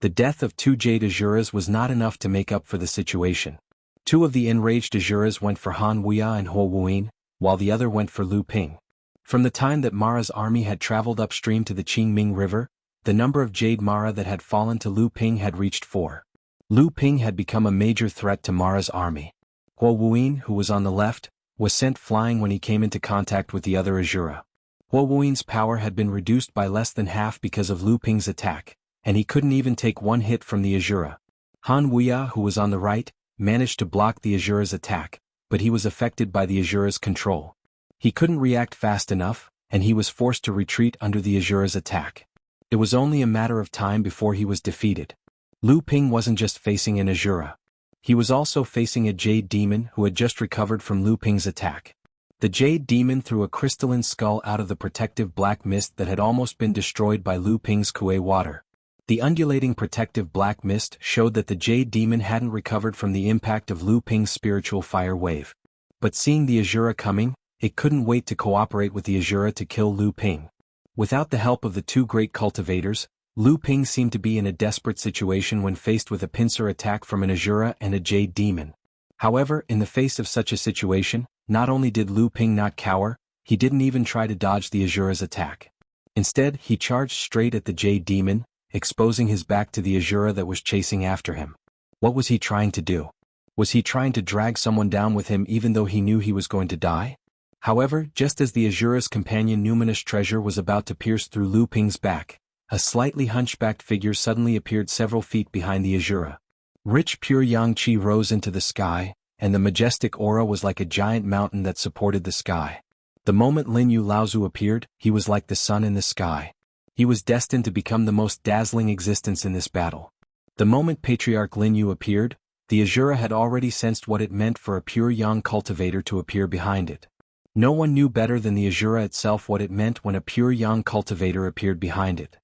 The death of two Jade Asuras was not enough to make up for the situation. Two of the enraged Asuras went for Han Wuya and Huo Wuyin, while the other went for Lu Ping. From the time that Mara's army had traveled upstream to the Qingming River, the number of Jade Mara that had fallen to Lu Ping had reached 4. Lu Ping had become a major threat to Mara's army. Huo Wuyin, who was on the left, was sent flying when he came into contact with the other Asura. Huo Wuyin's power had been reduced by less than half because of Lu Ping's attack, and he couldn't even take one hit from the Asura. Han Wuya, who was on the right, managed to block the Asura's attack, but he was affected by the Asura's control. He couldn't react fast enough, and he was forced to retreat under the Asura's attack. It was only a matter of time before he was defeated. Lu Ping wasn't just facing an Asura. He was also facing a Jade Demon who had just recovered from Lu Ping's attack. The Jade Demon threw a crystalline skull out of the protective black mist that had almost been destroyed by Lu Ping's Kuei water. The undulating protective black mist showed that the Jade Demon hadn't recovered from the impact of Lu Ping's spiritual fire wave. But seeing the Asura coming, it couldn't wait to cooperate with the Asura to kill Lu Ping. Without the help of the two great cultivators, Lu Ping seemed to be in a desperate situation when faced with a pincer attack from an Asura and a Jade Demon. However, in the face of such a situation, not only did Lu Ping not cower, he didn't even try to dodge the Asura's attack. Instead, he charged straight at the Jade Demon, exposing his back to the Asura that was chasing after him. What was he trying to do? Was he trying to drag someone down with him even though he knew he was going to die? However, just as the Asura's companion numinous treasure was about to pierce through Lu Ping's back, a slightly hunchbacked figure suddenly appeared several feet behind the Asura. Rich pure yang qi rose into the sky, and the majestic aura was like a giant mountain that supported the sky. The moment Lin Yu Laozu appeared, he was like the sun in the sky. He was destined to become the most dazzling existence in this battle. The moment Patriarch Lin Yu appeared, the Asura had already sensed what it meant for a pure yang cultivator to appear behind it. No one knew better than the Asura itself what it meant when a pure yang cultivator appeared behind it.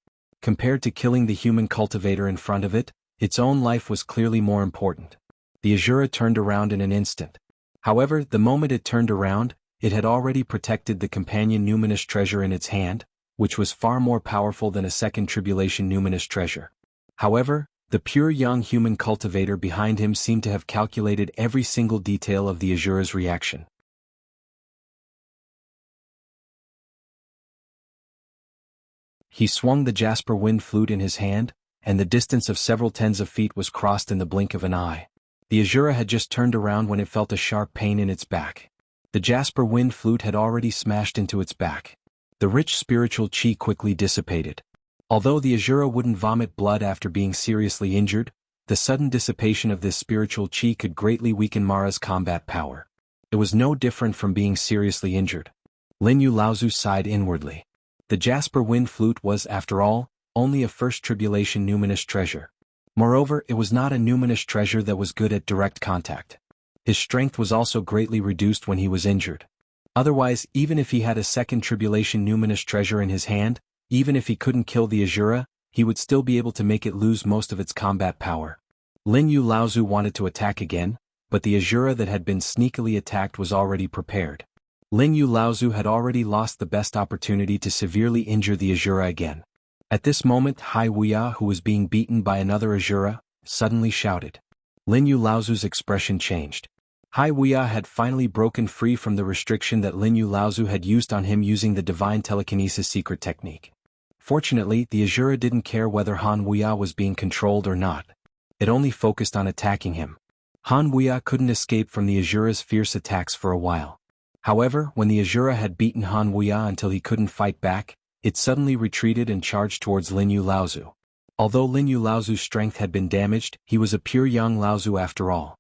Compared to killing the human cultivator in front of it, its own life was clearly more important. The Asura turned around in an instant. However, the moment it turned around, it had already protected the companion numinous treasure in its hand, which was far more powerful than a second tribulation numinous treasure. However, the pure young human cultivator behind him seemed to have calculated every single detail of the Asura's reaction. He swung the jasper wind flute in his hand, and the distance of several tens of feet was crossed in the blink of an eye. The Asura had just turned around when it felt a sharp pain in its back. The jasper wind flute had already smashed into its back. The rich spiritual qi quickly dissipated. Although the Asura wouldn't vomit blood after being seriously injured, the sudden dissipation of this spiritual qi could greatly weaken Mara's combat power. It was no different from being seriously injured. Lin Yu Laozu sighed inwardly. The jasper wind flute was, after all, only a first tribulation numinous treasure. Moreover, it was not a numinous treasure that was good at direct contact. His strength was also greatly reduced when he was injured. Otherwise, even if he had a second tribulation numinous treasure in his hand, even if he couldn't kill the Asura, he would still be able to make it lose most of its combat power. Lin Yu Laozu wanted to attack again, but the Asura that had been sneakily attacked was already prepared. Lin Yu Laozu had already lost the best opportunity to severely injure the Asura again. At this moment, Hai Wuya, who was being beaten by another Asura, suddenly shouted. Lin Yu Laozu's expression changed. Hai Wuya had finally broken free from the restriction that Lin Yu Laozu had used on him using the divine telekinesis secret technique. Fortunately, the Azura didn't care whether Han Wuya was being controlled or not. It only focused on attacking him. Han Wuya couldn't escape from the Azura's fierce attacks for a while. However, when the Azura had beaten Han Wuya until he couldn't fight back, it suddenly retreated and charged towards Lin Yu Laozu. Although Lin Yu Laozu's strength had been damaged, he was a pure young Laozu after all.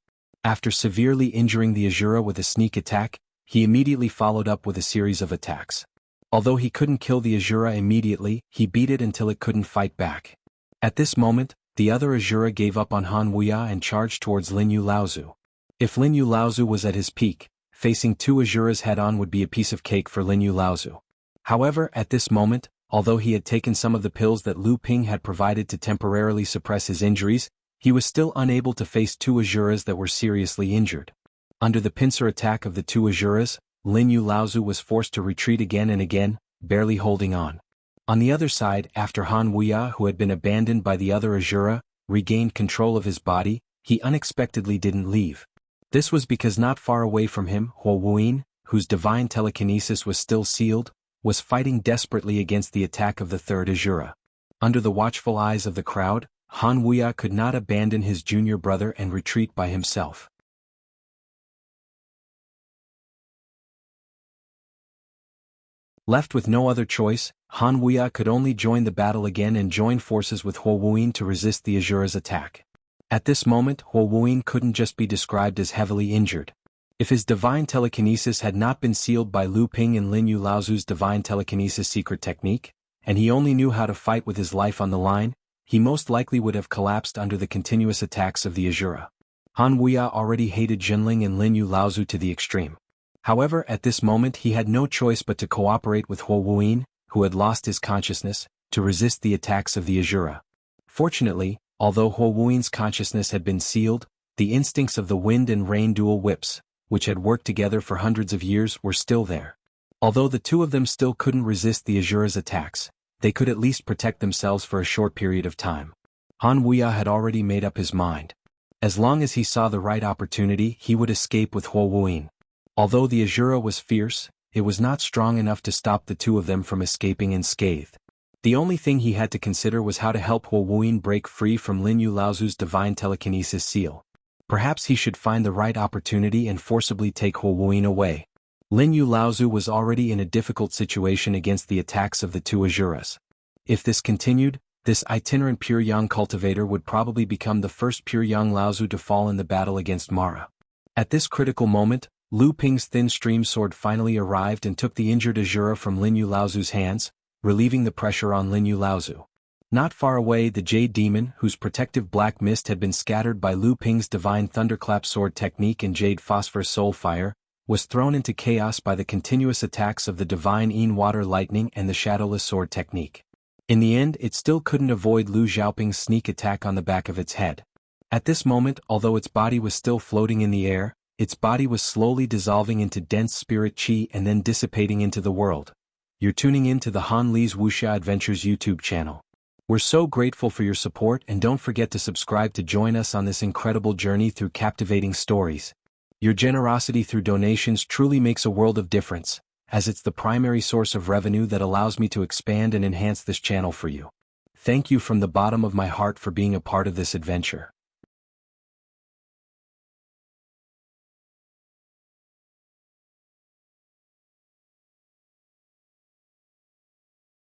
After severely injuring the Azura with a sneak attack, he immediately followed up with a series of attacks. Although he couldn't kill the Azura immediately, he beat it until it couldn't fight back. At this moment, the other Azura gave up on Han Wuya and charged towards Lin Yu Laozu. If Lin Yu Laozu was at his peak, facing two Azuras head-on would be a piece of cake for Lin Yu Laozu. However, at this moment, although he had taken some of the pills that Lu Ping had provided to temporarily suppress his injuries, he was still unable to face two Azuras that were seriously injured. Under the pincer attack of the two Azuras, Lin Yu Laozu was forced to retreat again and again, barely holding on. On the other side, after Han Wuya, who had been abandoned by the other Azura, regained control of his body, he unexpectedly didn't leave. This was because not far away from him, Huo Wuyin, whose divine telekinesis was still sealed, was fighting desperately against the attack of the third Azura. Under the watchful eyes of the crowd, Han Wuya could not abandon his junior brother and retreat by himself. Left with no other choice, Han Wuya could only join the battle again and join forces with Huo Wuyin to resist the Azura's attack. At this moment, Huo Wuyin couldn't just be described as heavily injured. If his divine telekinesis had not been sealed by Lu Ping and Lin Yu Laozu's divine telekinesis secret technique, and he only knew how to fight with his life on the line, he most likely would have collapsed under the continuous attacks of the Azura. Han Wuya already hated Jinling and Lin Yu Laozu to the extreme. However, at this moment he had no choice but to cooperate with Huo Wuyin, who had lost his consciousness, to resist the attacks of the Azura. Fortunately, although Huo Wuyin's consciousness had been sealed, the instincts of the wind and rain dual whips, which had worked together for hundreds of years, were still there. Although the two of them still couldn't resist the Azura's attacks, they could at least protect themselves for a short period of time. Han Wuya had already made up his mind. As long as he saw the right opportunity, he would escape with Huo Wuyin. Although the Azura was fierce, it was not strong enough to stop the two of them from escaping unscathed. The only thing he had to consider was how to help Huo Wuyin break free from Lin Yu Laozu's divine telekinesis seal. Perhaps he should find the right opportunity and forcibly take Huo Wuyin away. Lin Yu Laozu was already in a difficult situation against the attacks of the two Azuras. If this continued, this itinerant pure young cultivator would probably become the first pure young Laozu to fall in the battle against Mara. At this critical moment, Lu Ping's thin stream sword finally arrived and took the injured Azura from Lin Yu Laozu's hands, relieving the pressure on Lin Yu Laozu. Not far away, the Jade Demon, whose protective black mist had been scattered by Lu Ping's divine thunderclap sword technique and Jade Phosphor soul fire, was thrown into chaos by the continuous attacks of the divine Yin water lightning and the shadowless sword technique. In the end, it still couldn't avoid Lu Xiaoping's sneak attack on the back of its head. At this moment, although its body was still floating in the air, its body was slowly dissolving into dense spirit qi and then dissipating into the world. You're tuning in to the Han Li's Wuxia Adventures YouTube channel. We're so grateful for your support, and don't forget to subscribe to join us on this incredible journey through captivating stories. Your generosity through donations truly makes a world of difference, as it's the primary source of revenue that allows me to expand and enhance this channel for you. Thank you from the bottom of my heart for being a part of this adventure.